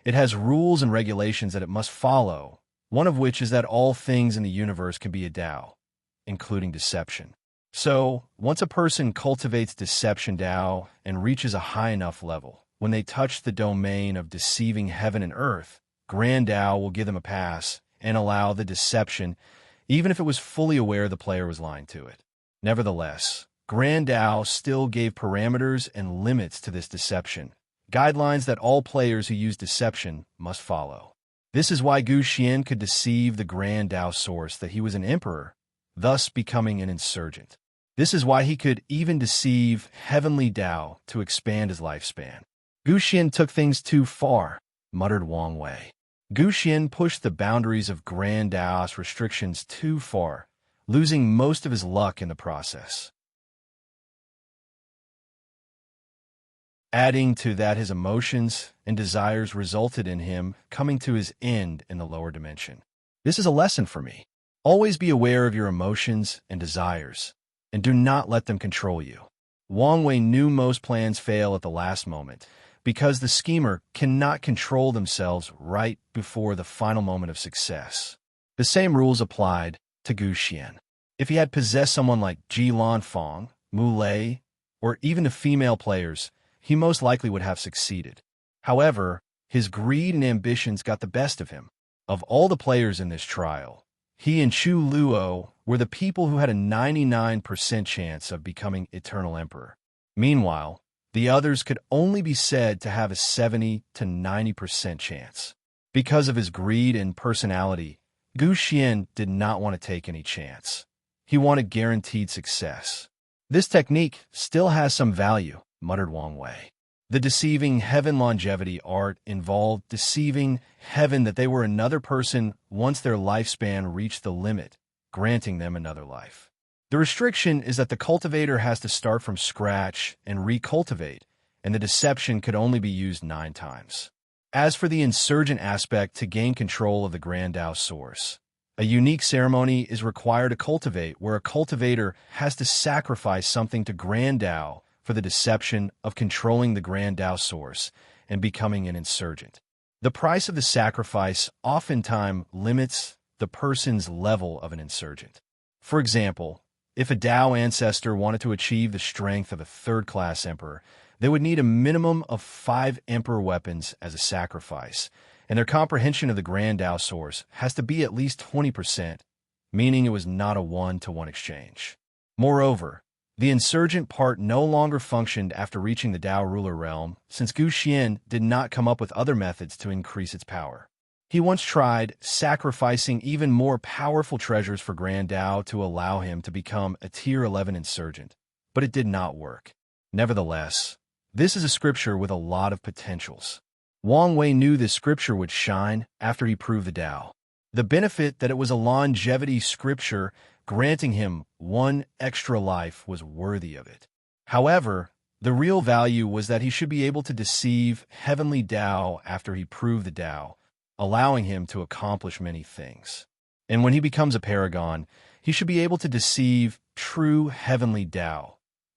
Speaker 1: it has rules and regulations that it must follow, one of which is that all things in the universe can be a Tao, including deception. So, once a person cultivates deception Tao and reaches a high enough level, when they touch the domain of deceiving heaven and earth, Grand Tao will give them a pass and allow the deception, even if it was fully aware the player was lying to it. Nevertheless, Grand Tao still gave parameters and limits to this deception, guidelines that all players who use deception must follow. This is why Gu Xian could deceive the Grand Tao source that he was an emperor, thus becoming an insurgent. This is why he could even deceive Heavenly Tao to expand his lifespan. Gu Xian took things too far, muttered Wang Wei. Gu Xian pushed the boundaries of Grand Tao's restrictions too far, losing most of his luck in the process. Adding to that, his emotions and desires resulted in him coming to his end in the lower dimension. This is a lesson for me. Always be aware of your emotions and desires, and do not let them control you. Wang Wei knew most plans fail at the last moment, because the schemer cannot control themselves right before the final moment of success. The same rules applied to Gu Xian. If he had possessed someone like Ji Lanfang, Mu Lei, or even the female players, he most likely would have succeeded. However, his greed and ambitions got the best of him, Of all the players in this trial, he and Chu Luo were the people who had a 99% chance of becoming eternal emperor. Meanwhile, the others could only be said to have a 70 to 90% chance. Because of his greed and personality, Gu Xian did not want to take any chance. He wanted guaranteed success. "This technique still has some value," muttered Wang Wei. The deceiving heaven longevity art involved deceiving heaven that they were another person once their lifespan reached the limit, granting them another life. The restriction is that the cultivator has to start from scratch and recultivate, and the deception could only be used 9 times. As for the insurgent aspect to gain control of the Grand Dao source, a unique ceremony is required to cultivate where a cultivator has to sacrifice something to Grand Dao for the deception of controlling the Grand Dao source and becoming an insurgent. The price of the sacrifice oftentimes limits the person's level of an insurgent. For example, if a Dao ancestor wanted to achieve the strength of a third-class emperor, they would need a minimum of 5 emperor weapons as a sacrifice, and their comprehension of the Grand Dao source has to be at least 20%, meaning it was not a 1-to-1 exchange. Moreover, the insurgent part no longer functioned after reaching the Dao ruler realm, since Gu Xian did not come up with other methods to increase its power. He once tried sacrificing even more powerful treasures for Grand Dao to allow him to become a Tier 11 insurgent, but it did not work. Nevertheless, this is a scripture with a lot of potentials. Wang Wei knew this scripture would shine after he proved the Dao. The benefit that it was a longevity scripture granting him 1 extra life was worthy of it. However, the real value was that he should be able to deceive heavenly Dao after he proved the Dao, allowing him to accomplish many things. And when he becomes a paragon, he should be able to deceive true heavenly Dao,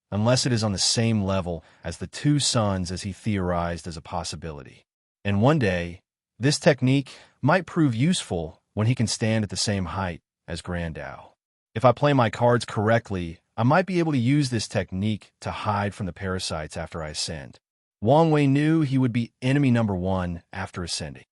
Speaker 1: unless it is on the same level as the 2 suns as he theorized as a possibility. And one day, this technique might prove useful when he can stand at the same height as Grand Dao. If I play my cards correctly, I might be able to use this technique to hide from the parasites after I ascend. Wang Wei knew he would be enemy number 1 after ascending.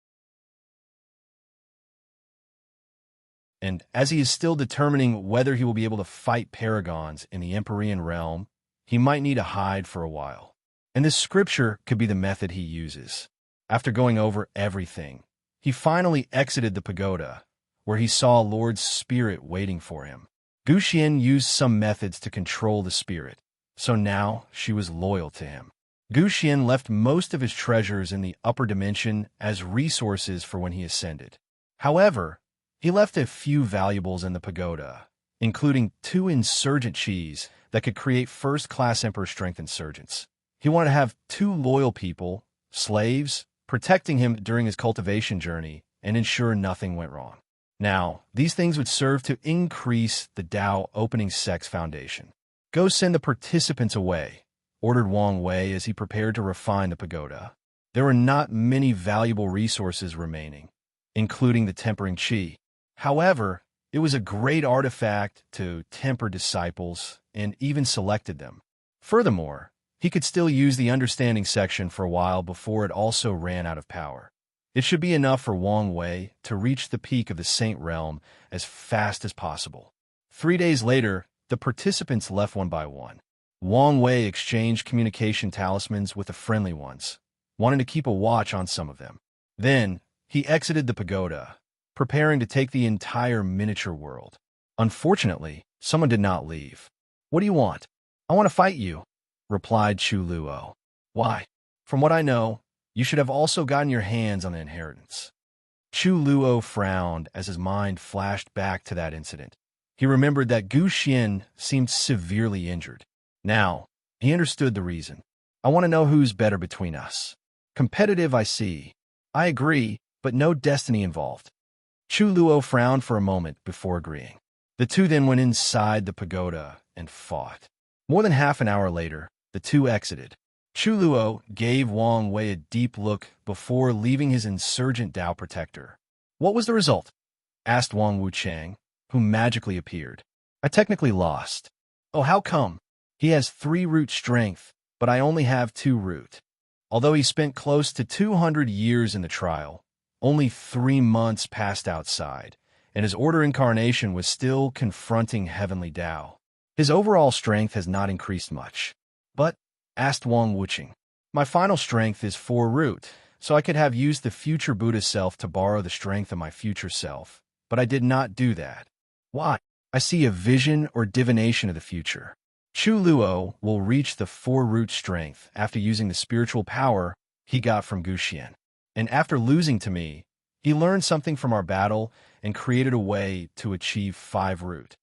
Speaker 1: And as he is still determining whether he will be able to fight paragons in the Empyrean realm, he might need to hide for a while. And this scripture could be the method he uses. After going over everything, he finally exited the pagoda, where he saw Lord's spirit waiting for him. Gu Xian used some methods to control the spirit, so now she was loyal to him. Gu Xian left most of his treasures in the upper dimension as resources for when he ascended. However, he left a few valuables in the pagoda, including 2 insurgent chis that could create first-class emperor strength insurgents. He wanted to have 2 loyal people, slaves, protecting him during his cultivation journey and ensure nothing went wrong. Now, these things would serve to increase the Dao opening sex foundation. "Go send the participants away," ordered Wang Wei as he prepared to refine the pagoda. There were not many valuable resources remaining, including the tempering chi. However, it was a great artifact to temper disciples and even selected them. Furthermore, he could still use the understanding section for a while before it also ran out of power. It should be enough for Wang Wei to reach the peak of the Saint Realm as fast as possible. 3 days later, the participants left one by one. Wang Wei exchanged communication talismans with the friendly ones, wanting to keep a watch on some of them. Then, he exited the pagoda, preparing to take the entire miniature world. Unfortunately, someone did not leave. "What do you want?" "I want to fight you," replied Chu Luo. "Why?" "From what I know, you should have also gotten your hands on the inheritance." Chu Luo frowned as his mind flashed back to that incident. He remembered that Gu Xian seemed severely injured. Now, he understood the reason. "I want to know who's better between us." "Competitive, I see." "I agree, but no destiny involved." Chu Luo frowned for a moment before agreeing. The 2 then went inside the pagoda and fought. More than half an hour later, the 2 exited. Chu Luo gave Wang Wei a deep look before leaving his insurgent Dao protector. "What was the result?" asked Wang Wuchang, who magically appeared. "I technically lost." "Oh, how come?" "He has 3 root strength, but I only have 2 root." Although he spent close to 200 years in the trial, only 3 months passed outside, and his Order incarnation was still confronting Heavenly Tao. His overall strength has not increased much. But, asked Wang Wuqing, my final strength is 4 root, so I could have used the future Buddha self to borrow the strength of my future self, but I did not do that. Why? I see a vision or divination of the future. Chu Luo will reach the 4 root strength after using the spiritual power he got from Gu Xian. And after losing to me, he learned something from our battle and created a way to achieve 5 root.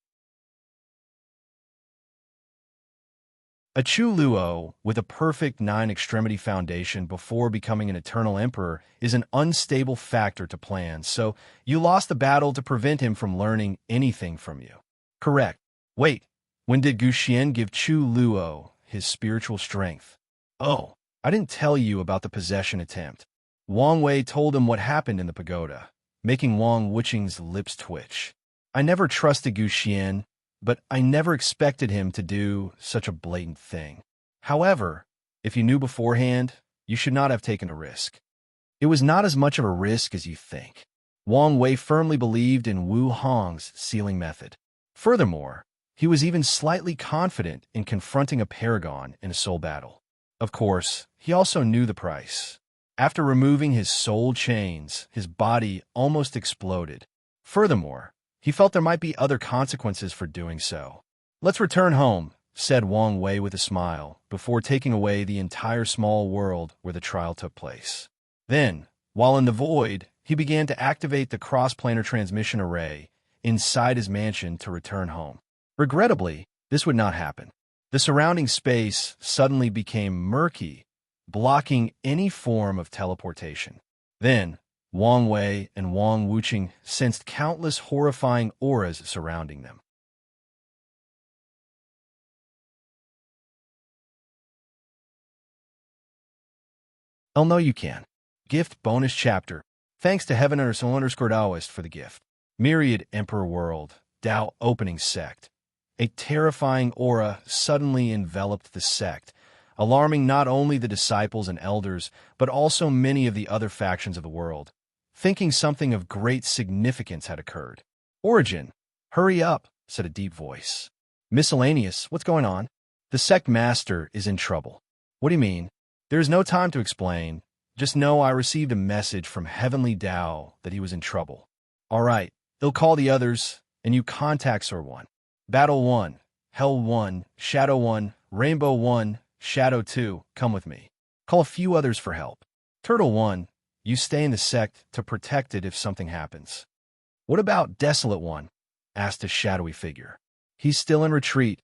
Speaker 1: A Chu Luo with a perfect 9-extremity foundation before becoming an eternal emperor is an unstable factor to plan, so you lost the battle to prevent him from learning anything from you. Correct. Wait, when did Gu Xian give Chu Luo his spiritual strength? Oh, I didn't tell you about the possession attempt. Wang Wei told him what happened in the pagoda, making Wang Wuqing's lips twitch. I never trusted Gu Xian, but I never expected him to do such a blatant thing. However, if you knew beforehand, you should not have taken a risk. It was not as much of a risk as you think. Wang Wei firmly believed in Wu Hong's sealing method. Furthermore, he was even slightly confident in confronting a paragon in a soul battle. Of course, he also knew the price. After removing his soul chains, his body almost exploded. Furthermore, he felt there might be other consequences for doing so. Let's return home, said Wang Wei with a smile, before taking away the entire small world where the trial took place. Then, while in the void, he began to activate the cross-planar transmission array inside his mansion to return home. Regrettably, this would not happen. The surrounding space suddenly became murky, blocking any form of teleportation. Then, Wang Wei and Wang Wuqing sensed countless horrifying auras surrounding them. I'll know you can. Gift bonus chapter. Thanks to Heaven_Daoist for the gift. Myriad Emperor World, Tao opening sect. A terrifying aura suddenly enveloped the sect, alarming not only the disciples and elders, but also many of the other factions of the world, thinking something of great significance had occurred. Origin, hurry up, said a deep voice. Miscellaneous, what's going on? The sect master is in trouble. What do you mean? There is no time to explain. Just know I received a message from Heavenly Tao that he was in trouble. All right, they'll call the others, and you contact Sir 1. Battle 1, Hell 1, Shadow 1, Rainbow 1, Shadow 2, come with me. Call a few others for help. Turtle 1, you stay in the sect to protect it if something happens. What about Desolate 1? Asked a shadowy figure. He's still in retreat.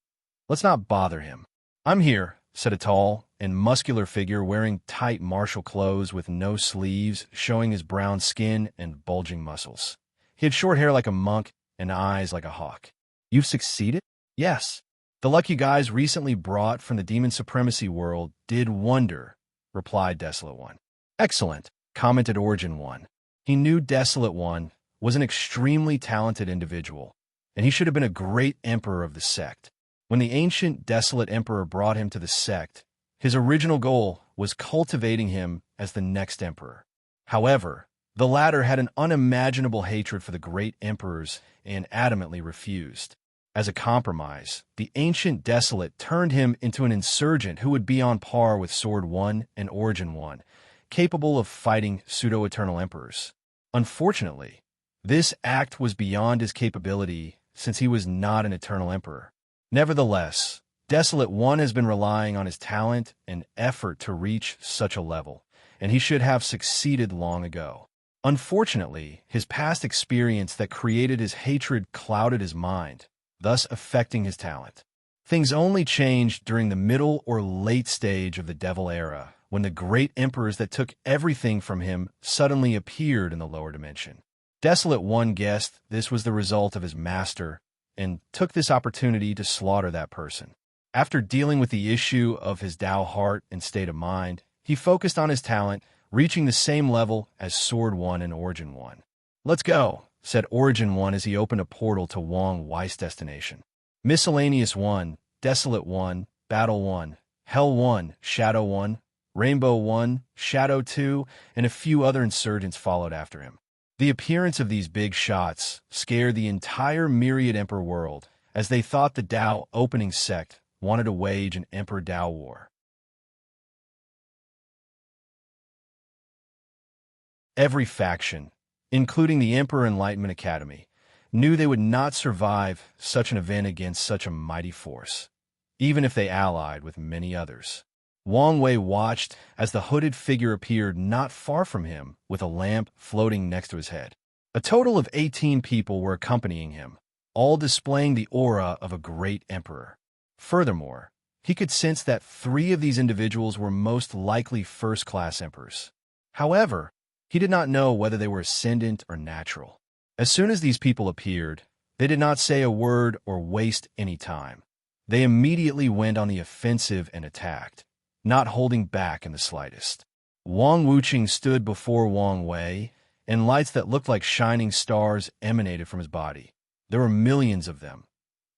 Speaker 1: Let's not bother him. I'm here, said a tall and muscular figure wearing tight martial clothes with no sleeves, showing his brown skin and bulging muscles. He had short hair like a monk and eyes like a hawk. You've succeeded? Yes. The luck you guys recently brought from the demon supremacy world did wonder, replied Desolate 1. Excellent, commented Origin 1. He knew Desolate 1 was an extremely talented individual, and he should have been a great emperor of the sect. When the ancient Desolate Emperor brought him to the sect, his original goal was cultivating him as the next emperor. However, the latter had an unimaginable hatred for the great emperors and adamantly refused. As a compromise, the ancient Desolate turned him into an insurgent who would be on par with Sword 1 and Origin 1, capable of fighting pseudo-eternal emperors. Unfortunately, this act was beyond his capability since he was not an eternal emperor. Nevertheless, Desolate 1 has been relying on his talent and effort to reach such a level, and he should have succeeded long ago. Unfortunately, his past experience that created his hatred clouded his mind, thus affecting his talent. Things only changed during the middle or late stage of the Devil Era, when the great emperors that took everything from him suddenly appeared in the lower dimension. Desolate 1 guessed this was the result of his master, and took this opportunity to slaughter that person. After dealing with the issue of his Tao heart and state of mind, he focused on his talent, reaching the same level as Sword 1 and Origin 1. Let's go, said Origin 1 as he opened a portal to Wang Wei's destination. Miscellaneous 1, Desolate 1, Battle 1, Hell 1, Shadow 1, Rainbow 1, Shadow 2, and a few other insurgents followed after him. The appearance of these big shots scared the entire myriad Emperor world, as they thought the Dao opening sect wanted to wage an Emperor Dao war. Every faction, including the Emperor Enlightenment Academy, knew they would not survive such an event against such a mighty force, even if they allied with many others. Wang Wei watched as the hooded figure appeared not far from him with a lamp floating next to his head. A total of 18 people were accompanying him, all displaying the aura of a great emperor. Furthermore, he could sense that 3 of these individuals were most likely first-class emperors. However, he did not know whether they were ascendant or natural. As soon as these people appeared, they did not say a word or waste any time. They immediately went on the offensive and attacked, not holding back in the slightest. Wang Wuqing stood before Wang Wei, and lights that looked like shining stars emanated from his body. There were millions of them.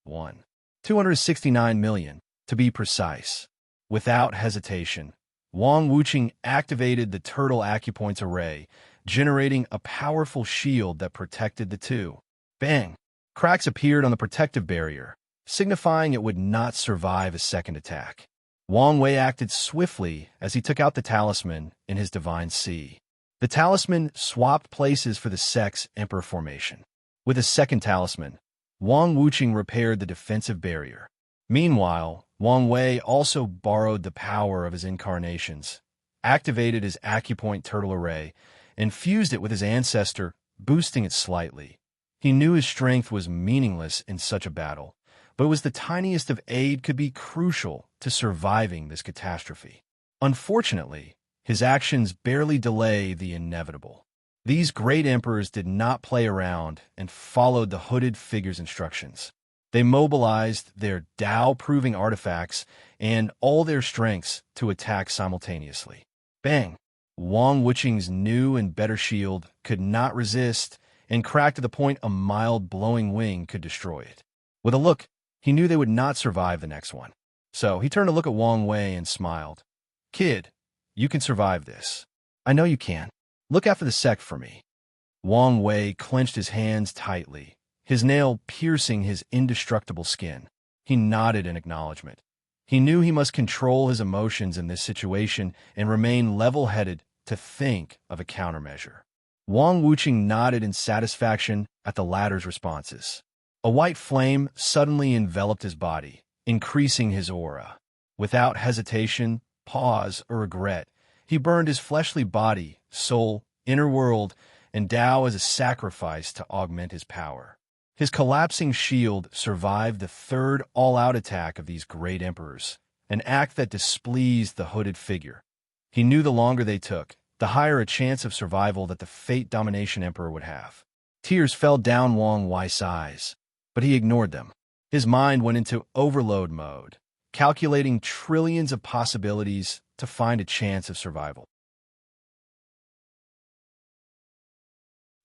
Speaker 1: 269 million, to be precise. Without hesitation, Wang Wuqing activated the turtle acupoints array, generating a powerful shield that protected the two. Bang! Cracks appeared on the protective barrier, signifying it would not survive a second attack. Wang Wei acted swiftly as he took out the talisman in his divine sea. The talisman swapped places for the sect's emperor formation. With a second talisman, Wang Wuqing repaired the defensive barrier. Meanwhile, Wang Wei also borrowed the power of his incarnations, activated his acupoint turtle array, and fused it with his ancestor, boosting it slightly. He knew his strength was meaningless in such a battle, but it was the tiniest of aid could be crucial to surviving this catastrophe. Unfortunately, his actions barely delay the inevitable. These great emperors did not play around and followed the hooded figure's instructions. They mobilized their Dao-proving artifacts and all their strengths to attack simultaneously. Bang! Wang Wuqing's new and better shield could not resist and cracked to the point a mild blowing wing could destroy it. With a look, he knew they would not survive the next one. So he turned to look at Wang Wei and smiled. "Kid, you can survive this. I know you can. Look out for the sect for me." Wang Wei clenched his hands tightly, his nail piercing his indestructible skin. He nodded in acknowledgement. He knew he must control his emotions in this situation and remain level-headed to think of a countermeasure. Wang Wuqing nodded in satisfaction at the latter's responses. A white flame suddenly enveloped his body, increasing his aura. Without hesitation, pause, or regret, he burned his fleshly body, soul, inner world, and Dao as a sacrifice to augment his power. His collapsing shield survived the third all-out attack of these great emperors, an act that displeased the hooded figure. He knew the longer they took, the higher a chance of survival that the Fate Domination Emperor would have. Tears fell down Wang Wei's eyes, but he ignored them. His mind went into overload mode, calculating trillions of possibilities to find a chance of survival.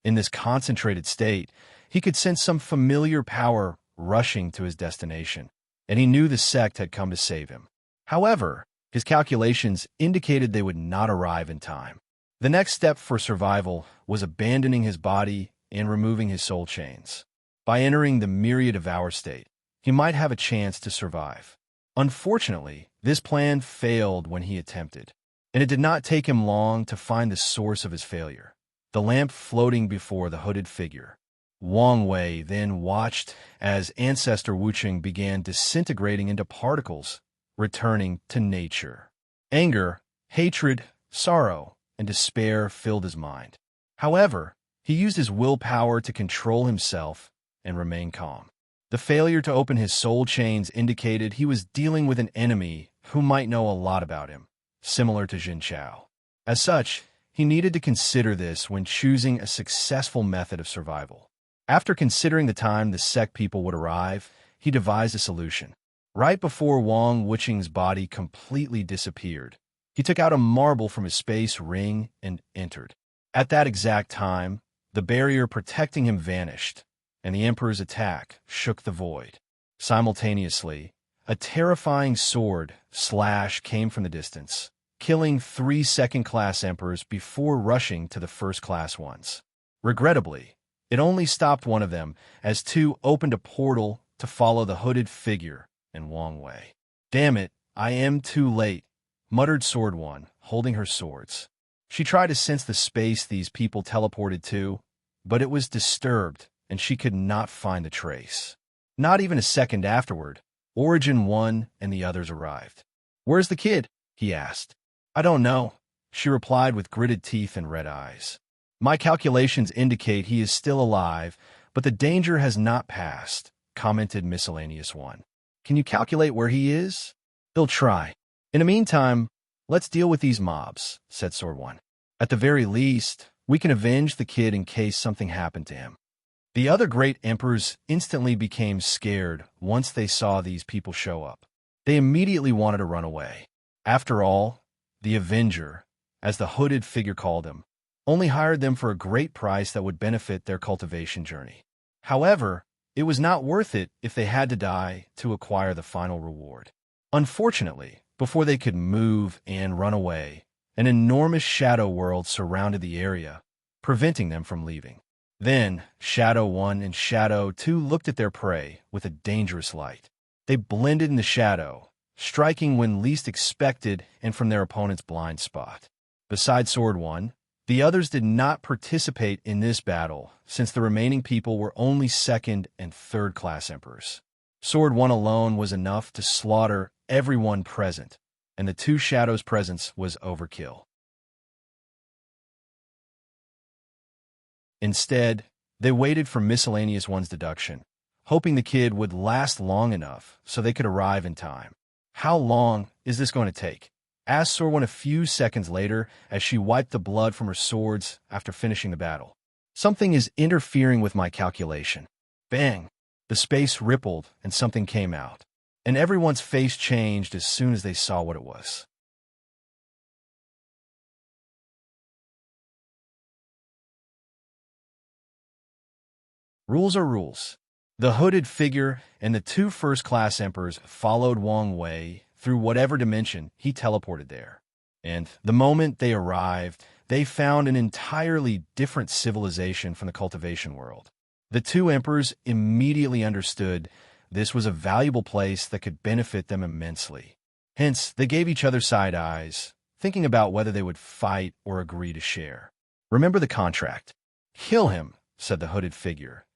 Speaker 1: In this concentrated state, he could sense some familiar power rushing to his destination, and he knew the sect had come to save him. However, his calculations indicated they would not arrive in time. The next step for survival was abandoning his body and removing his soul chains. By entering the myriad devour state, he might have a chance to survive. Unfortunately, this plan failed when he attempted, and it did not take him long to find the source of his failure. The lamp floating before the hooded figure. Wang Wei then watched as Ancestor Wuqing began disintegrating into particles, returning to nature. Anger, hatred, sorrow, and despair filled his mind. However, he used his willpower to control himself and remain calm. The failure to open his soul chains indicated he was dealing with an enemy who might know a lot about him, similar to Jin Chao. As such, he needed to consider this when choosing a successful method of survival. After considering the time the sect people would arrive, he devised a solution. Right before Wang Wuqing's body completely disappeared, he took out a marble from his space ring and entered. At that exact time, the barrier protecting him vanished, and the Emperor's attack shook the void. Simultaneously, a terrifying sword slash came from the distance, killing 3 second-class emperors before rushing to the first-class ones. Regrettably, it only stopped one of them as 2 opened a portal to follow the hooded figure in Wang Wei. "Damn it, I am too late," muttered Sword One, holding her swords. She tried to sense the space these people teleported to, but it was disturbed and she could not find the trace. Not even a second afterward, Origin 1 and the others arrived. "Where's the kid?" he asked. "I don't know," she replied with gritted teeth and red eyes. "My calculations indicate he is still alive, but the danger has not passed," commented Miscellaneous One. "Can you calculate where he is?" "They'll try. In the meantime, let's deal with these mobs," said Sword One. "At the very least, we can avenge the kid in case something happened to him." The other great emperors instantly became scared once they saw these people show up. They immediately wanted to run away. After all, the Avenger, as the hooded figure called him, only hired them for a great price that would benefit their cultivation journey. However, it was not worth it if they had to die to acquire the final reward. Unfortunately, before they could move and run away, an enormous shadow world surrounded the area, preventing them from leaving. Then, Shadow 1 and Shadow 2 looked at their prey with a dangerous light. They blended in the shadow, striking when least expected and from their opponent's blind spot. Besides Sword One, the others did not participate in this battle, since the remaining people were only second- and third-class emperors. Sword One alone was enough to slaughter everyone present, and the 2 shadows' presence was overkill. Instead, they waited for Miscellaneous One's deduction, hoping the kid would last long enough so they could arrive in time. "How long is this going to take?" asked Sword One a few seconds later as she wiped the blood from her swords after finishing the battle. "Something is interfering with my calculation." Bang! The space rippled and something came out, and everyone's face changed as soon as they saw what it was. Rules are rules. The hooded figure and the 2 first-class emperors followed Wang Wei through whatever dimension he teleported there. And the moment they arrived, they found an entirely different civilization from the cultivation world. The 2 emperors immediately understood this was a valuable place that could benefit them immensely. Hence, they gave each other side eyes, thinking about whether they would fight or agree to share. "Remember the contract." "Kill him," said the hooded figure.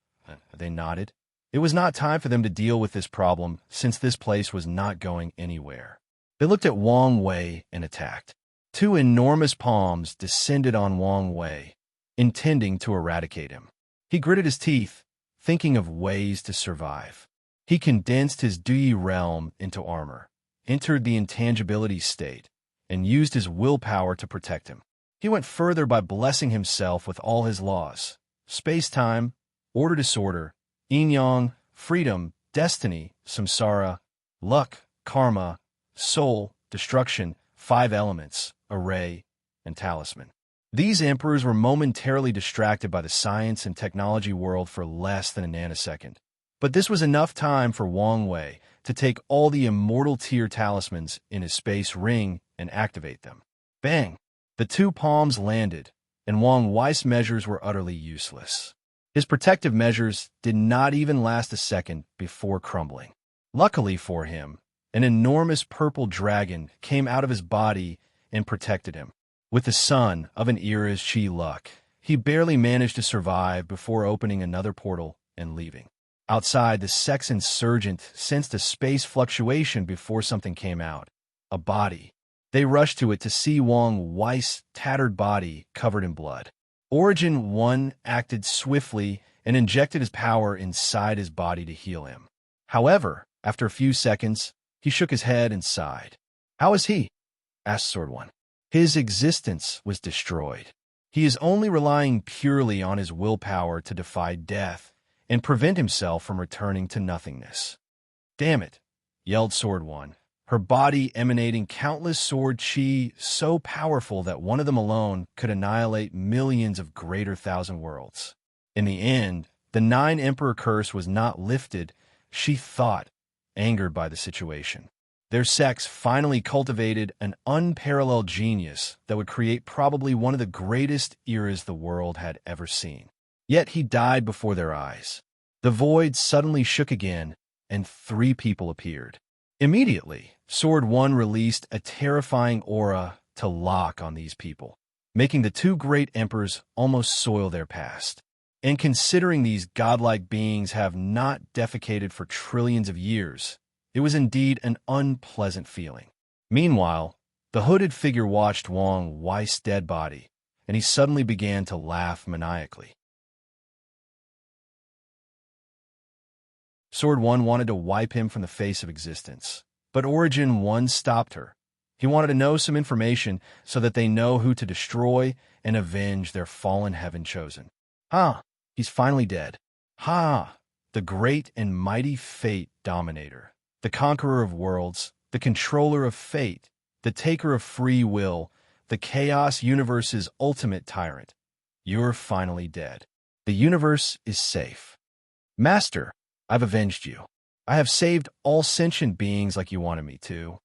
Speaker 1: They nodded. It was not time for them to deal with this problem, since this place was not going anywhere. They looked at Wang Wei and attacked. 2 enormous palms descended on Wang Wei, intending to eradicate him. He gritted his teeth, thinking of ways to survive. He condensed his Dui realm into armor, entered the intangibility state, and used his willpower to protect him. He went further by blessing himself with all his laws: space-time, order-disorder, yin-yang, freedom, destiny, samsara, luck, karma, soul, destruction, 5 elements, array, and talisman. These emperors were momentarily distracted by the science and technology world for less than a nanosecond. But this was enough time for Wang Wei to take all the immortal tier talismans in his space ring and activate them. Bang! The 2 palms landed, and Wang Wei's measures were utterly useless. His protective measures did not even last a second before crumbling. Luckily for him, an enormous purple dragon came out of his body and protected him. With the son of an era's chi luck, he barely managed to survive before opening another portal and leaving. Outside, the sex insurgent sensed a space fluctuation before something came out. A body. They rushed to it to see Wang Wei's tattered body covered in blood. Origin 1 acted swiftly and injected his power inside his body to heal him. However, after a few seconds, he shook his head and sighed. "How is he?" asked Sword One. "His existence was destroyed. He is only relying purely on his willpower to defy death and prevent himself from returning to nothingness." "Damn it," yelled Sword One, her body emanating countless sword chi so powerful that one of them alone could annihilate millions of greater thousand worlds. In the end, the 9 Emperor curse was not lifted, she thought, angered by the situation. Their sex finally cultivated an unparalleled genius that would create probably one of the greatest eras the world had ever seen. Yet he died before their eyes. The void suddenly shook again, and 3 people appeared. Immediately, Sword 1 released a terrifying aura to lock on these people, making the 2 great emperors almost soil their past. And considering these godlike beings have not defecated for trillions of years, it was indeed an unpleasant feeling. Meanwhile, the hooded figure watched Wang Wei's dead body, and he suddenly began to laugh maniacally. Sword 1 wanted to wipe him from the face of existence, but Origin 1 stopped her. He wanted to know some information so that they know who to destroy and avenge their fallen heaven chosen. He's finally dead. The great and mighty Fate Dominator, the conqueror of worlds, the controller of fate, the taker of free will, the chaos universe's ultimate tyrant. You're finally dead. The universe is safe. Master, I've avenged you. I have saved all sentient beings like you wanted me to.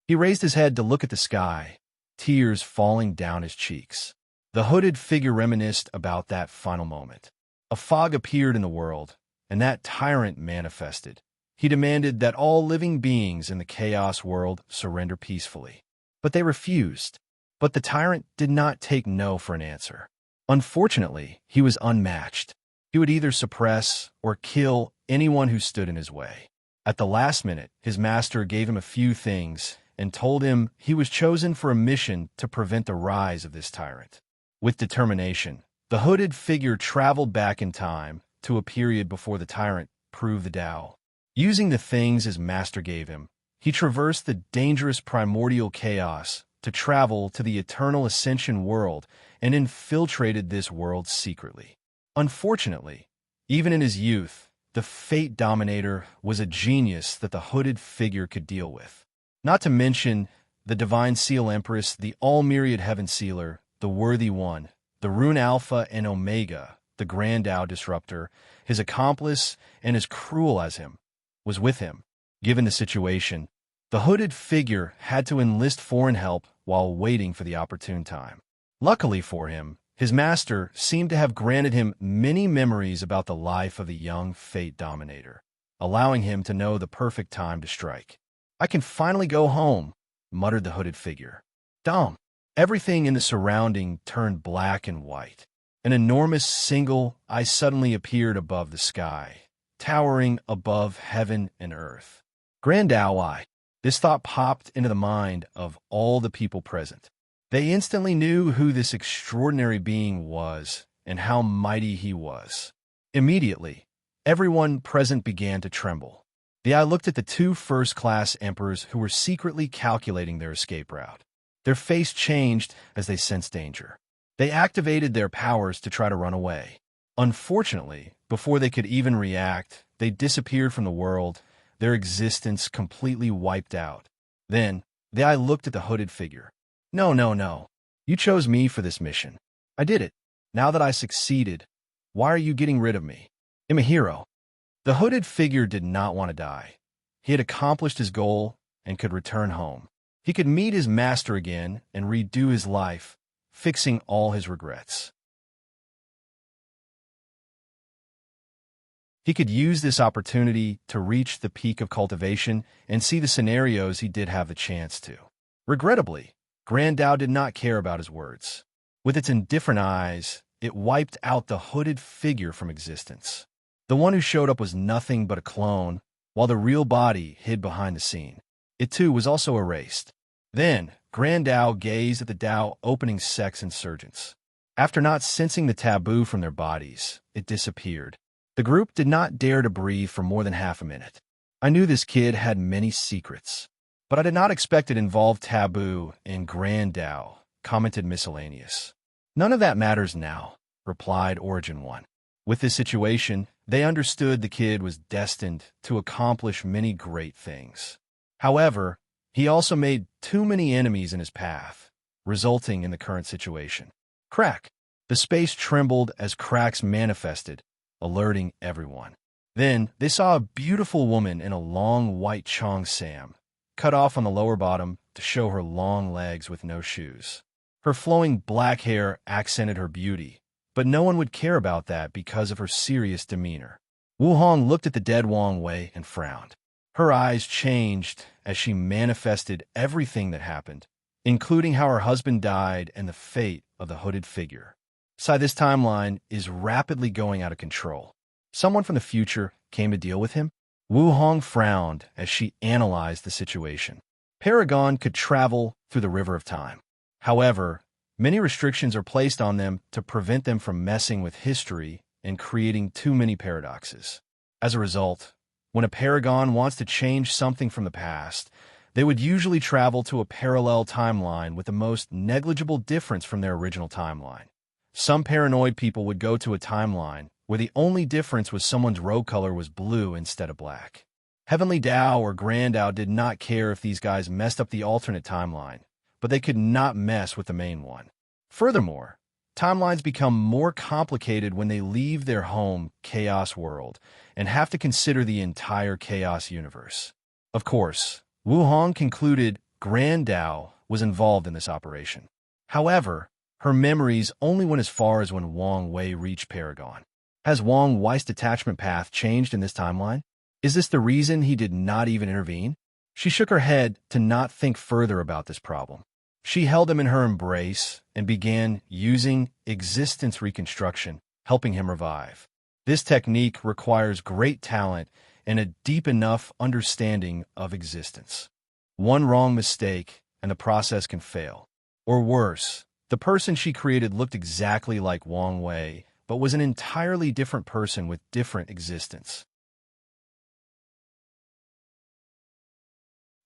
Speaker 1: He raised his head to look at the sky, tears falling down his cheeks. The hooded figure reminisced about that final moment. A fog appeared in the world, and that tyrant manifested. He demanded that all living beings in the chaos world surrender peacefully. But they refused. But the tyrant did not take no for an answer. Unfortunately, he was unmatched. He would either suppress or kill anyone who stood in his way. At the last minute, his master gave him a few things and told him he was chosen for a mission to prevent the rise of this tyrant. With determination, the hooded figure traveled back in time to a period before the tyrant proved the Tao. Using the things his master gave him, he traversed the dangerous primordial chaos to travel to the eternal ascension world and infiltrated this world secretly. Unfortunately, even in his youth, the Fate Dominator was a genius that the hooded figure could deal with. Not to mention the Divine Seal Empress, the All-Myriad Heaven Sealer, the Worthy One, the Rune Alpha and Omega, the Grand Tao Disruptor, his accomplice and as cruel as him, was with him. Given the situation, the hooded figure had to enlist foreign help while waiting for the opportune time. Luckily for him, his master seemed to have granted him many memories about the life of the young Fate Dominator, allowing him to know the perfect time to strike. "I can finally go home," muttered the hooded figure. Dumb. Everything in the surrounding turned black and white. An enormous single eye suddenly appeared above the sky, towering above heaven and earth. Grand Tao Eye. This thought popped into the mind of all the people present. They instantly knew who this extraordinary being was and how mighty he was. Immediately, everyone present began to tremble. The eye looked at the 2 first-class emperors who were secretly calculating their escape route. Their face changed as they sensed danger. They activated their powers to try to run away. Unfortunately, before they could even react, they disappeared from the world, their existence completely wiped out. Then, the eye looked at the hooded figure. No. You chose me for this mission. I did it. Now that I succeeded, why are you getting rid of me? I'm a hero." The hooded figure did not want to die. He had accomplished his goal and could return home. He could meet his master again and redo his life, fixing all his regrets. He could use this opportunity to reach the peak of cultivation and see the scenarios he did have the chance to. Regrettably, Grand Tao did not care about his words. With its indifferent eyes, it wiped out the hooded figure from existence. The one who showed up was nothing but a clone, while the real body hid behind the scene. It too was also erased. Then, Grand Tao gazed at the Tao opening sex insurgents. After not sensing the taboo from their bodies, it disappeared. The group did not dare to breathe for more than half a minute. "I knew this kid had many secrets, but I did not expect it involved taboo and Grand Tao," commented Miscellaneous. "None of that matters now," replied Origin 1. With this situation, they understood the kid was destined to accomplish many great things. However, he also made too many enemies in his path, resulting in the current situation. Crack! The space trembled as cracks manifested, alerting everyone. Then they saw a beautiful woman in a long white cheongsam, cut off on the lower bottom to show her long legs with no shoes. Her flowing black hair accented her beauty, but no one would care about that because of her serious demeanor. Wu Hong looked at the dead Wang Wei and frowned. Her eyes changed as she manifested everything that happened, including how her husband died and the fate of the hooded figure. This timeline is rapidly going out of control. Someone from the future came to deal with him? Wu Hong frowned as she analyzed the situation. Paragon could travel through the river of time. However, many restrictions are placed on them to prevent them from messing with history and creating too many paradoxes. As a result, when a paragon wants to change something from the past, they would usually travel to a parallel timeline with the most negligible difference from their original timeline. Some paranoid people would go to a timeline where the only difference was someone's robe color was blue instead of black. Heavenly Dao or Grand Dao did not care if these guys messed up the alternate timeline, but they could not mess with the main one. Furthermore, timelines become more complicated when they leave their home, Chaos World, and have to consider the entire Chaos universe. Of course, Wu Hong concluded Grand Dao was involved in this operation. However, her memories only went as far as when Wang Wei reached Paragon. Has Wang Wei's detachment path changed in this timeline? Is this the reason he did not even intervene? She shook her head to not think further about this problem. She held him in her embrace and began using existence reconstruction, helping him revive. This technique requires great talent and a deep enough understanding of existence. One wrong mistake and the process can fail. Or worse, the person she created looked exactly like Wang Wei, but was an entirely different person with different existence.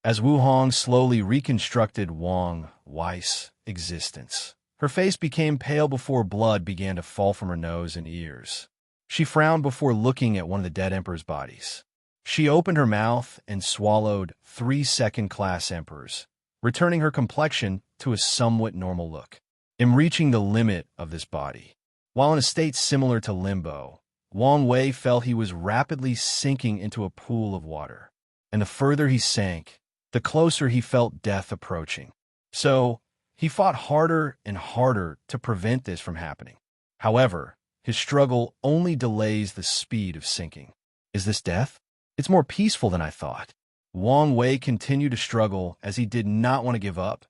Speaker 1: As Wu Hong slowly reconstructed Wang Wei's existence, her face became pale before blood began to fall from her nose and ears. She frowned before looking at one of the dead emperor's bodies. She opened her mouth and swallowed 3 second-class emperors, returning her complexion to a somewhat normal look. In reaching the limit of this body, while in a state similar to limbo, Wang Wei felt he was rapidly sinking into a pool of water. And the further he sank, the closer he felt death approaching. So, he fought harder and harder to prevent this from happening. However, his struggle only delays the speed of sinking. Is this death? It's more peaceful than I thought. Wang Wei continued to struggle as he did not want to give up,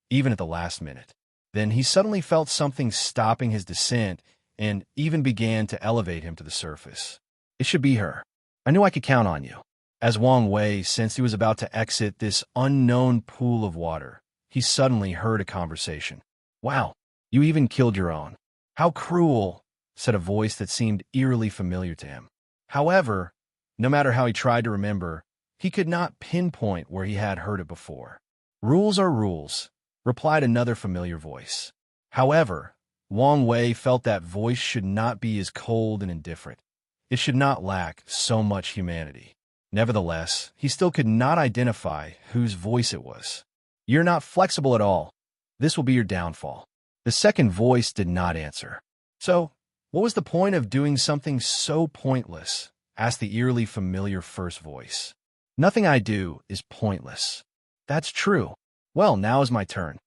Speaker 1: even at the last minute. Then he suddenly felt something stopping his descent and even began to elevate him to the surface. It should be her. I knew I could count on you. As Wang Wei sensed he was about to exit this unknown pool of water, he suddenly heard a conversation. Wow, you even killed your own. How cruel, said a voice that seemed eerily familiar to him. However, no matter how he tried to remember, he could not pinpoint where he had heard it before. Rules are rules, replied another familiar voice. However, Wang Wei felt that voice should not be as cold and indifferent. It should not lack so much humanity. Nevertheless, he still could not identify whose voice it was. You're not flexible at all. This will be your downfall. The second voice did not answer. So, what was the point of doing something so pointless? Asked the eerily familiar first voice. Nothing I do is pointless. That's true. Well, now is my turn.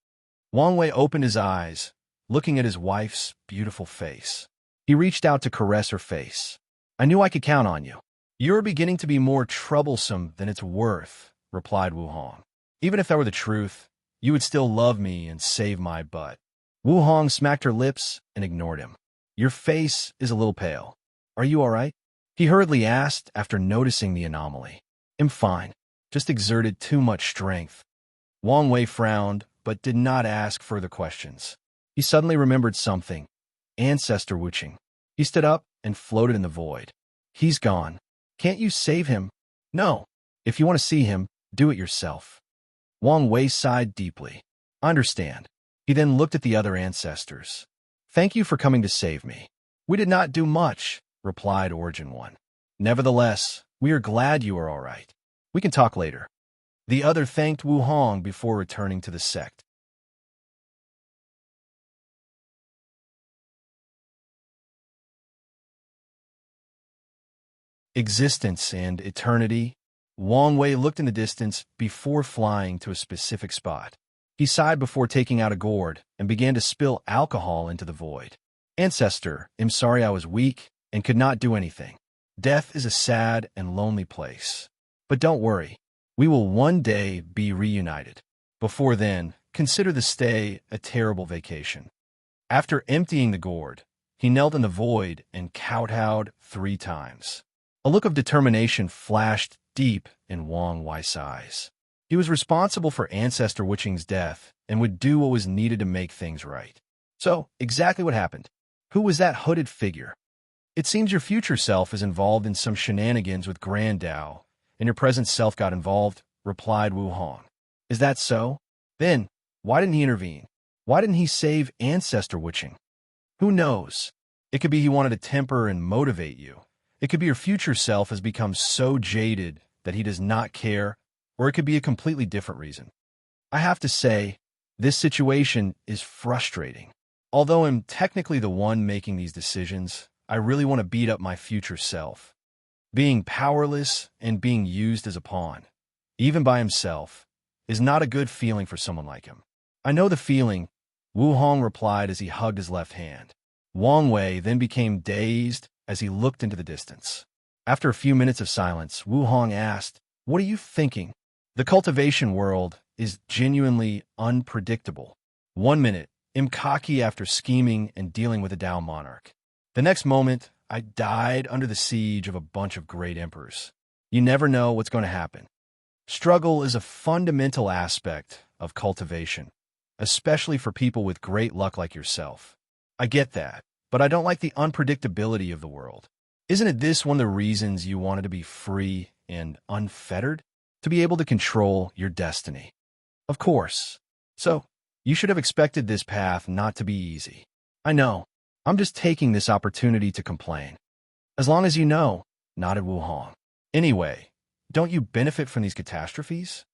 Speaker 1: Wang Wei opened his eyes, looking at his wife's beautiful face. He reached out to caress her face. I knew I could count on you. You're beginning to be more troublesome than it's worth, replied Wu Hong. Even if that were the truth, you would still love me and save my butt. Wu Hong smacked her lips and ignored him. Your face is a little pale. Are you all right? He hurriedly asked after noticing the anomaly. I'm fine. Just exerted too much strength. Wang Wei frowned, but did not ask further questions. He suddenly remembered something. Ancestor Wuching. He stood up and floated in the void. He's gone. Can't you save him? No. If you want to see him, do it yourself. Wang Wei sighed deeply. I understand. He then looked at the other ancestors. Thank you for coming to save me. We did not do much, replied Origin One. Nevertheless, we are glad you are all right. We can talk later. The other thanked Wu Hong before returning to the sect. Existence and eternity. Wang Wei looked in the distance before flying to a specific spot. He sighed before taking out a gourd and began to spill alcohol into the void. Ancestor, I'm sorry I was weak and could not do anything. Death is a sad and lonely place. But don't worry, we will one day be reunited. Before then, consider the stay a terrible vacation. After emptying the gourd, he knelt in the void and kowtowed 3 times. A look of determination flashed deep in Wang Wei's eyes. He was responsible for Ancestor Wuqing's death and would do what was needed to make things right. So, exactly what happened? Who was that hooded figure? It seems your future self is involved in some shenanigans with Grand Dao, and your present self got involved, replied Wu Hong. Is that so? Then, why didn't he intervene? Why didn't he save Ancestor Wuqing? Who knows? It could be he wanted to temper and motivate you. It could be your future self has become so jaded that he does not care, or it could be a completely different reason. I have to say, this situation is frustrating. Although I'm technically the one making these decisions, I really want to beat up my future self. Being powerless and being used as a pawn, even by himself, is not a good feeling for someone like him. I know the feeling, Wu Hong replied as he hugged his left hand. Wang Wei then became dazed as he looked into the distance. After a few minutes of silence, Wu Hong asked, "What are you thinking?" The cultivation world is genuinely unpredictable. 1 minute, I'm cocky after scheming and dealing with a Dao monarch. The next moment, I died under the siege of a bunch of great emperors. You never know what's going to happen. Struggle is a fundamental aspect of cultivation, especially for people with great luck like yourself. I get that, but I don't like the unpredictability of the world. Isn't it this one of the reasons you wanted to be free and unfettered? To be able to control your destiny. Of course. So, you should have expected this path not to be easy. I know. I'm just taking this opportunity to complain. As long as you know, nodded Wu Hong. Anyway, don't you benefit from these catastrophes?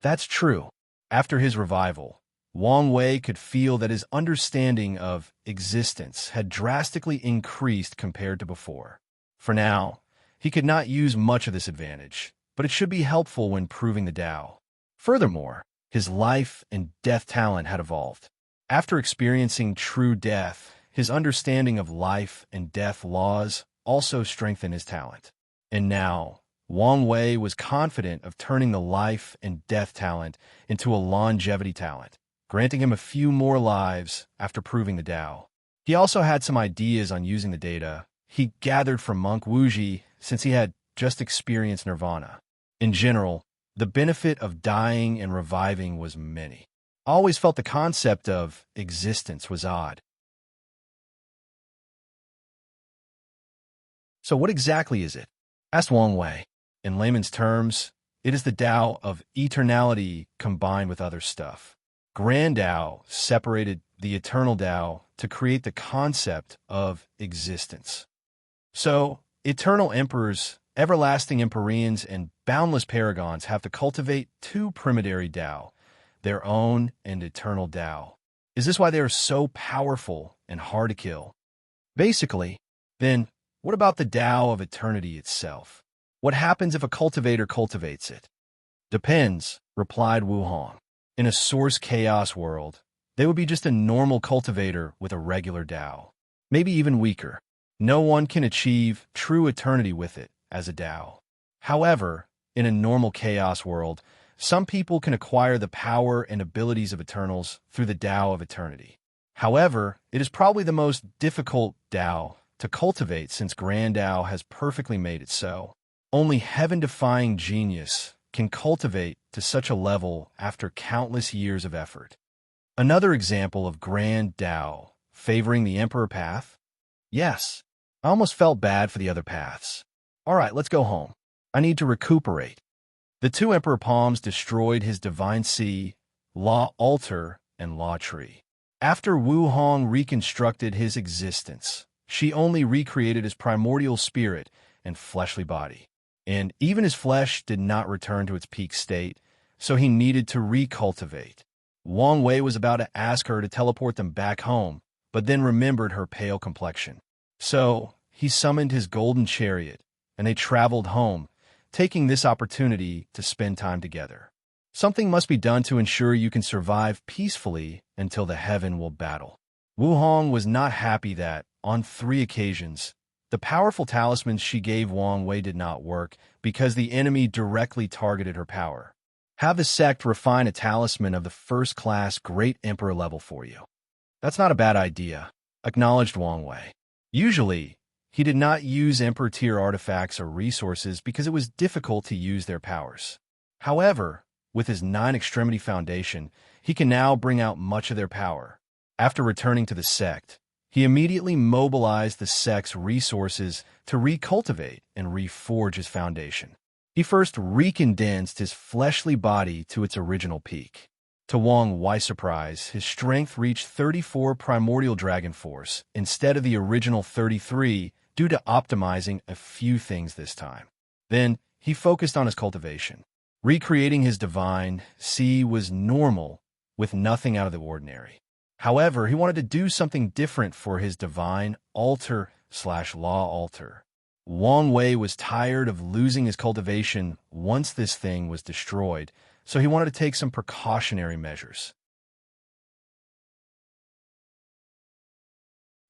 Speaker 1: That's true. After his revival, Wang Wei could feel that his understanding of existence had drastically increased compared to before. For now, he could not use much of this advantage, but it should be helpful when proving the Tao. Furthermore, his life and death talent had evolved. After experiencing true death, his understanding of life and death laws also strengthened his talent. And now, Wang Wei was confident of turning the life and death talent into a longevity talent, granting him a few more lives after proving the Tao. He also had some ideas on using the data he gathered from Monk Wuji since he had just experienced nirvana. In general, the benefit of dying and reviving was many. I always felt the concept of existence was odd. So what exactly is it? Asked Wang Wei. In layman's terms, it is the Tao of eternality combined with other stuff. Grand Tao separated the eternal Tao to create the concept of existence. So, eternal emperors, everlasting empyreans, and boundless paragons have to cultivate 2 primary Tao, their own and eternal Tao. Is this why they are so powerful and hard to kill? Basically, then, what about the Tao of eternity itself? What happens if a cultivator cultivates it? Depends, replied Wu Hong. In a source chaos world, they would be just a normal cultivator with a regular Tao, maybe even weaker. No one can achieve true eternity with it as a Tao. However, in a normal chaos world, some people can acquire the power and abilities of Eternals through the Tao of eternity. However, it is probably the most difficult Tao to cultivate since Grand Tao has perfectly made it so. Only heaven-defying genius can cultivate to such a level after countless years of effort. Another example of Grand Tao favoring the Emperor path? Yes, I almost felt bad for the other paths. All right, let's go home. I need to recuperate. The 2 Emperor Palms destroyed his Divine Sea, Law Altar, and Law Tree. After Wu Hong reconstructed his existence, she only recreated his primordial spirit and fleshly body. And even his flesh did not return to its peak state, so he needed to recultivate. Wang Wei was about to ask her to teleport them back home, but then remembered her pale complexion. So, he summoned his golden chariot, and they traveled home, taking this opportunity to spend time together. Something must be done to ensure you can survive peacefully until the heaven will battle. Wu Hong was not happy that, on 3 occasions, the powerful talismans she gave Wang Wei did not work because the enemy directly targeted her power. Have the sect refine a talisman of the first-class Great Emperor level for you. That's not a bad idea, acknowledged Wang Wei. Usually, he did not use Emperor-tier artifacts or resources because it was difficult to use their powers. However, with his 9-extremity foundation, he can now bring out much of their power. After returning to the sect, he immediately mobilized the sect's resources to recultivate and reforge his foundation. He first recondensed his fleshly body to its original peak. To Wang Wei's surprise, his strength reached 34 primordial dragon force instead of the original 33 due to optimizing a few things this time. Then, he focused on his cultivation. Recreating his divine C was normal, with nothing out of the ordinary. However, he wanted to do something different for his divine altar/law altar. Wang Wei was tired of losing his cultivation once this thing was destroyed, so he wanted to take some precautionary measures.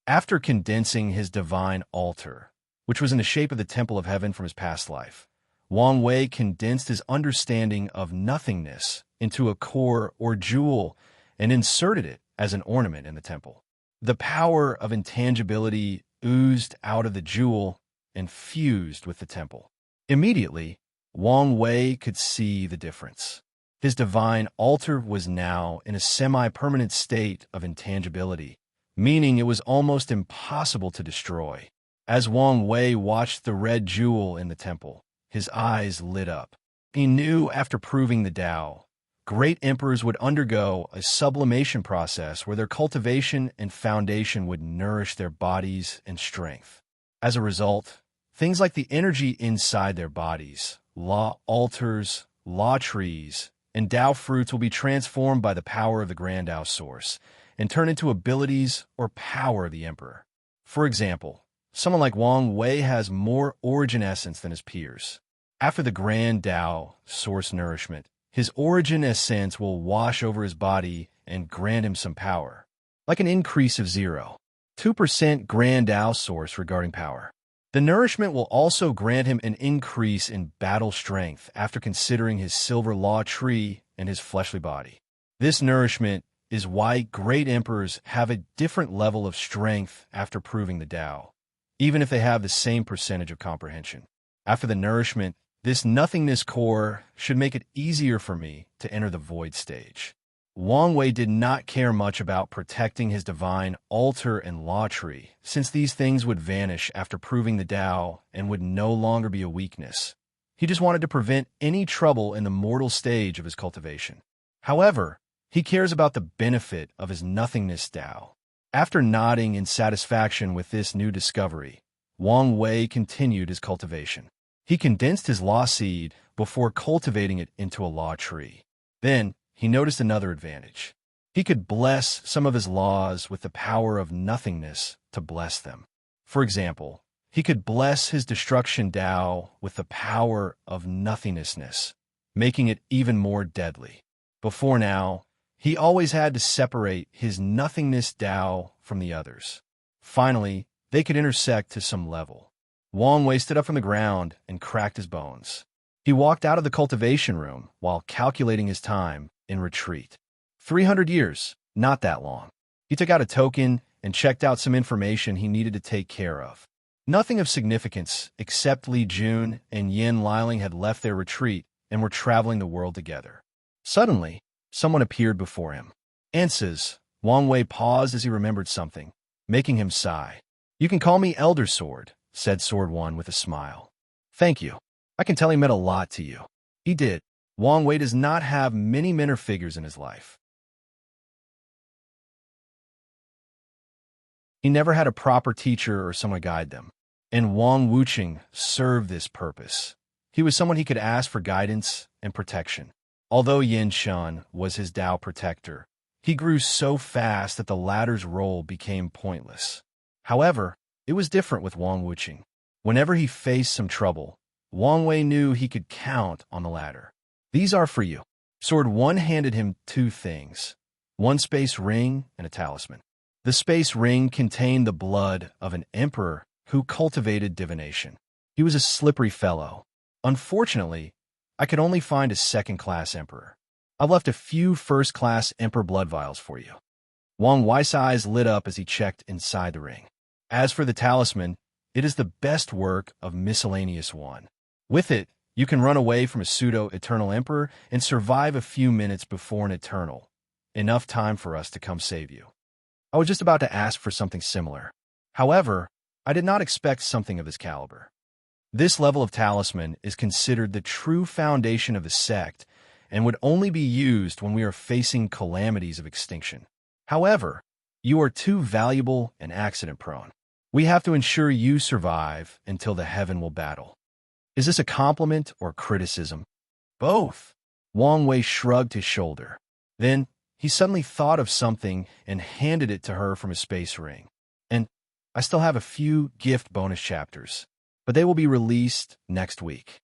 Speaker 1: After condensing his divine altar, which was in the shape of the Temple of Heaven from his past life, Wang Wei condensed his understanding of nothingness into a core or jewel and inserted it as an ornament in the temple. The power of intangibility oozed out of the jewel and fused with the temple. Immediately, Wang Wei could see the difference. His divine altar was now in a semi-permanent state of intangibility, meaning it was almost impossible to destroy. As Wang Wei watched the red jewel in the temple, his eyes lit up. He knew after proving the Tao, great emperors would undergo a sublimation process where their cultivation and foundation would nourish their bodies and strength. As a result, things like the energy inside their bodies, law altars, law trees, and Tao fruits will be transformed by the power of the Grand Tao Source and turn into abilities or power of the emperor. For example, someone like Wang Wei has more origin essence than his peers. After the Grand Tao Source nourishment, his origin essence will wash over his body and grant him some power, like an increase of 0.2% Grand Tao Source regarding power. The nourishment will also grant him an increase in battle strength after considering his silver law tree and his fleshly body. This nourishment is why great emperors have a different level of strength after proving the Tao, even if they have the same percentage of comprehension. After the nourishment, this nothingness core should make it easier for me to enter the void stage. Wang Wei did not care much about protecting his divine altar and law tree, since these things would vanish after proving the Tao and would no longer be a weakness. He just wanted to prevent any trouble in the mortal stage of his cultivation. However, he cares about the benefit of his nothingness Tao. After nodding in satisfaction with this new discovery, Wang Wei continued his cultivation. He condensed his law seed before cultivating it into a law tree. Then, he noticed another advantage. He could bless some of his laws with the power of nothingness to bless them. For example, he could bless his destruction Tao with the power of nothingnessness, making it even more deadly. Before now, he always had to separate his nothingness Tao from the others. Finally, they could intersect to some level. Wang Wei stood up from the ground and cracked his bones. He walked out of the cultivation room while calculating his time in retreat. 300 years, not that long. He took out a token and checked out some information he needed to take care of. Nothing of significance except Li Jun and Yin Liling had left their retreat and were traveling the world together. Suddenly, someone appeared before him. Answers. Wang Wei paused as he remembered something, making him sigh. "You can call me Elder Sword," said Sword One with a smile. "Thank you. I can tell he meant a lot to you." He did. Wang Wei does not have many mentor figures in his life. He never had a proper teacher or someone to guide them, and Wang Wuqing served this purpose. He was someone he could ask for guidance and protection. Although Yin Shan was his Tao protector, he grew so fast that the latter's role became pointless. However, it was different with Wang Wuqing. Whenever he faced some trouble, Wang Wei knew he could count on the latter. These are for you. Sword 1 handed him two things, one space ring and a talisman. The space ring contained the blood of an emperor who cultivated divination. He was a slippery fellow. Unfortunately, I could only find a second-class emperor. I've left a few first-class emperor blood vials for you. Wang Wei's eyes lit up as he checked inside the ring. As for the talisman, it is the best work of Miscellaneous One. With it, you can run away from a pseudo-eternal emperor and survive a few minutes before an eternal. Enough time for us to come save you. I was just about to ask for something similar. However, I did not expect something of this caliber. This level of talisman is considered the true foundation of the sect and would only be used when we are facing calamities of extinction. However, you are too valuable and accident-prone. We have to ensure you survive until the heaven will battle. Is this a compliment or criticism? Both. Wang Wei shrugged his shoulder. Then, he suddenly thought of something and handed it to her from his space ring. And I still have a few gift bonus chapters, but they will be released next week.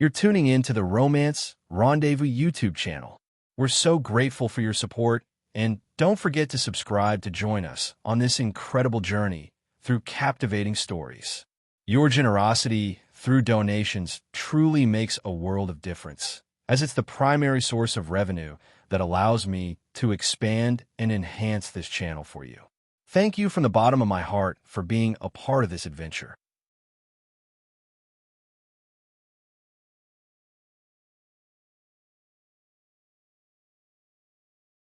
Speaker 1: You're tuning in to the Romance Rendezvous YouTube channel. We're so grateful for your support, and don't forget to subscribe to join us on this incredible journey through captivating stories. Your generosity through donations truly makes a world of difference, as it's the primary source of revenue that allows me to expand and enhance this channel for you. Thank you from the bottom of my heart for being a part of this adventure.